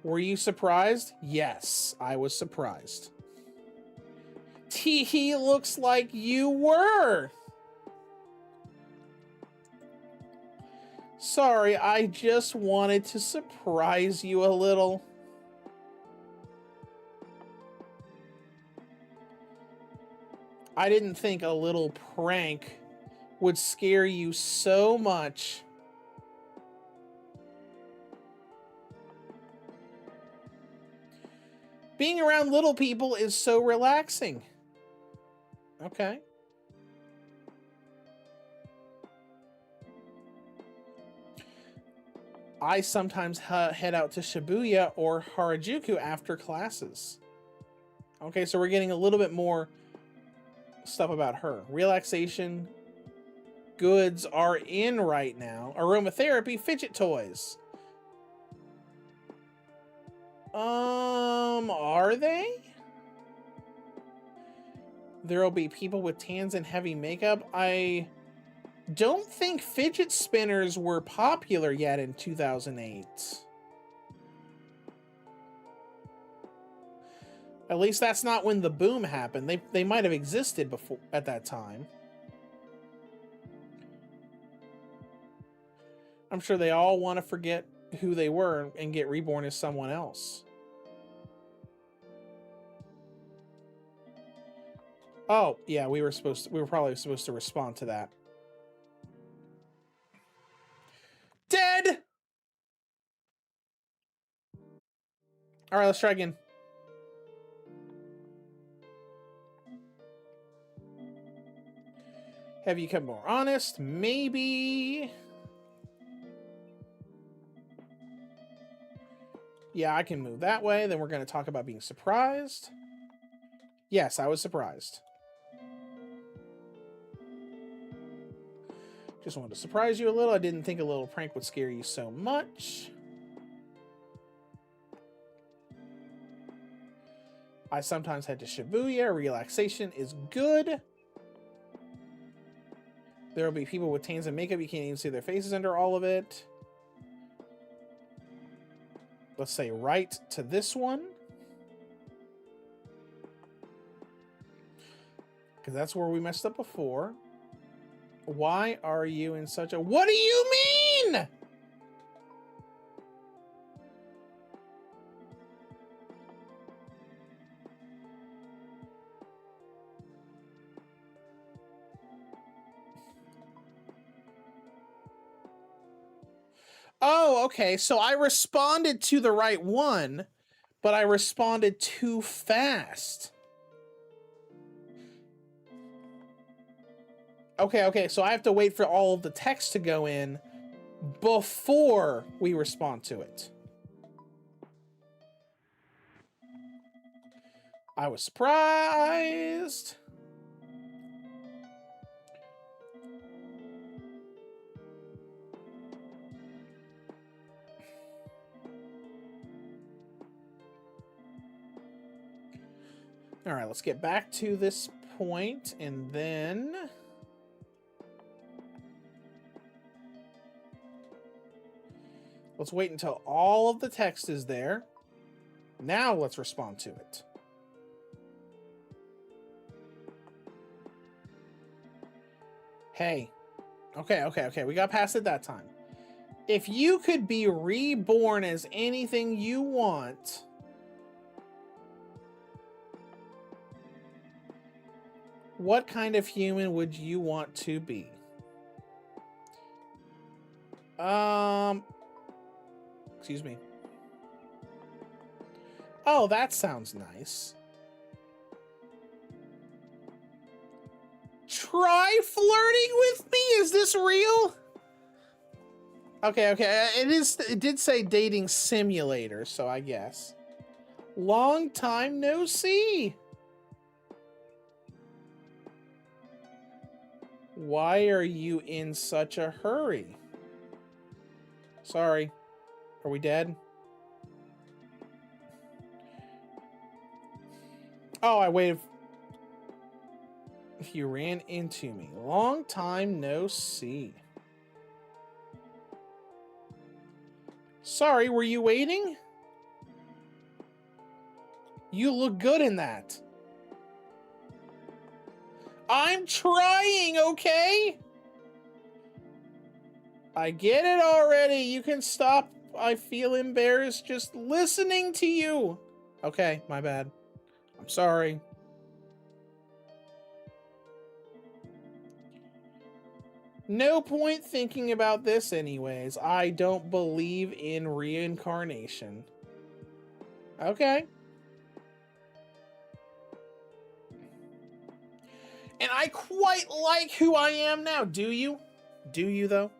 Were you surprised? Yes, I was surprised. Tee looks like you were. Sorry, I just wanted to surprise you a little. I didn't think a little prank would scare you so much. Being around little people is so relaxing. Okay. I sometimes head out to Shibuya or Harajuku after classes. Okay, so we're getting a little bit more stuff about her. Relaxation goods are in right now. Aromatherapy, fidget toys. Are they? There'll be people with tans and heavy makeup. I don't think fidget spinners were popular yet in 2008. At least that's not when the boom happened. They might have existed before at that time. I'm sure they all want to forget who they were and get reborn as someone else. Oh, yeah, we were probably supposed to respond to that. Dead! All right, let's try again. Have you become more honest? Maybe. Yeah, I can move that way. Then we're going to talk about being surprised. Yes, I was surprised. Just wanted to surprise you a little. I didn't think a little prank would scare you so much. I sometimes head to Shibuya. Relaxation is good. There will be people with tans and makeup. You can't even see their faces under all of it. Let's say right to this one. Because that's where we messed up before. Why are you in such a... What do you mean? Oh, okay. So I responded to the right one, but I responded too fast. Okay. So I have to wait for all of the text to go in before we respond to it. I was surprised. All right, let's get back to this point, and then let's wait until all of the text is there. Now let's respond to it. Hey. Okay. We got past it that time. If you could be reborn as anything you want, what kind of human would you want to be? Excuse me. Oh, that sounds nice. Try flirting with me? Is this real? Okay. It did say dating simulator, so I guess. Long time no see. Why are you in such a hurry? Sorry. Are we dead? Oh, I waited. You ran into me. Long time no see. Sorry, were you waiting? You look good in that. I'm trying, okay? I get it already. You can stop. I feel embarrassed just listening to you. Okay, my bad. I'm sorry. No point thinking about this anyways. I don't believe in reincarnation. Okay. And I quite like who I am now. Do you? Do you, though?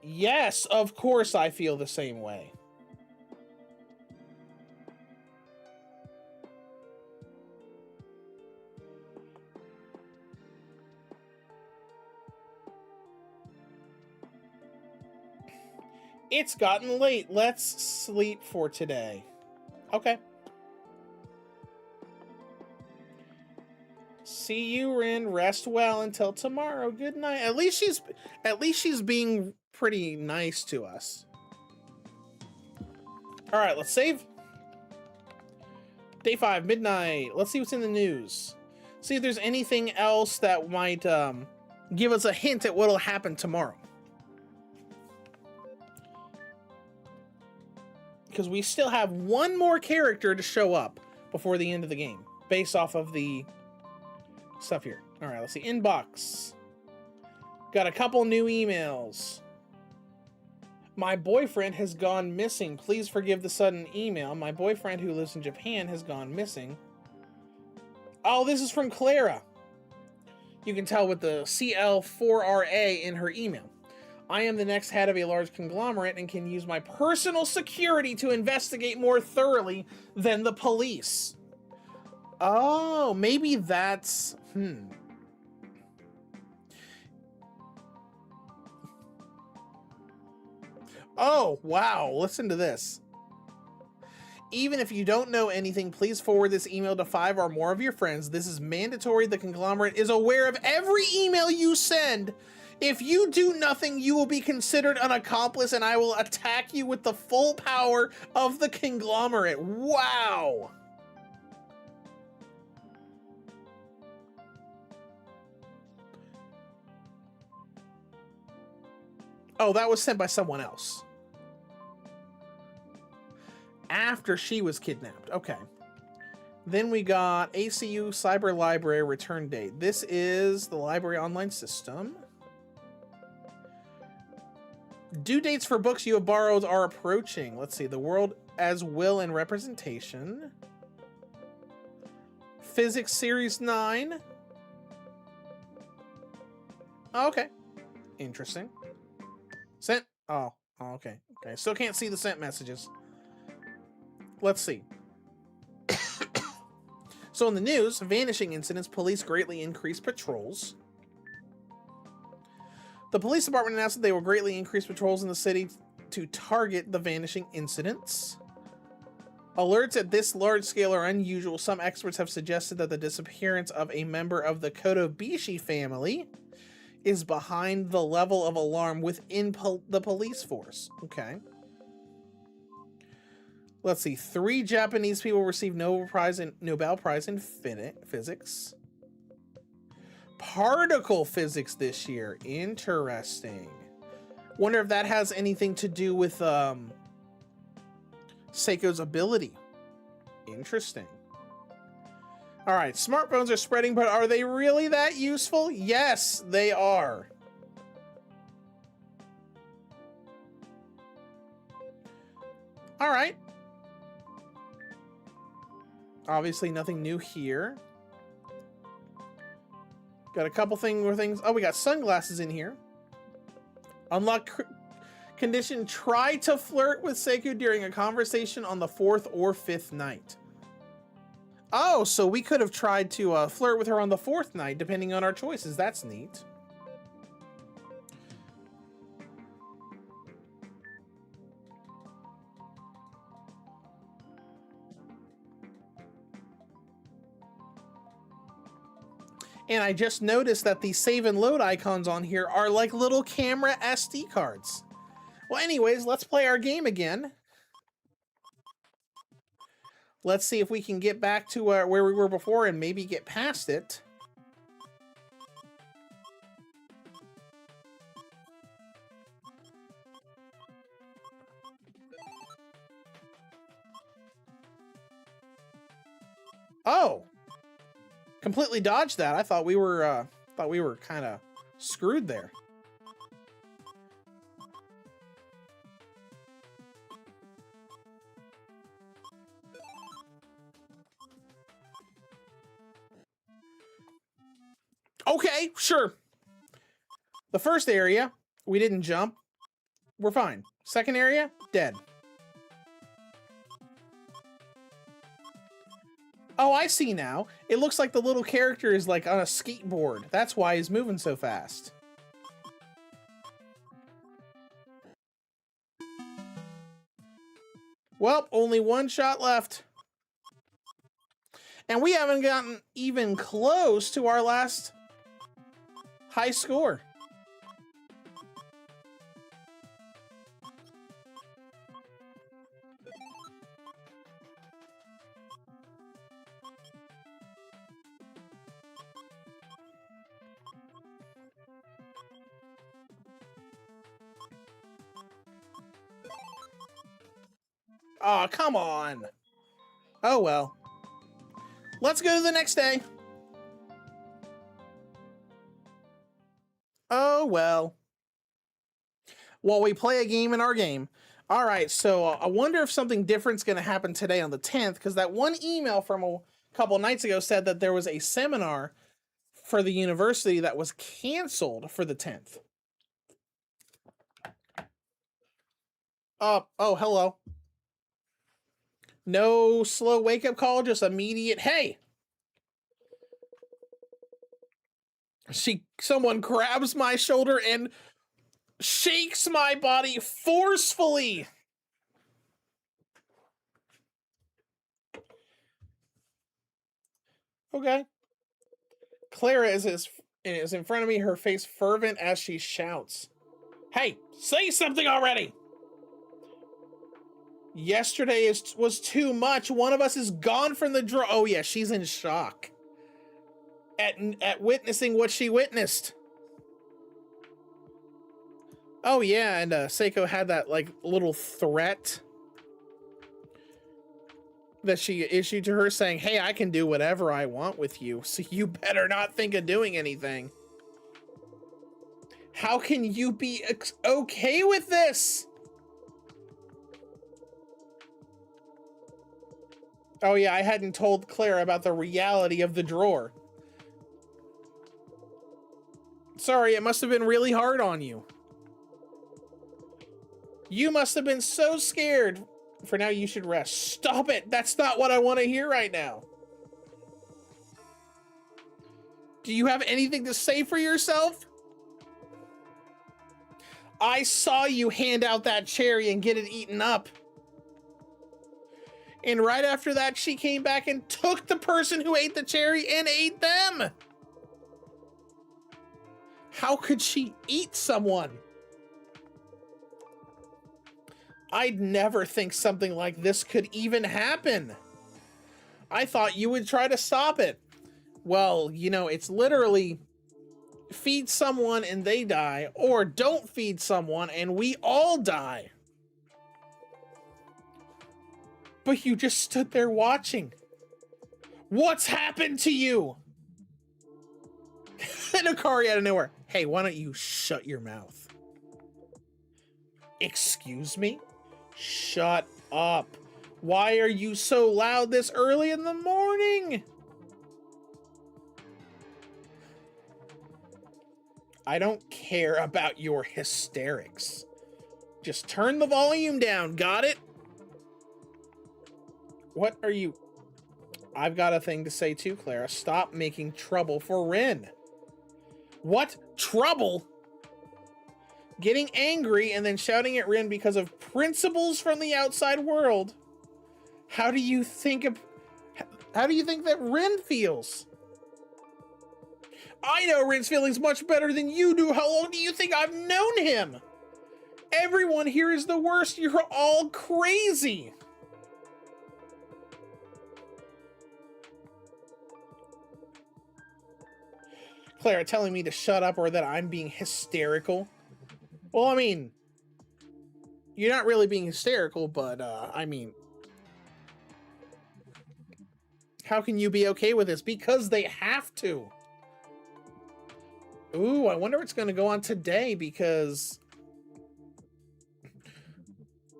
Yes, of course I feel the same way. It's gotten late. Let's sleep for today. Okay. See you, Rin. Rest well until tomorrow. Good night. At least she's being pretty nice to us. All right, let's save. Day 5, midnight. Let's see what's in the news. See if there's anything else that might give us a hint at what'll happen tomorrow. Because we still have one more character to show up before the end of the game, based off of the stuff here. All right, let's see. Inbox. Got a couple new emails. My boyfriend has gone missing. Please forgive the sudden email. My boyfriend who lives in Japan has gone missing. Oh, this is from Clara. You can tell with the CL4RA in her email. I am the next head of a large conglomerate and can use my personal security to investigate more thoroughly than the police. Oh, maybe that's... Oh, wow. Listen to this. Even if you don't know anything, please forward this email to 5 or more of your friends. This is mandatory. The conglomerate is aware of every email you send. If you do nothing, you will be considered an accomplice and I will attack you with the full power of the conglomerate. Wow. Oh, that was sent by someone else. After she was kidnapped. Okay. Then we got ACU Cyber Library return date. This is the library online system. Due dates for books you have borrowed are approaching. Let's see. The World as Will and Representation. Physics Series 9. Oh, okay. Interesting. Sent. Oh, okay. Okay. Still can't see the sent messages. Let's see. So in the news, vanishing incidents, police greatly increased patrols. The police department announced that they will greatly increase patrols in the city to target the vanishing incidents. Alerts at this large scale are unusual. Some experts have suggested that the disappearance of a member of the Kotobishi family is behind the level of alarm within the police force. Okay. Let's see. 3 Japanese people received Nobel Prize in physics. Particle physics this year. Interesting. Wonder if that has anything to do with Saeko's ability. Interesting. All right, smartphones are spreading, but are they really that useful? Yes, they are. All right. Obviously nothing new here. Got a couple things. Oh, we got sunglasses in here. Unlock condition, try to flirt with Saeko during a conversation on the 4th or 5th night. Oh, so we could have tried to flirt with her on the 4th night, depending on our choices. That's neat. And I just noticed that the save and load icons on here are like little camera SD cards. Well, anyways, let's play our game again. Let's see if we can get back to where we were before and maybe get past it. Oh, completely dodged that. I thought we were kind of screwed there. Okay, sure. The first area, we didn't jump. We're fine. Second area, dead. Oh, I see now. It looks like the little character is like on a skateboard. That's why he's moving so fast. Well, only one shot left. And we haven't gotten even close to our last high score. Oh, come on. Oh, well. Let's go to the next day. Oh, well. While we play a game in our game. All right, so I wonder if something different's going to happen today on the 10th, because that one email from a couple nights ago said that there was a seminar for the university that was canceled for the 10th. Oh, hello. No slow wake-up call, just immediate, hey! Someone grabs my shoulder and shakes my body forcefully. Okay. Clara is in front of me, her face fervent as she shouts. Hey, say something already! Yesterday was too much. One of us is gone from the draw. Oh yeah, she's in shock at witnessing what she witnessed. Oh yeah, and Saeko had that like little threat that she issued to her saying, hey, I can do whatever I want with you, so you better not think of doing anything. How can you be okay with this? Oh yeah, I hadn't told Clara about the reality of the drawer. Sorry, it must have been really hard on you. You must have been so scared. For now, you should rest. Stop it! That's not what I want to hear right now. Do you have anything to say for yourself? I saw you hand out that cherry and get it eaten up. And right after that, she came back and took the person who ate the cherry and ate them. How could she eat someone? I'd never think something like this could even happen. I thought you would try to stop it. Well, you know, it's literally feed someone and they die, or don't feed someone and we all die. But you just stood there watching. What's happened to you? And Akari out of nowhere. Hey, why don't you shut your mouth? Excuse me? Shut up. Why are you so loud this early in the morning? I don't care about your hysterics. Just turn the volume down, got it? What are you... I've got a thing to say too, Clara. Stop making trouble for Rin. What? Trouble? Getting angry and then shouting at Rin because of principles from the outside world. How do you think that Rin feels? I know Rin's feelings much better than you do. How long do you think I've known him? Everyone here is the worst. You're all crazy. Clara telling me to shut up or that I'm being hysterical. Well, I mean, you're not really being hysterical, but, I mean, how can you be okay with this? Because they have to. Ooh, I wonder what's going to go on today, because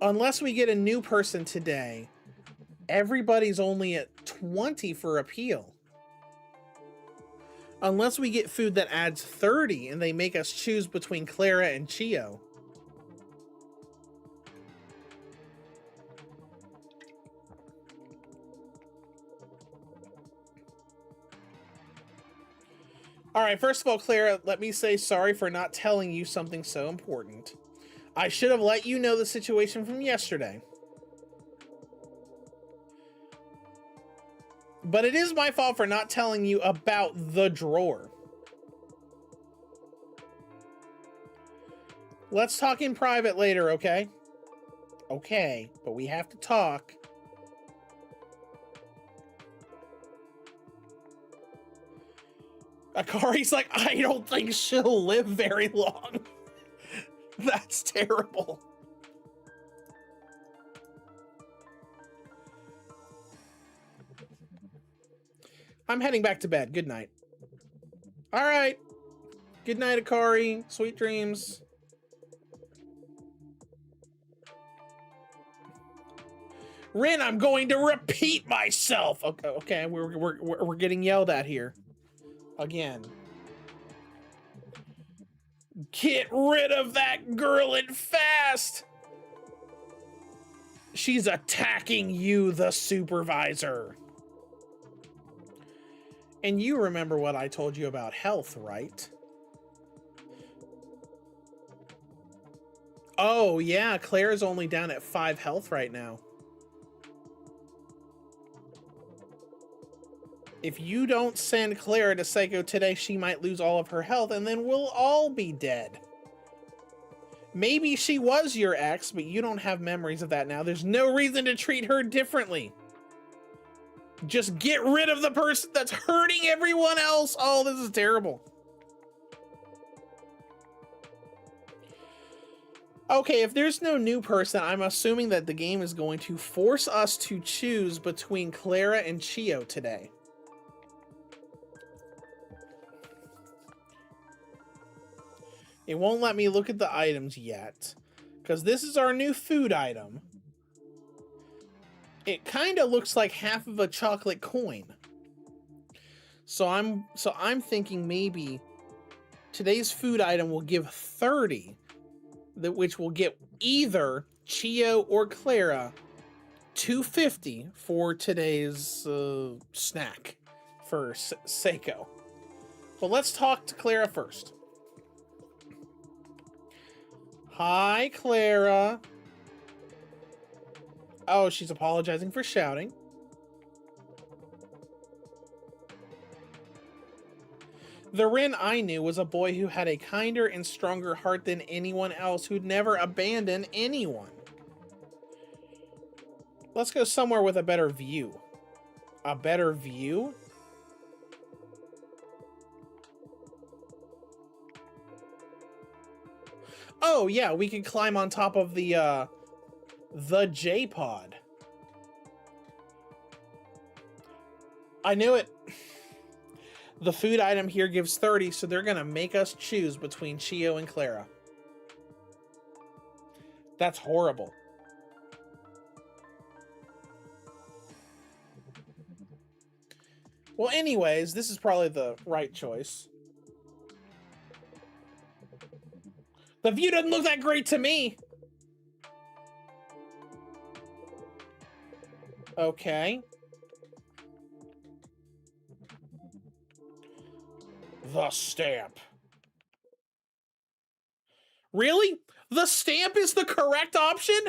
unless we get a new person today, everybody's only at 20 for appeal. Unless we get food that adds 30 and they make us choose between Clara and Chio. Alright, first of all, Clara, let me say sorry for not telling you something so important. I should have let you know the situation from yesterday. But it is my fault for not telling you about the drawer. Let's talk in private later, okay? Okay, but we have to talk. Akari's like, I don't think she'll live very long. That's terrible. I'm heading back to bed. Good night. All right. Good night, Akari. Sweet dreams. Rin, I'm going to repeat myself. Okay, we're getting yelled at here. Again. Get rid of that girl and fast. She's attacking you, the supervisor. And you remember what I told you about health, right? Oh, yeah, Claire's only down at 5 health right now. If you don't send Clara to Saeko today, she might lose all of her health, and then we'll all be dead. Maybe she was your ex, but you don't have memories of that now. There's no reason to treat her differently. Just get rid of the person that's hurting everyone else. Oh, this is terrible. Okay, if there's no new person, I'm assuming that the game is going to force us to choose between Clara and Chio today. It won't let me look at the items yet, because this is our new food item. It kind of looks like half of a chocolate coin. So I'm thinking maybe today's food item will give 30, which will get either Chio or Clara 250 for today's snack for Saeko. But let's talk to Clara first. Hi, Clara. Oh, she's apologizing for shouting. The Rin I knew was a boy who had a kinder and stronger heart than anyone else, who'd never abandon anyone. Let's go somewhere with a better view. A better view? Oh, yeah, we can climb on top of the J-Pod. I knew it. The food item here gives 30, so they're gonna make us choose between Chio and Clara. That's horrible. Well, anyways, this is probably the right choice. The view doesn't look that great to me. Okay. The stamp. Really? The stamp is the correct option?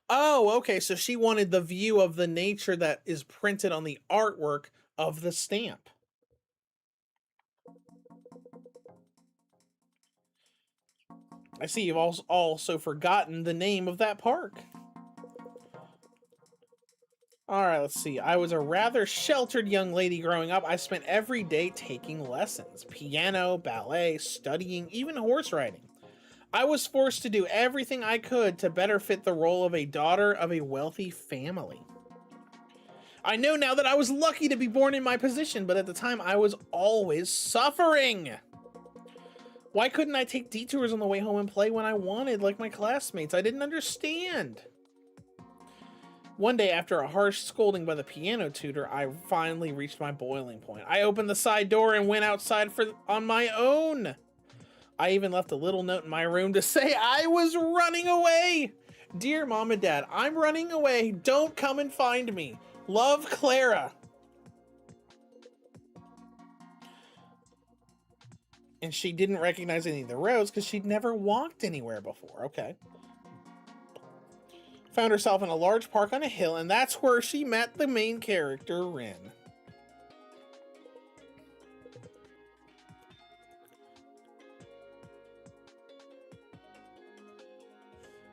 Oh, okay, so she wanted the view of the nature that is printed on the artwork of the stamp. I see you've also forgotten the name of that park. Alright, let's see. I was a rather sheltered young lady growing up. I spent every day taking lessons. Piano, ballet, studying, even horse riding. I was forced to do everything I could to better fit the role of a daughter of a wealthy family. I know now that I was lucky to be born in my position, but at the time I was always suffering. Why couldn't I take detours on the way home and play when I wanted, like my classmates? I didn't understand. One day, after a harsh scolding by the piano tutor, I finally reached my boiling point. I opened the side door and went outside on my own. I even left a little note in my room to say I was running away. Dear Mom and Dad, I'm running away. Don't come and find me. Love, Clara. And she didn't recognize any of the roads because she'd never walked anywhere before. Okay. Found herself in a large park on a hill, and that's where she met the main character, Rin.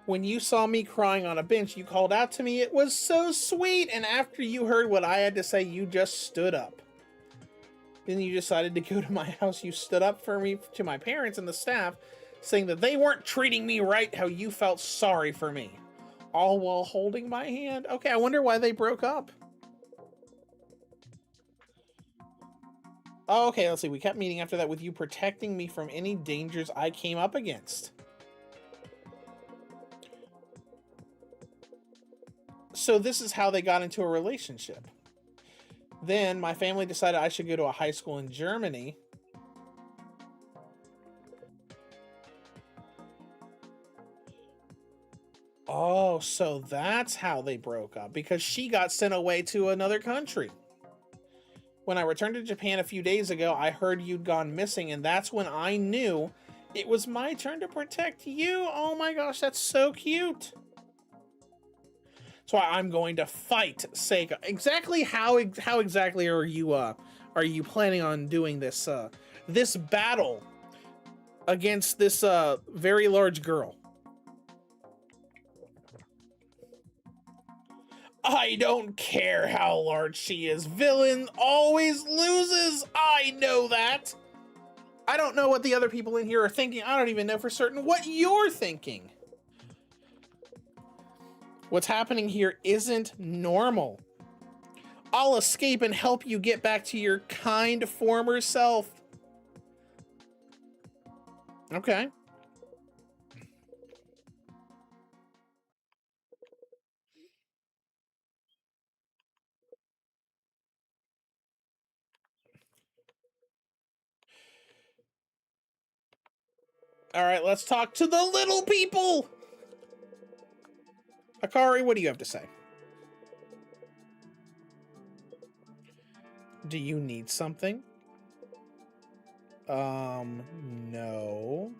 When you saw me crying on a bench, you called out to me. It was so sweet, and after you heard what I had to say, you just stood up. Then you decided to go to my house. You stood up for me to my parents and the staff, saying that they weren't treating me right, how you felt sorry for me. All while holding my hand. Okay, I wonder why they broke up. Oh, okay, let's see. We kept meeting after that with you protecting me from any dangers I came up against. So this is how they got into a relationship. Then my family decided I should go to a high school in Germany. Oh, so that's how they broke up, because she got sent away to another country. When I returned to Japan a few days ago, I heard you'd gone missing, and that's when I knew it was my turn to protect you. Oh my gosh, that's so cute. So I'm going to fight Saeko. Exactly how exactly are you planning on doing this this battle against this very large girl? I don't care how large she is. Villain always loses. I know that. I don't know what the other people in here are thinking. I don't even know for certain what you're thinking. What's happening here isn't normal. I'll escape and help you get back to your kind former self. Okay. All right, let's talk to the little people. Akari, what do you have to say? Do you need something? No.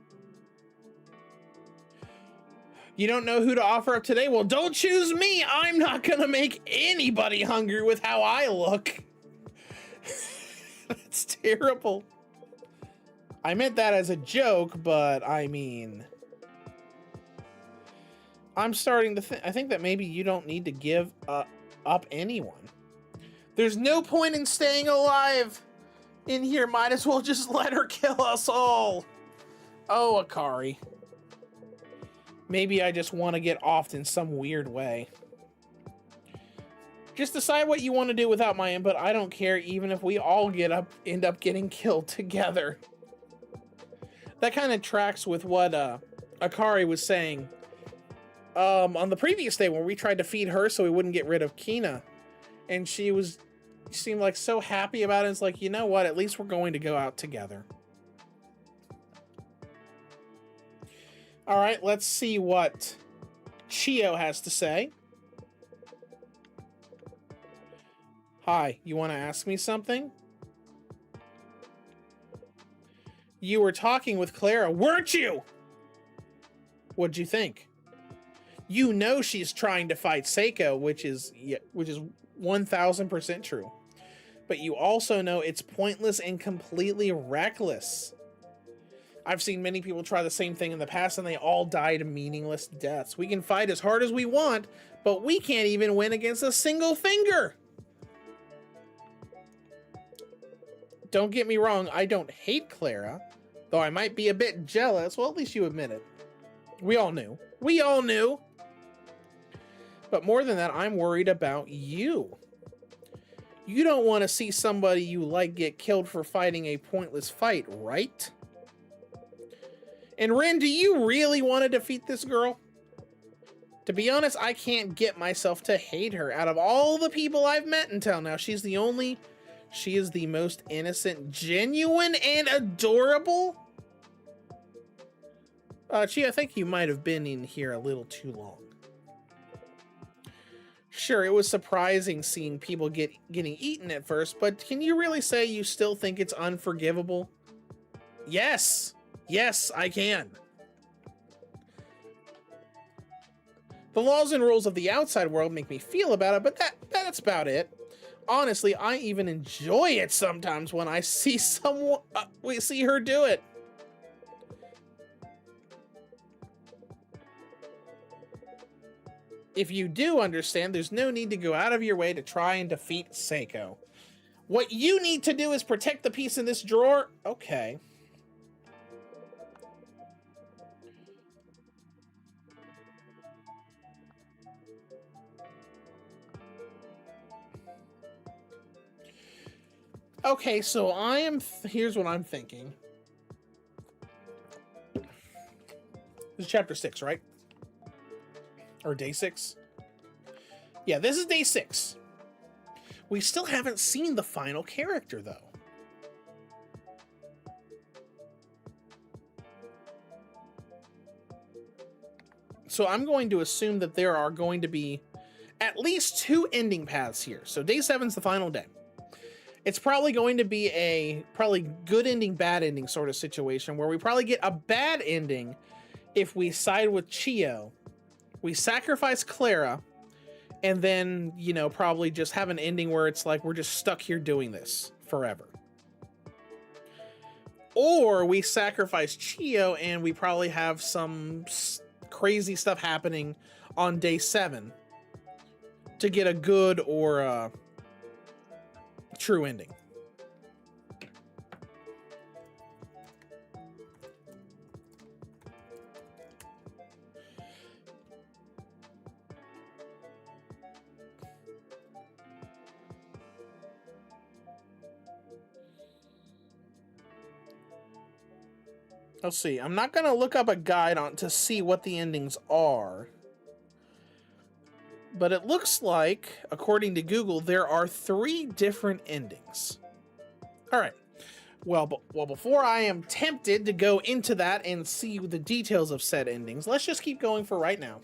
You don't know who to offer up today? Well, don't choose me. I'm not gonna make anybody hungry with how I look. That's terrible. I meant that as a joke, but I mean, I'm starting to I think that maybe you don't need to give up anyone. There's no point in staying alive in here. Might as well just let her kill us all. Oh, Akari. Maybe I just want to get off in some weird way. Just decide what you want to do without my input. I don't care, even if we all end up getting killed together. That kind of tracks with what Akari was saying on the previous day when we tried to feed her so we wouldn't get rid of Kina. And she seemed like so happy about it. It's like, you know what? At least we're going to go out together. All right, let's see what Chio has to say. Hi, you want to ask me something? You were talking with Clara, weren't you? What'd you think? You know she's trying to fight Saeko, which is 1000% true. But you also know it's pointless and completely reckless. I've seen many people try the same thing in the past and they all died meaningless deaths. We can fight as hard as we want, but we can't even win against a single finger. Don't get me wrong, I don't hate Clara, though I might be a bit jealous. Well, at least you admit it. We all knew. We all knew. But more than that, I'm worried about you. You don't want to see somebody you like get killed for fighting a pointless fight, right? And Rin, do you really want to defeat this girl? To be honest, I can't get myself to hate her. Out of all the people I've met until now, she is the most innocent, genuine, and adorable. Chi, I think you might have been in here a little too long. Sure, it was surprising seeing people getting eaten at first, but can you really say you still think it's unforgivable? Yes! Yes, I can. The laws and rules of the outside world make me feel about it, but that's about it. Honestly, I even enjoy it sometimes when I see we see her do it. If you do understand, there's no need to go out of your way to try and defeat Saeko. What you need to do is protect the piece in this drawer. Okay. Okay, so here's what I'm thinking. This is chapter 6, right? Or day 6? Yeah, this is day 6. We still haven't seen the final character, though. So I'm going to assume that there are going to be at least 2 ending paths here. So day 7's the final day. It's probably going to be a good ending, bad ending sort of situation where we probably get a bad ending if we side with Chio, we sacrifice Clara, and then, you know, probably just have an ending where it's like we're just stuck here doing this forever. Or we sacrifice Chio and we probably have some crazy stuff happening on day 7 to get a good or a true ending. Let's see. I'm not going to look up a guide on to see what the endings are. But it looks like, according to Google, there are 3 different endings. All right. Well, before I am tempted to go into that and see the details of said endings, let's just keep going for right now.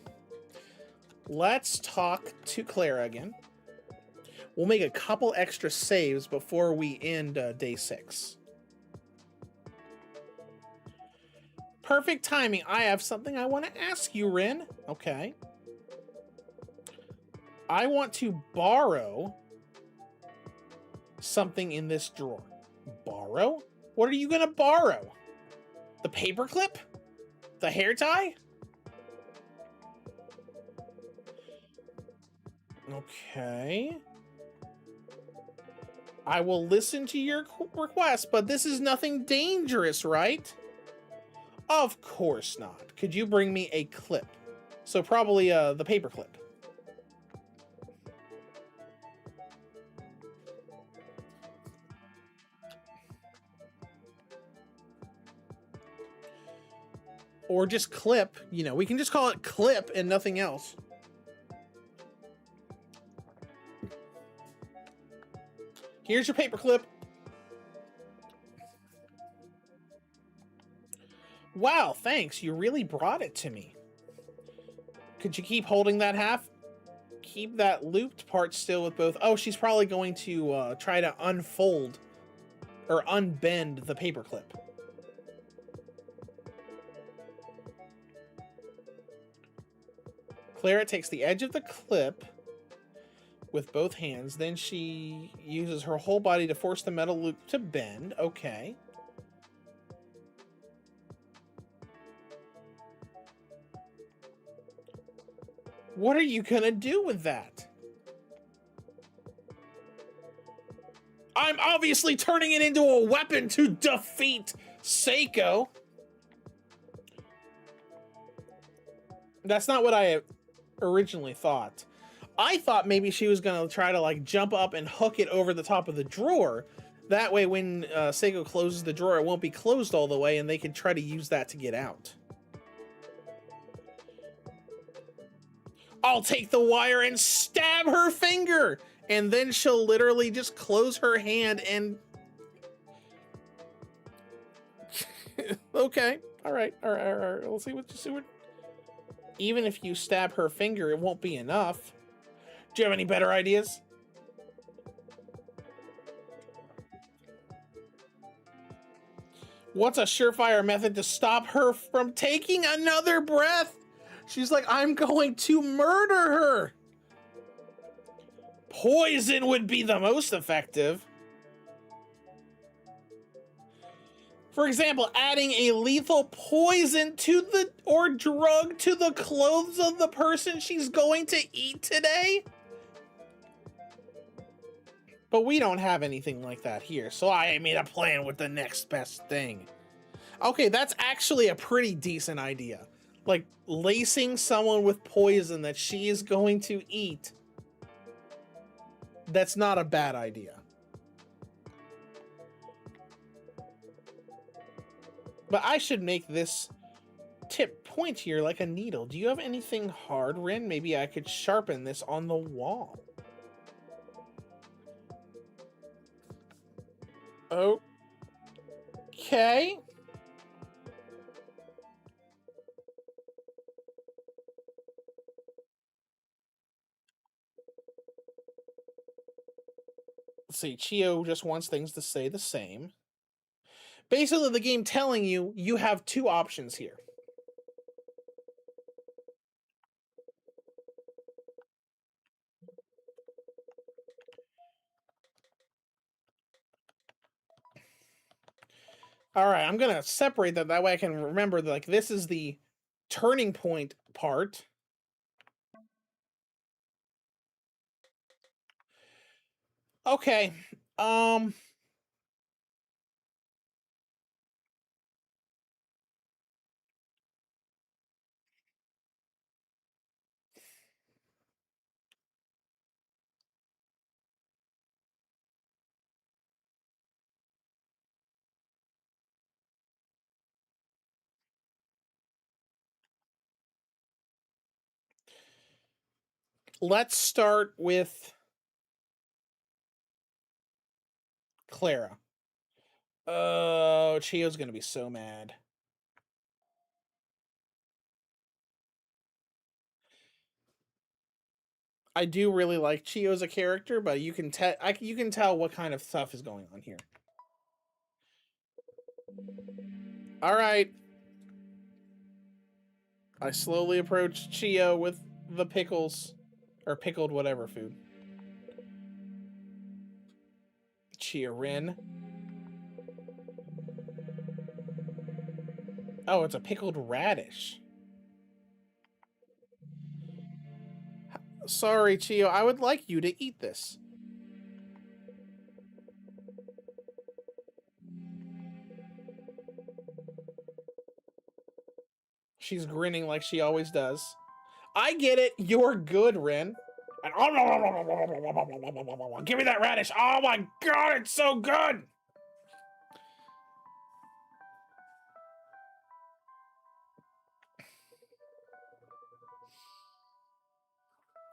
Let's talk to Clara again. We'll make a couple extra saves before we end day 6. Perfect timing. I have something I want to ask you, Rin. Okay. I want to borrow something in this drawer. Borrow? What are you going to borrow? The paperclip? The hair tie? Okay. I will listen to your request, but this is nothing dangerous, right? Of course not. Could you bring me a clip? So probably the paperclip. Or just clip. You know, we can just call it clip and nothing else. Here's your paperclip. Wow, thanks. You really brought it to me. Could you keep holding that half? Keep that looped part still with both. Oh, she's probably going to try to unfold or unbend the paperclip. Clara takes the edge of the clip with both hands. Then she uses her whole body to force the metal loop to bend. Okay. What are you gonna do with that? I'm obviously turning it into a weapon to defeat Saeko. That's not what I originally thought. I thought maybe she was gonna try to like jump up and hook it over the top of the drawer. That way when Saeko closes the drawer, it won't be closed all the way and they can try to use that to get out. I'll take the wire and stab her finger! And then she'll literally just close her hand and... Okay, all right. We'll see what you see. Even if you stab her finger, it won't be enough. Do you have any better ideas? What's a surefire method to stop her from taking another breath? She's like, I'm going to murder her. Poison would be the most effective. For example, adding a lethal poison to the or drug to the clothes of the person she's going to eat today. But we don't have anything like that here, so I made a plan with the next best thing. Okay, that's actually a pretty decent idea. Like, lacing someone with poison that she is going to eat. That's not a bad idea. But I should make this tip pointier like a needle. Do you have anything hard, Rin? Maybe I could sharpen this on the wall. Okay. Let's see, Chio just wants things to stay the same. Basically, the game telling you, you have 2 options here. All right, I'm gonna separate that. That way I can remember that, like, this is the turning point part. Okay. Um. Let's start with Clara. Oh, Chio's gonna be so mad. I do really like Chio as a character, but you can tell what kind of stuff is going on here. All right. I slowly approach Chio with the pickles, or pickled whatever food. Chia-rin. Oh, it's a pickled radish. Sorry, Chio. I would like you to eat this. She's grinning like she always does. I get it. You're good, Rin. And give me that radish. Oh my god, it's so good.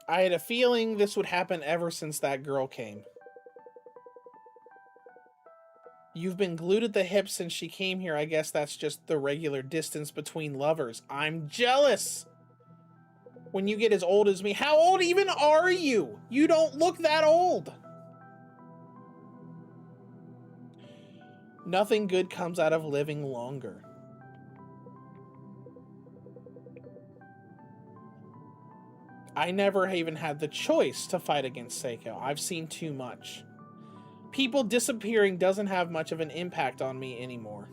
I had a feeling this would happen ever since that girl came. You've been glued at the hip since she came here. I guess that's just the regular distance between lovers. I'm jealous. When you get as old as me, how old even are you? You don't look that old. Nothing good comes out of living longer. I never even had the choice to fight against Saeko. I've seen too much. People disappearing doesn't have much of an impact on me anymore.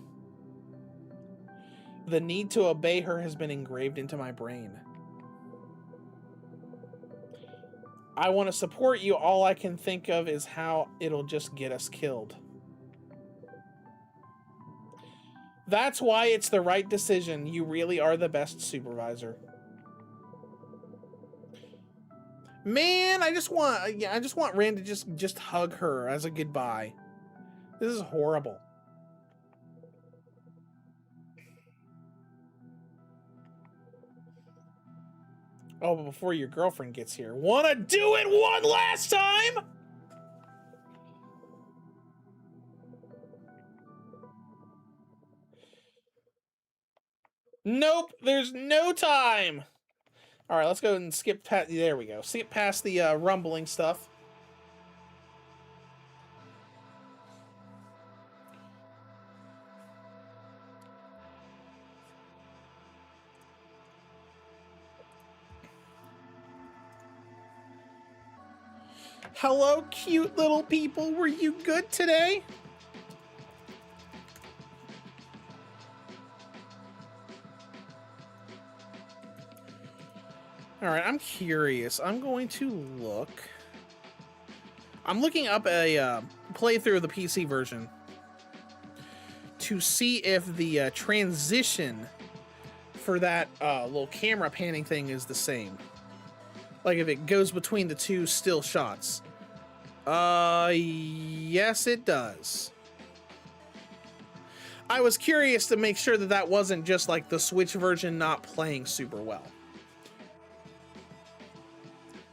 The need to obey her has been engraved into my brain. I want to support you. All I can think of is how it'll just get us killed. That's why it's the right decision. You really are the best supervisor. Man, I just want Rin to just hug her as a goodbye. This is horrible. Oh, but before your girlfriend gets here, wanna do it one last time? Nope, there's no time. All right, let's go and skip past. There we go. Skip past the rumbling stuff. Hello, cute little people. Were you good today? All right, I'm curious. I'm going to look. I'm looking up a playthrough of the PC version to see if the transition for that little camera panning thing is the same. Like if it goes between the two still shots. Yes, it does. I was curious to make sure that that wasn't just like the Switch version not playing super well.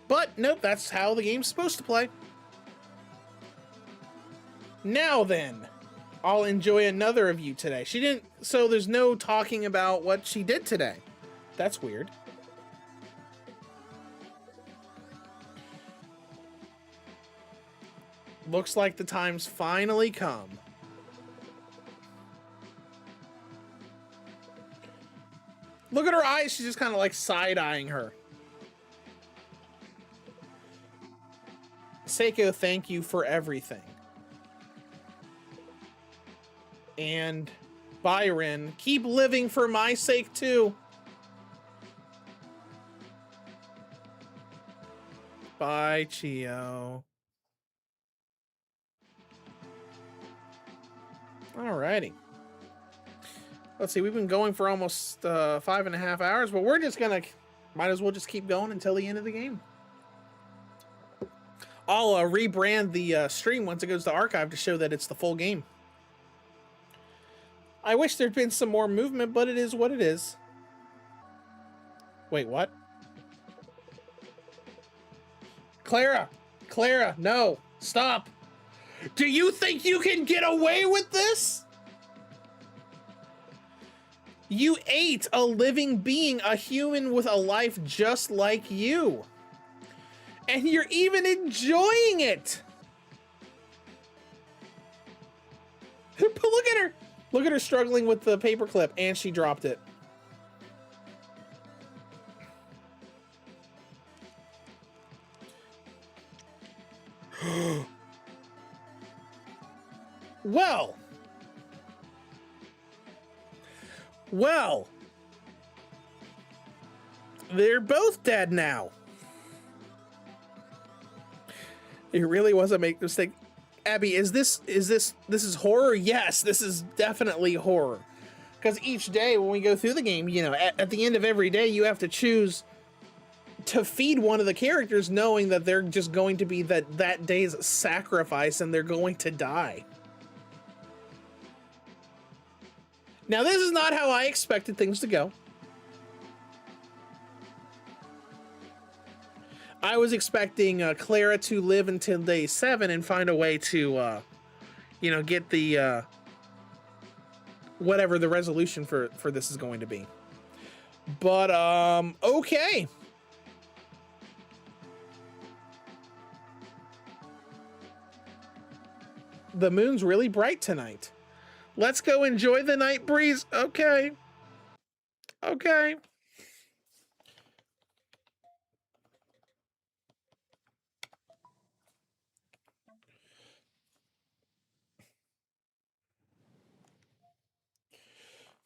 But nope, that's how the game's supposed to play. Now then, I'll enjoy another of you today. She didn't, so there's no talking about what she did today. That's weird. Looks like the time's finally come. Look at her eyes, she's just kind of like side-eyeing her. Saeko, thank you for everything. And Byron, keep living for my sake too. Bye, Chio. Alrighty. Let's see, we've been going for almost 5.5 hours, but we're just gonna, might as well just keep going until the end of the game. I'll rebrand the stream once it goes to archive to show that it's the full game. I wish there'd been some more movement, but it is what it is. Wait, what? Clara! Clara, no! Stop! Do you think you can get away with this? You ate a living being, a human with a life just like you. And you're even enjoying it! But look at her! Look at her struggling with the paperclip, and she dropped it. Well. Well. They're both dead now. It really was a mistake. Abby, this is horror? Yes, this is definitely horror. Because each day when we go through the game, you know, at the end of every day, you have to choose to feed one of the characters knowing that they're just going to be that day's sacrifice and they're going to die. Now, this is not how I expected things to go. I was expecting Clara to live until day 7 and find a way to, you know, get the, whatever the resolution for this is going to be. But, okay. The moon's really bright tonight. Let's go enjoy the night breeze. Okay. Okay.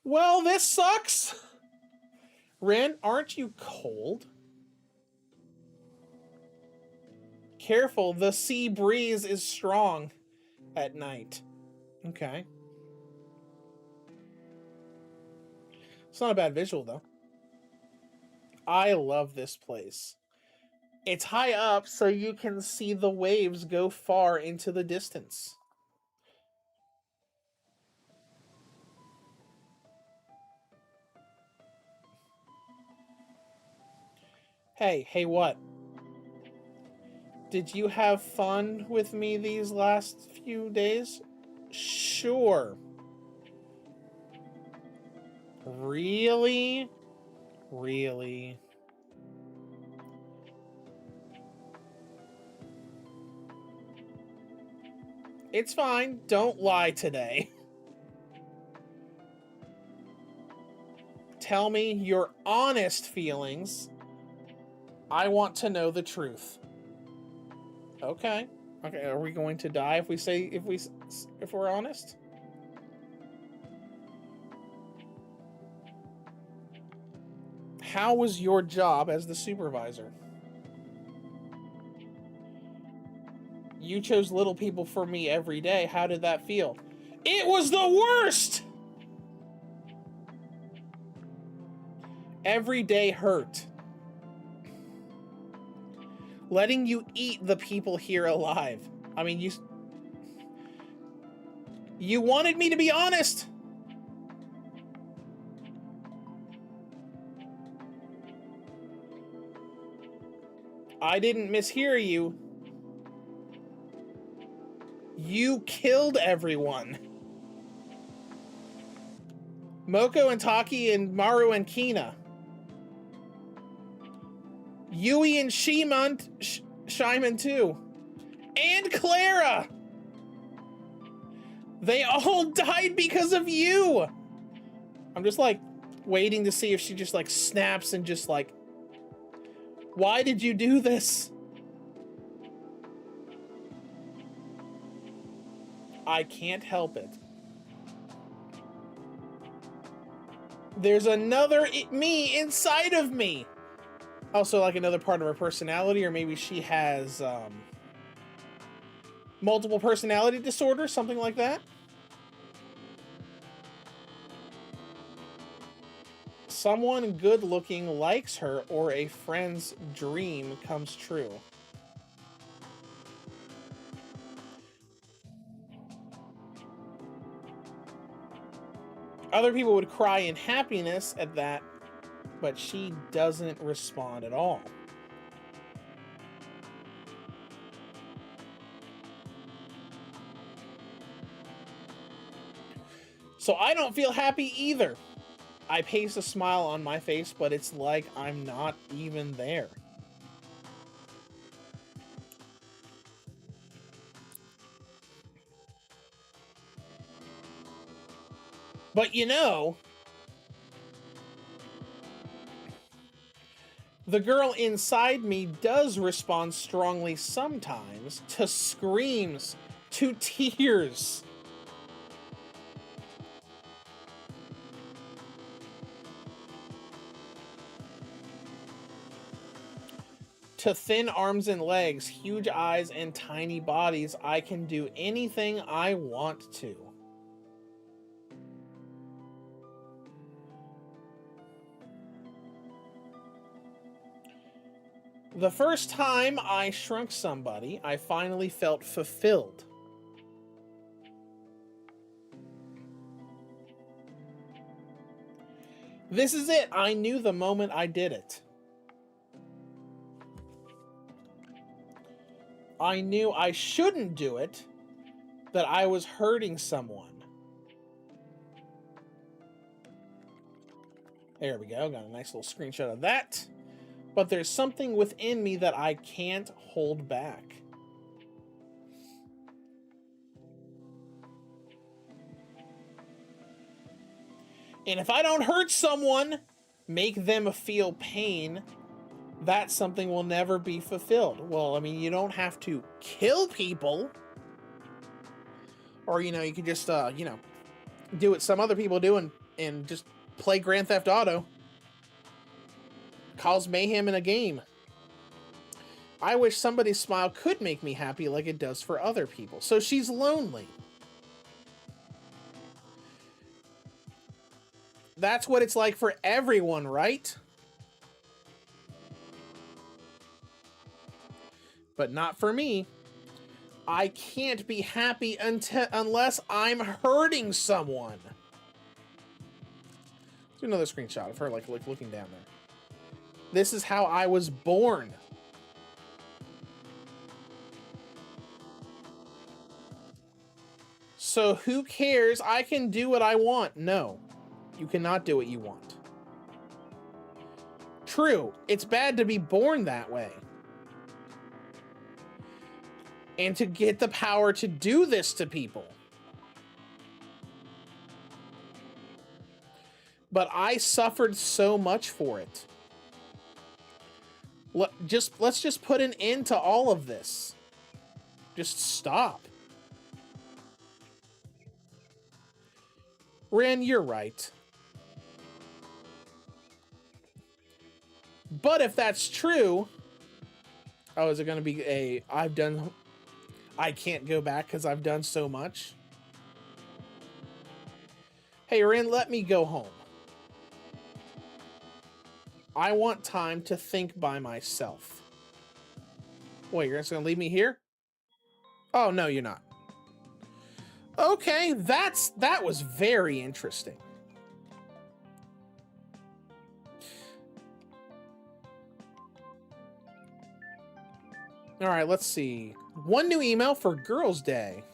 Well, this sucks. Ren, aren't you cold? Careful, the sea breeze is strong at night. Okay. It's not a bad visual, though. I love this place. It's high up, so you can see the waves go far into the distance. Hey, what? Did you have fun with me these last few days? Sure. Really? Really? It's fine. Don't lie today. Tell me your honest feelings. I want to know the truth. Okay. Okay, are we going to die if we're honest? How was your job as the supervisor? You chose little people for me every day. How did that feel? It was the worst! Every day hurt. Letting you eat the people here alive. I mean, you wanted me to be honest. I didn't mishear you. You killed everyone. Moko and Taki and Maru and Kina. Yui and Shimon too. And Clara! They all died because of you! I'm just like waiting to see if she just like snaps and just like, why did you do this? I can't help it. There's another me inside of me. Also, like another part of her personality, or maybe she has multiple personality disorder, something like that. Someone good looking likes her, or a friend's dream comes true. Other people would cry in happiness at that, but she doesn't respond at all. So I don't feel happy either. I paste a smile on my face, but it's like I'm not even there. But you know, the girl inside me does respond strongly sometimes to screams, to tears. To thin arms and legs, huge eyes, and tiny bodies. I can do anything I want to. The first time I shrunk somebody, I finally felt fulfilled. This is it. I knew the moment I did it. I knew I shouldn't do it, that I was hurting someone. There we go. Got a nice little screenshot of that. But there's something within me that I can't hold back. And if I don't hurt someone, make them feel pain, that something will never be fulfilled. Well, I mean, you don't have to kill people. Or, you know, you can just, you know, do what some other people do and just play Grand Theft Auto. Cause mayhem in a game. I wish somebody's smile could make me happy like it does for other people. So she's lonely. That's what it's like for everyone, right? But not for me. I can't be happy unless I'm hurting someone. Let's do another screenshot of her like looking down there. This is how I was born. So who cares? I can do what I want. No, you cannot do what you want. True, it's bad to be born that way. And to get the power to do this to people. But I suffered so much for it. Let's just put an end to all of this. Just stop. Ren, you're right. But if that's true... Oh, is it going to be a... I can't go back because I've done so much? Hey, Ren, let me go home. I want time to think by myself. Wait, you're just going to leave me here? Oh, no, you're not. Okay, that was very interesting. All right, let's see. One new email for Girls' Day.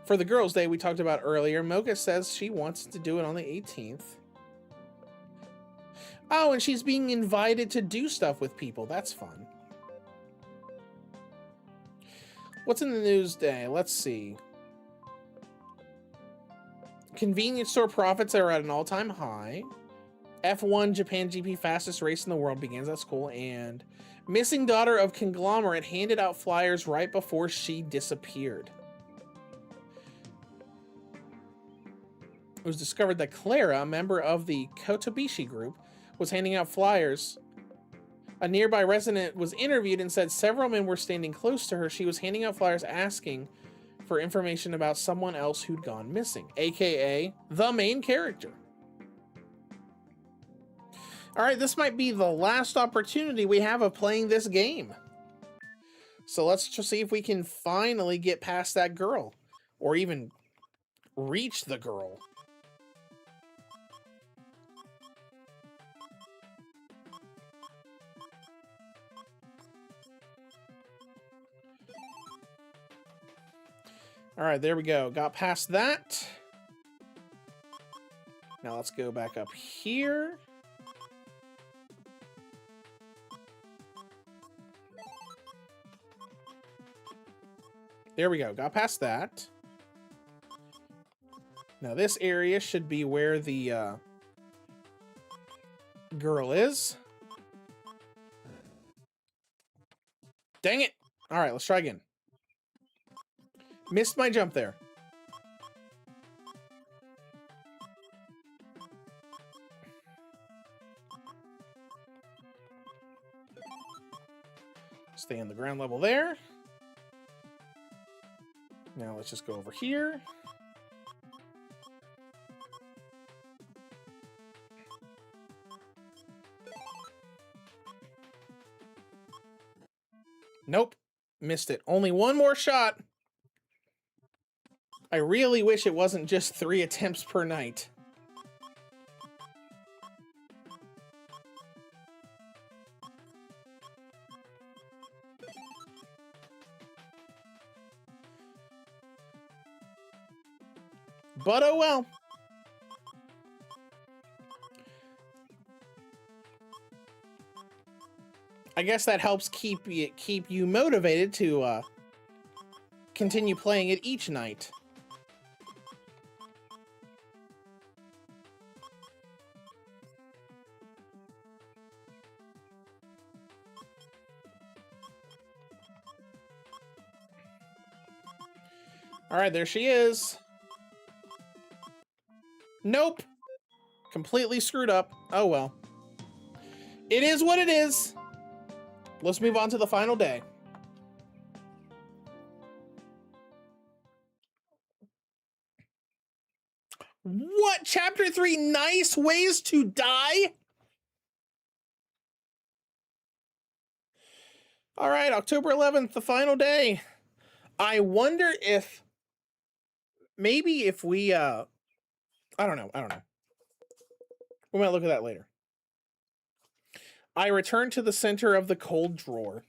For the Girls' Day we talked about earlier, Mocha says she wants to do it on the 18th. Oh, and she's being invited to do stuff with people. That's fun. What's in the news day? Let's see. Convenience store profits are at an all-time high. F1 Japan GP fastest race in the world begins at school, and missing daughter of conglomerate handed out flyers right before she disappeared. It was discovered that Clara, a member of the Kotobishi group, was handing out flyers. A nearby resident was interviewed and said several men were standing close to her. She was handing out flyers asking for information about someone else who'd gone missing, aka the main character. All right, this might be the last opportunity we have of playing this game. So let's just see if we can finally get past that girl, or even reach the girl. All right, there we go. Got past that. Now let's go back up here. There we go. Got past that. Now this area should be where the girl is. Dang it! All right, let's try again. Missed my jump there. Stay on the ground level there. Now let's just go over here. Nope. Missed it. Only one more shot. I really wish it wasn't just 3 attempts per night. But oh well. I guess that helps keep you motivated to continue playing it each night. All right, there she is. Nope. Completely screwed up. Oh well. It is what it is. Let's move on to the final day. What? Chapter 3, nice ways to die? All right, October 11th, the final day. I wonder if maybe if we I don't know. We might look at that later. I return to the center of the cold drawer.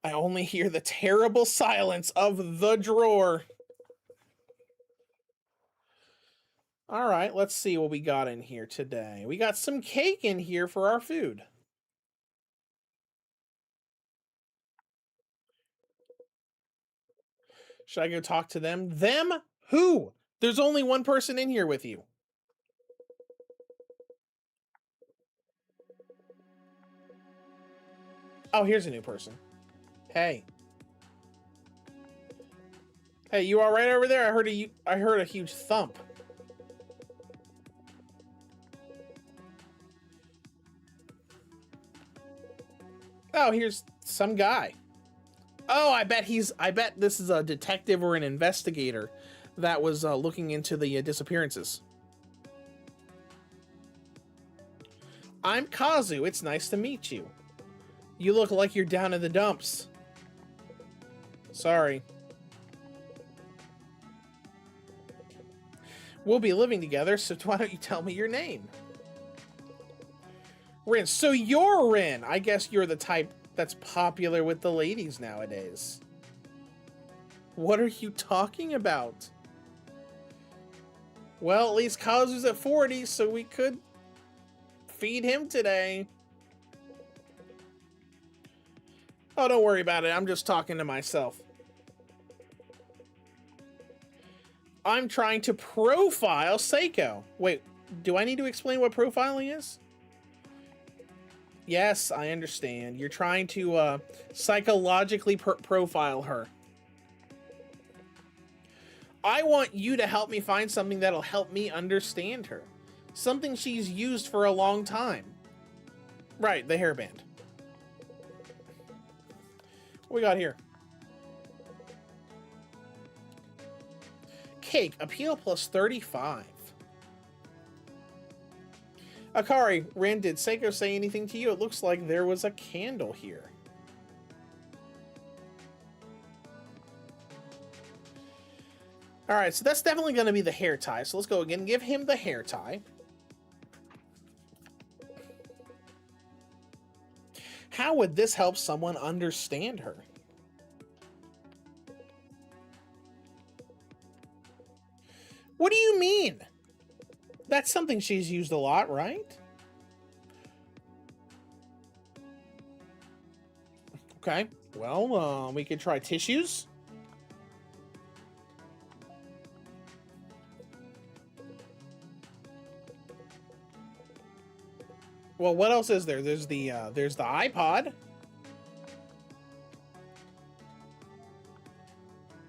I only hear the terrible silence of the drawer. All right, let's see what we got in here today. We got some cake in here for our food. Should I go talk to them? Them? Who? There's only one person in here with you. Oh, here's a new person. Hey. Hey, you all right over there? I heard a huge thump. Oh, here's some guy. Oh, I bet this is a detective or an investigator that was looking into the disappearances. I'm Kazu. It's nice to meet you. You look like you're down in the dumps. Sorry. We'll be living together, so why don't you tell me your name? Rin. So you're Rin. I guess you're the type that's popular with the ladies nowadays. What are you talking about? Well, at least Kazu's at 40, so we could feed him today. Oh, don't worry about it. I'm just talking to myself. I'm trying to profile Saeko. Wait, do I need to explain what profiling is? Yes, I understand. You're trying to psychologically profile her. I want you to help me find something that'll help me understand her. Something she's used for a long time. Right, the hairband. What we got here? Cake, appeal plus 35. Akari, Rin, did Saeko say anything to you? It looks like there was a candle here. Alright, so that's definitely going to be the hair tie. So let's go again and give him the hair tie. How would this help someone understand her? What do you mean? That's something she's used a lot, right? Okay, well, we could try tissues. Well, what else is there? There's the iPod.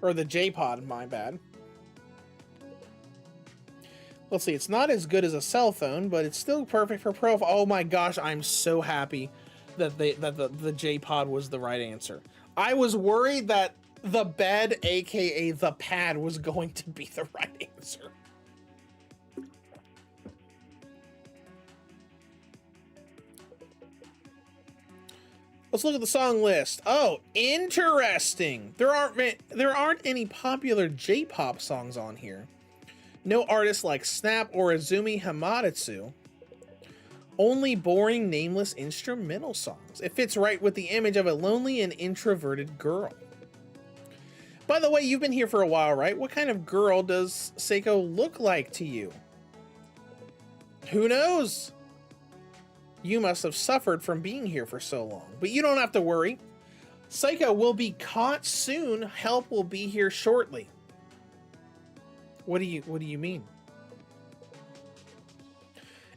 Or the J-Pod, my bad. Let's see, it's not as good as a cell phone, but it's still perfect for profile. Oh my gosh, I'm so happy that the J-Pod was the right answer. I was worried that the bed, aka the pad, was going to be the right answer. Let's look at the song list. Oh, interesting. There aren't any popular J-pop songs on here. No artists like Snap or Azumi Hamamatsu. Only boring, nameless instrumental songs. It fits right with the image of a lonely and introverted girl. By the way, you've been here for a while, right? What kind of girl does Saeko look like to you? Who knows? You must have suffered from being here for so long, but you don't have to worry. Saeko will be caught soon. Help will be here shortly. What do you mean?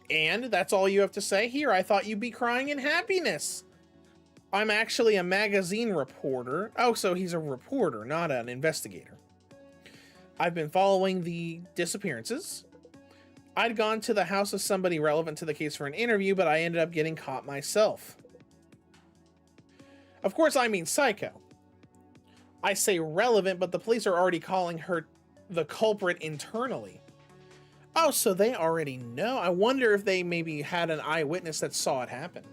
And that's all you have to say? Here, I thought you'd be crying in happiness. I'm actually a magazine reporter. Oh, so he's a reporter, not an investigator. I've been following the disappearances. I'd gone to the house of somebody relevant to the case for an interview, but I ended up getting caught myself. Of course, I mean Saeko. I say relevant, but the police are already calling her the culprit internally. Oh, so they already know. I wonder if they maybe had an eyewitness that saw it happen.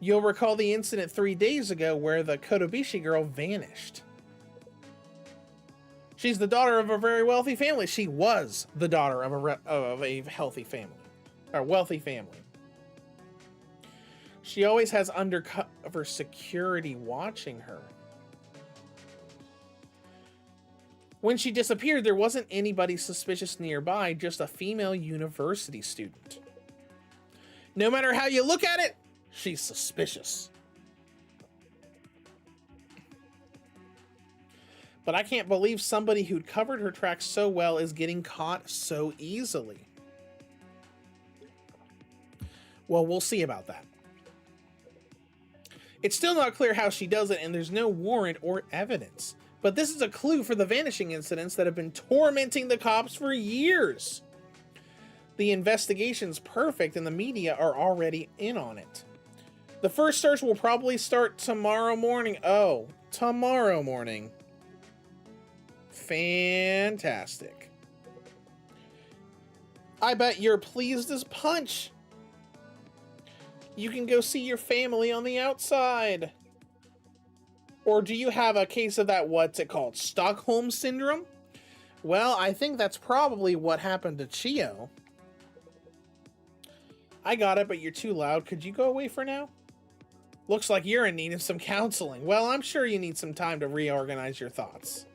You'll recall the incident 3 days ago where the Kotobushi girl vanished. She's the daughter of a very wealthy family. She was the daughter of a healthy family, or wealthy family. She always has undercover security watching her. When she disappeared, there wasn't anybody suspicious nearby, just a female university student. No matter how you look at it, she's suspicious. But I can't believe somebody who'd covered her tracks so well is getting caught so easily. Well, we'll see about that. It's still not clear how she does it, and there's no warrant or evidence. But this is a clue for the vanishing incidents that have been tormenting the cops for years. The investigation's perfect, and the media are already in on it. The first search will probably start tomorrow morning. Oh, tomorrow morning. Fantastic. I bet you're pleased as punch. You can go see your family on the outside. Or do you have a case of that, what's it called, Stockholm Syndrome? Well, I think that's probably what happened to Chio. I got it, but you're too loud. Could you go away for now? Looks like you're in need of some counseling. Well, I'm sure you need some time to reorganize your thoughts.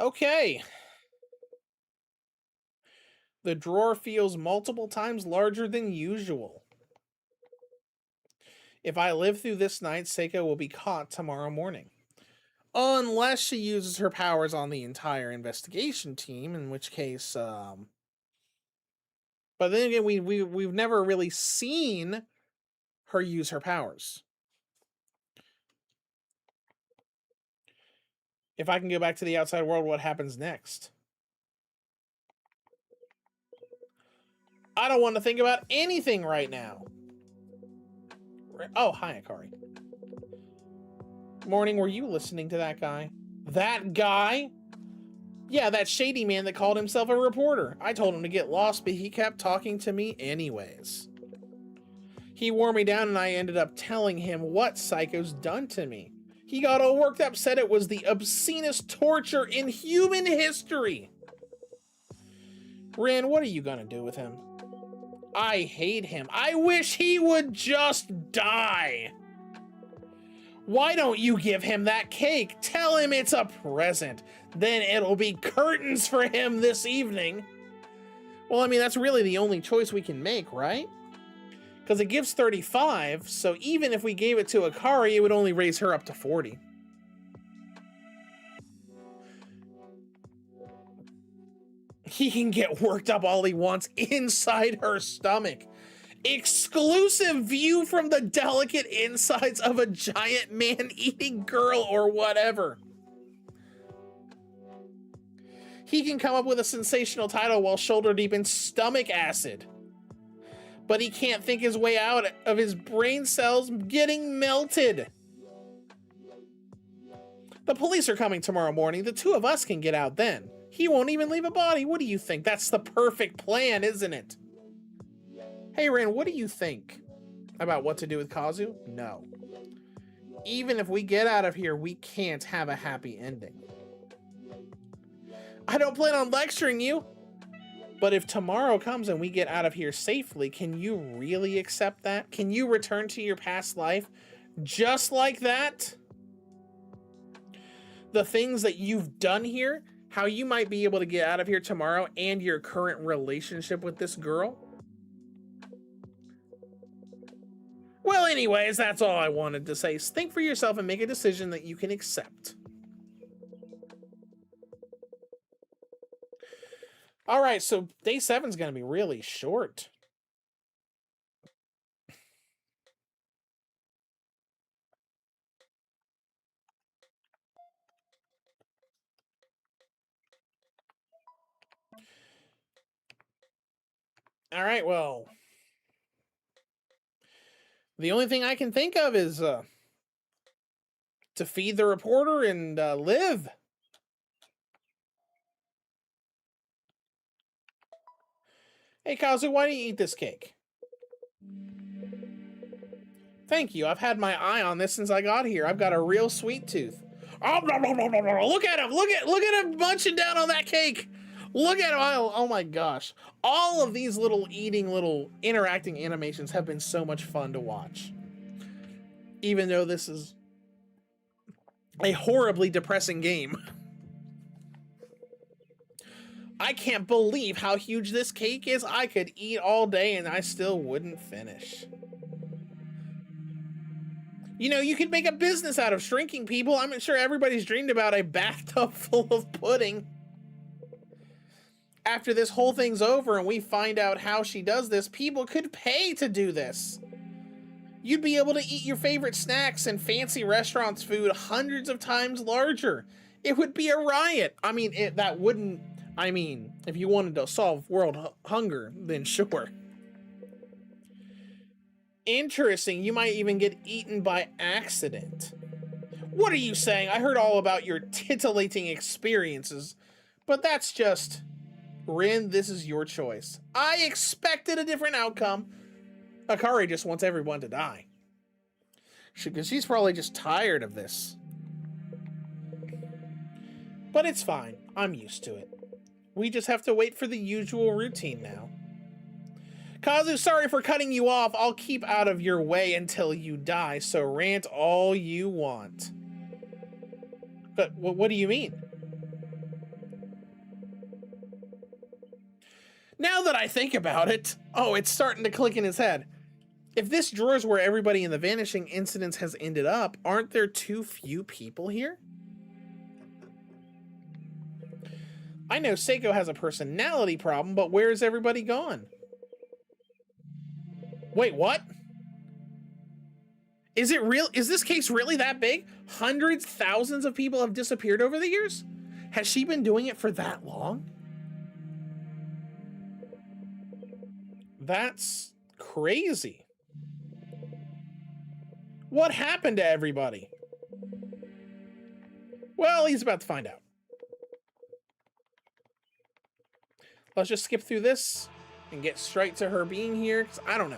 Okay. The drawer feels multiple times larger than usual. If I live through this night, Saeko will be caught tomorrow morning. Unless she uses her powers on the entire investigation team, in which case, but then again, we've never really seen her use her powers. If I can go back to the outside world, what happens next? I don't want to think about anything right now. Oh, hi, Akari. Morning, were you listening to that guy? That guy? Yeah, that shady man that called himself a reporter. I told him to get lost, but he kept talking to me anyways. He wore me down and I ended up telling him what Saeko's done to me. He got all worked up, said it was the obscenest torture in human history. Rin, what are you gonna do with him? I hate him. I wish he would just die. Why don't you give him that cake? Tell him it's a present. Then it'll be curtains for him this evening. Well, I mean, that's really the only choice we can make, right? Because it gives 35, so even if we gave it to Akari, it would only raise her up to 40. He can get worked up all he wants inside her stomach. Exclusive view from the delicate insides of a giant man-eating girl or whatever. He can come up with a sensational title while shoulder deep in stomach acid. But he can't think his way out of his brain cells getting melted. The police are coming tomorrow morning. The two of us can get out then. He won't even leave a body. What do you think? That's the perfect plan, isn't it? Hey, Ren, what do you think about what to do with Kazu? No. Even if we get out of here, we can't have a happy ending. I don't plan on lecturing you. But if tomorrow comes and we get out of here safely, can you really accept that? Can you return to your past life just like that? The things that you've done here, how you might be able to get out of here tomorrow, and your current relationship with this girl? Well, anyways, that's all I wanted to say. Think for yourself and make a decision that you can accept. All right, so day 7 is going to be really short. All right, well, the only thing I can think of is to feed the reporter and live. Hey, Kazu, why don't you eat this cake? Thank you. I've had my eye on this since I got here. I've got a real sweet tooth. Oh, look at him! Look at him munching down on that cake! Look at him! Oh my gosh! All of these little eating, little interacting animations have been so much fun to watch. Even though this is a horribly depressing game. I can't believe how huge this cake is. I could eat all day and I still wouldn't finish. You know, you could make a business out of shrinking people. I'm sure everybody's dreamed about a bathtub full of pudding. After this whole thing's over and we find out how she does this, people could pay to do this. You'd be able to eat your favorite snacks and fancy restaurants' food hundreds of times larger. It would be a riot. I mean, if you wanted to solve world hunger, then sure. Interesting, you might even get eaten by accident. What are you saying? I heard all about your titillating experiences, but that's just... Rin, this is your choice. I expected a different outcome. Akari just wants everyone to die. Because she's probably just tired of this. But it's fine. I'm used to it. We just have to wait for the usual routine now. Kazu, sorry for cutting you off. I'll keep out of your way until you die, so rant all you want. But what do you mean? Now that I think about it, oh, it's starting to click in his head. If this drawer's where everybody in the vanishing incidents has ended up, aren't there too few people here? I know Saeko has a personality problem, but where is everybody gone? Wait, what? Is it real? Is this case really that big? Hundreds, thousands of people have disappeared over the years? Has she been doing it for that long? That's crazy. What happened to everybody? Well, he's about to find out. Let's just skip through this and get straight to her being here, because I don't know.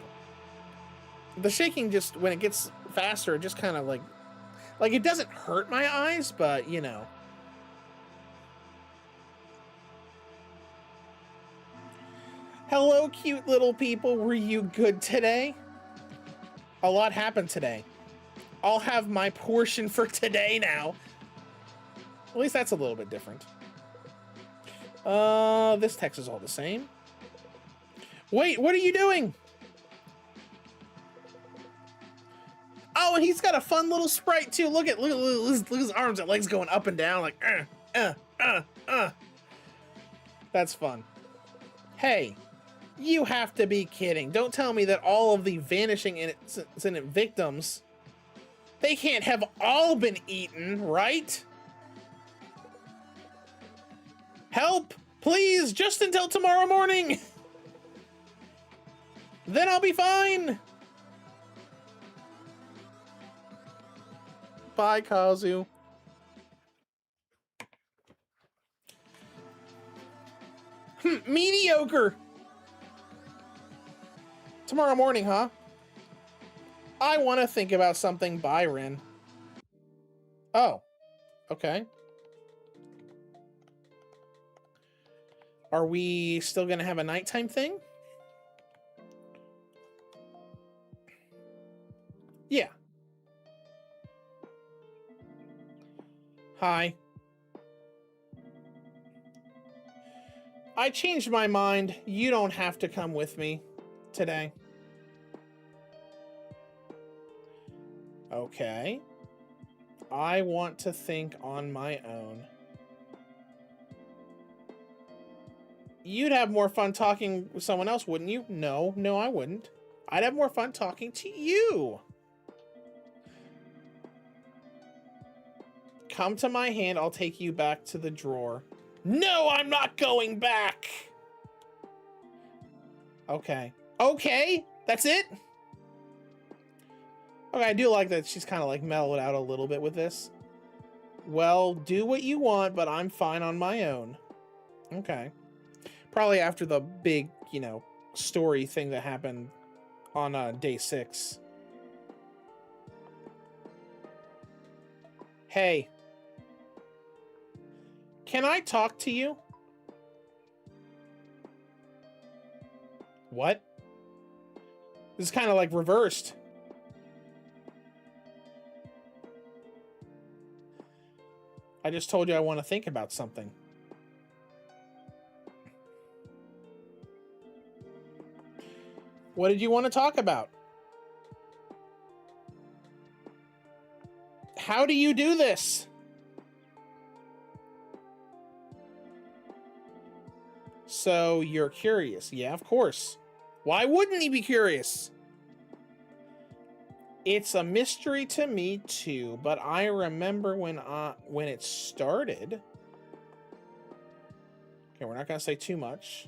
The shaking just, when it gets faster, it just kind of like it doesn't hurt my eyes, but you know. Hello, cute little people. Were you good today? A lot happened today. I'll have my portion for today now. At least that's a little bit different. This text is all the same. Wait, what are you doing? Oh, and he's got a fun little sprite too. Look at his arms and legs going up and down like That's fun. Hey, you have to be kidding. Don't tell me that all of the vanishing innocent victims, they can't have all been eaten, right? Help, please, just until tomorrow morning. Then I'll be fine. Bye, Kazu. Mediocre. Tomorrow morning, huh? I want to think about something, Byron. Oh, okay. Are we still gonna have a nighttime thing? Yeah. Hi. I changed my mind. You don't have to come with me today. Okay. I want to think on my own. You'd have more fun talking with someone else, wouldn't you? No, I wouldn't. I'd have more fun talking to you. Come to my hand, I'll take you back to the drawer. No, I'm not going back! Okay. Okay, that's it? Okay, I do like that she's kind of like mellowed out a little bit with this. Well, do what you want, but I'm fine on my own. Okay. Probably after the big, story thing that happened on day 6. Hey. Can I talk to you? What? This is kind of like reversed. I just told you I want to think about something. What did you want to talk about? How do you do this? So you're curious. Yeah, of course. Why wouldn't he be curious? It's a mystery to me too, but I remember when it started. Okay, we're not going to say too much.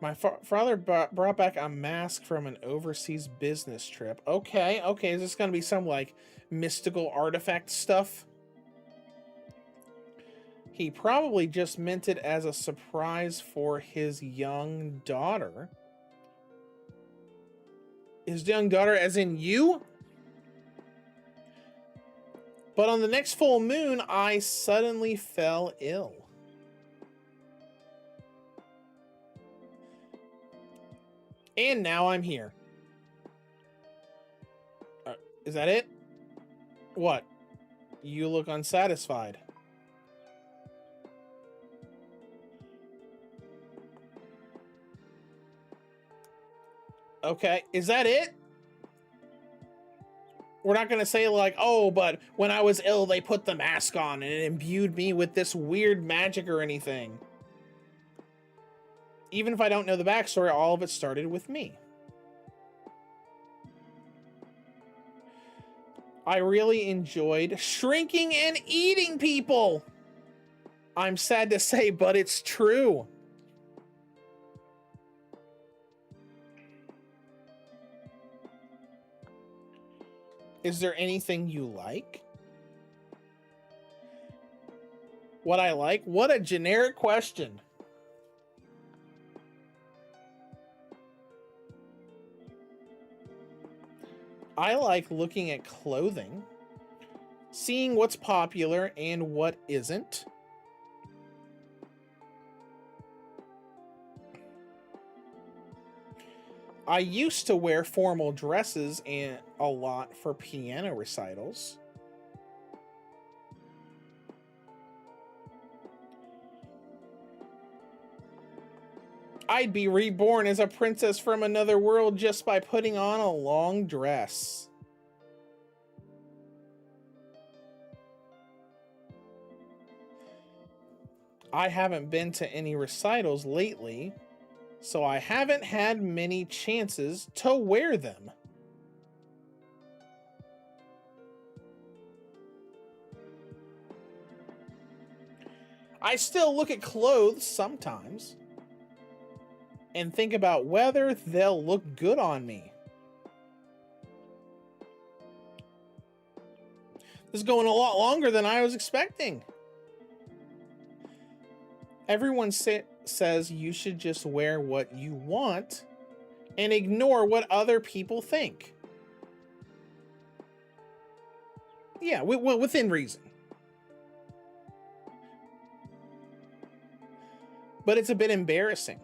My father brought back a mask from an overseas business trip. Okay, is this going to be some like mystical artifact stuff? He probably just meant it as a surprise for his young daughter. His young daughter as in you? But on the next full moon, I suddenly fell ill. And now I'm here. Is that it? What? You look unsatisfied. Okay, is that it? We're not going to say like, oh, but when I was ill, they put the mask on and it imbued me with this weird magic or anything. Even if I don't know the backstory, all of it started with me. I really enjoyed shrinking and eating people. I'm sad to say, but it's true. Is there anything you like? What I like? What a generic question. I like looking at clothing, seeing what's popular and what isn't. I used to wear formal dresses and a lot for piano recitals. I'd be reborn as a princess from another world just by putting on a long dress. I haven't been to any recitals lately, so I haven't had many chances to wear them. I still look at clothes sometimes and think about whether they'll look good on me. This is going a lot longer than I was expecting. Everyone says you should just wear what you want and ignore what other people think. Yeah, within reason. But it's a bit embarrassing.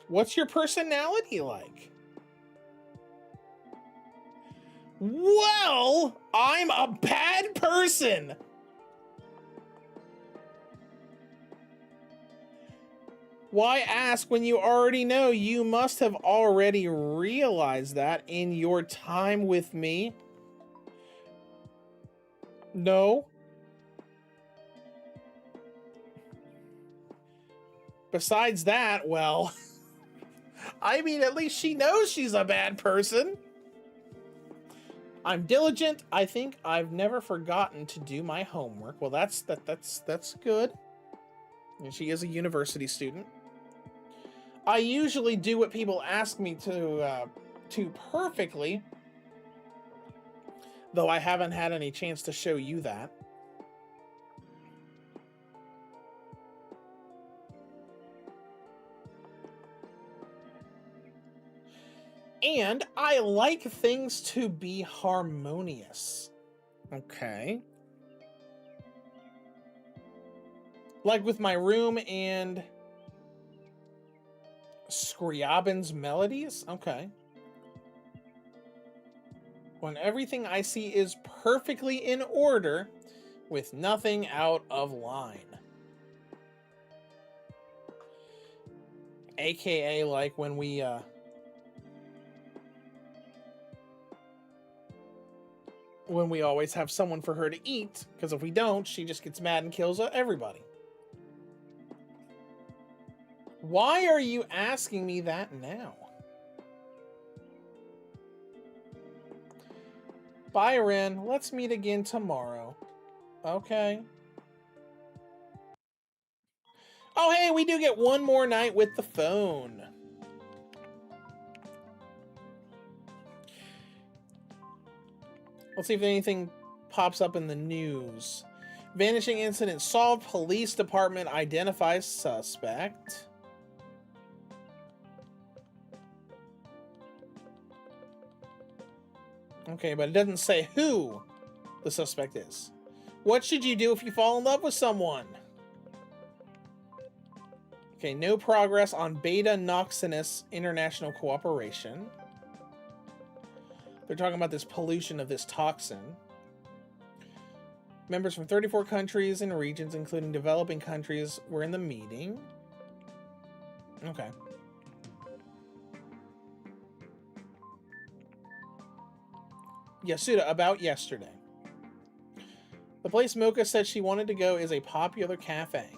What's your personality like? Well, I'm a bad person. Why ask when you already know? You must have already realized that in your time with me. No. Besides that, well, I mean, at least she knows she's a bad person. I'm diligent. I think I've never forgotten to do my homework. Well, that's good. And she is a university student. I usually do what people ask me to perfectly, though I haven't had any chance to show you that. And I like things to be harmonious. Okay. Like with my room and Scriabin's melodies? Okay. When everything I see is perfectly in order, with nothing out of line. AKA like when we always have someone for her to eat, because if we don't, she just gets mad and kills everybody. Why are you asking me that now? Bye, Ren. Let's meet again tomorrow. Okay. Oh, hey, we do get one more night with the phone. Let's see if anything pops up in the news. Vanishing incident solved. Police department identifies suspect. Okay, but it doesn't say who the suspect is. What should you do if you fall in love with someone? Okay, no progress on Beta Noxinus international cooperation. They're talking about this pollution of this toxin. Members from 34 countries and regions, including developing countries, were in the meeting. Okay. Yasuda, about yesterday. The place Mocha said she wanted to go is a popular cafe.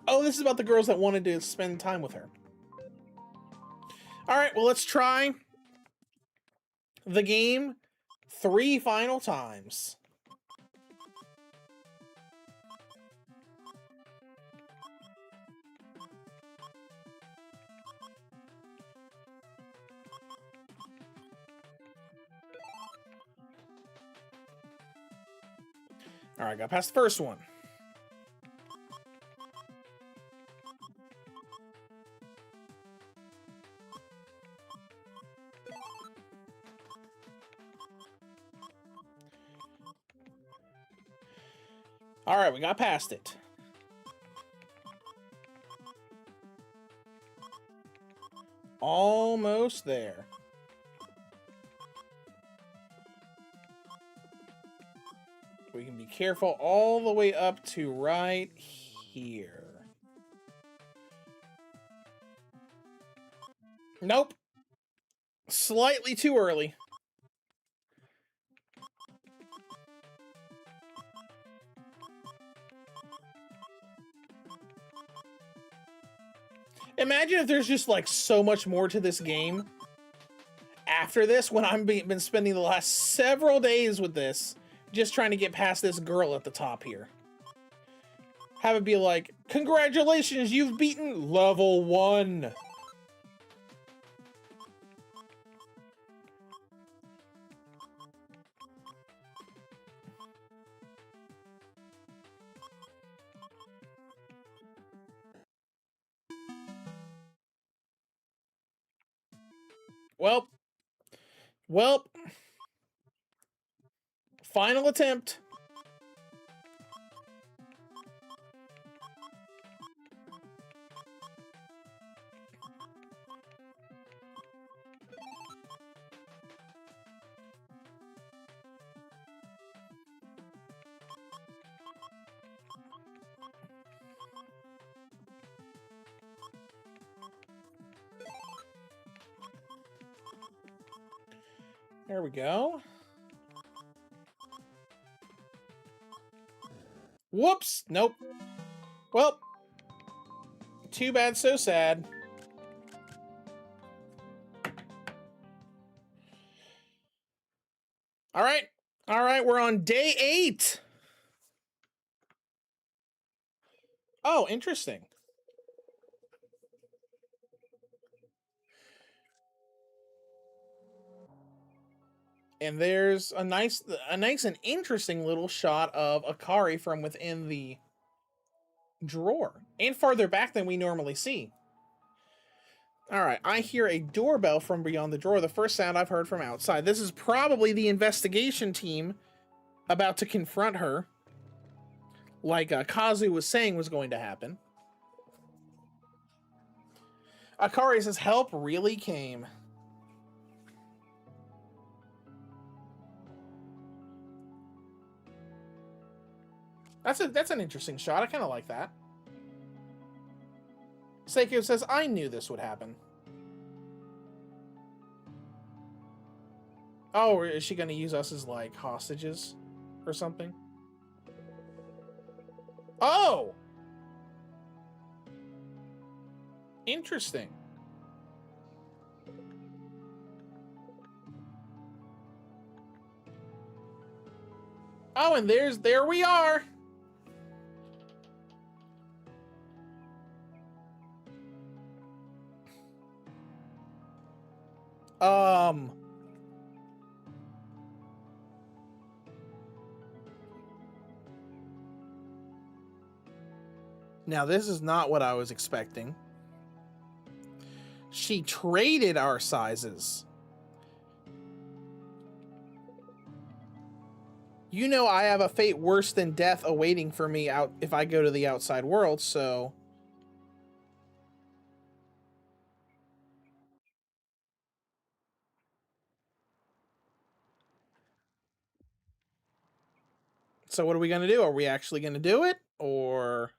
Oh, this is about the girls that wanted to spend time with her. Alright, well, let's try the game 3 final times. Alright, got past the first one. Alright, we got past it. Almost there. We can be careful all the way up to right here. Nope. Slightly too early. Imagine if there's just like so much more to this game after this, when I've been spending the last several days with this, just trying to get past this girl at the top here. Have it be like, congratulations, you've beaten level 1. Well, final attempt. There we go. Whoops. Nope. Well, too bad, so sad. All right. All right, we're on day 8. Oh, interesting. And there's a nice and interesting little shot of Akari from within the drawer, and farther back than we normally see. All right, I hear a doorbell from beyond the drawer, the first sound I've heard from outside. This is probably the investigation team about to confront her, like Kazu was saying was going to happen. Akari says help really came. That's an interesting shot. I kind of like that. Saeko says, I knew this would happen. Oh, is she going to use us as, like, hostages or something? Oh! Interesting. Oh, and there we are! Now, this is not what I was expecting. She traded our sizes. You know I have a fate worse than death awaiting for me out if I go to the outside world, so... So what are we going to do? Are we actually going to do it? Or...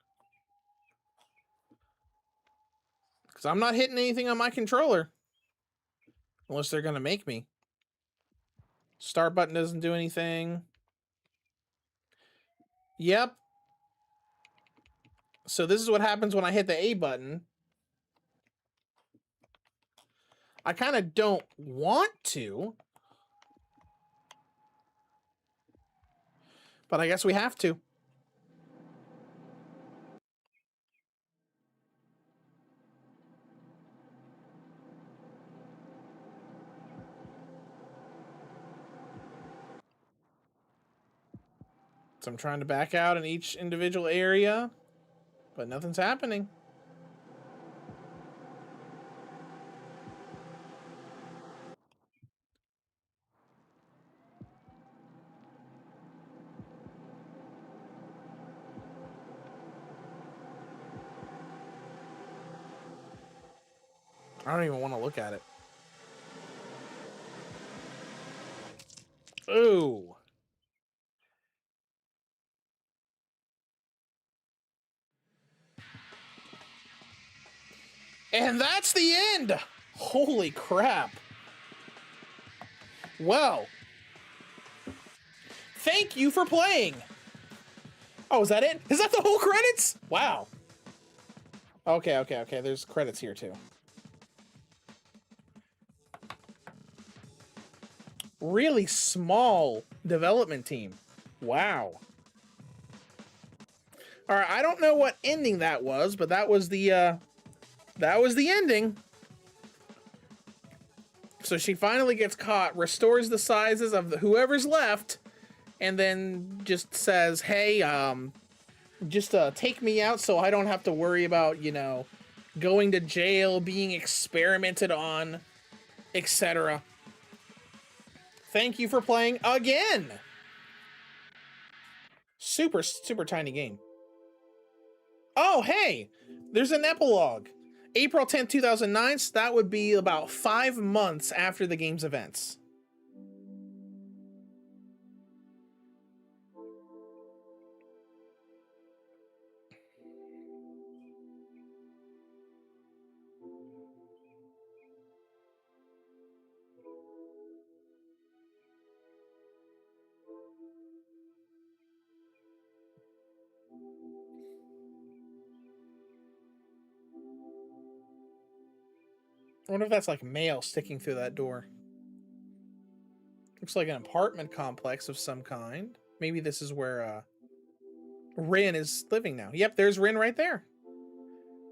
Because I'm not hitting anything on my controller. Unless they're going to make me. Start button doesn't do anything. Yep. So this is what happens when I hit the A button. I kind of don't want to. But I guess we have to. So I'm trying to back out in each individual area, but nothing's happening. I don't even want to look at it. Ooh. And that's the end! Holy crap. Well. Thank you for playing! Oh, is that it? Is that the whole credits? Wow. Okay. There's credits here, too. Really small development team. Wow. All right, I don't know what ending that was, but that was the ending. So she finally gets caught, restores the sizes of whoever's left, and then just says, "Hey, just take me out so I don't have to worry about, you know, going to jail, being experimented on, etc." Thank you for playing again. Super tiny game. Oh, hey, there's an epilogue. April 10th, 2009, so that would be about 5 months after the game's events. I wonder if that's like mail sticking through that door. Looks like an apartment complex of some kind. Maybe this is where Rin is living now. Yep, there's Rin right there.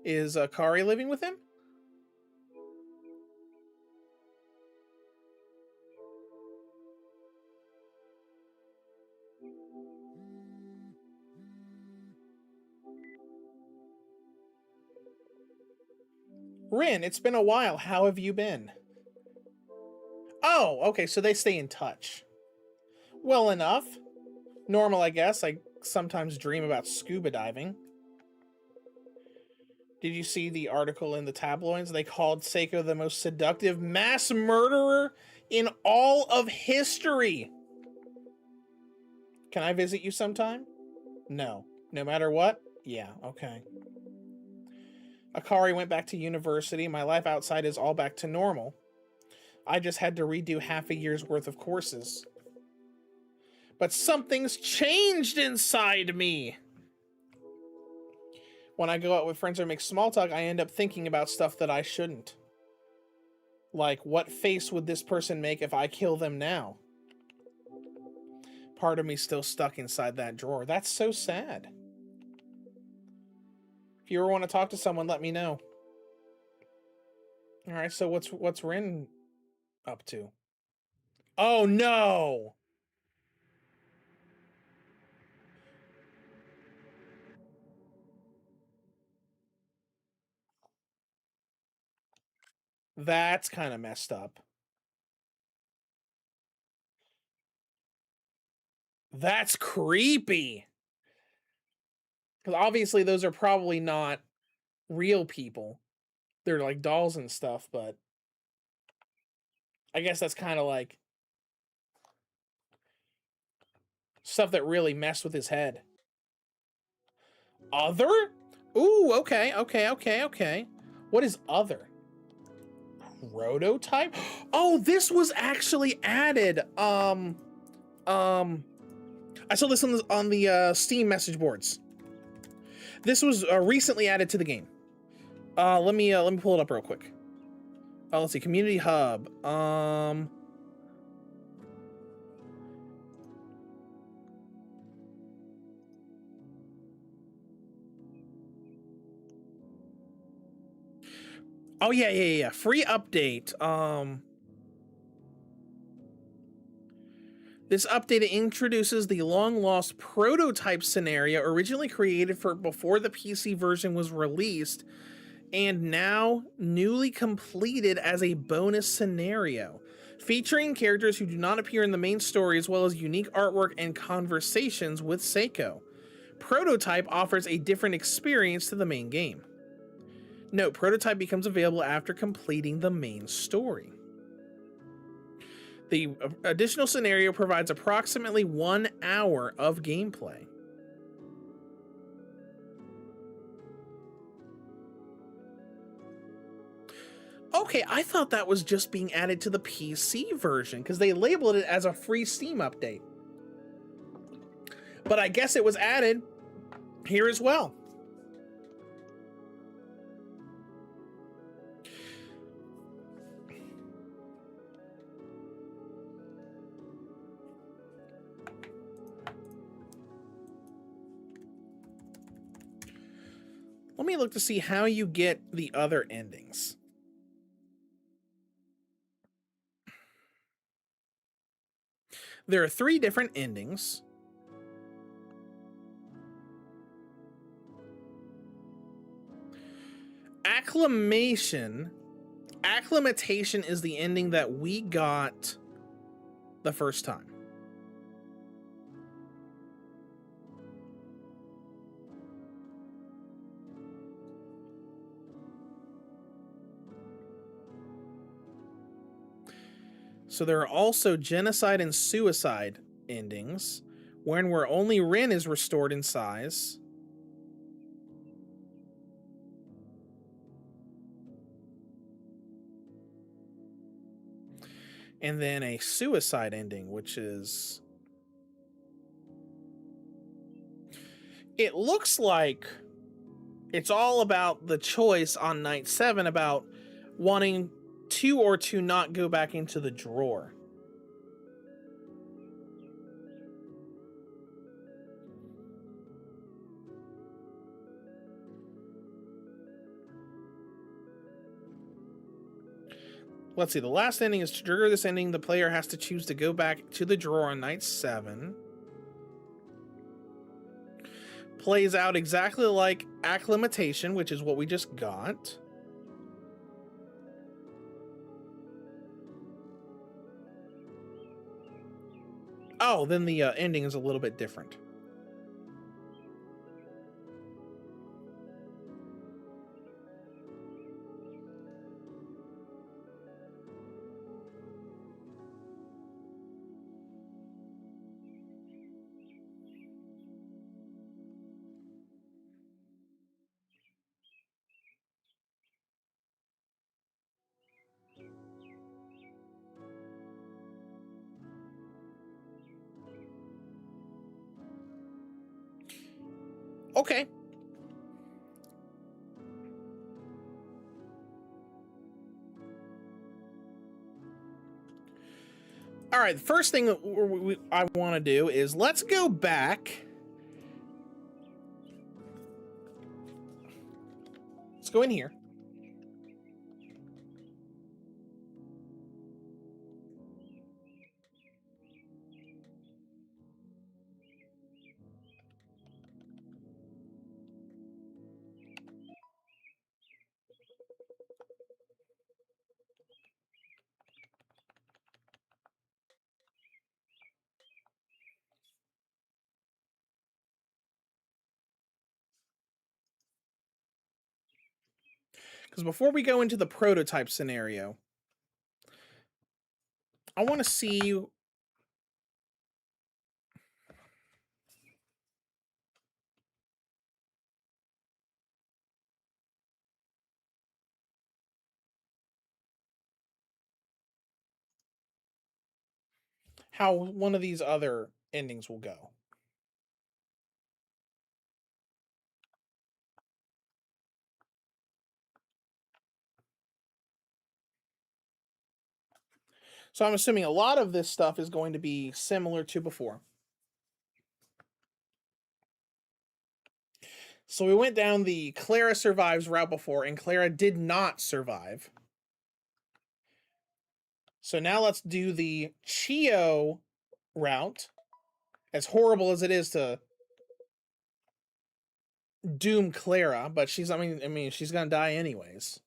Is Kari living with him? Rin, it's been a while. How have you been? Oh, okay, so they stay in touch. Well enough. Normal, I guess. I sometimes dream about scuba diving. Did you see the article in the tabloids? They called Saeko the most seductive mass murderer in all of history. Can I visit you sometime? No. No matter what? Yeah, okay. Akari went back to university. My life outside is all back to normal. I just had to redo half a year's worth of courses. But something's changed inside me. When I go out with friends or make small talk, I end up thinking about stuff that I shouldn't. Like, what face would this person make if I kill them now? Part of me still stuck inside that drawer. That's so sad. If you ever want to talk to someone, let me know. All right, so what's Rin up to? Oh no! That's kind of messed up. That's creepy. Because obviously those are probably not real people. They're like dolls and stuff, but I guess that's kind of like stuff that really messed with his head. Other? Ooh, okay. What is other? Prototype? Oh, this was actually added. I saw this on the Steam message boards. This was recently added to the game. Let me pull it up real quick. Let's see, Community Hub. Oh yeah. Free update. This update introduces the long-lost prototype scenario originally created for before the PC version was released, and now newly completed as a bonus scenario, featuring characters who do not appear in the main story, as well as unique artwork and conversations with Saeko. Prototype offers a different experience to the main game. No, prototype becomes available after completing the main story. The additional scenario provides approximately 1 hour of gameplay. Okay, I thought that was just being added to the PC version because they labeled it as a free Steam update. But I guess it was added here as well. Let me look to see how you get the other endings. There are 3 different endings. Acclimatation is the ending that we got the first time. So there are also Genocide and Suicide endings, where only Rin is restored in size. And then a Suicide ending, which is... It looks like it's all about the choice on night 7 about wanting to or to not go back into the drawer. Let's see, the last ending is to trigger this ending, the player has to choose to go back to the drawer on night 7. Plays out exactly like Acclimatation, which is what we just got. Oh, then the ending is a little bit different. Okay. All right, the first thing that I want to do is let's go back. Let's go in here. Because before we go into the prototype scenario, I want to see how one of these other endings will go. So I'm assuming a lot of this stuff is going to be similar to before. So we went down the Clara survives route before, and Clara did not survive. So now let's do the Chio route. As horrible as it is to doom Clara, but she's she's gonna die anyways.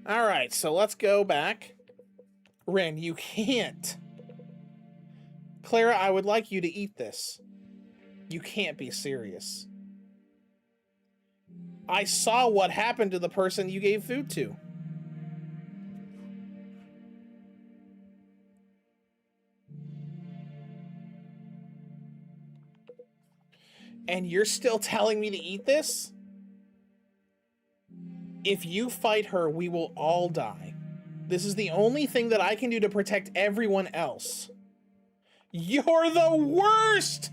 All right, so let's go back. Ren, you can't. Clara, I would like you to eat this. You can't be serious. I saw what happened to the person you gave food to. And you're still telling me to eat this? If you fight her, we will all die. This is the only thing that I can do to protect everyone else. You're the worst!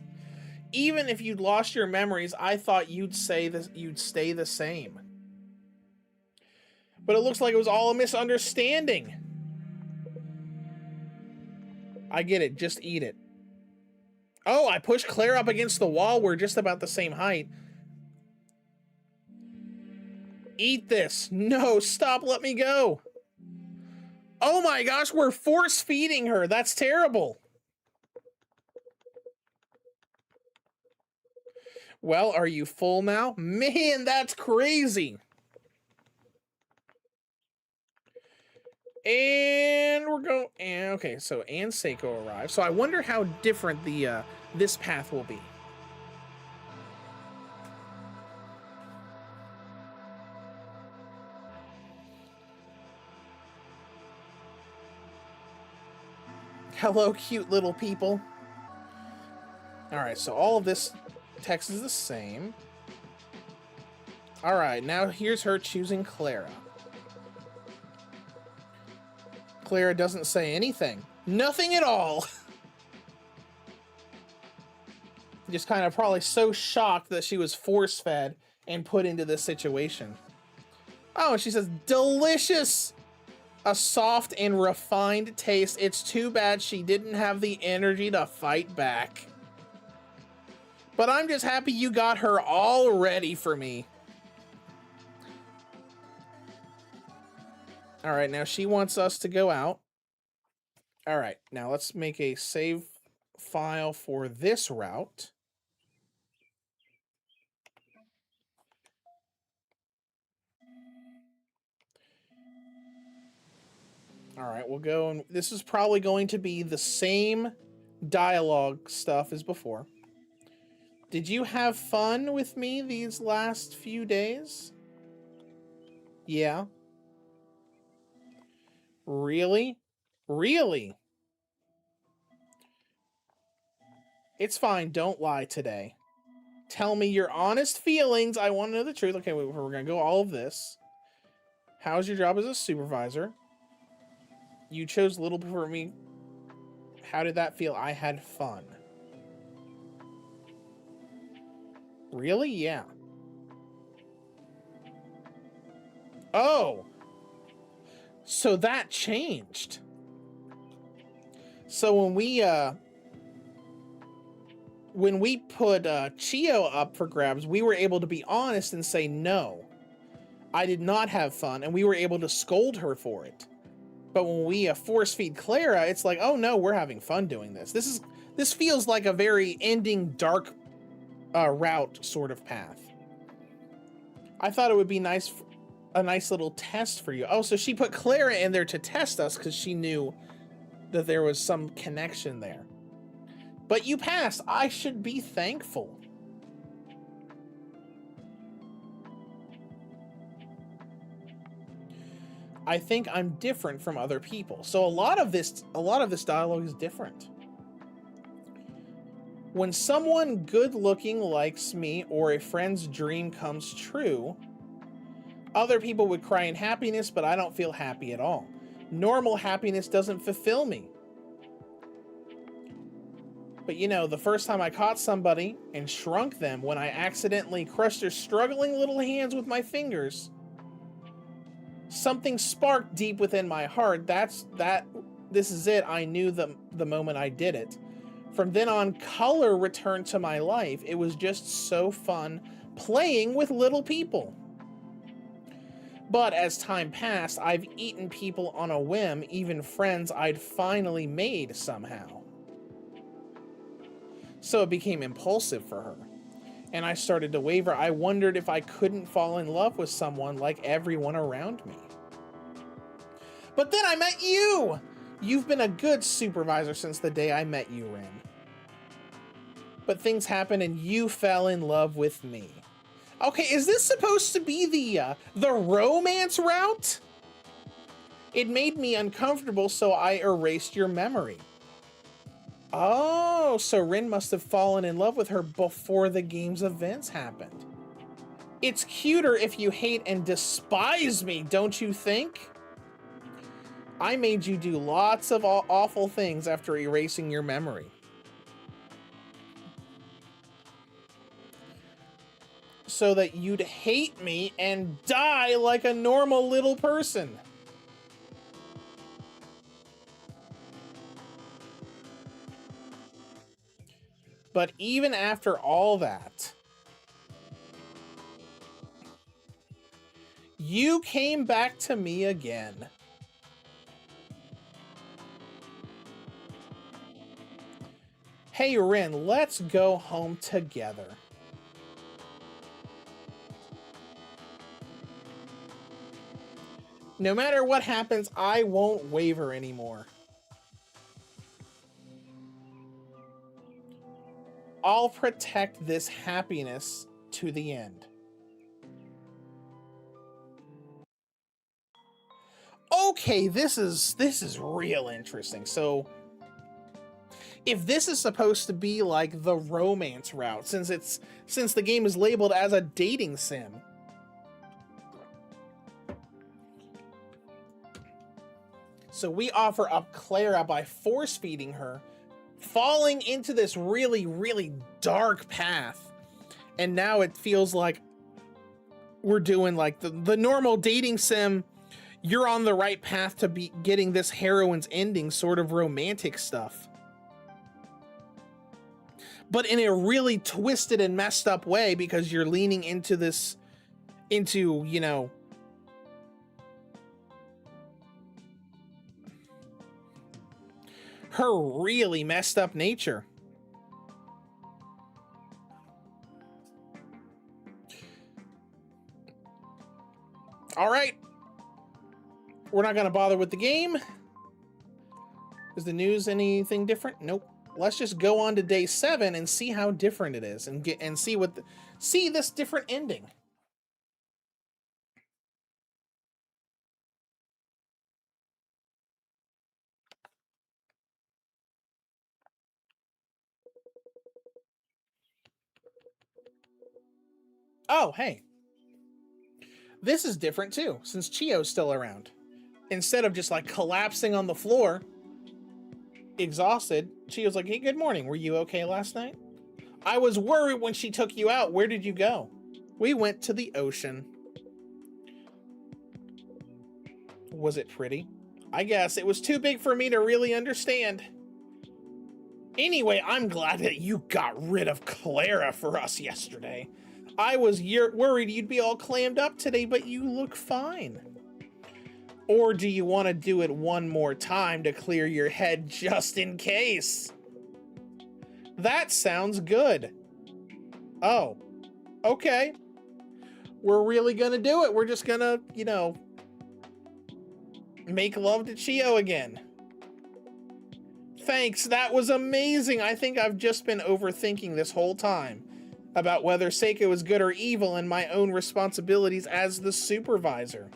Even if you'd lost your memories, I thought you'd stay the same. But it looks like it was all a misunderstanding. I get it, just eat it. Oh, I pushed Claire up against the wall. We're just about the same height. Eat this. No, stop, let me go. Oh my gosh, we're force feeding her. That's terrible. Well, are you full now? Man, that's crazy. And we're going. Okay, so and Saeko arrives. So I wonder how different the this path will be. Hello, cute little people. All right, so all of this text is the same. All right, now here's her choosing Clara. Clara doesn't say anything. Nothing at all. Just kind of probably so shocked that she was force-fed and put into this situation. Oh, she says, delicious! A soft and refined taste. It's too bad she didn't have the energy to fight back. But I'm just happy you got her all ready for me. All right, now she wants us to go out. All right, now let's make a save file for this route. All right, we'll go, and this is probably going to be the same dialogue stuff as before. Did you have fun with me these last few days? Yeah. Really? Really? It's fine, don't lie today. Tell me your honest feelings. I want to know the truth. Okay, we're going to go all of this. How's your job as a supervisor? You chose little before me. How did that feel? I had fun. Really? Yeah. Oh. So that changed. So when we put Chio up for grabs, we were able to be honest and say, no, I did not have fun, and we were able to scold her for it. But when we force feed Clara, it's like, oh no, we're having fun doing this. This feels like a very ending dark route sort of path. I thought it would be nice, a nice little test for you. Oh, so she put Clara in there to test us because she knew that there was some connection there. But you passed. I should be thankful. I think I'm different from other people. So a lot of this dialogue is different. When someone good looking likes me or a friend's dream comes true, other people would cry in happiness, but I don't feel happy at all. Normal happiness doesn't fulfill me. But you know, the first time I caught somebody and shrunk them when I accidentally crushed their struggling little hands with my fingers, something sparked deep within my heart. This is it. I knew the moment I did it. From then on, color returned to my life. It was just so fun playing with little people. But as time passed, I've eaten people on a whim, even friends I'd finally made somehow. So it became impulsive for her, and I started to waver. I wondered if I couldn't fall in love with someone like everyone around me. But then I met you! You've been a good supervisor since the day I met you, Rin. But things happened and you fell in love with me. Okay, is this supposed to be the romance route? It made me uncomfortable, so I erased your memory. Oh, so Rin must have fallen in love with her before the game's events happened. It's cuter if you hate and despise me, don't you think? I made you do lots of awful things after erasing your memory. So that you'd hate me and die like a normal little person. But even after all that, you came back to me again. Hey, Rin, let's go home together. No matter what happens, I won't waver anymore. I'll protect this happiness to the end. Okay, this is real interesting. So if this is supposed to be like the romance route, since the game is labeled as a dating sim, so we offer up Clara by force feeding her, falling into this really, really dark path. And now it feels like we're doing like the normal dating sim. You're on the right path to be getting this heroine's ending sort of romantic stuff. But in a really twisted and messed up way, because you're leaning into this, into, you know, her really messed up nature. All right. We're not going to bother with the game. Is the news anything different? Nope. Let's just go on to day 7 and see how different it is and see this different ending. Oh, hey. This is different too, since Chio's still around. Instead of just like collapsing on the floor, exhausted, Chio's like, hey, good morning. Were you okay last night? I was worried when she took you out. Where did you go? We went to the ocean. Was it pretty? I guess it was too big for me to really understand. Anyway, I'm glad that you got rid of Clara for us yesterday. I was worried you'd be all clammed up today, but you look fine. Or do you want to do it one more time to clear your head just in case? That sounds good. Oh, okay. We're really gonna do it. We're just gonna, you know, make love to Chio again. Thanks, that was amazing. I think I've just been overthinking this whole time about whether Saeko is good or evil and my own responsibilities as the supervisor.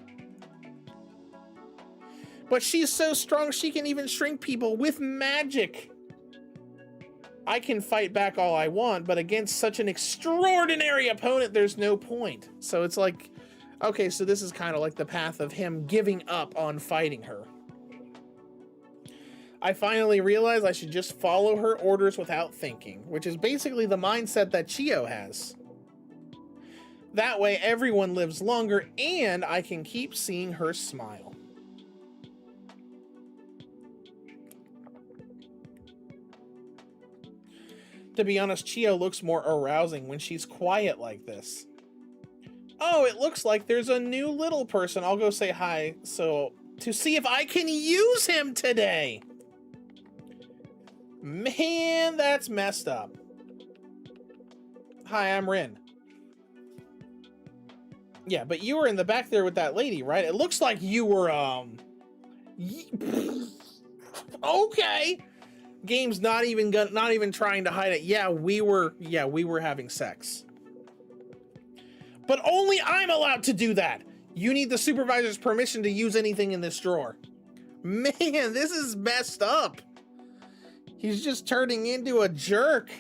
But she's so strong she can even shrink people with magic. I can fight back all I want, but against such an extraordinary opponent, there's no point. So it's like, okay, so this is kind of like the path of him giving up on fighting her. I finally realized I should just follow her orders without thinking, which is basically the mindset that Chio has. That way everyone lives longer and I can keep seeing her smile. To be honest, Chio looks more arousing when she's quiet like this. Oh, it looks like there's a new little person. I'll go say hi, so to see if I can use him today. Man, that's messed up. Hi, I'm Rin. Yeah, but you were in the back there with that lady, right? It looks like you were, okay. Game's not even trying to hide it. Yeah, we were having sex. But only I'm allowed to do that. You need the supervisor's permission to use anything in this drawer. Man, this is messed up. He's just turning into a jerk.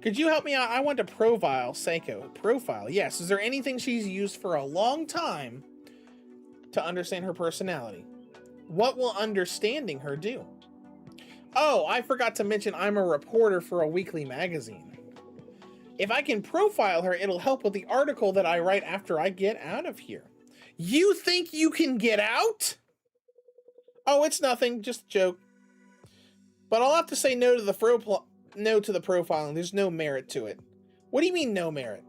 Could you help me out? I want to profile Saeko. Profile, yes. Is there anything she's used for a long time to understand her personality? What will understanding her do? Oh, I forgot to mention I'm a reporter for a weekly magazine. If I can profile her, it'll help with the article that I write after I get out of here. You think you can get out? Oh, it's nothing, just a joke. But I'll have to say no to the profiling. There's no merit to it. What do you mean no merit?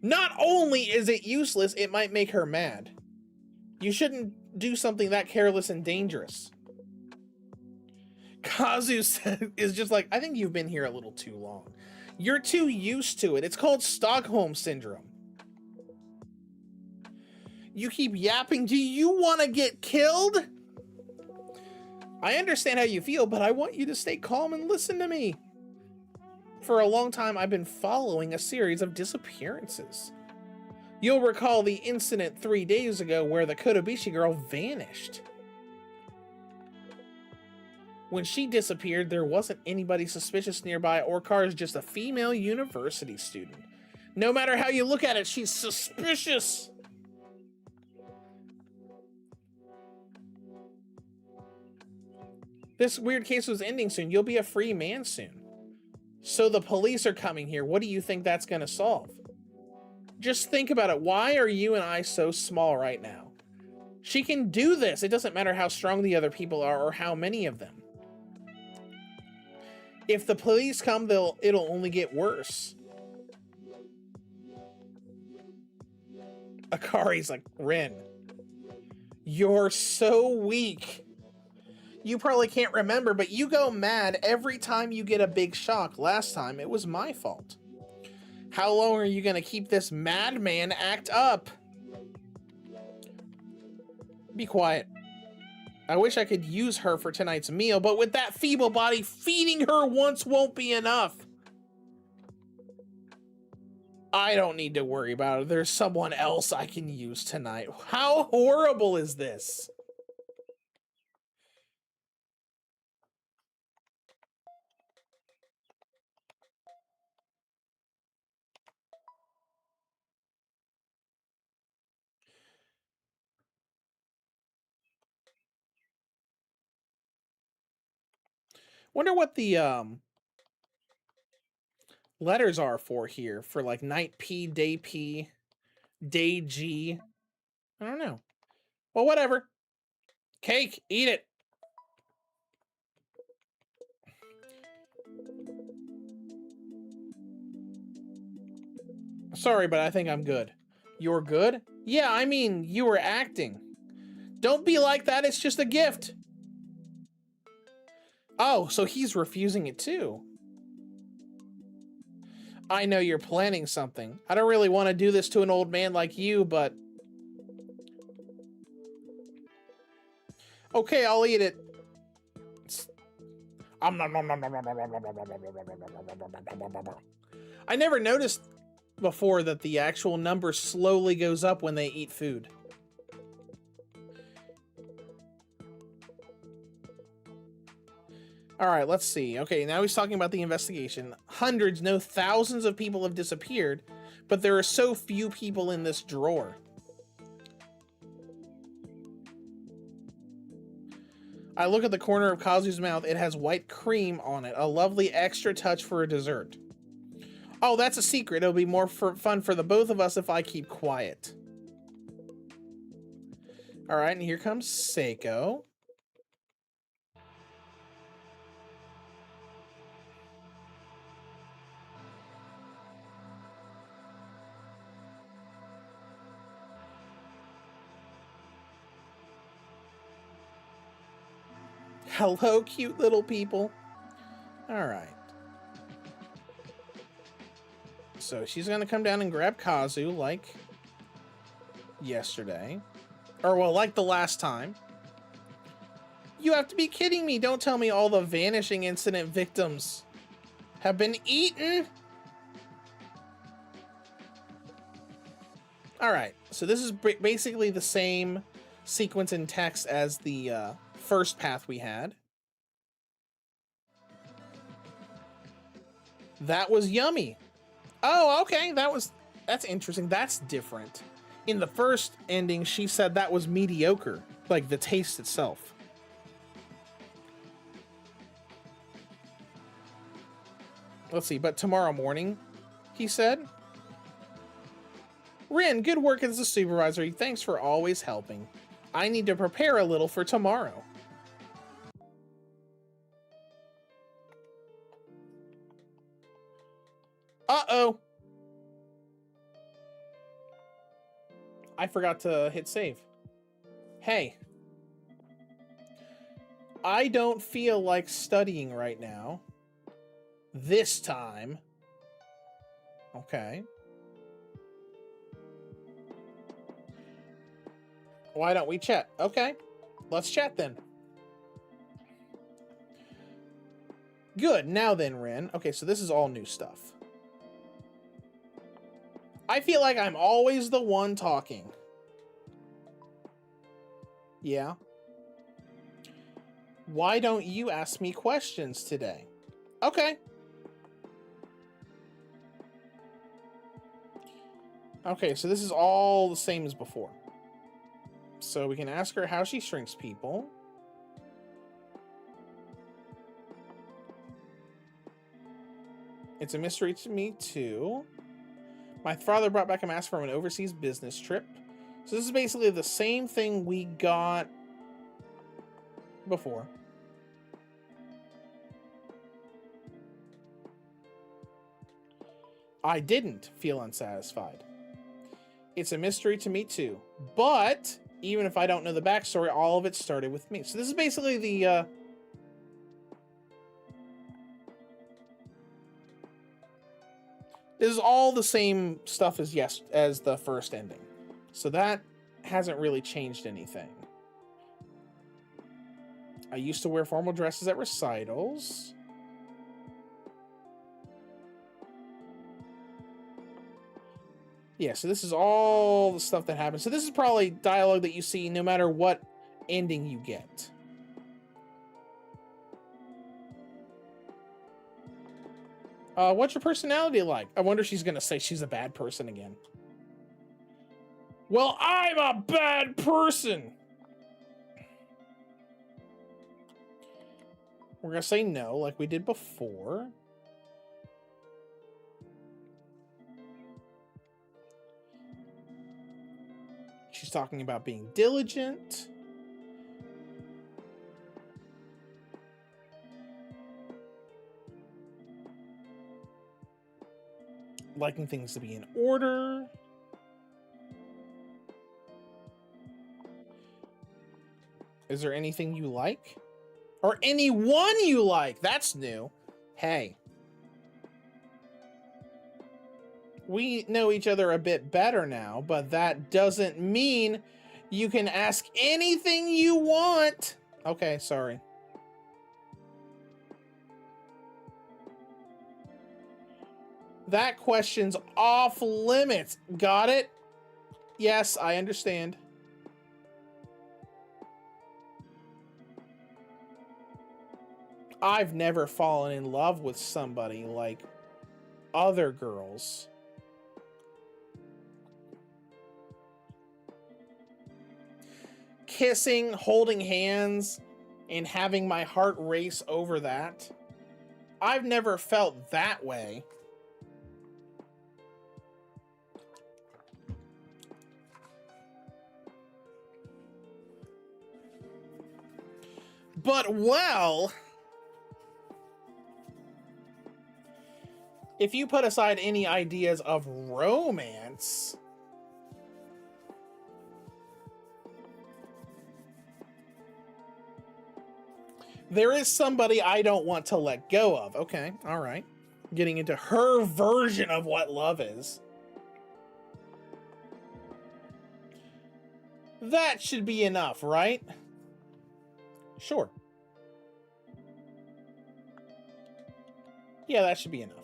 Not only is it useless, it might make her mad. You shouldn't do something that careless and dangerous. Kazu is just like, I think you've been here a little too long. You're too used to it. It's called Stockholm Syndrome. You keep yapping. Do you want to get killed? I understand how you feel, but I want you to stay calm and listen to me. For a long time, I've been following a series of disappearances. You'll recall the incident 3 days ago where the Kotobushi girl vanished. When she disappeared, there wasn't anybody suspicious nearby or cars, just a female university student. No matter how you look at it, she's suspicious. This weird case was ending soon. You'll be a free man soon. So the police are coming here. What do you think that's going to solve? Just think about it. Why are you and I so small right now? She can do this. It doesn't matter how strong the other people are or how many of them. If the police come, it'll only get worse. Akari's like, Rin, you're so weak. You probably can't remember, but you go mad every time you get a big shock. Last time, it was my fault. How long are you gonna keep this madman act up? Be quiet. I wish I could use her for tonight's meal, but with that feeble body, feeding her once won't be enough. I don't need to worry about it. There's someone else I can use tonight. How horrible is this? Wonder what the letters are for here, for like night P, day P, day G. I don't know. Well, whatever. Cake, eat it. Sorry, but I think I'm good. You're good? Yeah, I mean, you were acting. Don't be like that, it's just a gift. Oh, so he's refusing it too. I know you're planning something. I don't really want to do this to an old man like you, but... Okay, I'll eat it. I never noticed before that the actual number slowly goes up when they eat food. All right, let's see. Okay, now he's talking about the investigation. Hundreds, no, thousands of people have disappeared, but there are so few people in this drawer. I look at the corner of Kazu's mouth. It has white cream on it, a lovely extra touch for a dessert. Oh, that's a secret. It'll be more fun for the both of us if I keep quiet. All right, and here comes Saeko. Hello, cute little people. All right. So she's going to come down and grab Kazu like yesterday. Or, well, like the last time. You have to be kidding me. Don't tell me all the vanishing incident victims have been eaten. All right, so this is basically the same sequence in text as the first path we had. That was yummy. Oh, okay, that's interesting. That's different. In the first ending, she said that was mediocre, like the taste itself. Let's see, but tomorrow morning, he said. Rin, good work as a supervisor. Thanks for always helping. I need to prepare a little for tomorrow. Uh-oh. I forgot to hit save. Hey. I don't feel like studying right now. This time. Okay. Why don't we chat? Okay. Let's chat then. Good. Now then, Rin. Okay, so this is all new stuff. I feel like I'm always the one talking. Yeah. Why don't you ask me questions today? Okay. Okay, so this is all the same as before. So we can ask her how she shrinks people. It's a mystery to me, too. My father brought back a mask from an overseas business trip. So this is basically the same thing we got before. I didn't feel unsatisfied. It's a mystery to me, too. But even if I don't know the backstory, all of it started with me. So this is basically the... This is all the same stuff as the first ending. So that hasn't really changed anything. I used to wear formal dresses at recitals. Yeah, so this is all the stuff that happens. So this is probably dialogue that you see no matter what ending you get. What's your personality like? I wonder if she's gonna say she's a bad person again. Well, I'm a bad person! We're gonna say no, like we did before. She's talking about being diligent. Liking things to be in order. Is there anything you like? Or anyone you like? That's new. Hey. We know each other a bit better now, but that doesn't mean you can ask anything you want. Okay, sorry. That question's off limits. Got it? Yes, I understand. I've never fallen in love with somebody like other girls. Kissing, holding hands, and having my heart race over that. I've never felt that way. But, well, if you put aside any ideas of romance, there is somebody I don't want to let go of. Okay, all right. Getting into her version of what love is. That should be enough, right? Sure. Yeah, that should be enough.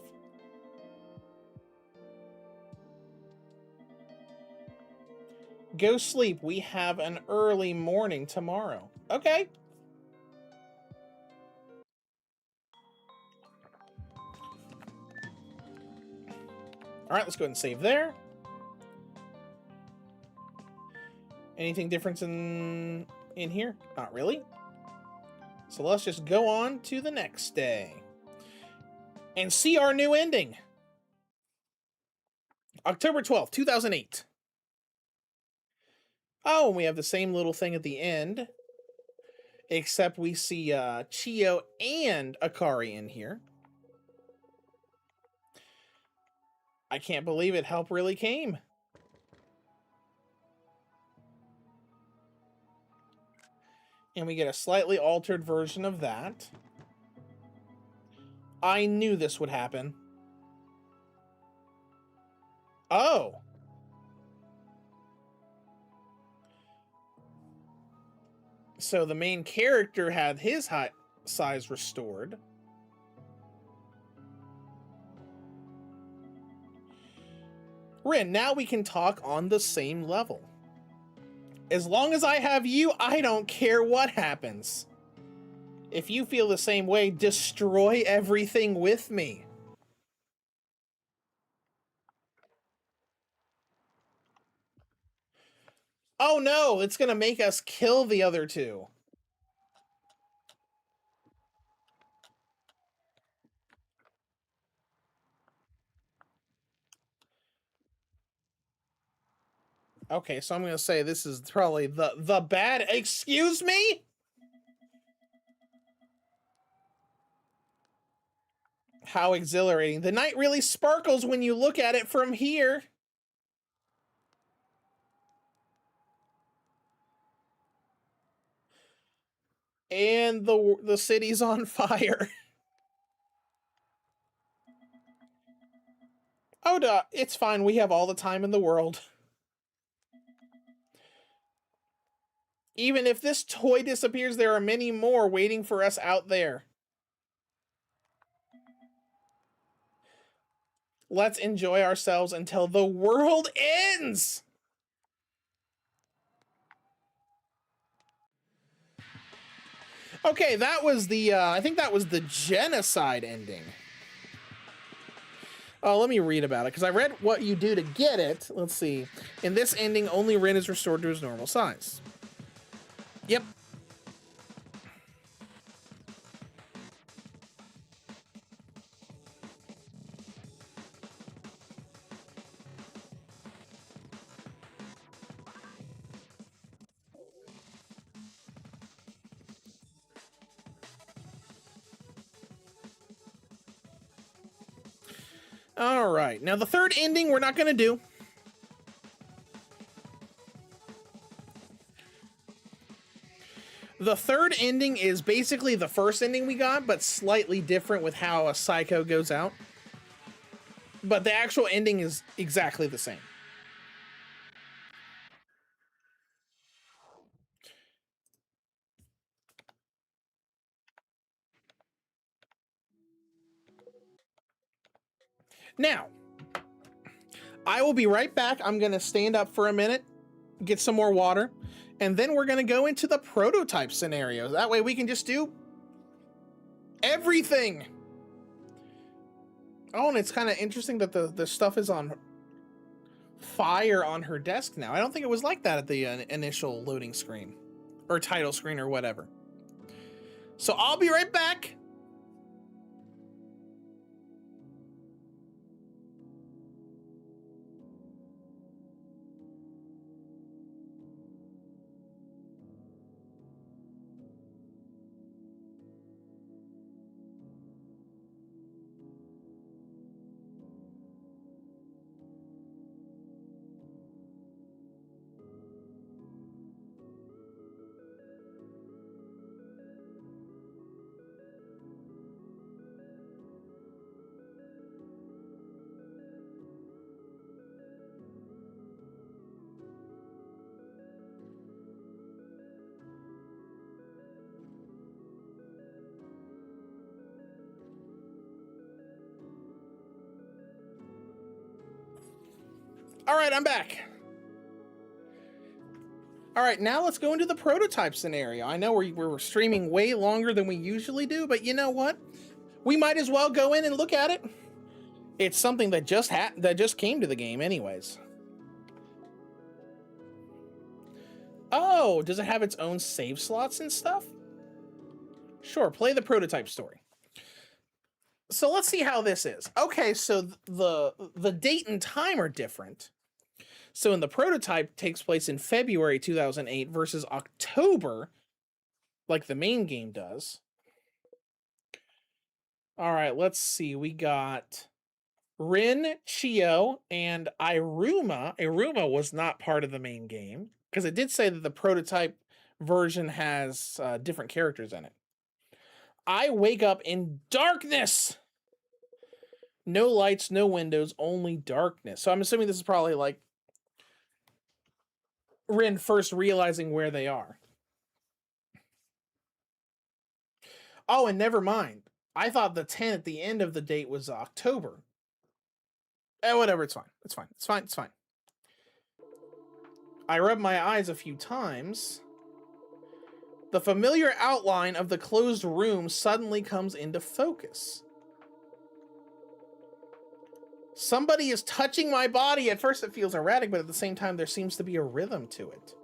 Go sleep. We have an early morning tomorrow. Okay. All right, let's go ahead and save there. Anything different in here? Not really. So let's just go on to the next day and see our new ending. October 12th, 2008. Oh, and we have the same little thing at the end, except we see Chio and Akari in here. I can't believe it. Help really came. And we get a slightly altered version of that. I knew this would happen. Oh. So the main character had his height size restored. Rin, now we can talk on the same level. As long as I have you, I don't care what happens. If you feel the same way, destroy everything with me. Oh no, it's gonna make us kill the other two. Okay, so I'm gonna say this is probably the bad. Excuse me? How exhilarating. The night really sparkles when you look at it from here. And the city's on fire. Oh, duh, it's fine. We have all the time in the world. Even if this toy disappears, there are many more waiting for us out there. Let's enjoy ourselves until the world ends! Okay, that was the, I think that was the Genocide Ending. Oh, let me read about it, because I read what you do to get it. Let's see. In this ending, only Rin is restored to his normal size. Yep. All right. Now, the third ending we're not going to do. The third ending is basically the first ending we got, but slightly different with how a Saeko goes out. But the actual ending is exactly the same. Now, I will be right back. I'm going to stand up for a minute, get some more water, and then we're going to go into the prototype scenario. That way we can just do everything. Oh, and it's kind of interesting that the stuff is on fire on her desk now. I don't think it was like that at the initial loading screen or title screen or whatever. So I'll be right back. All right, I'm back. All right, now let's go into the prototype scenario. I know we're streaming way longer than we usually do, but you know what? We might as well go in and look at it. It's something that just came to the game anyways. Oh, does it have its own save slots and stuff? Sure, play the prototype story. So let's see how this is. Okay, so the date and time are different. So in the prototype takes place in February 2008 versus October, like the main game does. All right, let's see. We got Rin, Chio, and Iruma. Iruma was not part of the main game because it did say that the prototype version has different characters in it. I wake up in darkness. No lights, no windows, only darkness. So I'm assuming this is probably like Rin first realizing where they are. Oh, and never mind. I thought the 10 at the end of the date was October. Whatever, it's fine. It's fine. It's fine. It's fine. I rub my eyes a few times. The familiar outline of the closed room suddenly comes into focus. Somebody is touching my body. At first it feels erratic, but at the same time there seems to be a rhythm to it.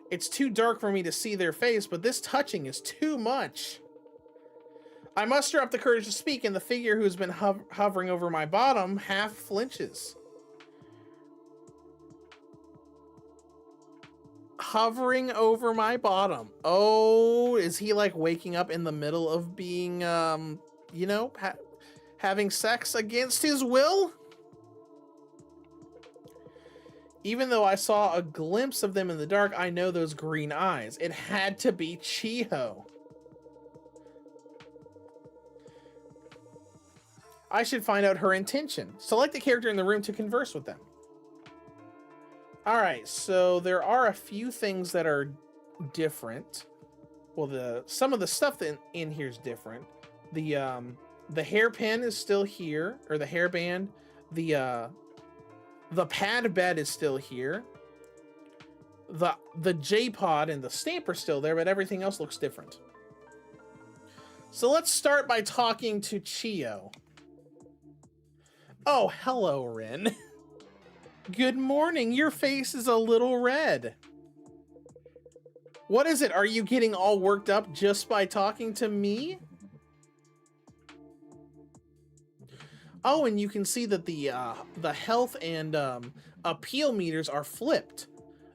It's too dark for me to see their face, but this touching is too much. I muster up the courage to speak, and the figure who's been hovering over my bottom half flinches. Hovering over my bottom. Oh, is he like waking up in the middle of being, you know, having sex against his will? Even though I saw a glimpse of them in the dark, I know those green eyes. It had to be Chiho. I should find out her intention. Select the character in the room to converse with them. All right, so there are a few things that are different. Well, some of the stuff in here is different. The hairpin is still here, or the hairband. The pad bed is still here. The J-pod and the stamp are still there, but everything else looks different. So let's start by talking to Chio. Oh, hello, Rin. Good morning. Your face is a little red. What is it? Are you getting all worked up just by talking to me? Oh, and you can see that the health and appeal meters are flipped.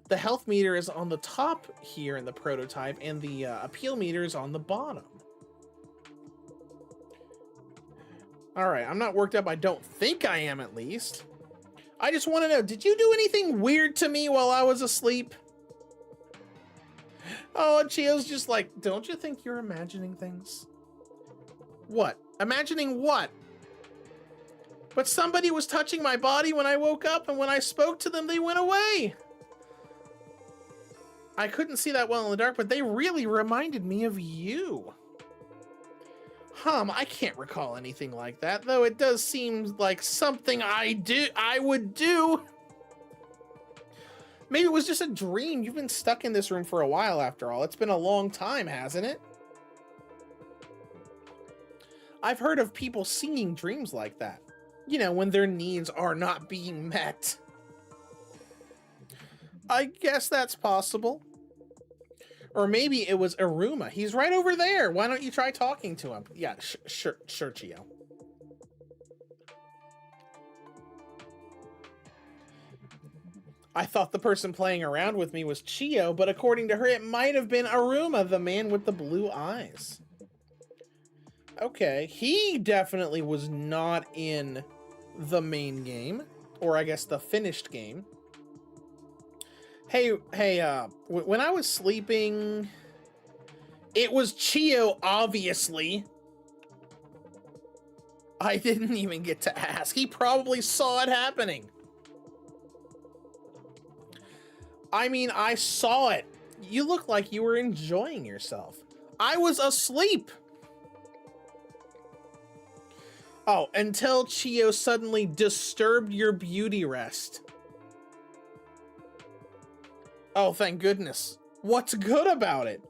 The health meter is on the top here in the prototype, and the appeal meter is on the bottom. All right, I'm not worked up. I don't think I am, at least. I just want to know, did you do anything weird to me while I was asleep? Oh, Chio's just like, don't you think you're imagining things? What? Imagining what? But somebody was touching my body when I woke up, and when I spoke to them, they went away. I couldn't see that well in the dark, but they really reminded me of you. I can't recall anything like that, though it does seem like something I would do. Maybe it was just a dream. You've been stuck in this room for a while after all. It's been a long time, hasn't it? I've heard of people seeing dreams like that. You know, when their needs are not being met. I guess that's possible. Or maybe it was Iruma. He's right over there. Why don't you try talking to him? Yeah, sure, Chio. I thought the person playing around with me was Chio, but according to her, it might have been Iruma, the man with the blue eyes. Okay, he definitely was not in the main game, or I guess the finished game. Hey, when I was sleeping, it was Chio, obviously. I didn't even get to ask. He probably saw it happening. I mean, I saw it. You look like you were enjoying yourself. I was asleep. Oh, until Chio suddenly disturbed your beauty rest. Oh, thank goodness. What's good about it?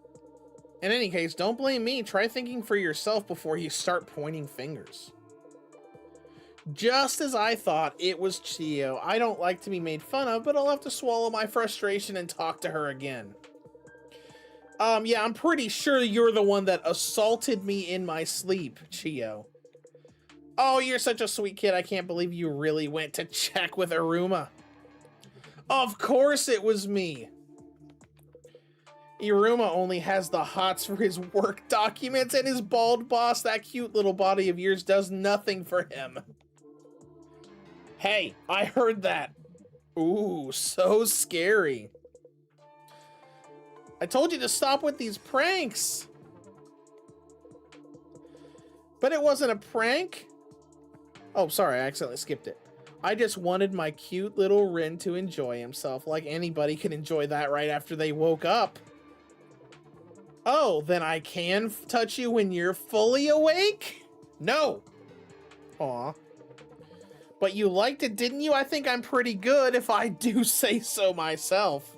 In any case, don't blame me. Try thinking for yourself before you start pointing fingers. Just as I thought, it was Chio. I don't like to be made fun of, but I'll have to swallow my frustration and talk to her again. Yeah, I'm pretty sure you're the one that assaulted me in my sleep, Chio. Oh, you're such a sweet kid. I can't believe you really went to check with Iruma. Of course it was me. Iruma only has the hots for his work documents, and his bald boss, that cute little body of yours, does nothing for him. Hey, I heard that. Ooh, so scary. I told you to stop with these pranks. But it wasn't a prank. Oh, sorry, I accidentally skipped it. I just wanted my cute little Rin to enjoy himself, like anybody can enjoy that right after they woke up. Oh, then I can touch you when you're fully awake? No. Aw. But you liked it, didn't you? I think I'm pretty good, if I do say so myself.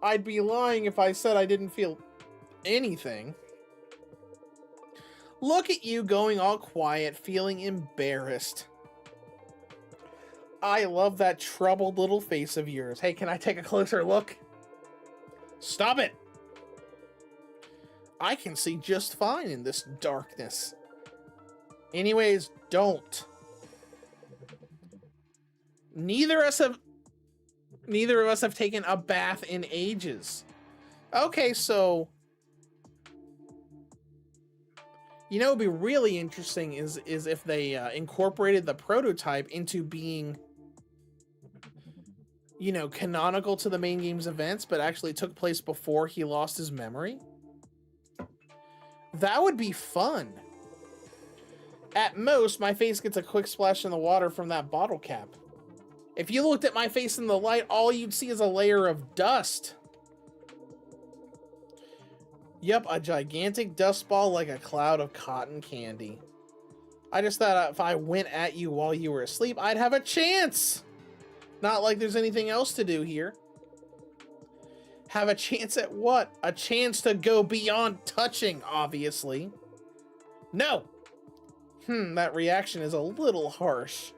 I'd be lying if I said I didn't feel anything. Look at you going all quiet, feeling embarrassed. I love that troubled little face of yours. Hey, can I take a closer look? Stop it! I can see just fine in this darkness. Anyways, don't. Neither of us have taken a bath in ages. Okay, so you know, it'd be really interesting is if they incorporated the prototype into being, you know, canonical to the main game's events, but actually took place before he lost his memory. That would be fun. At most, my face gets a quick splash in the water from that bottle cap. If you looked at my face in the light, all you'd see is a layer of dust. Yep, a gigantic dust ball like a cloud of cotton candy. I just thought if I went at you while you were asleep, I'd have a chance. Not like there's anything else to do here. Have a chance at what? A chance to go beyond touching, obviously. No. That reaction is a little harsh.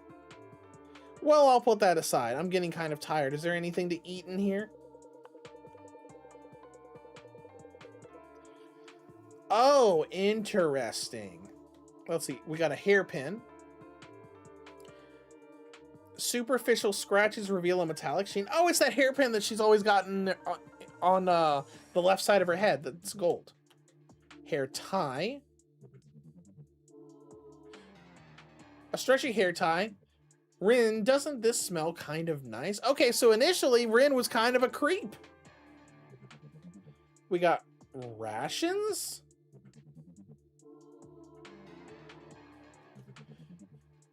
Well, I'll put that aside. I'm getting kind of tired. Is there anything to eat in here? Oh, interesting. Let's see. We got a hairpin. Superficial scratches reveal a metallic sheen. Oh, it's that hairpin that she's always gotten on the left side of her head. That's gold. Hair tie. A stretchy hair tie. Rin, doesn't this smell kind of nice? Okay, so initially, Rin was kind of a creep. We got rations?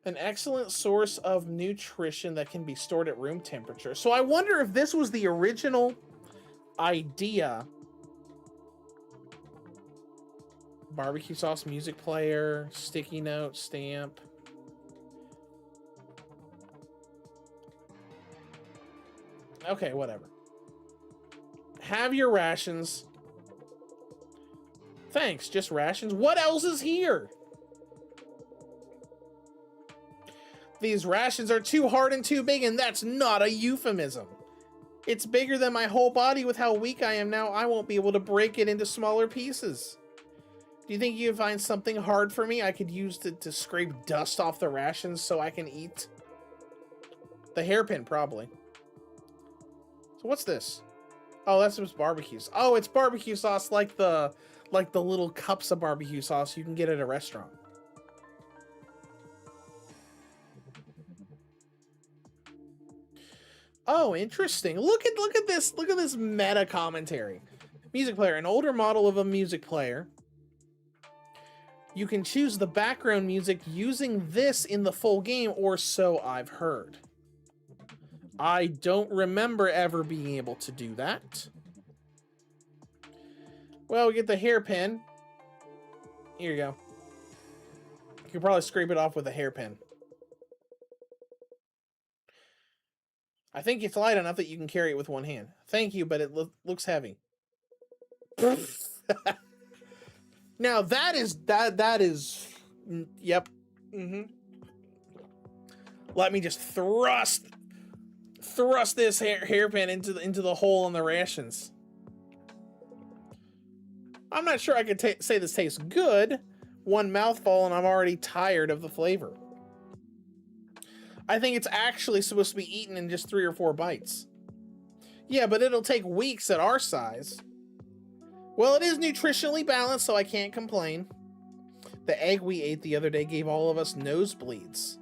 An excellent source of nutrition that can be stored at room temperature. So I wonder if this was the original idea. Barbecue sauce, music player, sticky note, stamp. Okay, whatever. Have your rations. Thanks, just rations. What else is here? These rations are too hard and too big, and that's not a euphemism. It's bigger than my whole body. With how weak I am now, I won't be able to break it into smaller pieces. Do you think you can find something hard for me I could use to scrape dust off the rations so I can eat? The hairpin, probably. So what's this? Oh, that's just barbecues. Oh, it's barbecue sauce like the little cups of barbecue sauce you can get at a restaurant. Oh, interesting. Look at this. Look at this meta commentary. Music player, an older model of a music player. You can choose the background music using this in the full game, or so I've heard. I don't remember ever being able to do that. Well, we get the hairpin. Here you go. You can probably scrape it off with a hairpin. I think it's light enough that you can carry it with one hand. Thank you, but it looks heavy. Now that is yep. Let me just thrust this hairpin into the hole in the rations. I'm not sure I could say this tastes good. One mouthful and I'm already tired of the flavor. I think it's actually supposed to be eaten in just 3 or 4 bites. Yeah, but it'll take weeks at our size. Well, it is nutritionally balanced, so I can't complain. The egg we ate the other day gave all of us nosebleeds.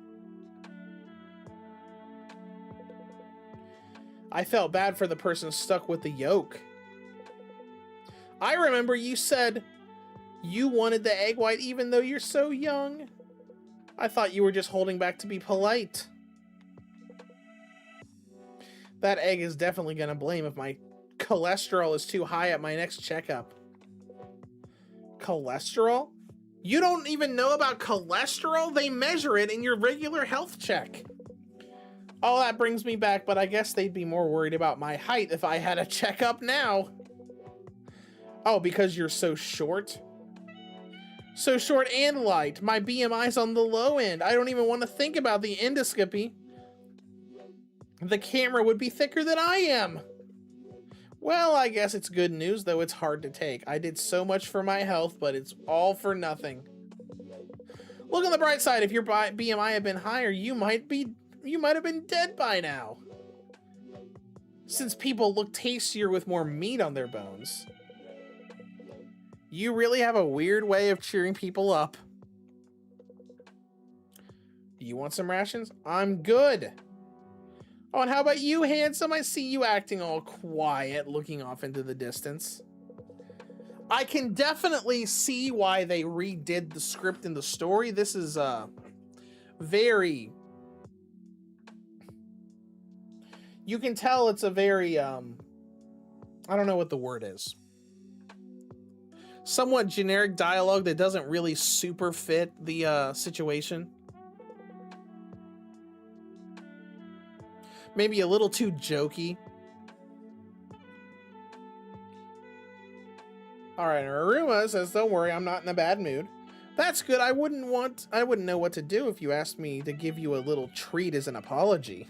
I felt bad for the person stuck with the yolk. I remember you said you wanted the egg white even though you're so young. I thought you were just holding back to be polite. That egg is definitely gonna blame if my cholesterol is too high at my next checkup. Cholesterol? You don't even know about cholesterol? They measure it in your regular health check. All that brings me back, but I guess they'd be more worried about my height if I had a checkup now. Oh, because you're so short? So short and light. My BMI's on the low end. I don't even want to think about the endoscopy. The camera would be thicker than I am. Well, I guess it's good news, though it's hard to take. I did so much for my health, but it's all for nothing. Look on the bright side. If your BMI had been higher, you might have been dead by now. Since people look tastier with more meat on their bones. You really have a weird way of cheering people up. Do you want some rations? I'm good. Oh, and how about you, handsome? I see you acting all quiet, looking off into the distance. I can definitely see why they redid the script and the story. This is very... You can tell it's a very, I don't know what the word is. Somewhat generic dialogue that doesn't really super fit the situation. Maybe a little too jokey. Alright, Aruma says, don't worry, I'm not in a bad mood. That's good. I wouldn't know what to do if you asked me to give you a little treat as an apology.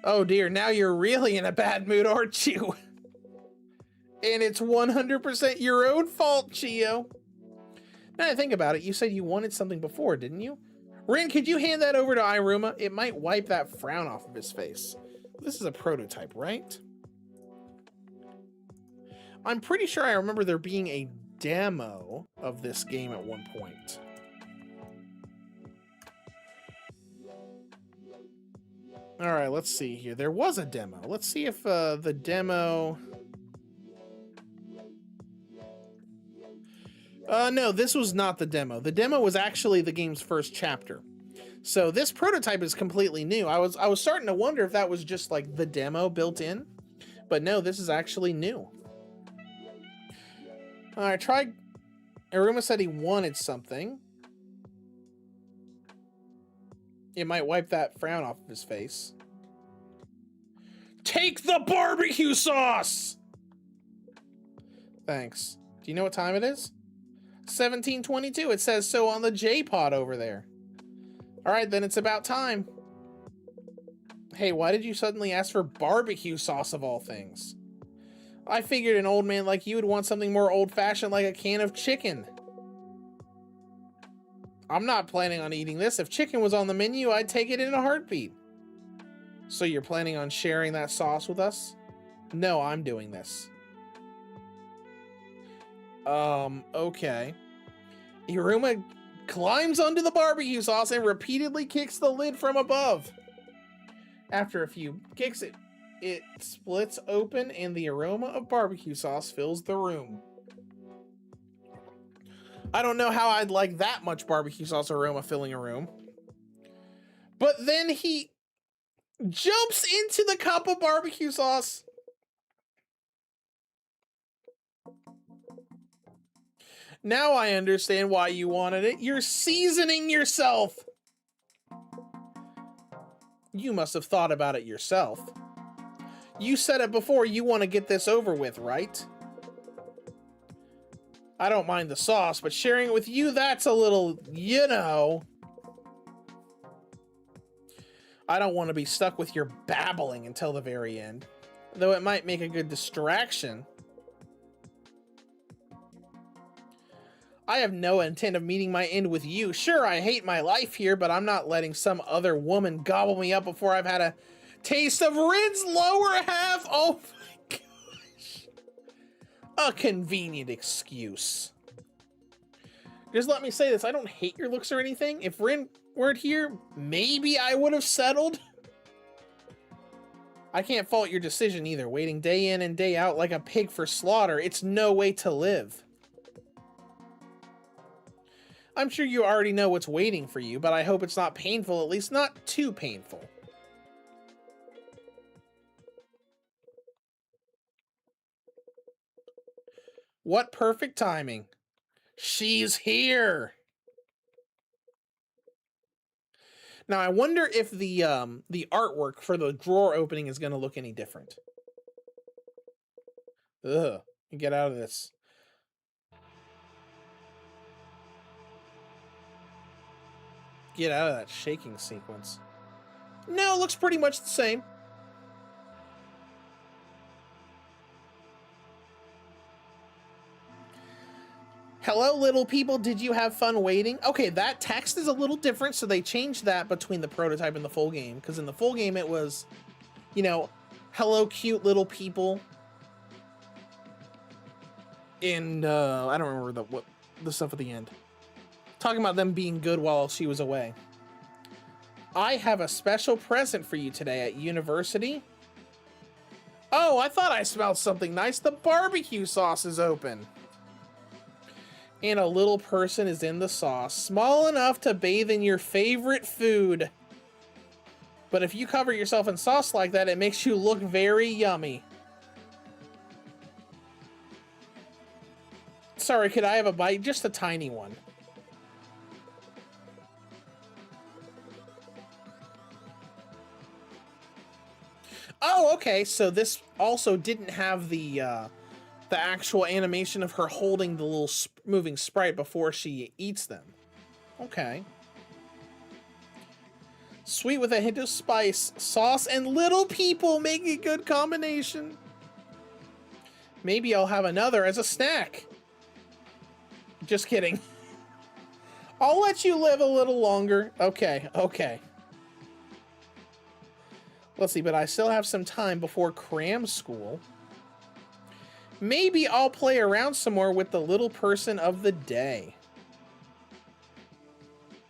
Oh dear, now you're really in a bad mood, aren't you? And it's 100% your own fault, Chio. Now I think about it, you said you wanted something before, didn't you? Rin, could you hand that over to Iruma? It might wipe that frown off of his face. This is a prototype, right? I'm pretty sure I remember there being a demo of this game at one point. All right, let's see here. There was a demo. Let's see if the demo... no, this was not the demo. The demo was actually the game's first chapter. So this prototype is completely new. I was starting to wonder if that was just like the demo built in, but no, this is actually new. I tried. Aruma said he wanted something. It might wipe that frown off of his face. Take the barbecue sauce! Thanks. Do you know what time it is? 17:22. It says so on the J-pod over there. Alright, then it's about time. Hey, why did you suddenly ask for barbecue sauce of all things? I figured an old man like you would want something more old-fashioned like a can of chicken. I'm not planning on eating this. If chicken was on the menu, I'd take it in a heartbeat. So you're planning on sharing that sauce with us? No, I'm doing this. Okay. Iruma climbs onto the barbecue sauce and repeatedly kicks the lid from above. After a few kicks, it splits open and the aroma of barbecue sauce fills the room. I don't know how I'd like that much barbecue sauce aroma filling a room. But then he jumps into the cup of barbecue sauce. Now I understand why you wanted it. You're seasoning yourself. You must have thought about it yourself. You said it before, you want to get this over with, right? I don't mind the sauce, but sharing it with you, that's a little, you know. I don't want to be stuck with your babbling until the very end, though it might make a good distraction. I have no intent of meeting my end with you. Sure, I hate my life here, but I'm not letting some other woman gobble me up before I've had a taste of Rin's lower half. Oh my gosh. A convenient excuse. Just let me say this. I don't hate your looks or anything. If Rin weren't here, maybe I would have settled. I can't fault your decision either. Waiting day in and day out like a pig for slaughter. It's no way to live. I'm sure you already know what's waiting for you, but I hope it's not painful, at least not too painful. What perfect timing. She's here. Now I wonder if the artwork for the drawer opening is going to look any different. Ugh, get out of this. Get out of that shaking sequence. No, it looks pretty much the same. Hello, little people. Did you have fun waiting? Okay, that text is a little different, so they changed that between the prototype and the full game. Because in the full game, it was, you know, hello, cute little people. And I don't remember the stuff at the end. Talking about them being good while she was away. I have a special present for you today at university. Oh, I thought I smelled something nice. The barbecue sauce is open. And a little person is in the sauce, small enough to bathe in your favorite food. But if you cover yourself in sauce like that, it makes you look very yummy. Sorry, could I have a bite? Just a tiny one. Oh, okay, so this also didn't have the actual animation of her holding the little moving sprite before she eats them. Okay. Sweet with a hint of spice, sauce, and little people make a good combination. Maybe I'll have another as a snack. Just kidding. I'll let you live a little longer. Okay, okay. Let's see, but I still have some time before cram school. Maybe I'll play around some more with the little person of the day.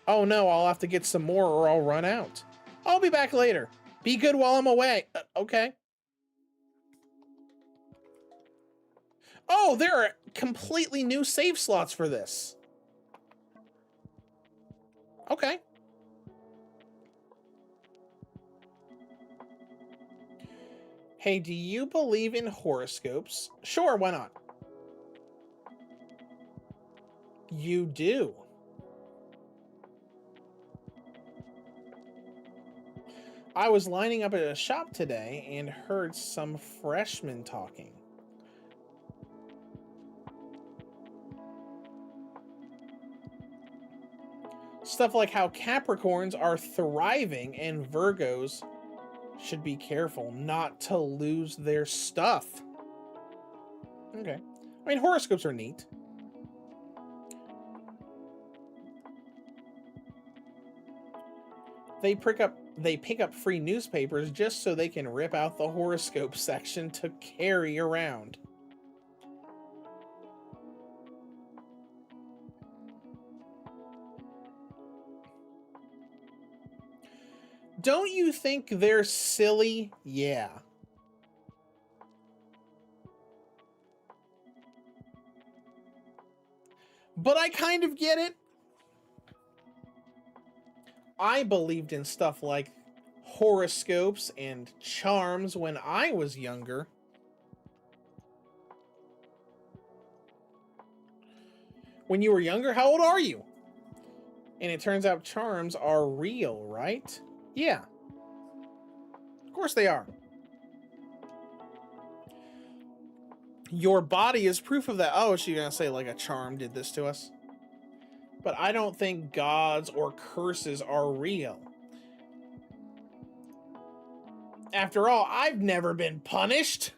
Oh no, I'll have to get some more or I'll run out. I'll be back later. Be good while I'm away. Okay. Oh, there are completely new save slots for this. Okay. Hey, do you believe in horoscopes? Sure, why not? You do. I was lining up at a shop today and heard some freshmen talking. Stuff like how Capricorns are thriving and Virgos should be careful not to lose their stuff. Okay. I mean, horoscopes are neat. They pick up free newspapers just so they can rip out the horoscope section to carry around. Don't you think they're silly? Yeah. But I kind of get it. I believed in stuff like horoscopes and charms when I was younger. When you were younger, how old are you? And it turns out charms are real, right? Yeah. course they are. Your body is proof of that. Oh, she's gonna say like a charm did this to us. But I don't think gods or curses are real. After all, I've never been punished.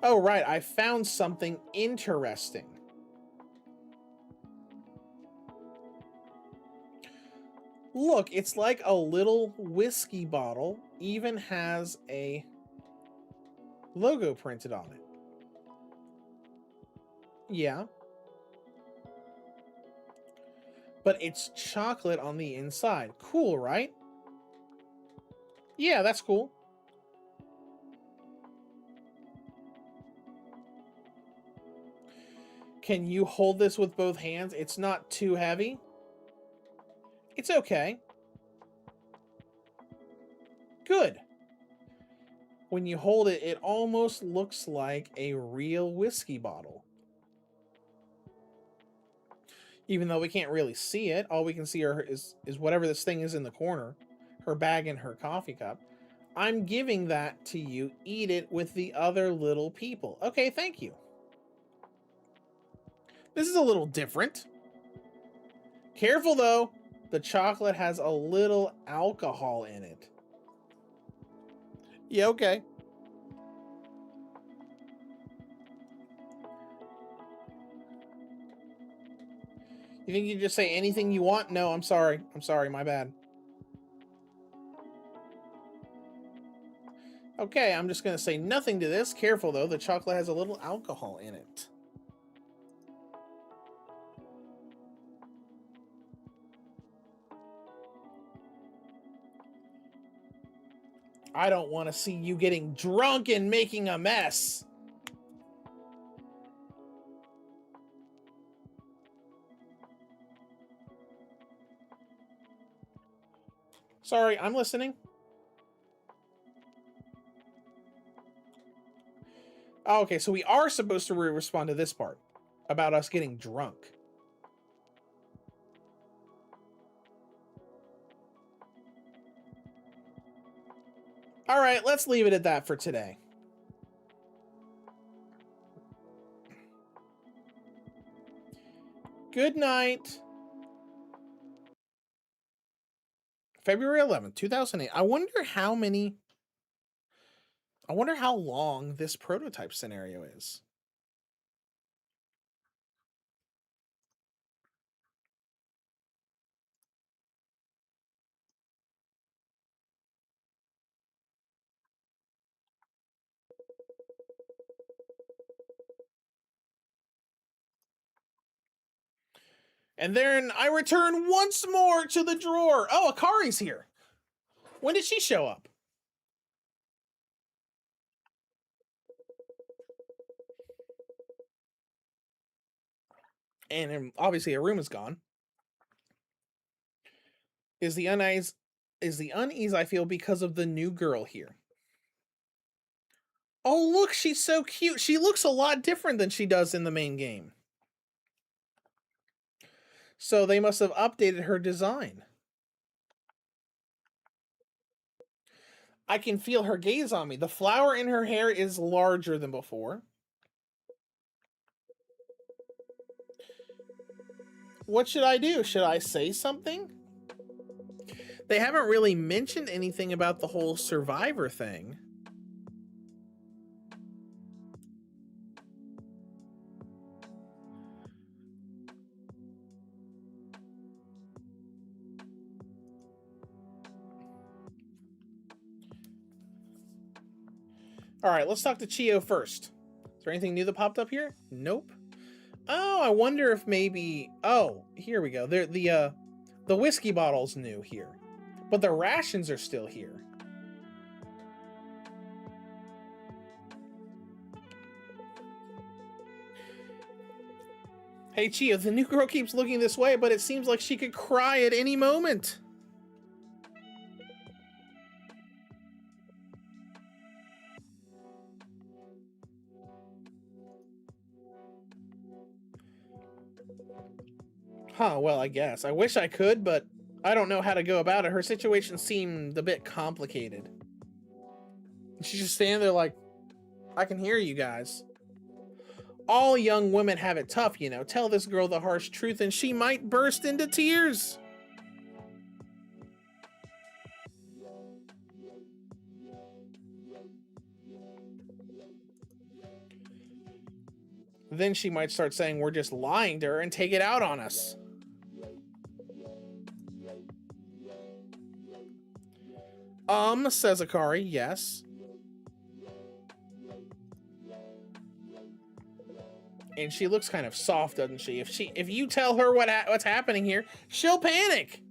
Oh, right, I found something interesting. Look, it's like a little whiskey bottle, even has a logo printed on it. Yeah. But it's chocolate on the inside. Cool, right? Yeah, that's cool. Can you hold this with both hands? It's not too heavy. It's okay. Good. When you hold it, it almost looks like a real whiskey bottle. Even though we can't really see it, all we can see is whatever this thing is in the corner, her bag and her coffee cup. I'm giving that to you. Eat it with the other little people. Okay, thank you. This is a little different. Careful though, the chocolate has a little alcohol in it. Yeah, okay. You think you can just say anything you want? No, I'm sorry. I'm sorry, my bad. Okay, I'm just gonna say nothing to this. Careful though, the chocolate has a little alcohol in it. I don't want to see you getting drunk and making a mess. Sorry, I'm listening. Oh, okay, so we are supposed to respond to this part about us getting drunk. All right, let's leave it at that for today. Good night. February 11th, 2008. I wonder how long this prototype scenario is. And then I return once more to the drawer. Oh, Akari's here. When did she show up? And obviously a room is gone. Is the unease I feel because of the new girl here? Oh, look, she's so cute. She looks a lot different than she does in the main game. So they must have updated her design. I can feel her gaze on me. The flower in her hair is larger than before. What should I do? Should I say something? They haven't really mentioned anything about the whole survivor thing. All right, let's talk to Chio first. Is there anything new that popped up here? Nope. Oh, I wonder if maybe. Oh, here we go. The whiskey bottle's new here, but the rations are still here. Hey, Chio, the new girl keeps looking this way, but it seems like she could cry at any moment. Huh, well, I guess. I wish I could, but I don't know how to go about it. Her situation seemed a bit complicated. She's just standing there like, I can hear you guys. All young women have it tough, you know. Tell this girl the harsh truth and she might burst into tears. Then she might start saying we're just lying to her and take it out on us. Says Akari, yes. And she looks kind of soft, doesn't she? If you tell her what's happening here, she'll panic.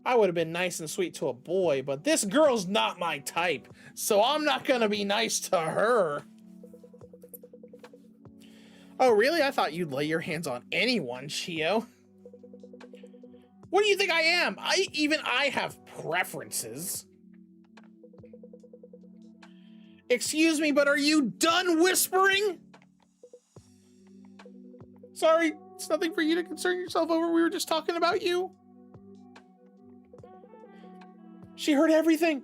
I would have been nice and sweet to a boy, but this girl's not my type, so I'm not gonna be nice to her. Oh, really? I thought you'd lay your hands on anyone, Chio. What do you think I am? I have preferences. Excuse me, but are you done whispering? Sorry, it's nothing for you to concern yourself over. We were just talking about you. She heard everything.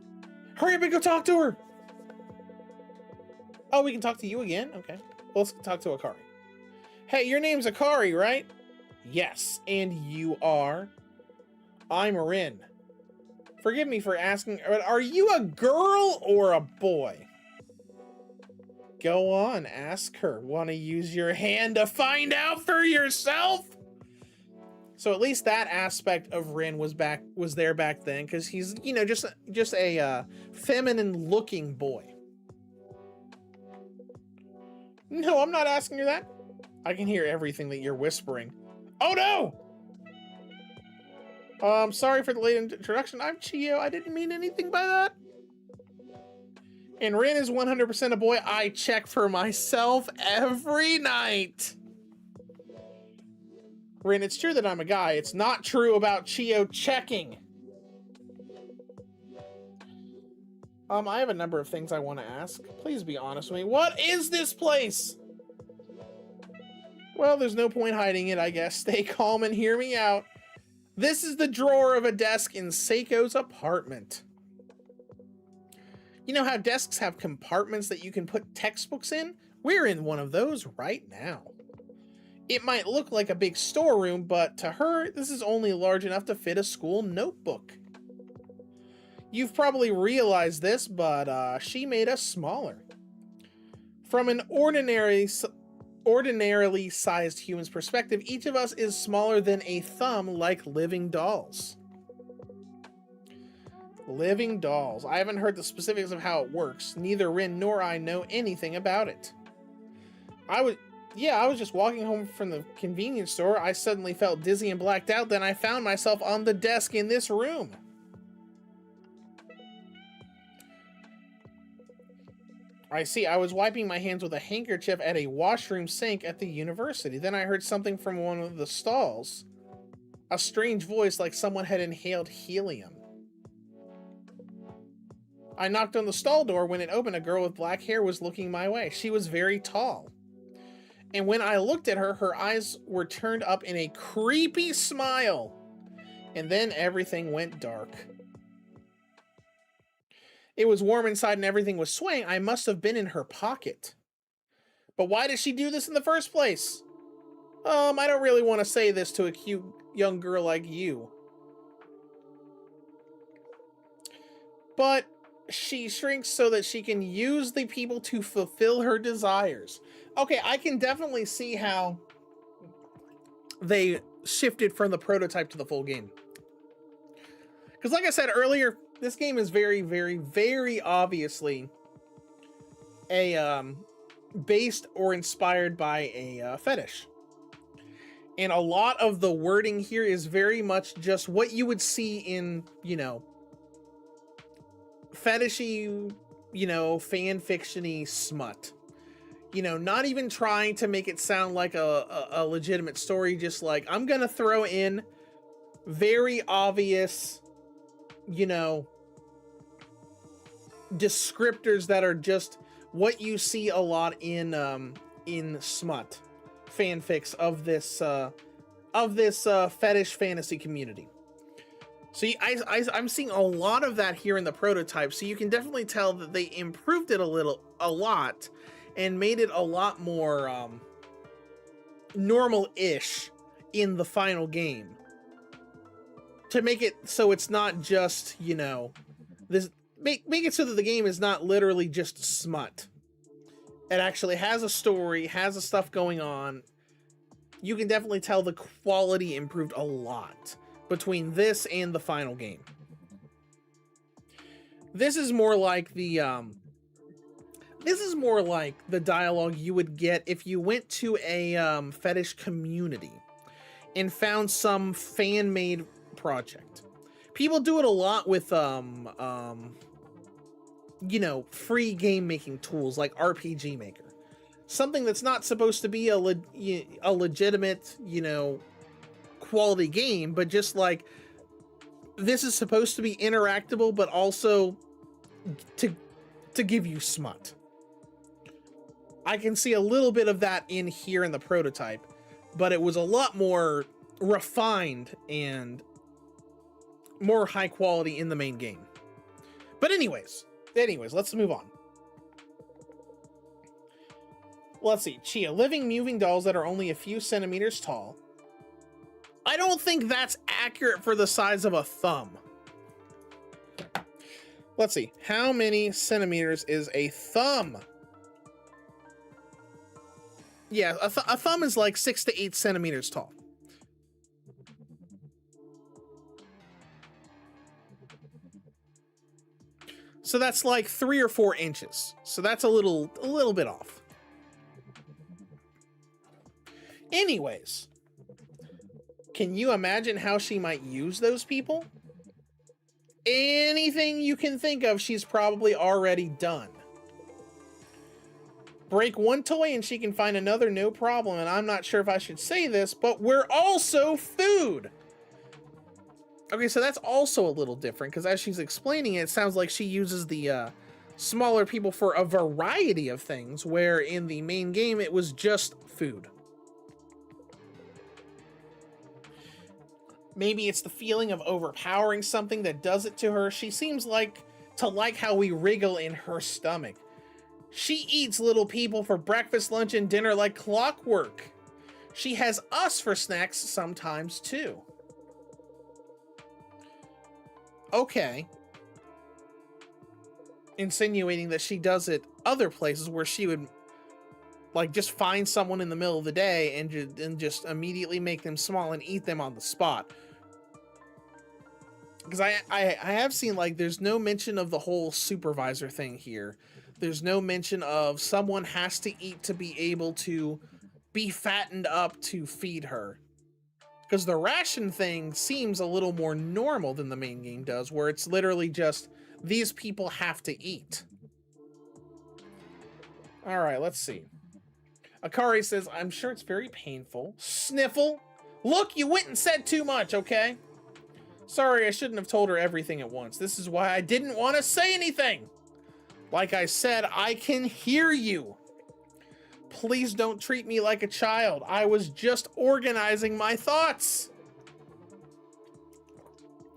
Hurry up and go talk to her. Oh, we can talk to you again? Okay. Well, let's talk to Akari. Hey, your name's Akari, right? Yes, and you are? I'm Rin. Forgive me for asking, but are you a girl or a boy? Go on, ask her. Want to use your hand to find out for yourself? So at least that aspect of Rin was there back then, because he's, you know, just a feminine looking boy. No, I'm not asking her that. I can hear everything that you're whispering. Oh no! Sorry for the late introduction. I'm Chio. I didn't mean anything by that. And Rin is 100% a boy. I check for myself every night. Rin, it's true that I'm a guy. It's not true about Chio checking. I have a number of things I want to ask. Please be honest with me. What is this place? Well, there's no point hiding it, I guess. Stay calm and hear me out. This is the drawer of a desk in Saeko's apartment. You know how desks have compartments that you can put textbooks in? We're in one of those right now. It might look like a big storeroom, but to her, this is only large enough to fit a school notebook. You've probably realized this, but she made us smaller. From an ordinarily sized human's perspective, each of us is smaller than a thumb, like living dolls. Living dolls. I haven't heard the specifics of how it works. Neither Rin nor I know anything about it. I was just walking home from the convenience store. I suddenly felt dizzy and blacked out. Then I found myself on the desk in this room. I see. I was wiping my hands with a handkerchief at a washroom sink at the university. Then I heard something from one of the stalls. A strange voice, like someone had inhaled helium. I knocked on the stall door. When it opened, a girl with black hair was looking my way. She was very tall. And when I looked at her, her eyes were turned up in a creepy smile. And then everything went dark. It was warm inside and everything was swaying. I must have been in her pocket. But why did she do this in the first place? I don't really want to say this to a cute young girl like you. But she shrinks so that she can use the people to fulfill her desires. Okay, I can definitely see how they shifted from the prototype to the full game. Because like I said earlier, this game is very, very, very obviously a based or inspired by a fetish. And a lot of the wording here is very much just what you would see in, you know, fetishy, you know, fan fiction-y smut. You know, not even trying to make it sound like a legitimate story, just like, I'm gonna throw in very obvious, you know, descriptors that are just what you see a lot in smut fanfics of this of this fetish fantasy community. So I'm seeing a lot of that here in the prototype. So you can definitely tell that they improved it a lot, and made it a lot more normal-ish in the final game. To make it so it's not just, you know, this make it so that the game is not literally just smut. It actually has a story, has a stuff going on. You can definitely tell the quality improved a lot between this and the final game. This is more like the dialogue you would get if you went to a fetish community and found some fan-made project. People do it a lot with you know, free game making tools like RPG Maker. Something that's not supposed to be a legitimate, you know, quality game, but just like, this is supposed to be interactable, but also to give you smut. I can see a little bit of that in here in the prototype, but it was a lot more refined and more high quality in the main game. But anyways, let's move on. Let's see. Chia, living moving dolls that are only a few centimeters tall. I don't think that's accurate for the size of a thumb. Let's see. How many centimeters is a thumb? Yeah, a thumb is like 6 to 8 centimeters tall. So that's like 3 or 4 inches. So that's a little bit off. Anyways, can you imagine how she might use those people? Anything you can think of, she's probably already done. Break one toy and she can find another, no problem. And I'm not sure if I should say this, but we're also food. Okay, so that's also a little different, because as she's explaining it, it sounds like she uses the smaller people for a variety of things, where in the main game it was just food. Maybe it's the feeling of overpowering something that does it to her. She seems to like how we wriggle in her stomach. She eats little people for breakfast, lunch, and dinner like clockwork. She has us for snacks sometimes too. Okay. Insinuating that she does it other places where she would like just find someone in the middle of the day and just immediately make them small and eat them on the spot. Because I have seen, like, there's no mention of the whole supervisor thing here. There's no mention of someone has to eat to be able to be fattened up to feed her. Because the ration thing seems a little more normal than the main game does, where it's literally just, these people have to eat. Alright, let's see. Akari says, I'm sure it's very painful. Sniffle? Look, you went and said too much, okay? Sorry, I shouldn't have told her everything at once. This is why I didn't want to say anything. Like I said, I can hear you. Please don't treat me like a child. I was just organizing my thoughts.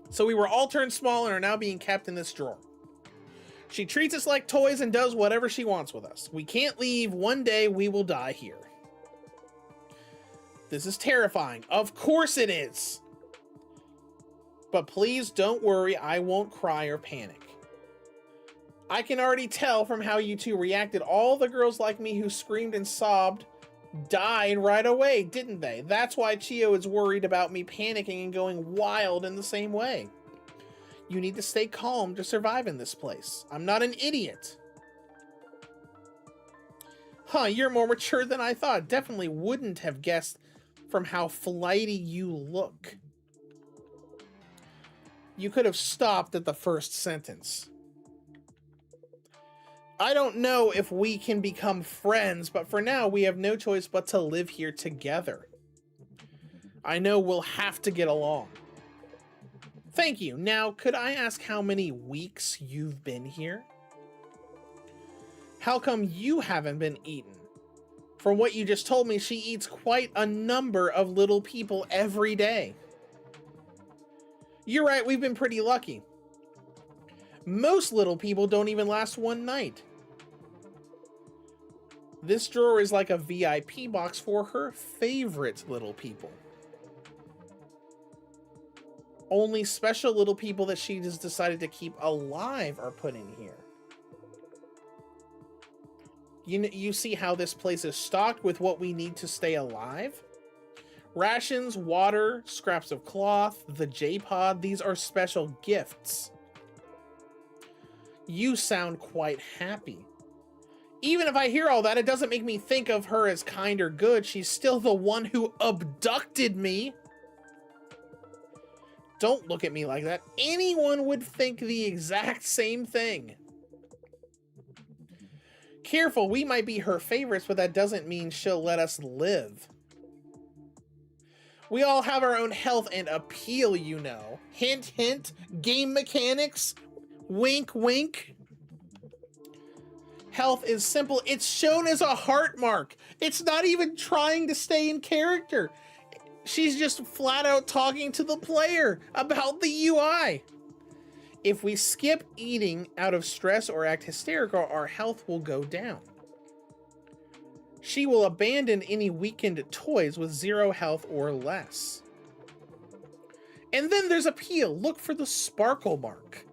So we were all turned small and are now being kept in this drawer. She treats us like toys and does whatever she wants with us. We can't leave. One day we will die here. This is terrifying. Of course it is. But please don't worry, I won't cry or panic. I can already tell from how you two reacted. All the girls like me who screamed and sobbed died right away, didn't they? That's why Chio is worried about me panicking and going wild in the same way. You need to stay calm to survive in this place. I'm not an idiot. Huh, you're more mature than I thought. Definitely wouldn't have guessed from how flighty you look. You could have stopped at the first sentence. I don't know if we can become friends, but for now we have no choice but to live here together. I know we'll have to get along. Thank you. Now, could I ask how many weeks you've been here? How come you haven't been eaten? From what you just told me, she eats quite a number of little people every day. You're right, we've been pretty lucky. Most little people don't even last one night. This drawer is like a VIP box for her favorite little people. Only special little people that she has decided to keep alive are put in here. You see how this place is stocked with what we need to stay alive? Rations, water, scraps of cloth, the J-pod, these are special gifts. You sound quite happy. Even if I hear all that, it doesn't make me think of her as kind or good. She's still the one who abducted me. Don't look at me like that. Anyone would think the exact same thing. Careful, we might be her favorites, but that doesn't mean she'll let us live. We all have our own health and appeal, you know. Hint, hint, game mechanics, wink, wink. Health is simple. It's shown as a heart mark. It's not even trying to stay in character. She's just flat out talking to the player about the UI. If we skip eating out of stress or act hysterical, our health will go down. She will abandon any weakened toys with 0 health or less. And then there's appeal. Look for the sparkle mark.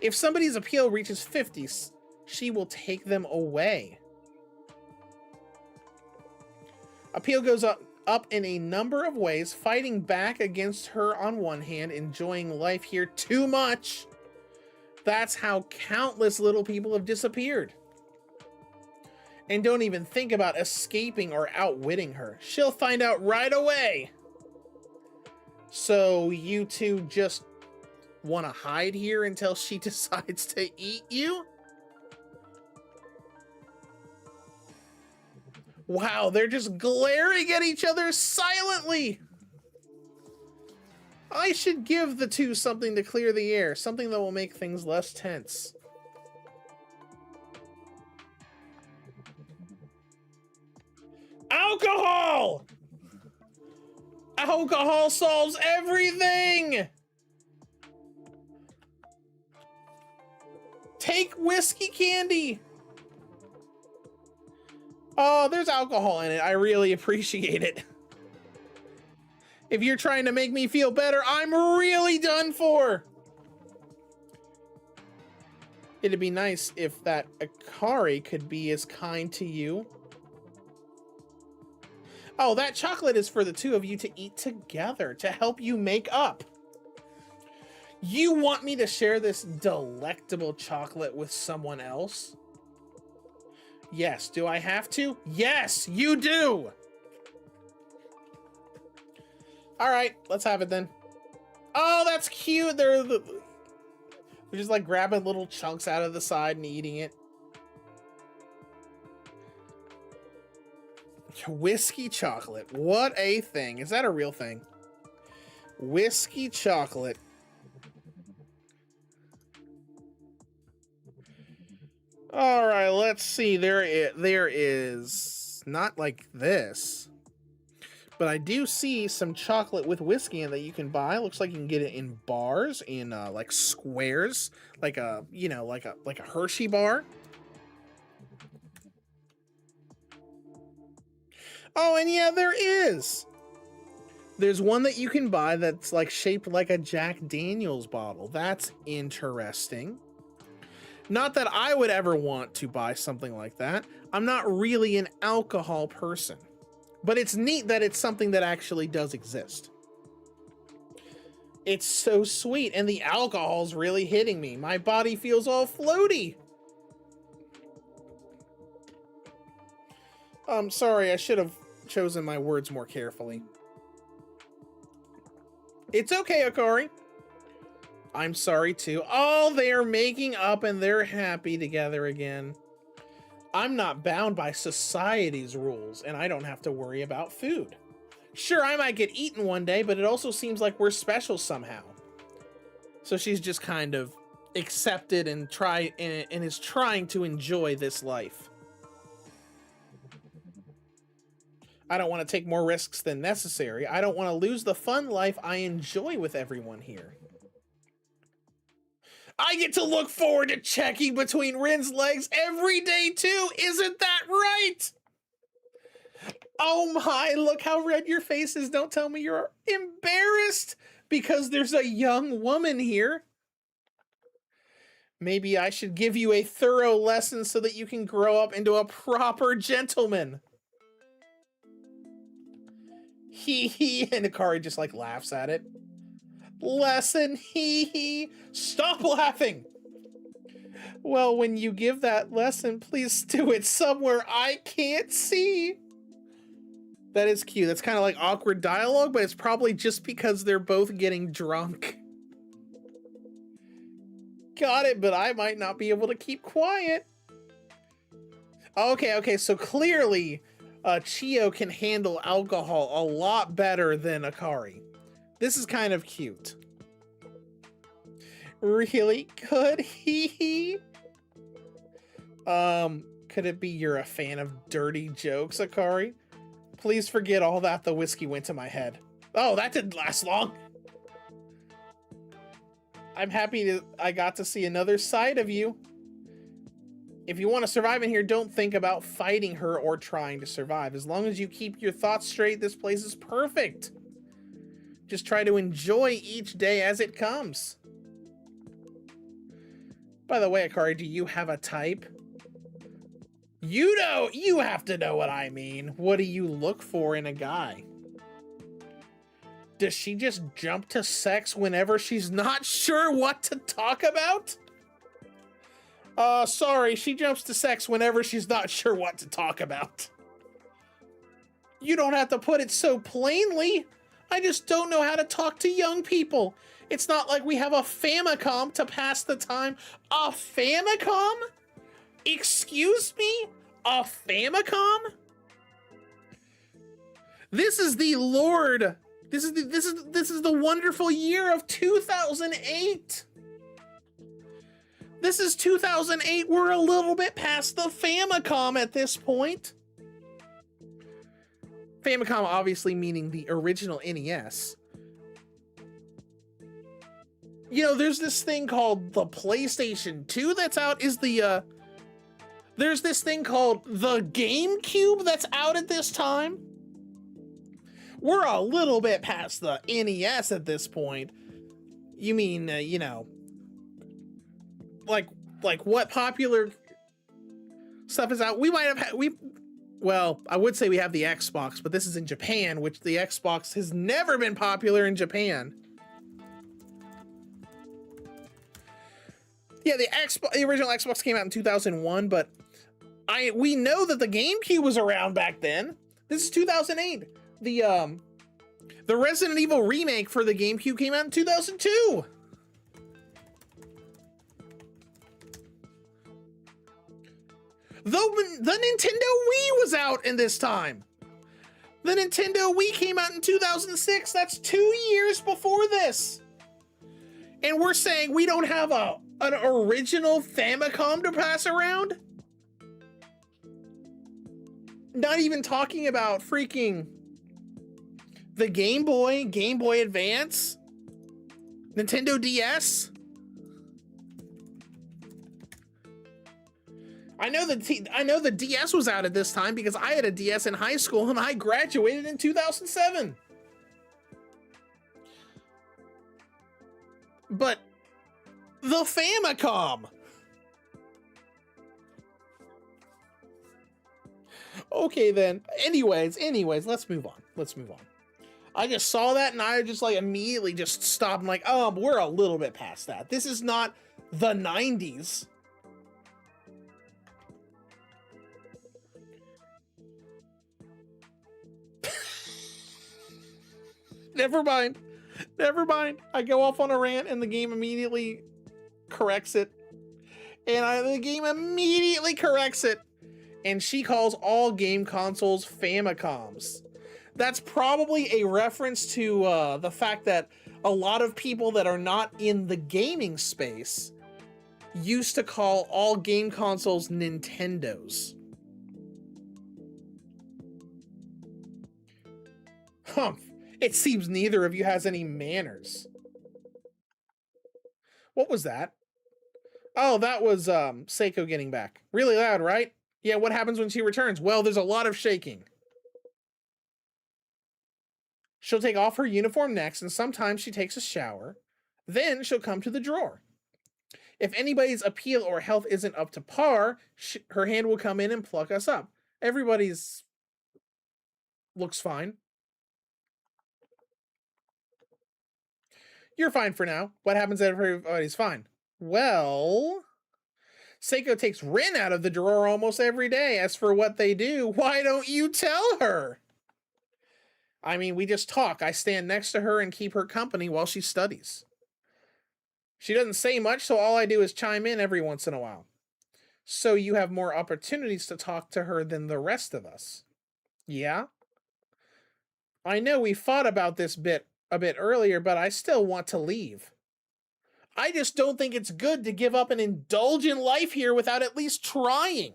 If somebody's appeal reaches 50, she will take them away. Appeal goes up in a number of ways, fighting back against her on one hand, enjoying life here too much. That's how countless little people have disappeared. And don't even think about escaping or outwitting her. She'll find out right away. So you two just want to hide here until she decides to eat you? Wow, they're just glaring at each other silently. I should give the two something to clear the air, something that will make things less tense. Alcohol! Alcohol solves everything! Take whiskey candy! Oh, there's alcohol in it. I really appreciate it. If you're trying to make me feel better, I'm really done for. It'd be nice if that Akari could be as kind to you. Oh, that chocolate is for the two of you to eat together to help you make up. You want me to share this delectable chocolate with someone else? Yes. Do I have to? Yes, you do. All right, let's have it then. Oh, that's cute. They're just like grabbing little chunks out of the side and eating it. Whiskey chocolate. What a thing. Is that a real thing? Whiskey chocolate. All right, let's see. There is not like this, but I do see some chocolate with whiskey in that you can buy. Looks like you can get it in bars, in like squares, like a like a Hershey bar. Oh, and yeah, there is. There's one that you can buy that's like shaped like a Jack Daniel's bottle. That's interesting. Not that I would ever want to buy something like that. I'm not really an alcohol person. But it's neat that it's something that actually does exist. It's so sweet, and the alcohol's really hitting me. My body feels all floaty. I'm sorry, I should have chosen my words more carefully. It's okay, Akari. I'm sorry too. Oh, they're making up and they're happy together again. I'm not bound by society's rules, and I don't have to worry about food. Sure, I might get eaten one day, but it also seems like we're special somehow. So she's just kind of accepted and is trying to enjoy this life. I don't want to take more risks than necessary. I don't want to lose the fun life I enjoy with everyone here. I get to look forward to checking between Rin's legs every day too. Isn't that right? Oh my, look how red your face is. Don't tell me you're embarrassed because there's a young woman here. Maybe I should give you a thorough lesson so that you can grow up into a proper gentleman. Hee hee, and Akari just like laughs at it. Lesson, hee hee. Stop laughing. Well, when you give that lesson, please do it somewhere I can't see. That is cute. That's kind of like awkward dialogue, but it's probably just because they're both getting drunk. Got it, but I might not be able to keep quiet. Okay, so clearly Chiyo can handle alcohol a lot better than Akari. This is kind of cute. Really good, hee hee. Could it be you're a fan of dirty jokes, Akari? Please forget all that, the whiskey went to my head. Oh, that didn't last long. I'm happy I got to see another side of you. If you want to survive in here, don't think about fighting her or trying to survive. As long as you keep your thoughts straight, this place is perfect. Just try to enjoy each day as it comes. By the way, Akari, do you have a type? You have to know what I mean. What do you look for in a guy? Does she just jump to sex whenever she's not sure what to talk about? Sorry, she jumps to sex whenever she's not sure what to talk about. You don't have to put it so plainly. I just don't know how to talk to young people. It's not like we have a Famicom to pass the time. A Famicom? Excuse me? A Famicom? This is the Lord. This is the wonderful year of 2008. This is 2008. We're a little bit past the Famicom at this point. Famicom obviously meaning the original NES. You know, there's this thing called the PlayStation 2 that's out. There's this thing called the GameCube that's out at this time. We're a little bit past the NES at this point. You mean, you know, like what popular stuff is out? We might have had, well, I would say we have the Xbox, but this is in Japan, which the Xbox has never been popular in Japan. Yeah, the original Xbox came out in 2001, but we know that the GameCube was around back then. This is 2008. The Resident Evil remake for the GameCube came out in 2002. Though the Nintendo Wii was out in this time. The Nintendo Wii came out in 2006. That's 2 years before this. And we're saying we don't have an original Famicom to pass around? Not even talking about freaking the Game Boy, Game Boy Advance, Nintendo DS. I know the DS was out at this time because I had a DS in high school and I graduated in 2007. But the Famicom. Okay then. Anyways, let's move on. I just saw that and I just like immediately just stopped and like, oh, we're a little bit past that. This is not the 90s. Never mind. I go off on a rant and the game immediately corrects it. The game immediately corrects it. And she calls all game consoles Famicoms. That's probably a reference to the fact that a lot of people that are not in the gaming space used to call all game consoles Nintendos. Humph. It seems neither of you has any manners. What was that? Oh, that was Saeko getting back. Really loud, right? Yeah, what happens when she returns? Well, there's a lot of shaking. She'll take off her uniform next, and sometimes she takes a shower. Then she'll come to the drawer. If anybody's appeal or health isn't up to par, her hand will come in and pluck us up. Everybody's looks fine. You're fine for now. What happens if everybody's fine? Well, Saeko takes Rin out of the drawer almost every day. As for what they do, why don't you tell her? I mean, we just talk. I stand next to her and keep her company while she studies. She doesn't say much, so all I do is chime in every once in a while. So you have more opportunities to talk to her than the rest of us. Yeah? I know we fought about this a bit earlier, but I still want to leave. I just don't think it's good to give up an indulgent life here without at least trying.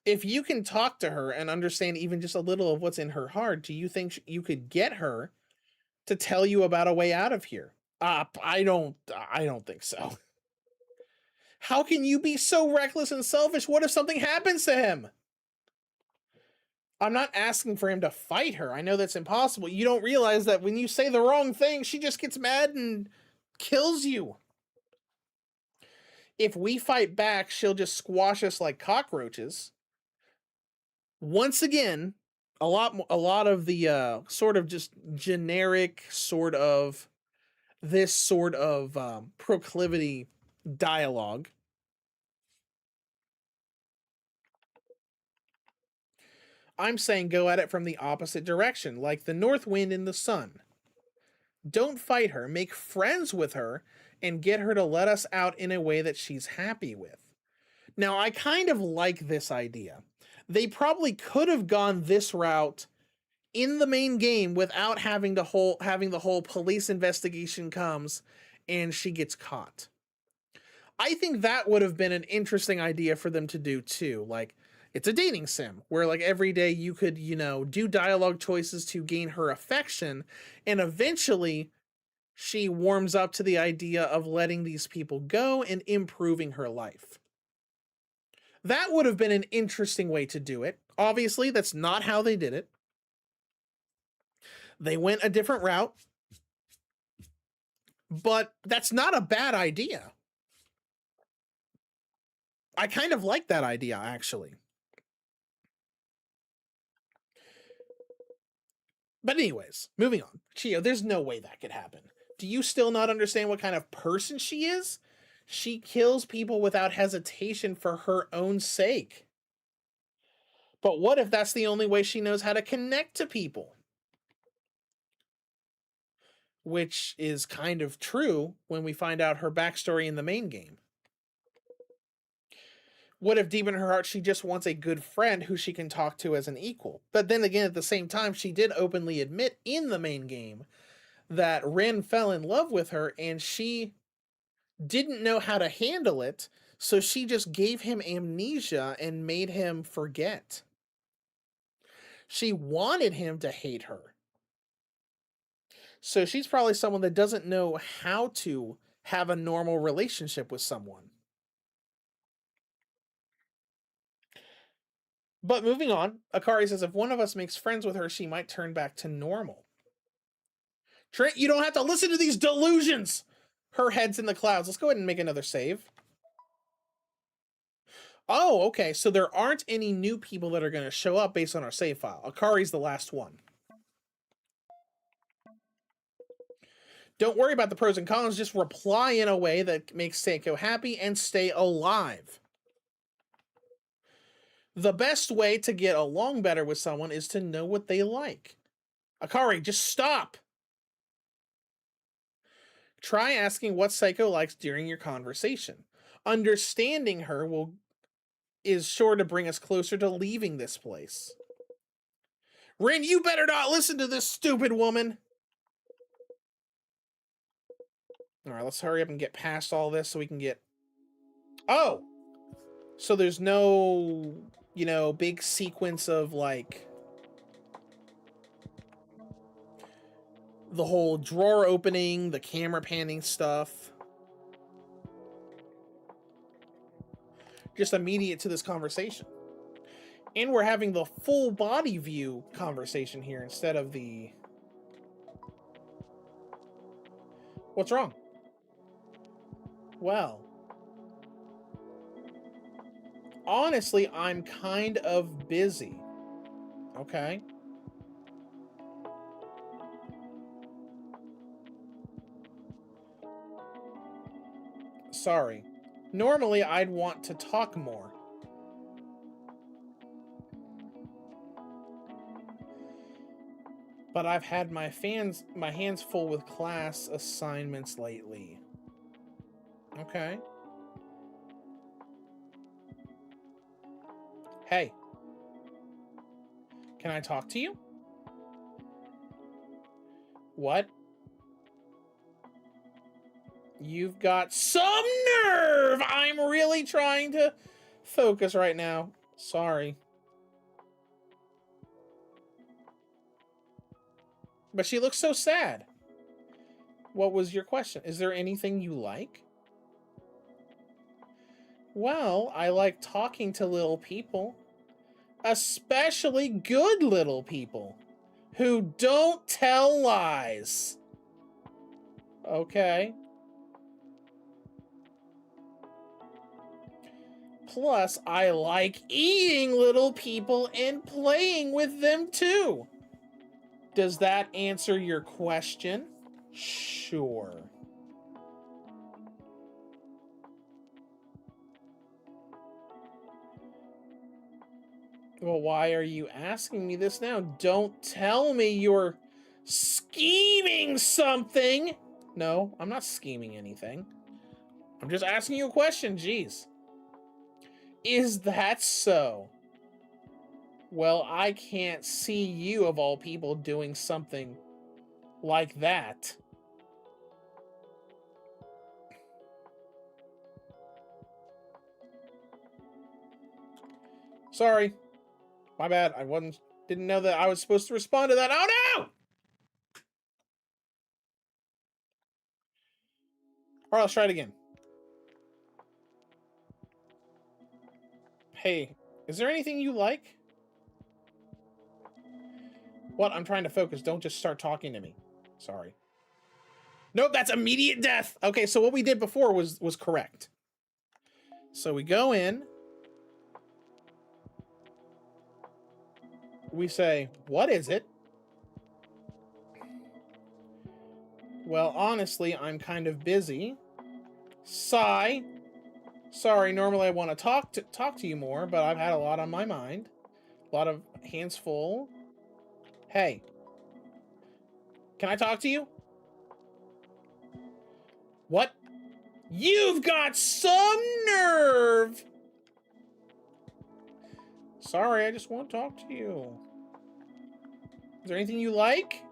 If you can talk to her and understand even just a little of what's in her heart, do you think you could get her to tell you about a way out of here? I don't think so. How can you be so reckless and selfish? What if something happens to him? I'm not asking for him to fight her. I know that's impossible. You don't realize that when you say the wrong thing, she just gets mad and kills you. If we fight back, she'll just squash us like cockroaches. Once again, a lot of the sort of just generic sort of this sort of proclivity dialogue. I'm saying go at it from the opposite direction, like the north wind in the sun. Don't fight her, make friends with her, and get her to let us out in a way that she's happy with. Now, I kind of like this idea. They probably could have gone this route in the main game without having the whole police investigation comes and she gets caught. I think that would have been an interesting idea for them to do too. Like, it's a dating sim where like every day you could, do dialogue choices to gain her affection, and eventually she warms up to the idea of letting these people go and improving her life. That would have been an interesting way to do it. Obviously, that's not how they did it. They went a different route, but that's not a bad idea. I kind of like that idea, actually. But anyways, moving on. Chio, there's no way that could happen. Do you still not understand what kind of person she is? She kills people without hesitation for her own sake. But what if that's the only way she knows how to connect to people? Which is kind of true when we find out her backstory in the main game. What if deep in her heart she just wants a good friend who she can talk to as an equal? But then again, at the same time, she did openly admit in the main game that Rin fell in love with her and she didn't know how to handle it, so she just gave him amnesia and made him forget. She wanted him to hate her. So she's probably someone that doesn't know how to have a normal relationship with someone. But moving on, Akari says if one of us makes friends with her, she might turn back to normal. Trent, you don't have to listen to these delusions! Her head's in the clouds. Let's go ahead and make another save. Oh, okay, so there aren't any new people that are going to show up based on our save file. Akari's the last one. Don't worry about the pros and cons, just reply in a way that makes Saeko happy and stay alive. The best way to get along better with someone is to know what they like. Akari, just stop! Try asking what Saeko likes during your conversation. Understanding her is sure to bring us closer to leaving this place. Rin, you better not listen to this stupid woman! Alright, let's hurry up and get past all this so we can get... Oh! So there's no, big sequence of, like, the whole drawer opening, the camera panning stuff. Just immediate to this conversation. And we're having the full body view conversation here instead of the... What's wrong? Well, honestly, I'm kind of busy. Okay. Sorry. Normally, I'd want to talk more. But I've had my hands full with class assignments lately. Okay. Hey. Can I talk to you? What? You've got some nerve! I'm really trying to focus right now. Sorry. But she looks so sad. What was your question? Is there anything you like? Well, I like talking to little people. Especially good little people. Who don't tell lies. Okay. Plus, I like eating little people and playing with them too. Does that answer your question? Sure. Well, why are you asking me this now? Don't tell me you're scheming something. No, I'm not scheming anything. I'm just asking you a question, jeez. Is that so? Well, I can't see you, of all people, doing something like that. Sorry. My bad. Didn't know that I was supposed to respond to that. Oh no! Alright, let's try it again. Hey, is there anything you like? What? I'm trying to focus. Don't just start talking to me. Sorry. Nope, that's immediate death. Okay, so what we did before was correct. So we go in. We say, what is it? Well, honestly, I'm kind of busy. Sigh. Sorry, normally I want to talk to you more, but I've had a lot on my mind. A lot of hands full. Hey. Can I talk to you? What? You've got some nerve! Sorry, I just want to talk to you. Is there anything you like?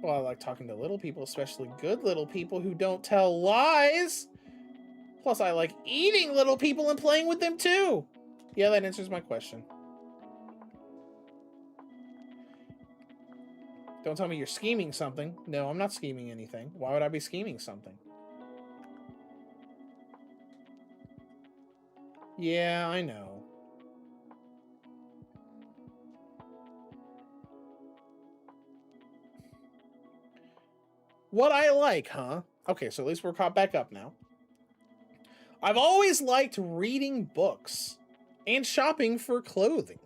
Well, I like talking to little people, especially good little people who don't tell lies. Plus, I like eating little people and playing with them too. Yeah, that answers my question. Don't tell me you're scheming something. No, I'm not scheming anything. Why would I be scheming something? Yeah, I know. What I like, huh? Okay, so at least we're caught back up now. I've always liked reading books and shopping for clothing.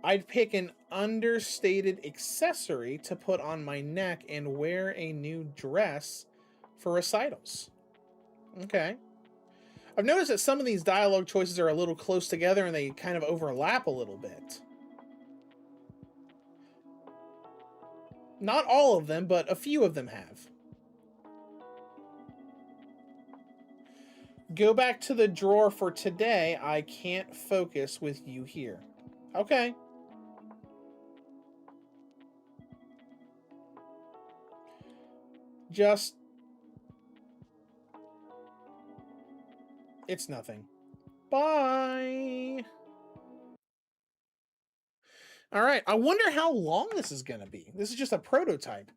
I'd pick an understated accessory to put on my neck and wear a new dress for recitals. Okay. I've noticed that some of these dialogue choices are a little close together and they kind of overlap a little bit. Not all of them, but a few of them have. Go back to the drawer for today. I can't focus with you here. Okay. Just... It's nothing. Bye. All right, I wonder how long this is going to be. This is just a prototype.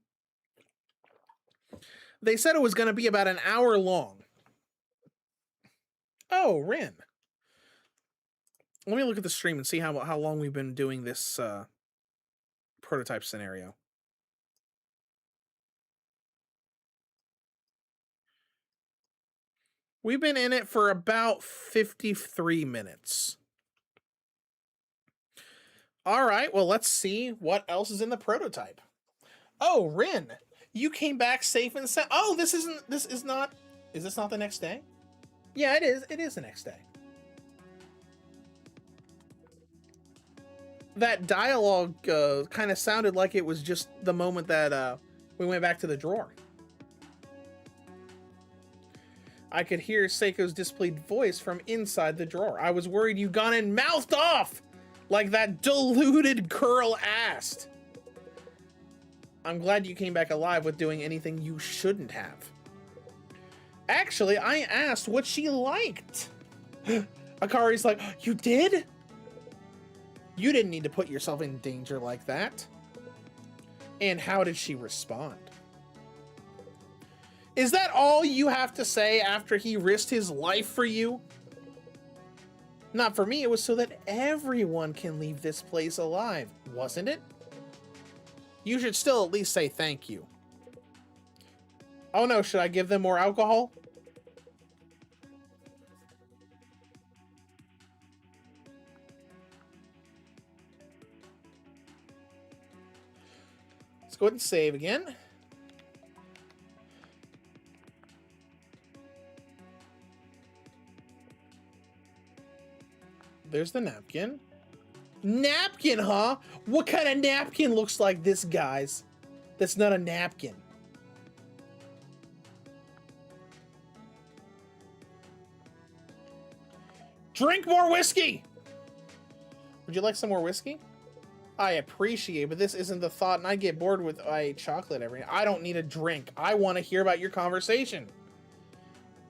They said it was going to be about an hour long. Oh, Rin. Let me look at the stream and see how long we've been doing this prototype scenario. We've been in it for about 53 minutes. All right, well, let's see what else is in the prototype. Oh, Rin, you came back safe and sound. Oh, is this not the next day? Yeah, it is. It is the next day. That dialogue kind of sounded like it was just the moment that we went back to the drawer. I could hear Saeko's displeased voice from inside the drawer. I was worried you gone and mouthed off like that deluded girl asked. I'm glad you came back alive with doing anything you shouldn't have. Actually, I asked what she liked. Akari's like, you did? You didn't need to put yourself in danger like that. And how did she respond? Is that all you have to say after he risked his life for you? Not for me, it was so that everyone can leave this place alive, wasn't it? You should still at least say thank you. Oh no, should I give them more alcohol? Let's go ahead and save again. There's the napkin. Napkin, huh? What kind of napkin looks like this, guys? That's not a napkin. Drink more whiskey! Would you like some more whiskey? I appreciate, but this isn't the thought, and I get bored with chocolate every night. I don't need a drink. I want to hear about your conversation.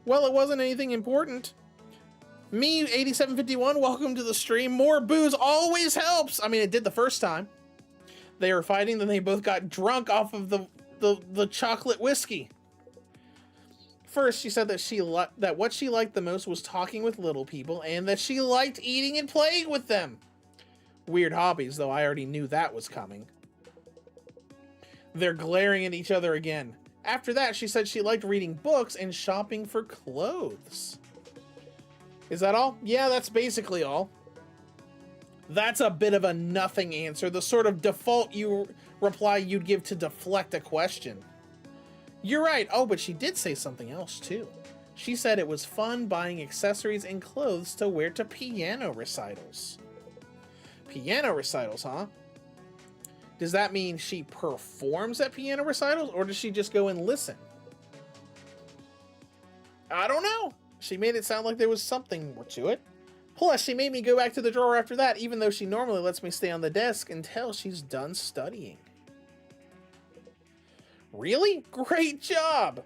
Well, it wasn't anything important. Me, 8751, welcome to the stream. More booze always helps. I mean, it did the first time. They were fighting, then they both got drunk off of the chocolate whiskey. First, she said that what she liked the most was talking with little people, and that she liked eating and playing with them. Weird hobbies, though I already knew that was coming. They're glaring at each other again. After that, she said she liked reading books and shopping for clothes. Is that all? Yeah, that's basically all. That's a bit of a nothing answer, the sort of default reply you'd give to deflect a question. You're right. Oh, but she did say something else, too. She said it was fun buying accessories and clothes to wear to piano recitals. Piano recitals, huh? Does that mean she performs at piano recitals, or does she just go and listen? I don't know. She made it sound like there was something more to it. Plus, she made me go back to the drawer after that, even though she normally lets me stay on the desk until she's done studying. Really? Great job!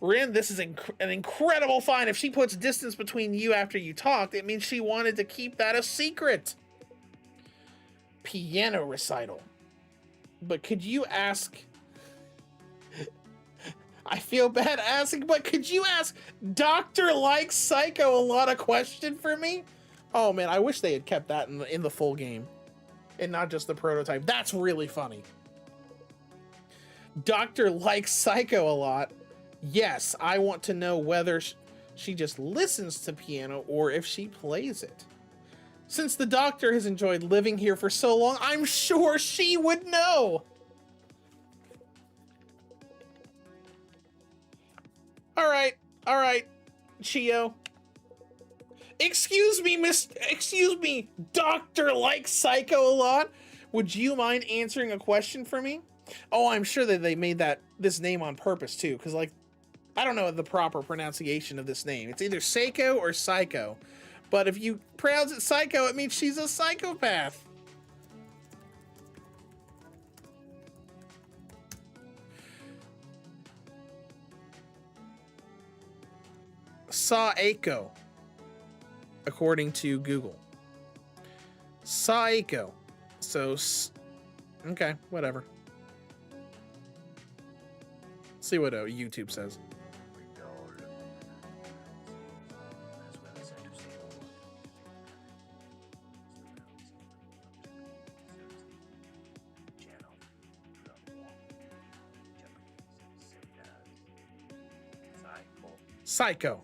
Rin, this is an incredible find. If she puts distance between you after you talked, it means she wanted to keep that a secret. Piano recital. But could you ask... I feel bad asking, but could you ask Dr. Like Saeko a lot of question for me? Oh man, I wish they had kept that in the full game. And not just the prototype. That's really funny. Dr. likes Saeko a lot. Yes, I want to know whether she just listens to piano or if she plays it. Since the doctor has enjoyed living here for so long, I'm sure she would know. All right, Chio. Excuse me, Doctor likes Saeko a lot. Would you mind answering a question for me? Oh, I'm sure that they made this name on purpose too, because like, I don't know the proper pronunciation of this name. It's either Saeko or Psycho, but if you pronounce it Psycho, it means she's a psychopath. Saeko. according to Google. Saeko. So, okay, whatever. See what YouTube says. Saeko.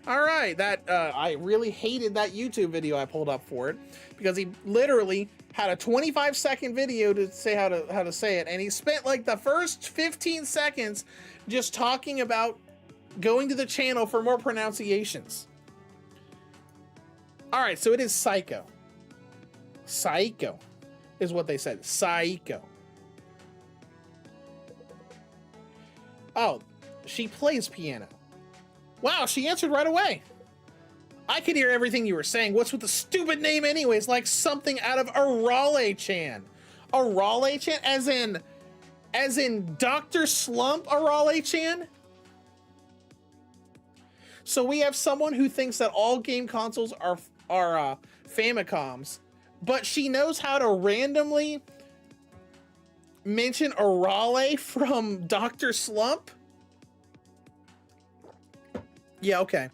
All right, that I really hated that YouTube video I pulled up for it because he literally had a 25-second video to say how to say it, and he spent like the first 15 seconds just talking about going to the channel for more pronunciations. All right, so it is Saeko. Saeko is what they said. Saeko. Oh, she plays piano. Wow, she answered right away. I could hear everything you were saying. What's with the stupid name anyways? Like something out of Arale-chan. Arale-chan? As in Dr. Slump Arale-chan? So we have someone who thinks that all game consoles are Famicoms, but she knows how to randomly mention Arale from Dr. Slump? Yeah, okay.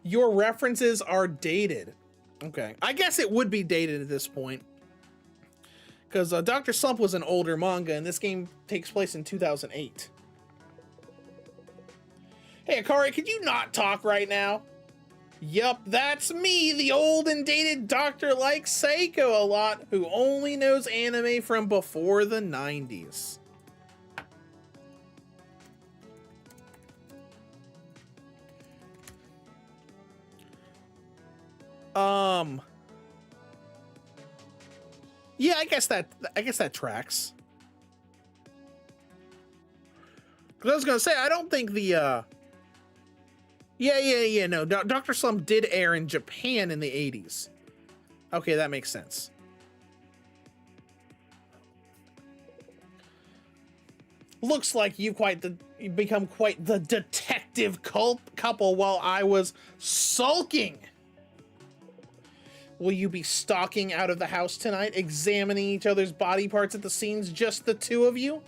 Your references are dated. Okay. I guess it would be dated at this point. Because Dr. Slump was an older manga, and this game takes place in 2008. Hey, Akari, could you not talk right now? Yup, that's me, the old and dated doctor like Saeko a lot, who only knows anime from before the 90s. Yeah, I guess that tracks. Cause I was gonna say, I don't think the no, Dr. Slump did air in Japan in the 80s. Okay, that makes sense. Looks like you become quite the detective couple while I was sulking. Will you be stalking out of the house tonight, examining each other's body parts at the scenes, just the two of you?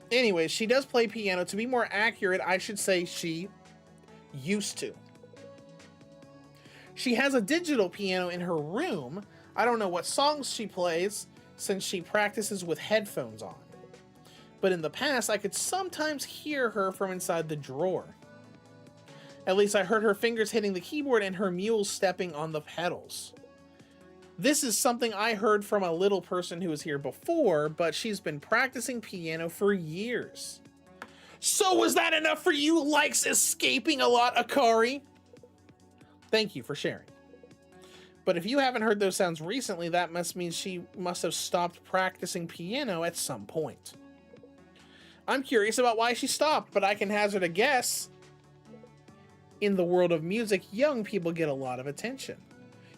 Anyways, she does play piano. To be more accurate, I should say she used to. She has a digital piano in her room. I don't know what songs she plays since she practices with headphones on. But in the past, I could sometimes hear her from inside the drawer. At least I heard her fingers hitting the keyboard and her mule stepping on the pedals. This is something I heard from a little person who was here before, but she's been practicing piano for years. So was that enough for you, likes escaping a lot, Akari? Thank you for sharing. But if you haven't heard those sounds recently, that must mean she must have stopped practicing piano at some point. I'm curious about why she stopped, but I can hazard a guess. In the world of music, young people get a lot of attention.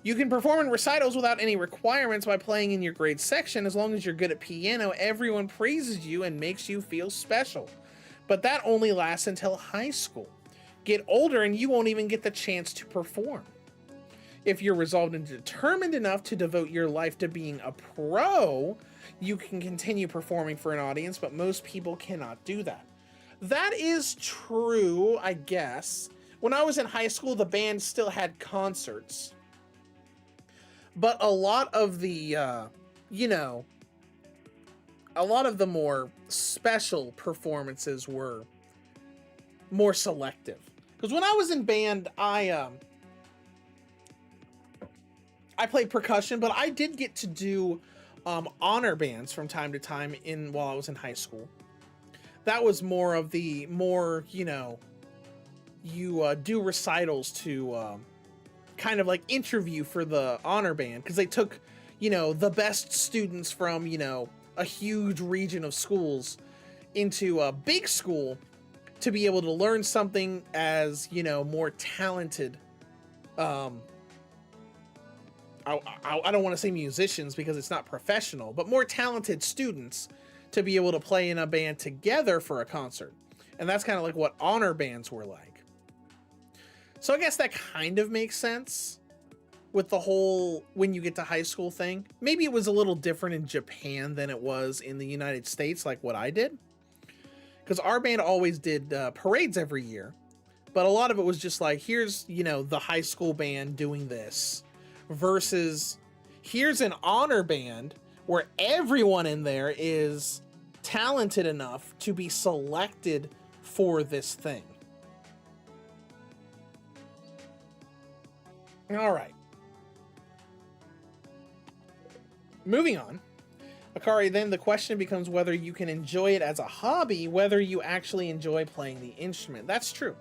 You can perform in recitals without any requirements by playing in your grade section. As long as you're good at piano, everyone praises you and makes you feel special. But that only lasts until high school. Get older and you won't even get the chance to perform. If you're resolved and determined enough to devote your life to being a pro, you can continue performing for an audience, but most people cannot do that. That is true, I guess. When I was in high school, the band still had concerts. But a lot of the, a lot of the more special performances were more selective. Because when I was in band, I played percussion, but I did get to do honor bands from time to time while I was in high school. That was more of the you do recitals to kind of like interview for the honor band, because they took, the best students from, a huge region of schools into a big school to be able to learn something as, more talented. I don't want to say musicians because it's not professional, but more talented students to be able to play in a band together for a concert. And that's kind of like what honor bands were like. So I guess that kind of makes sense with the whole when you get to high school thing. Maybe it was a little different in Japan than it was in the United States, like what I did. Because our band always did parades every year. But a lot of it was just like, here's, you know, the high school band doing this versus here's an honor band where everyone in there is talented enough to be selected for this thing. All right. Moving on. Akari, then the question becomes whether you can enjoy it as a hobby, whether you actually enjoy playing the instrument. That's true.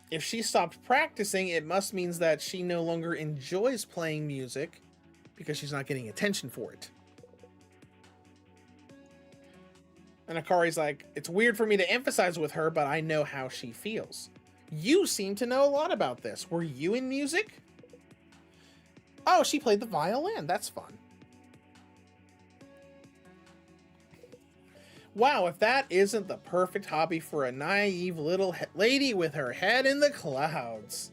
If she stopped practicing, it must mean that she no longer enjoys playing music because she's not getting attention for it. And Akari's like, it's weird for me to emphasize with her, but I know how she feels. You seem to know a lot about this. Were you in music? Oh, she played the violin. That's fun. Wow, if that isn't the perfect hobby for a naive little lady with her head in the clouds.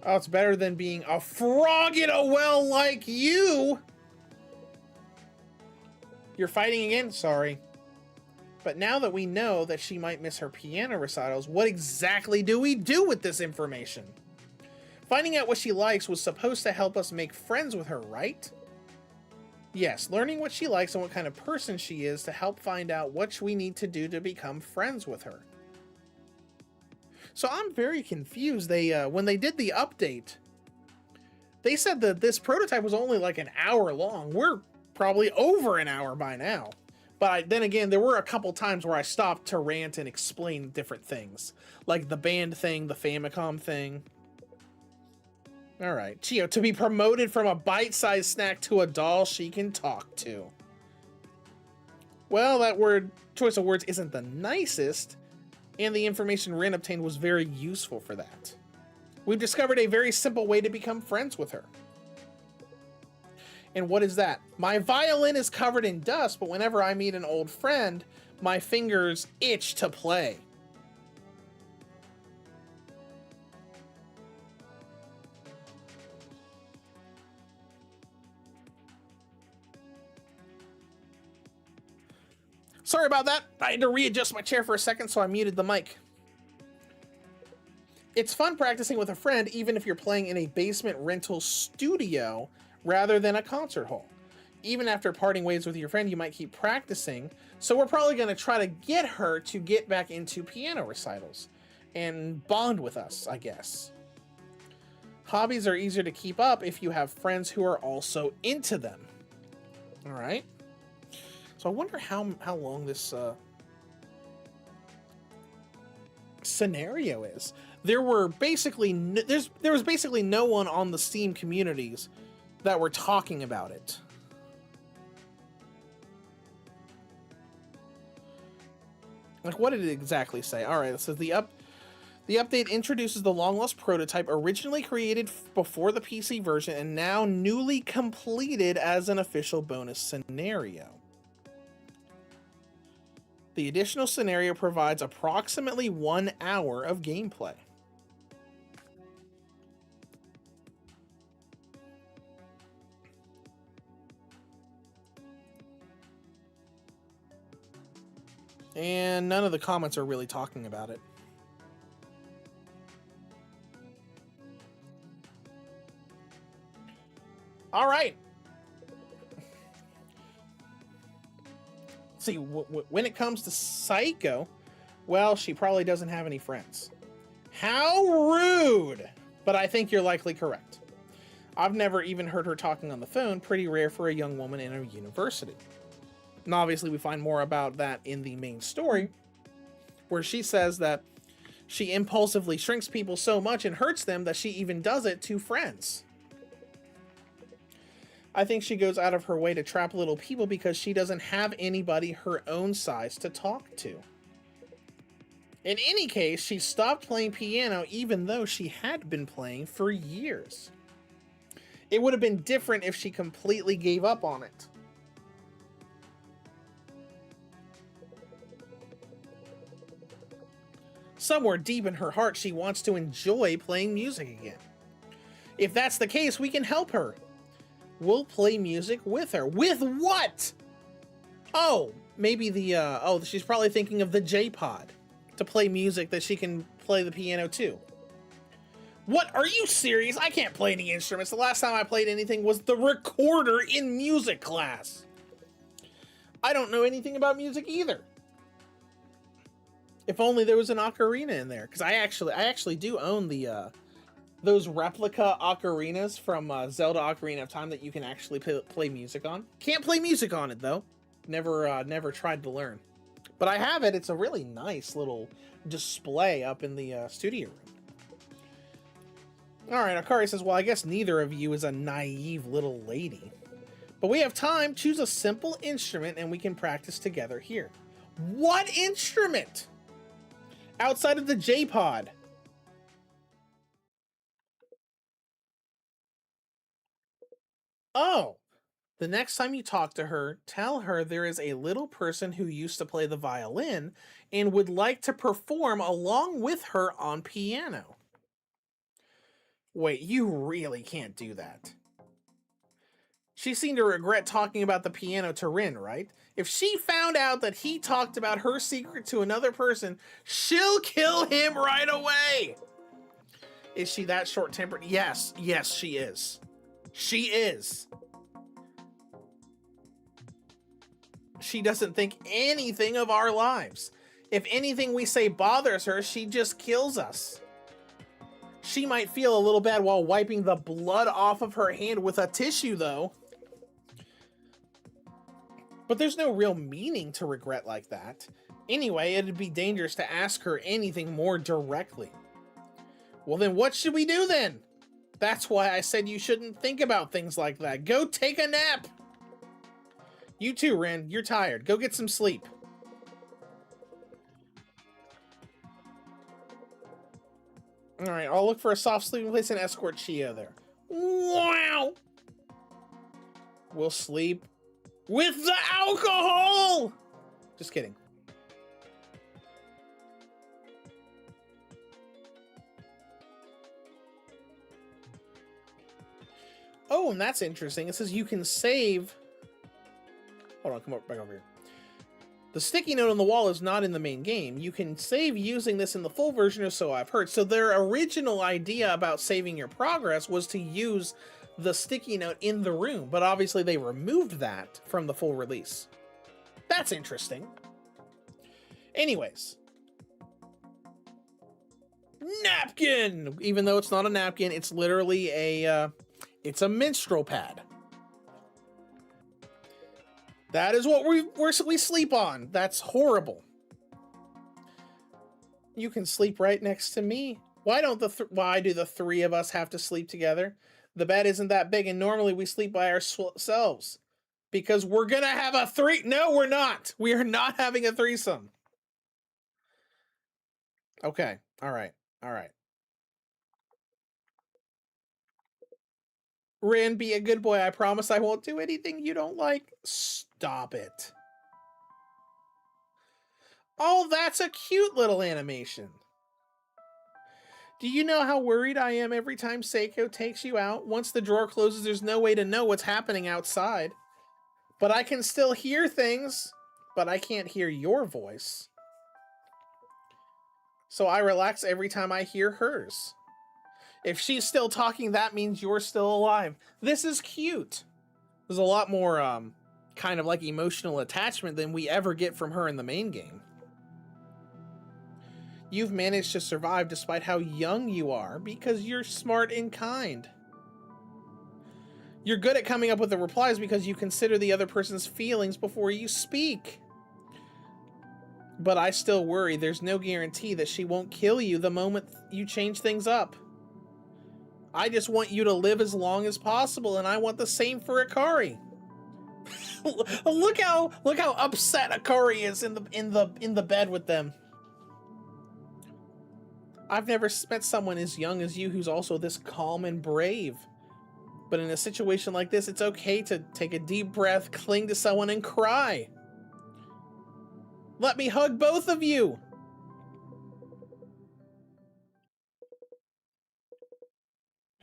Oh, it's better than being a frog in a well like you. You're fighting again? Sorry. But now that we know that she might miss her piano recitals, what exactly do we do with this information? Finding out what she likes was supposed to help us make friends with her, right? Yes, learning what she likes and what kind of person she is to help find out what we need to do to become friends with her. So I'm very confused. When they did the update, they said that this prototype was only like an hour long. We're probably over an hour by now. But then again, there were a couple times where I stopped to rant and explain different things. Like the band thing, the Famicom thing. Alright, Chio, to be promoted from a bite-sized snack to a doll she can talk to. Well, that choice of words isn't the nicest, and the information Rin obtained was very useful for that. We've discovered a very simple way to become friends with her. And what is that? My violin is covered in dust, but whenever I meet an old friend, my fingers itch to play. Sorry about that. I had to readjust my chair for a second, so I muted the mic. It's fun practicing with a friend, even if you're playing in a basement rental studio rather than a concert hall. Even after parting ways with your friend, you might keep practicing. So we're probably going to try to get her to get back into piano recitals and bond with us, I guess. Hobbies are easier to keep up if you have friends who are also into them. All right. So I wonder how long this scenario is. There was basically no one on the Steam communities that were talking about it. Like, what did it exactly say? All right, it says the update introduces the long-lost prototype originally created before the PC version and now newly completed as an official bonus scenario. The additional scenario provides approximately 1 hour of gameplay. And none of the comments are really talking about it. All right. See, when it comes to Saeko, well, she probably doesn't have any friends. How rude! But I think you're likely correct. I've never even heard her talking on the phone, pretty rare for a young woman in a university. And obviously we find more about that in the main story, where she says that she impulsively shrinks people so much and hurts them that she even does it to friends. I think she goes out of her way to trap little people because she doesn't have anybody her own size to talk to. In any case, she stopped playing piano even though she had been playing for years. It would have been different if she completely gave up on it. Somewhere deep in her heart, she wants to enjoy playing music again. If that's the case, we can help her. We'll play music with her. With what? Oh, maybe the, she's probably thinking of the J-Pod to play music that she can play the piano too. What? Are you serious? I can't play any instruments. The last time I played anything was the recorder in music class. I don't know anything about music either. If only there was an ocarina in there, because I actually do own the those replica ocarinas from Zelda Ocarina of Time that you can actually play music on. Can't play music on it though. Never tried to learn, but I have it. It's a really nice little display up in the studio room. All right, Akari says, well, I guess neither of you is a naive little lady. But we have time. Choose a simple instrument and we can practice together here. What instrument? Outside of the J-Pod. Oh, the next time you talk to her, tell her there is a little person who used to play the violin and would like to perform along with her on piano. Wait, you really can't do that. She seemed to regret talking about the piano to Rin, right? If she found out that he talked about her secret to another person, she'll kill him right away. Is she that short-tempered? Yes, she is. She is. She doesn't think anything of our lives. If anything we say bothers her, she just kills us. She might feel a little bad while wiping the blood off of her hand with a tissue, though. But there's no real meaning to regret like that. Anyway, it'd be dangerous to ask her anything more directly. Well, then what should we do then? That's why I said you shouldn't think about things like that. Go take a nap. You too, Rin. You're tired. Go get some sleep. All right, I'll look for a soft sleeping place and escort Chia there. Wow! We'll sleep with the alcohol! Just kidding. Oh, and that's interesting. It says you can save... Hold on, come back over here. The sticky note on the wall is not in the main game. You can save using this in the full version, or so I've heard. So their original idea about saving your progress was to use the sticky note in the room, but obviously they removed that from the full release. That's interesting. Anyways. Napkin! Even though it's not a napkin, it's literally it's a menstrual pad. That is what we sleep on. That's horrible. You can sleep right next to me. Why do the three of us have to sleep together? The bed isn't that big, and normally we sleep by ourselves. Because we're gonna have a No, we're not. We are not having a threesome. Okay. All right. Rin, be a good boy. I promise I won't do anything you don't like. Stop it. Oh, that's a cute little animation. Do you know how worried I am every time Saeko takes you out? Once the drawer closes, there's no way to know what's happening outside. But I can still hear things, but I can't hear your voice. So I relax every time I hear hers. If she's still talking, that means you're still alive. This is cute. There's a lot more kind of like emotional attachment than we ever get from her in the main game. You've managed to survive despite how young you are because you're smart and kind. You're good at coming up with the replies because you consider the other person's feelings before you speak. But I still worry there's no guarantee that she won't kill you the moment you change things up. I just want you to live as long as possible, and I want the same for Akari. look how upset Akari is in the bed with them. I've never met someone as young as you who's also this calm and brave. But in a situation like this, it's okay to take a deep breath, cling to someone, and cry. Let me hug both of you.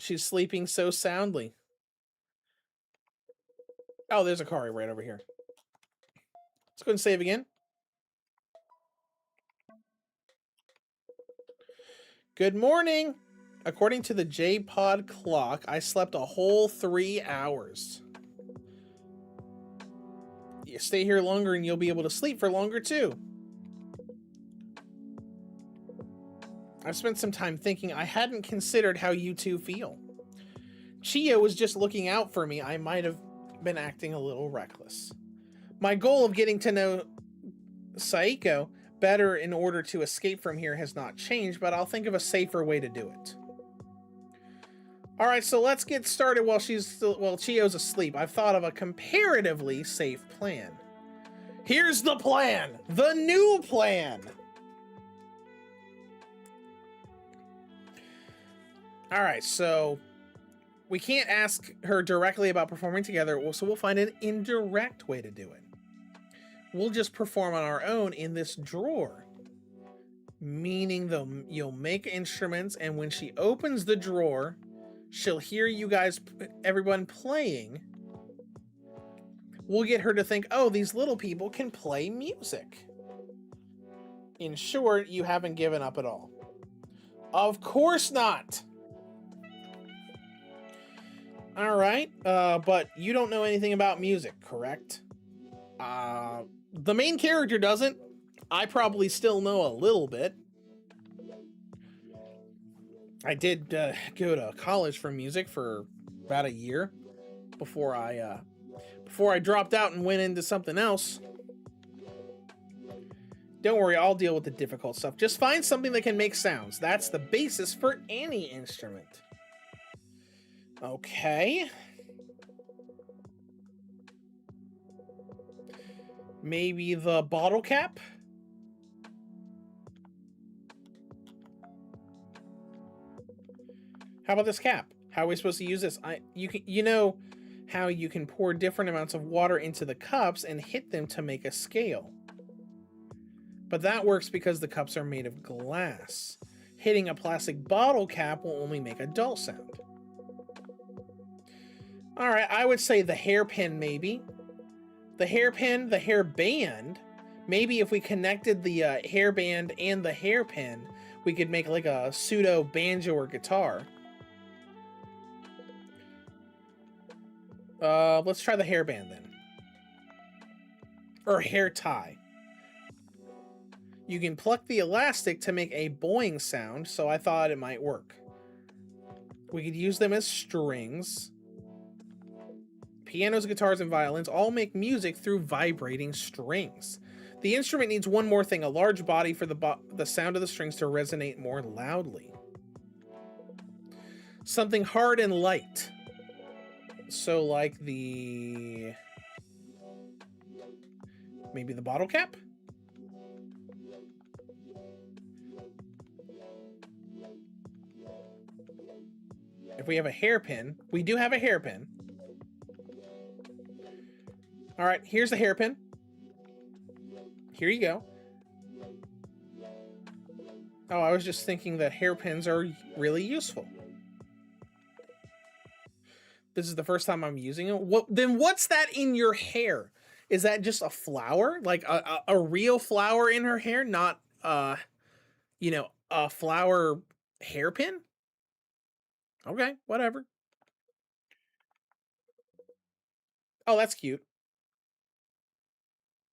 She's sleeping so soundly. Oh, there's a Kari right over here. Let's go and save again. Good morning. According to the J-Pod clock, I slept a whole 3 hours. You stay here longer and you'll be able to sleep for longer too. I've spent some time thinking I hadn't considered how you two feel. Chiyo was just looking out for me. I might have been acting a little reckless. My goal of getting to know Saeko better in order to escape from here has not changed, but I'll think of a safer way to do it. Alright, so let's get started while Chiyo's asleep. I've thought of a comparatively safe plan. Here's the plan! The new plan! Alright, so we can't ask her directly about performing together, so we'll find an indirect way to do it. We'll just perform on our own in this drawer. Meaning you'll make instruments, and when she opens the drawer, she'll hear you guys, everyone playing. We'll get her to think, oh, these little people can play music. In short, you haven't given up at all. Of course not! Alright, but you don't know anything about music, correct? The main character doesn't. I probably still know a little bit. I did go to college for music for about a year before I dropped out and went into something else. Don't worry, I'll deal with the difficult stuff. Just find something that can make sounds. That's the basis for any instrument. Okay. Maybe the bottle cap? How about this cap? How are we supposed to use this? You know how you can pour different amounts of water into the cups and hit them to make a scale. But that works because the cups are made of glass. Hitting a plastic bottle cap will only make a dull sound. Alright, I would say the hairpin maybe. The hairpin, the hairband. Maybe if we connected the hairband and the hairpin, we could make like a pseudo banjo or guitar. Let's try the hairband then. Or hair tie. You can pluck the elastic to make a boing sound, so I thought it might work. We could use them as strings. Pianos, guitars, and violins all make music through vibrating strings. The instrument needs one more thing, a large body for the sound of the strings to resonate more loudly. Something hard and light. So like maybe the bottle cap? If we have a hairpin, we do have a hairpin. All right, here's the hairpin. Here you go. Oh, I was just thinking that hairpins are really useful. This is the first time I'm using it. Then what's that in your hair? Is that just a flower? Like a real flower in her hair? Not, you know, a flower hairpin? Okay, whatever. Oh, that's cute.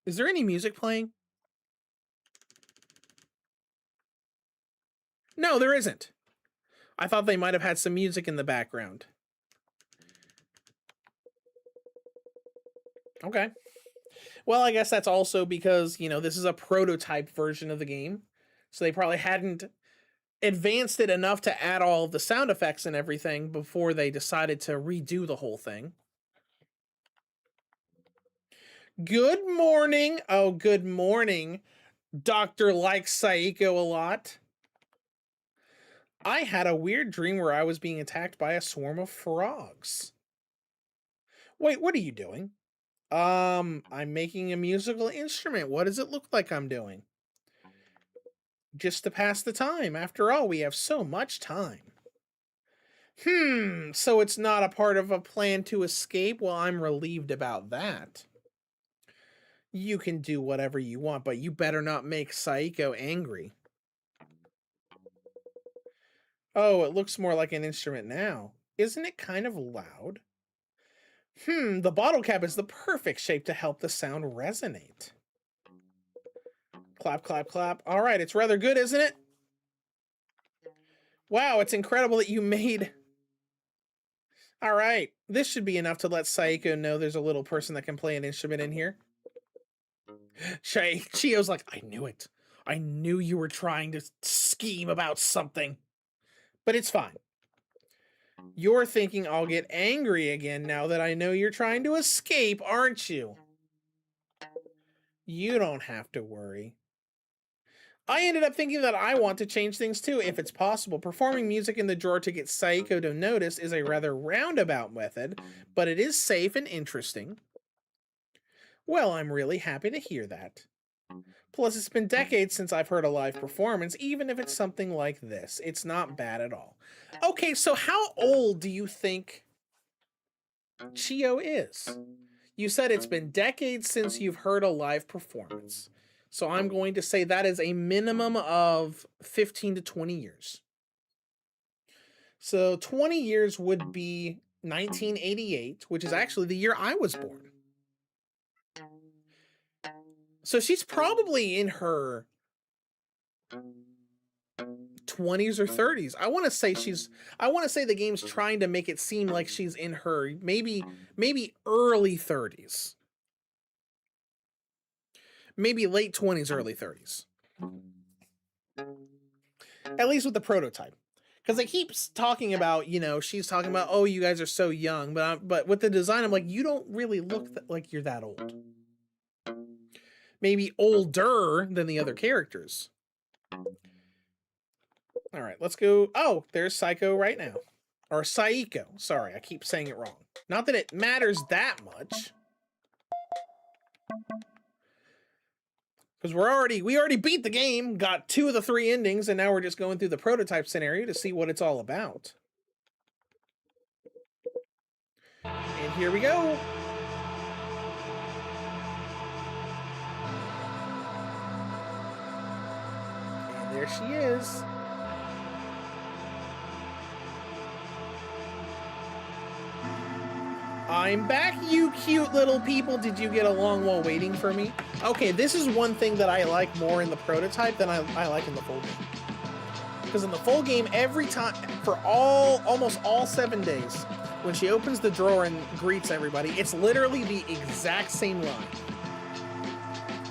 Is there any music playing? No, there isn't. I thought they might have had some music in the background. Okay. Well, I guess that's also because, you know, this is a prototype version of the game. So they probably hadn't advanced it enough to add all the sound effects and everything before they decided to redo the whole thing. Good morning. Oh, good morning. Doctor likes Saeko a lot. I had a weird dream where I was being attacked by a swarm of frogs. Wait, what are you doing? I'm making a musical instrument. What does it look like I'm doing? Just to pass the time. After all, we have so much time. So it's not a part of a plan to escape? Well, I'm relieved about that. You can do whatever you want, but you better not make Saeko angry. Oh, it looks more like an instrument now. Isn't it kind of loud? The bottle cap is the perfect shape to help the sound resonate. Clap, clap, clap. All right, it's rather good, isn't it? Wow, it's incredible that you made... All right, this should be enough to let Saeko know there's a little person that can play an instrument in here. Chio's like, I knew it. I knew you were trying to scheme about something. But it's fine. You're thinking I'll get angry again now that I know you're trying to escape, aren't you? You don't have to worry. I ended up thinking that I want to change things too, if it's possible. Performing music in the drawer to get Saeko to notice is a rather roundabout method, but it is safe and interesting. Well, I'm really happy to hear that. Plus, it's been decades since I've heard a live performance, even if it's something like this. It's not bad at all. Okay, so how old do you think Chio is? You said it's been decades since you've heard a live performance. So I'm going to say that is a minimum of 15 to 20 years. So 20 years would be 1988, which is actually the year I was born. So she's probably in her 20s or 30s. I want to say the game's trying to make it seem like she's in her maybe early 30s. Maybe late 20s, early 30s. At least with the prototype. Because it keeps talking about, she's talking about, oh, you guys are so young. But with the design, I'm like, you don't really look like you're that old. Maybe older than the other characters. All right, let's go. Oh, there's Saeko right now. Or Saeko. Sorry, I keep saying it wrong. Not that it matters that much. Because we already beat the game, got 2 of the 3 endings, and now we're just going through the prototype scenario to see what it's all about. And here we go. And there she is. I'm back, you cute little people. Did you get along while waiting for me? Okay, this is one thing that I like more in the prototype than I like in the full game. Because in the full game, every time, for almost all 7 days, when she opens the drawer and greets everybody, it's literally the exact same line.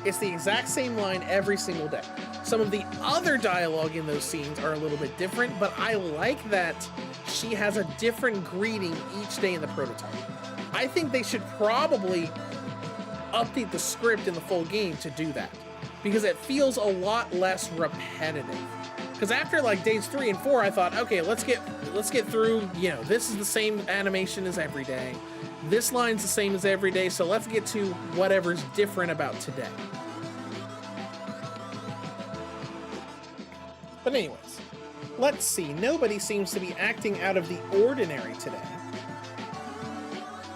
It's the exact same line every single day. Some of the other dialogue in those scenes are a little bit different, but I like that she has a different greeting each day in the prototype. I think they should probably update the script in the full game to do that, because it feels a lot less repetitive. Because after like days 3 and 4, I thought, okay, let's get through, this is the same animation as every day. This line's the same as every day, so let's get to whatever's different about today. But anyways, let's see. Nobody seems to be acting out of the ordinary today.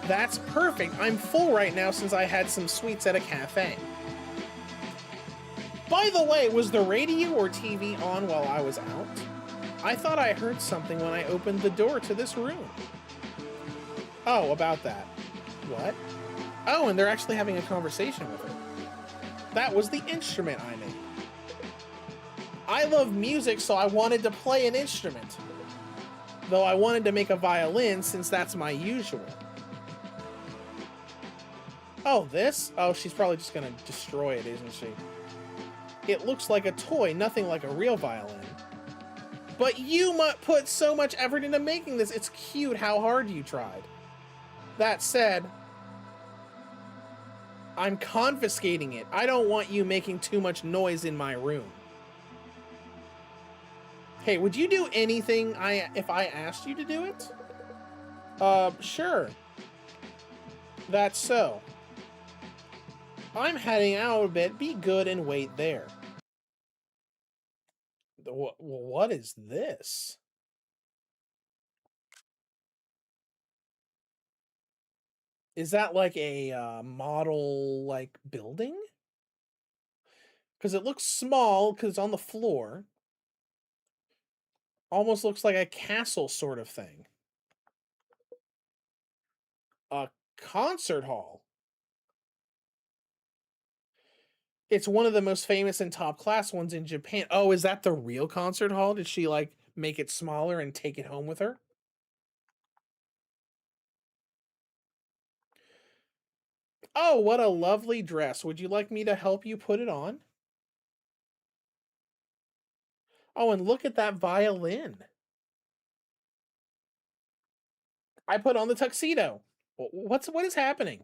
That's perfect. I'm full right now since I had some sweets at a cafe. By the way, was the radio or TV on while I was out? I thought I heard something when I opened the door to this room. Oh, about that. What? Oh, and they're actually having a conversation with her. That was the instrument I made. I love music, so I wanted to play an instrument. Though I wanted to make a violin since that's my usual. Oh, this? Oh, she's probably just gonna destroy it, isn't she? It looks like a toy, nothing like a real violin. But you put so much effort into making this. It's cute how hard you tried. That said, I'm confiscating it. I don't want you making too much noise in my room. Hey, would you do anything if I asked you to do it? Sure. That's so. I'm heading out a bit. Be good and wait there. What is this? Is that like a model like building? Because it looks small because it's on the floor. Almost looks like a castle sort of thing. A concert hall. It's one of the most famous and top class ones in Japan. Oh, is that the real concert hall? Did she like make it smaller and take it home with her? Oh, what a lovely dress. Would you like me to help you put it on? Oh, and look at that violin. I put on the tuxedo. What is happening?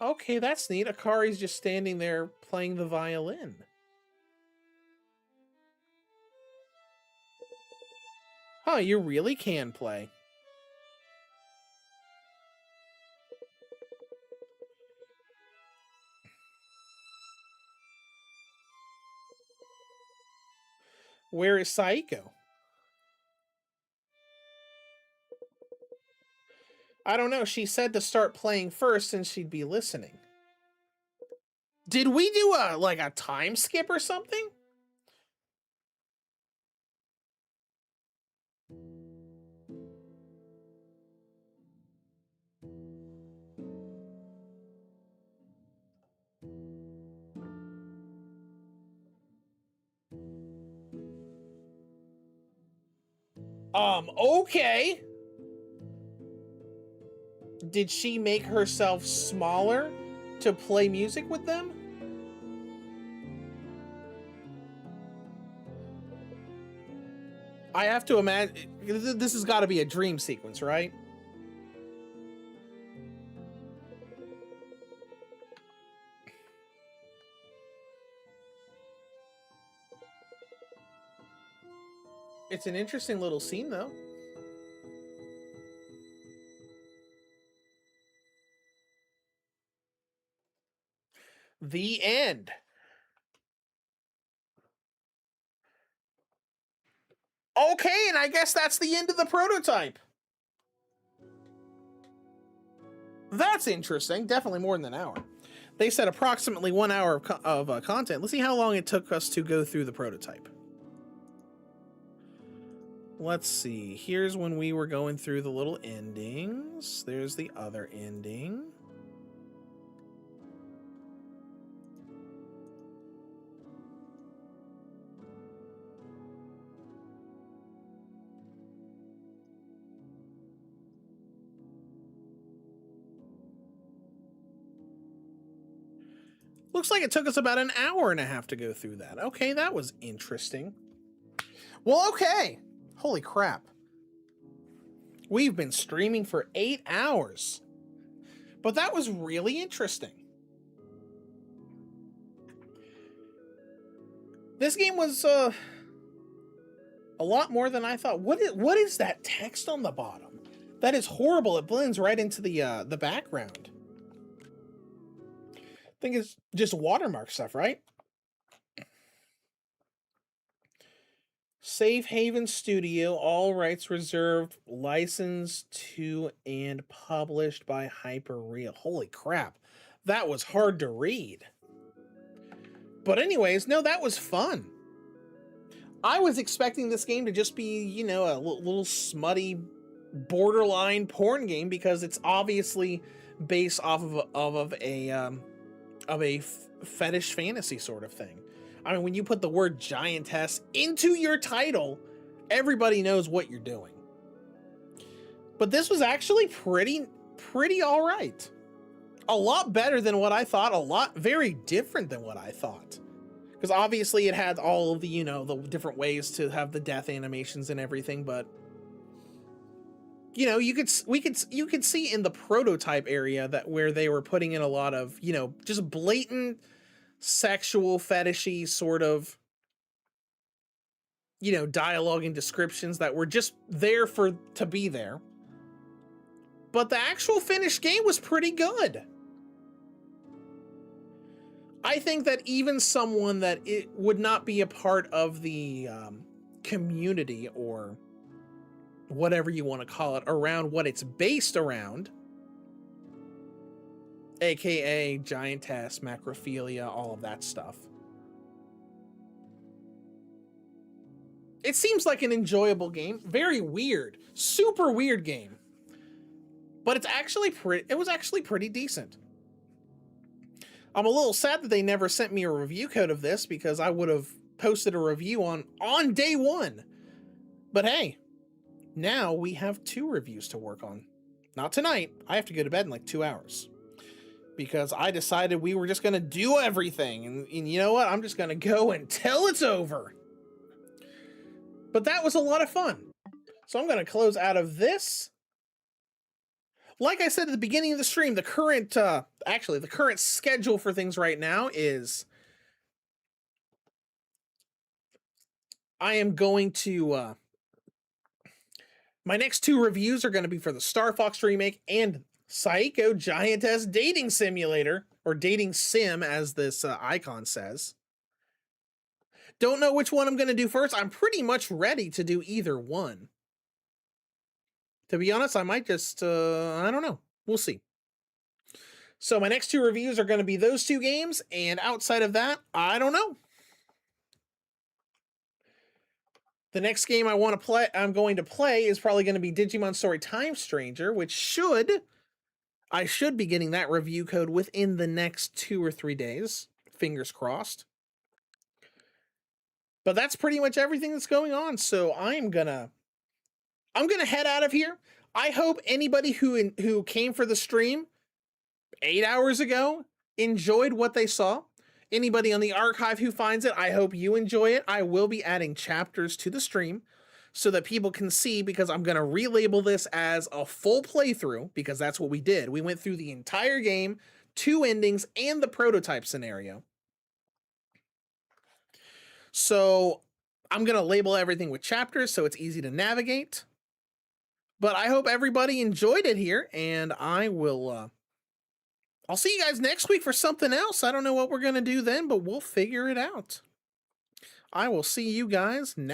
Okay, that's neat. Akari's just standing there playing the violin. Huh, you really can play. Where is Saeko? I don't know. She said to start playing first and she'd be listening. Did we do a time skip or something? Okay. Did she make herself smaller to play music with them? I have to imagine this has got to be a dream sequence, right? It's an interesting little scene, though. The end. Okay, and I guess that's the end of the prototype. That's interesting. Definitely more than an hour. They said approximately 1 hour of content. Let's see how long it took us to go through the prototype. Let's see. Here's when we were going through the little endings. There's the other ending. Looks like it took us about an hour and a half to go through that. Okay, that was interesting. Well, okay. Holy crap. We've been streaming for 8 hours. But that was really interesting. This game was a lot more than I thought. What is that text on the bottom? That is horrible. It blends right into the background. I think it's just watermark stuff, right? Safe Haven Studio, all rights reserved, licensed to and published by Hyperreal. Holy crap. That was hard to read. But anyways, no, that was fun. I was expecting this game to just be, you know, a little smutty borderline porn game because it's obviously based off of a fetish fantasy sort of thing. I mean, when you put the word giantess into your title, everybody knows what you're doing. But this was actually pretty all right. A lot better than what I thought, very different than what I thought. Because obviously it had all of the, you know, the different ways to have the death animations and everything, but you know, you could see in the prototype area that where they were putting in a lot of, you know, just blatant sexual fetishy sort of, you know, dialogue and descriptions that were just there to be there. But the actual finished game was pretty good. I think that even someone that it would not be a part of the community or whatever you want to call it, around what it's based around, aka Giantess, Macrophilia, all of that stuff. It seems like an enjoyable game. Very weird. Super weird game. But it was actually pretty decent. I'm a little sad that they never sent me a review code of this, because I would have posted a review on day one. But hey, now we have 2 reviews to work on. Not tonight. I have to go to bed in like 2 hours, because I decided we were just going to do everything. And you know what? I'm just going to go until it's over. But that was a lot of fun. So I'm going to close out of this. Like I said at the beginning of the stream, the current schedule for things right now is I am going to my next 2 reviews are going to be for the Star Fox remake and Saeko Giantess Dating Simulator, or Dating Sim as this icon says. Don't know which one I'm going to do first. I'm pretty much ready to do either one. To be honest, I might just, I don't know. We'll see. So my next 2 reviews are going to be those 2 games, and outside of that, I don't know. The next game I'm going to play is probably going to be Digimon Story Time Stranger, which I should be getting that review code within the next 2 or 3 days. Fingers crossed. But that's pretty much everything that's going on. So I'm gonna head out of here. I hope anybody who came for the stream 8 hours ago enjoyed what they saw. Anybody on the archive who finds it, I hope you enjoy it. I will be adding chapters to the stream so that people can see, because I'm going to relabel this as a full playthrough, because that's what we did. We went through the entire game, 2 endings, and the prototype scenario. So I'm going to label everything with chapters so it's easy to navigate. But I hope everybody enjoyed it here, and I'll see you guys next week for something else. I don't know what we're going to do then, but we'll figure it out. I will see you guys next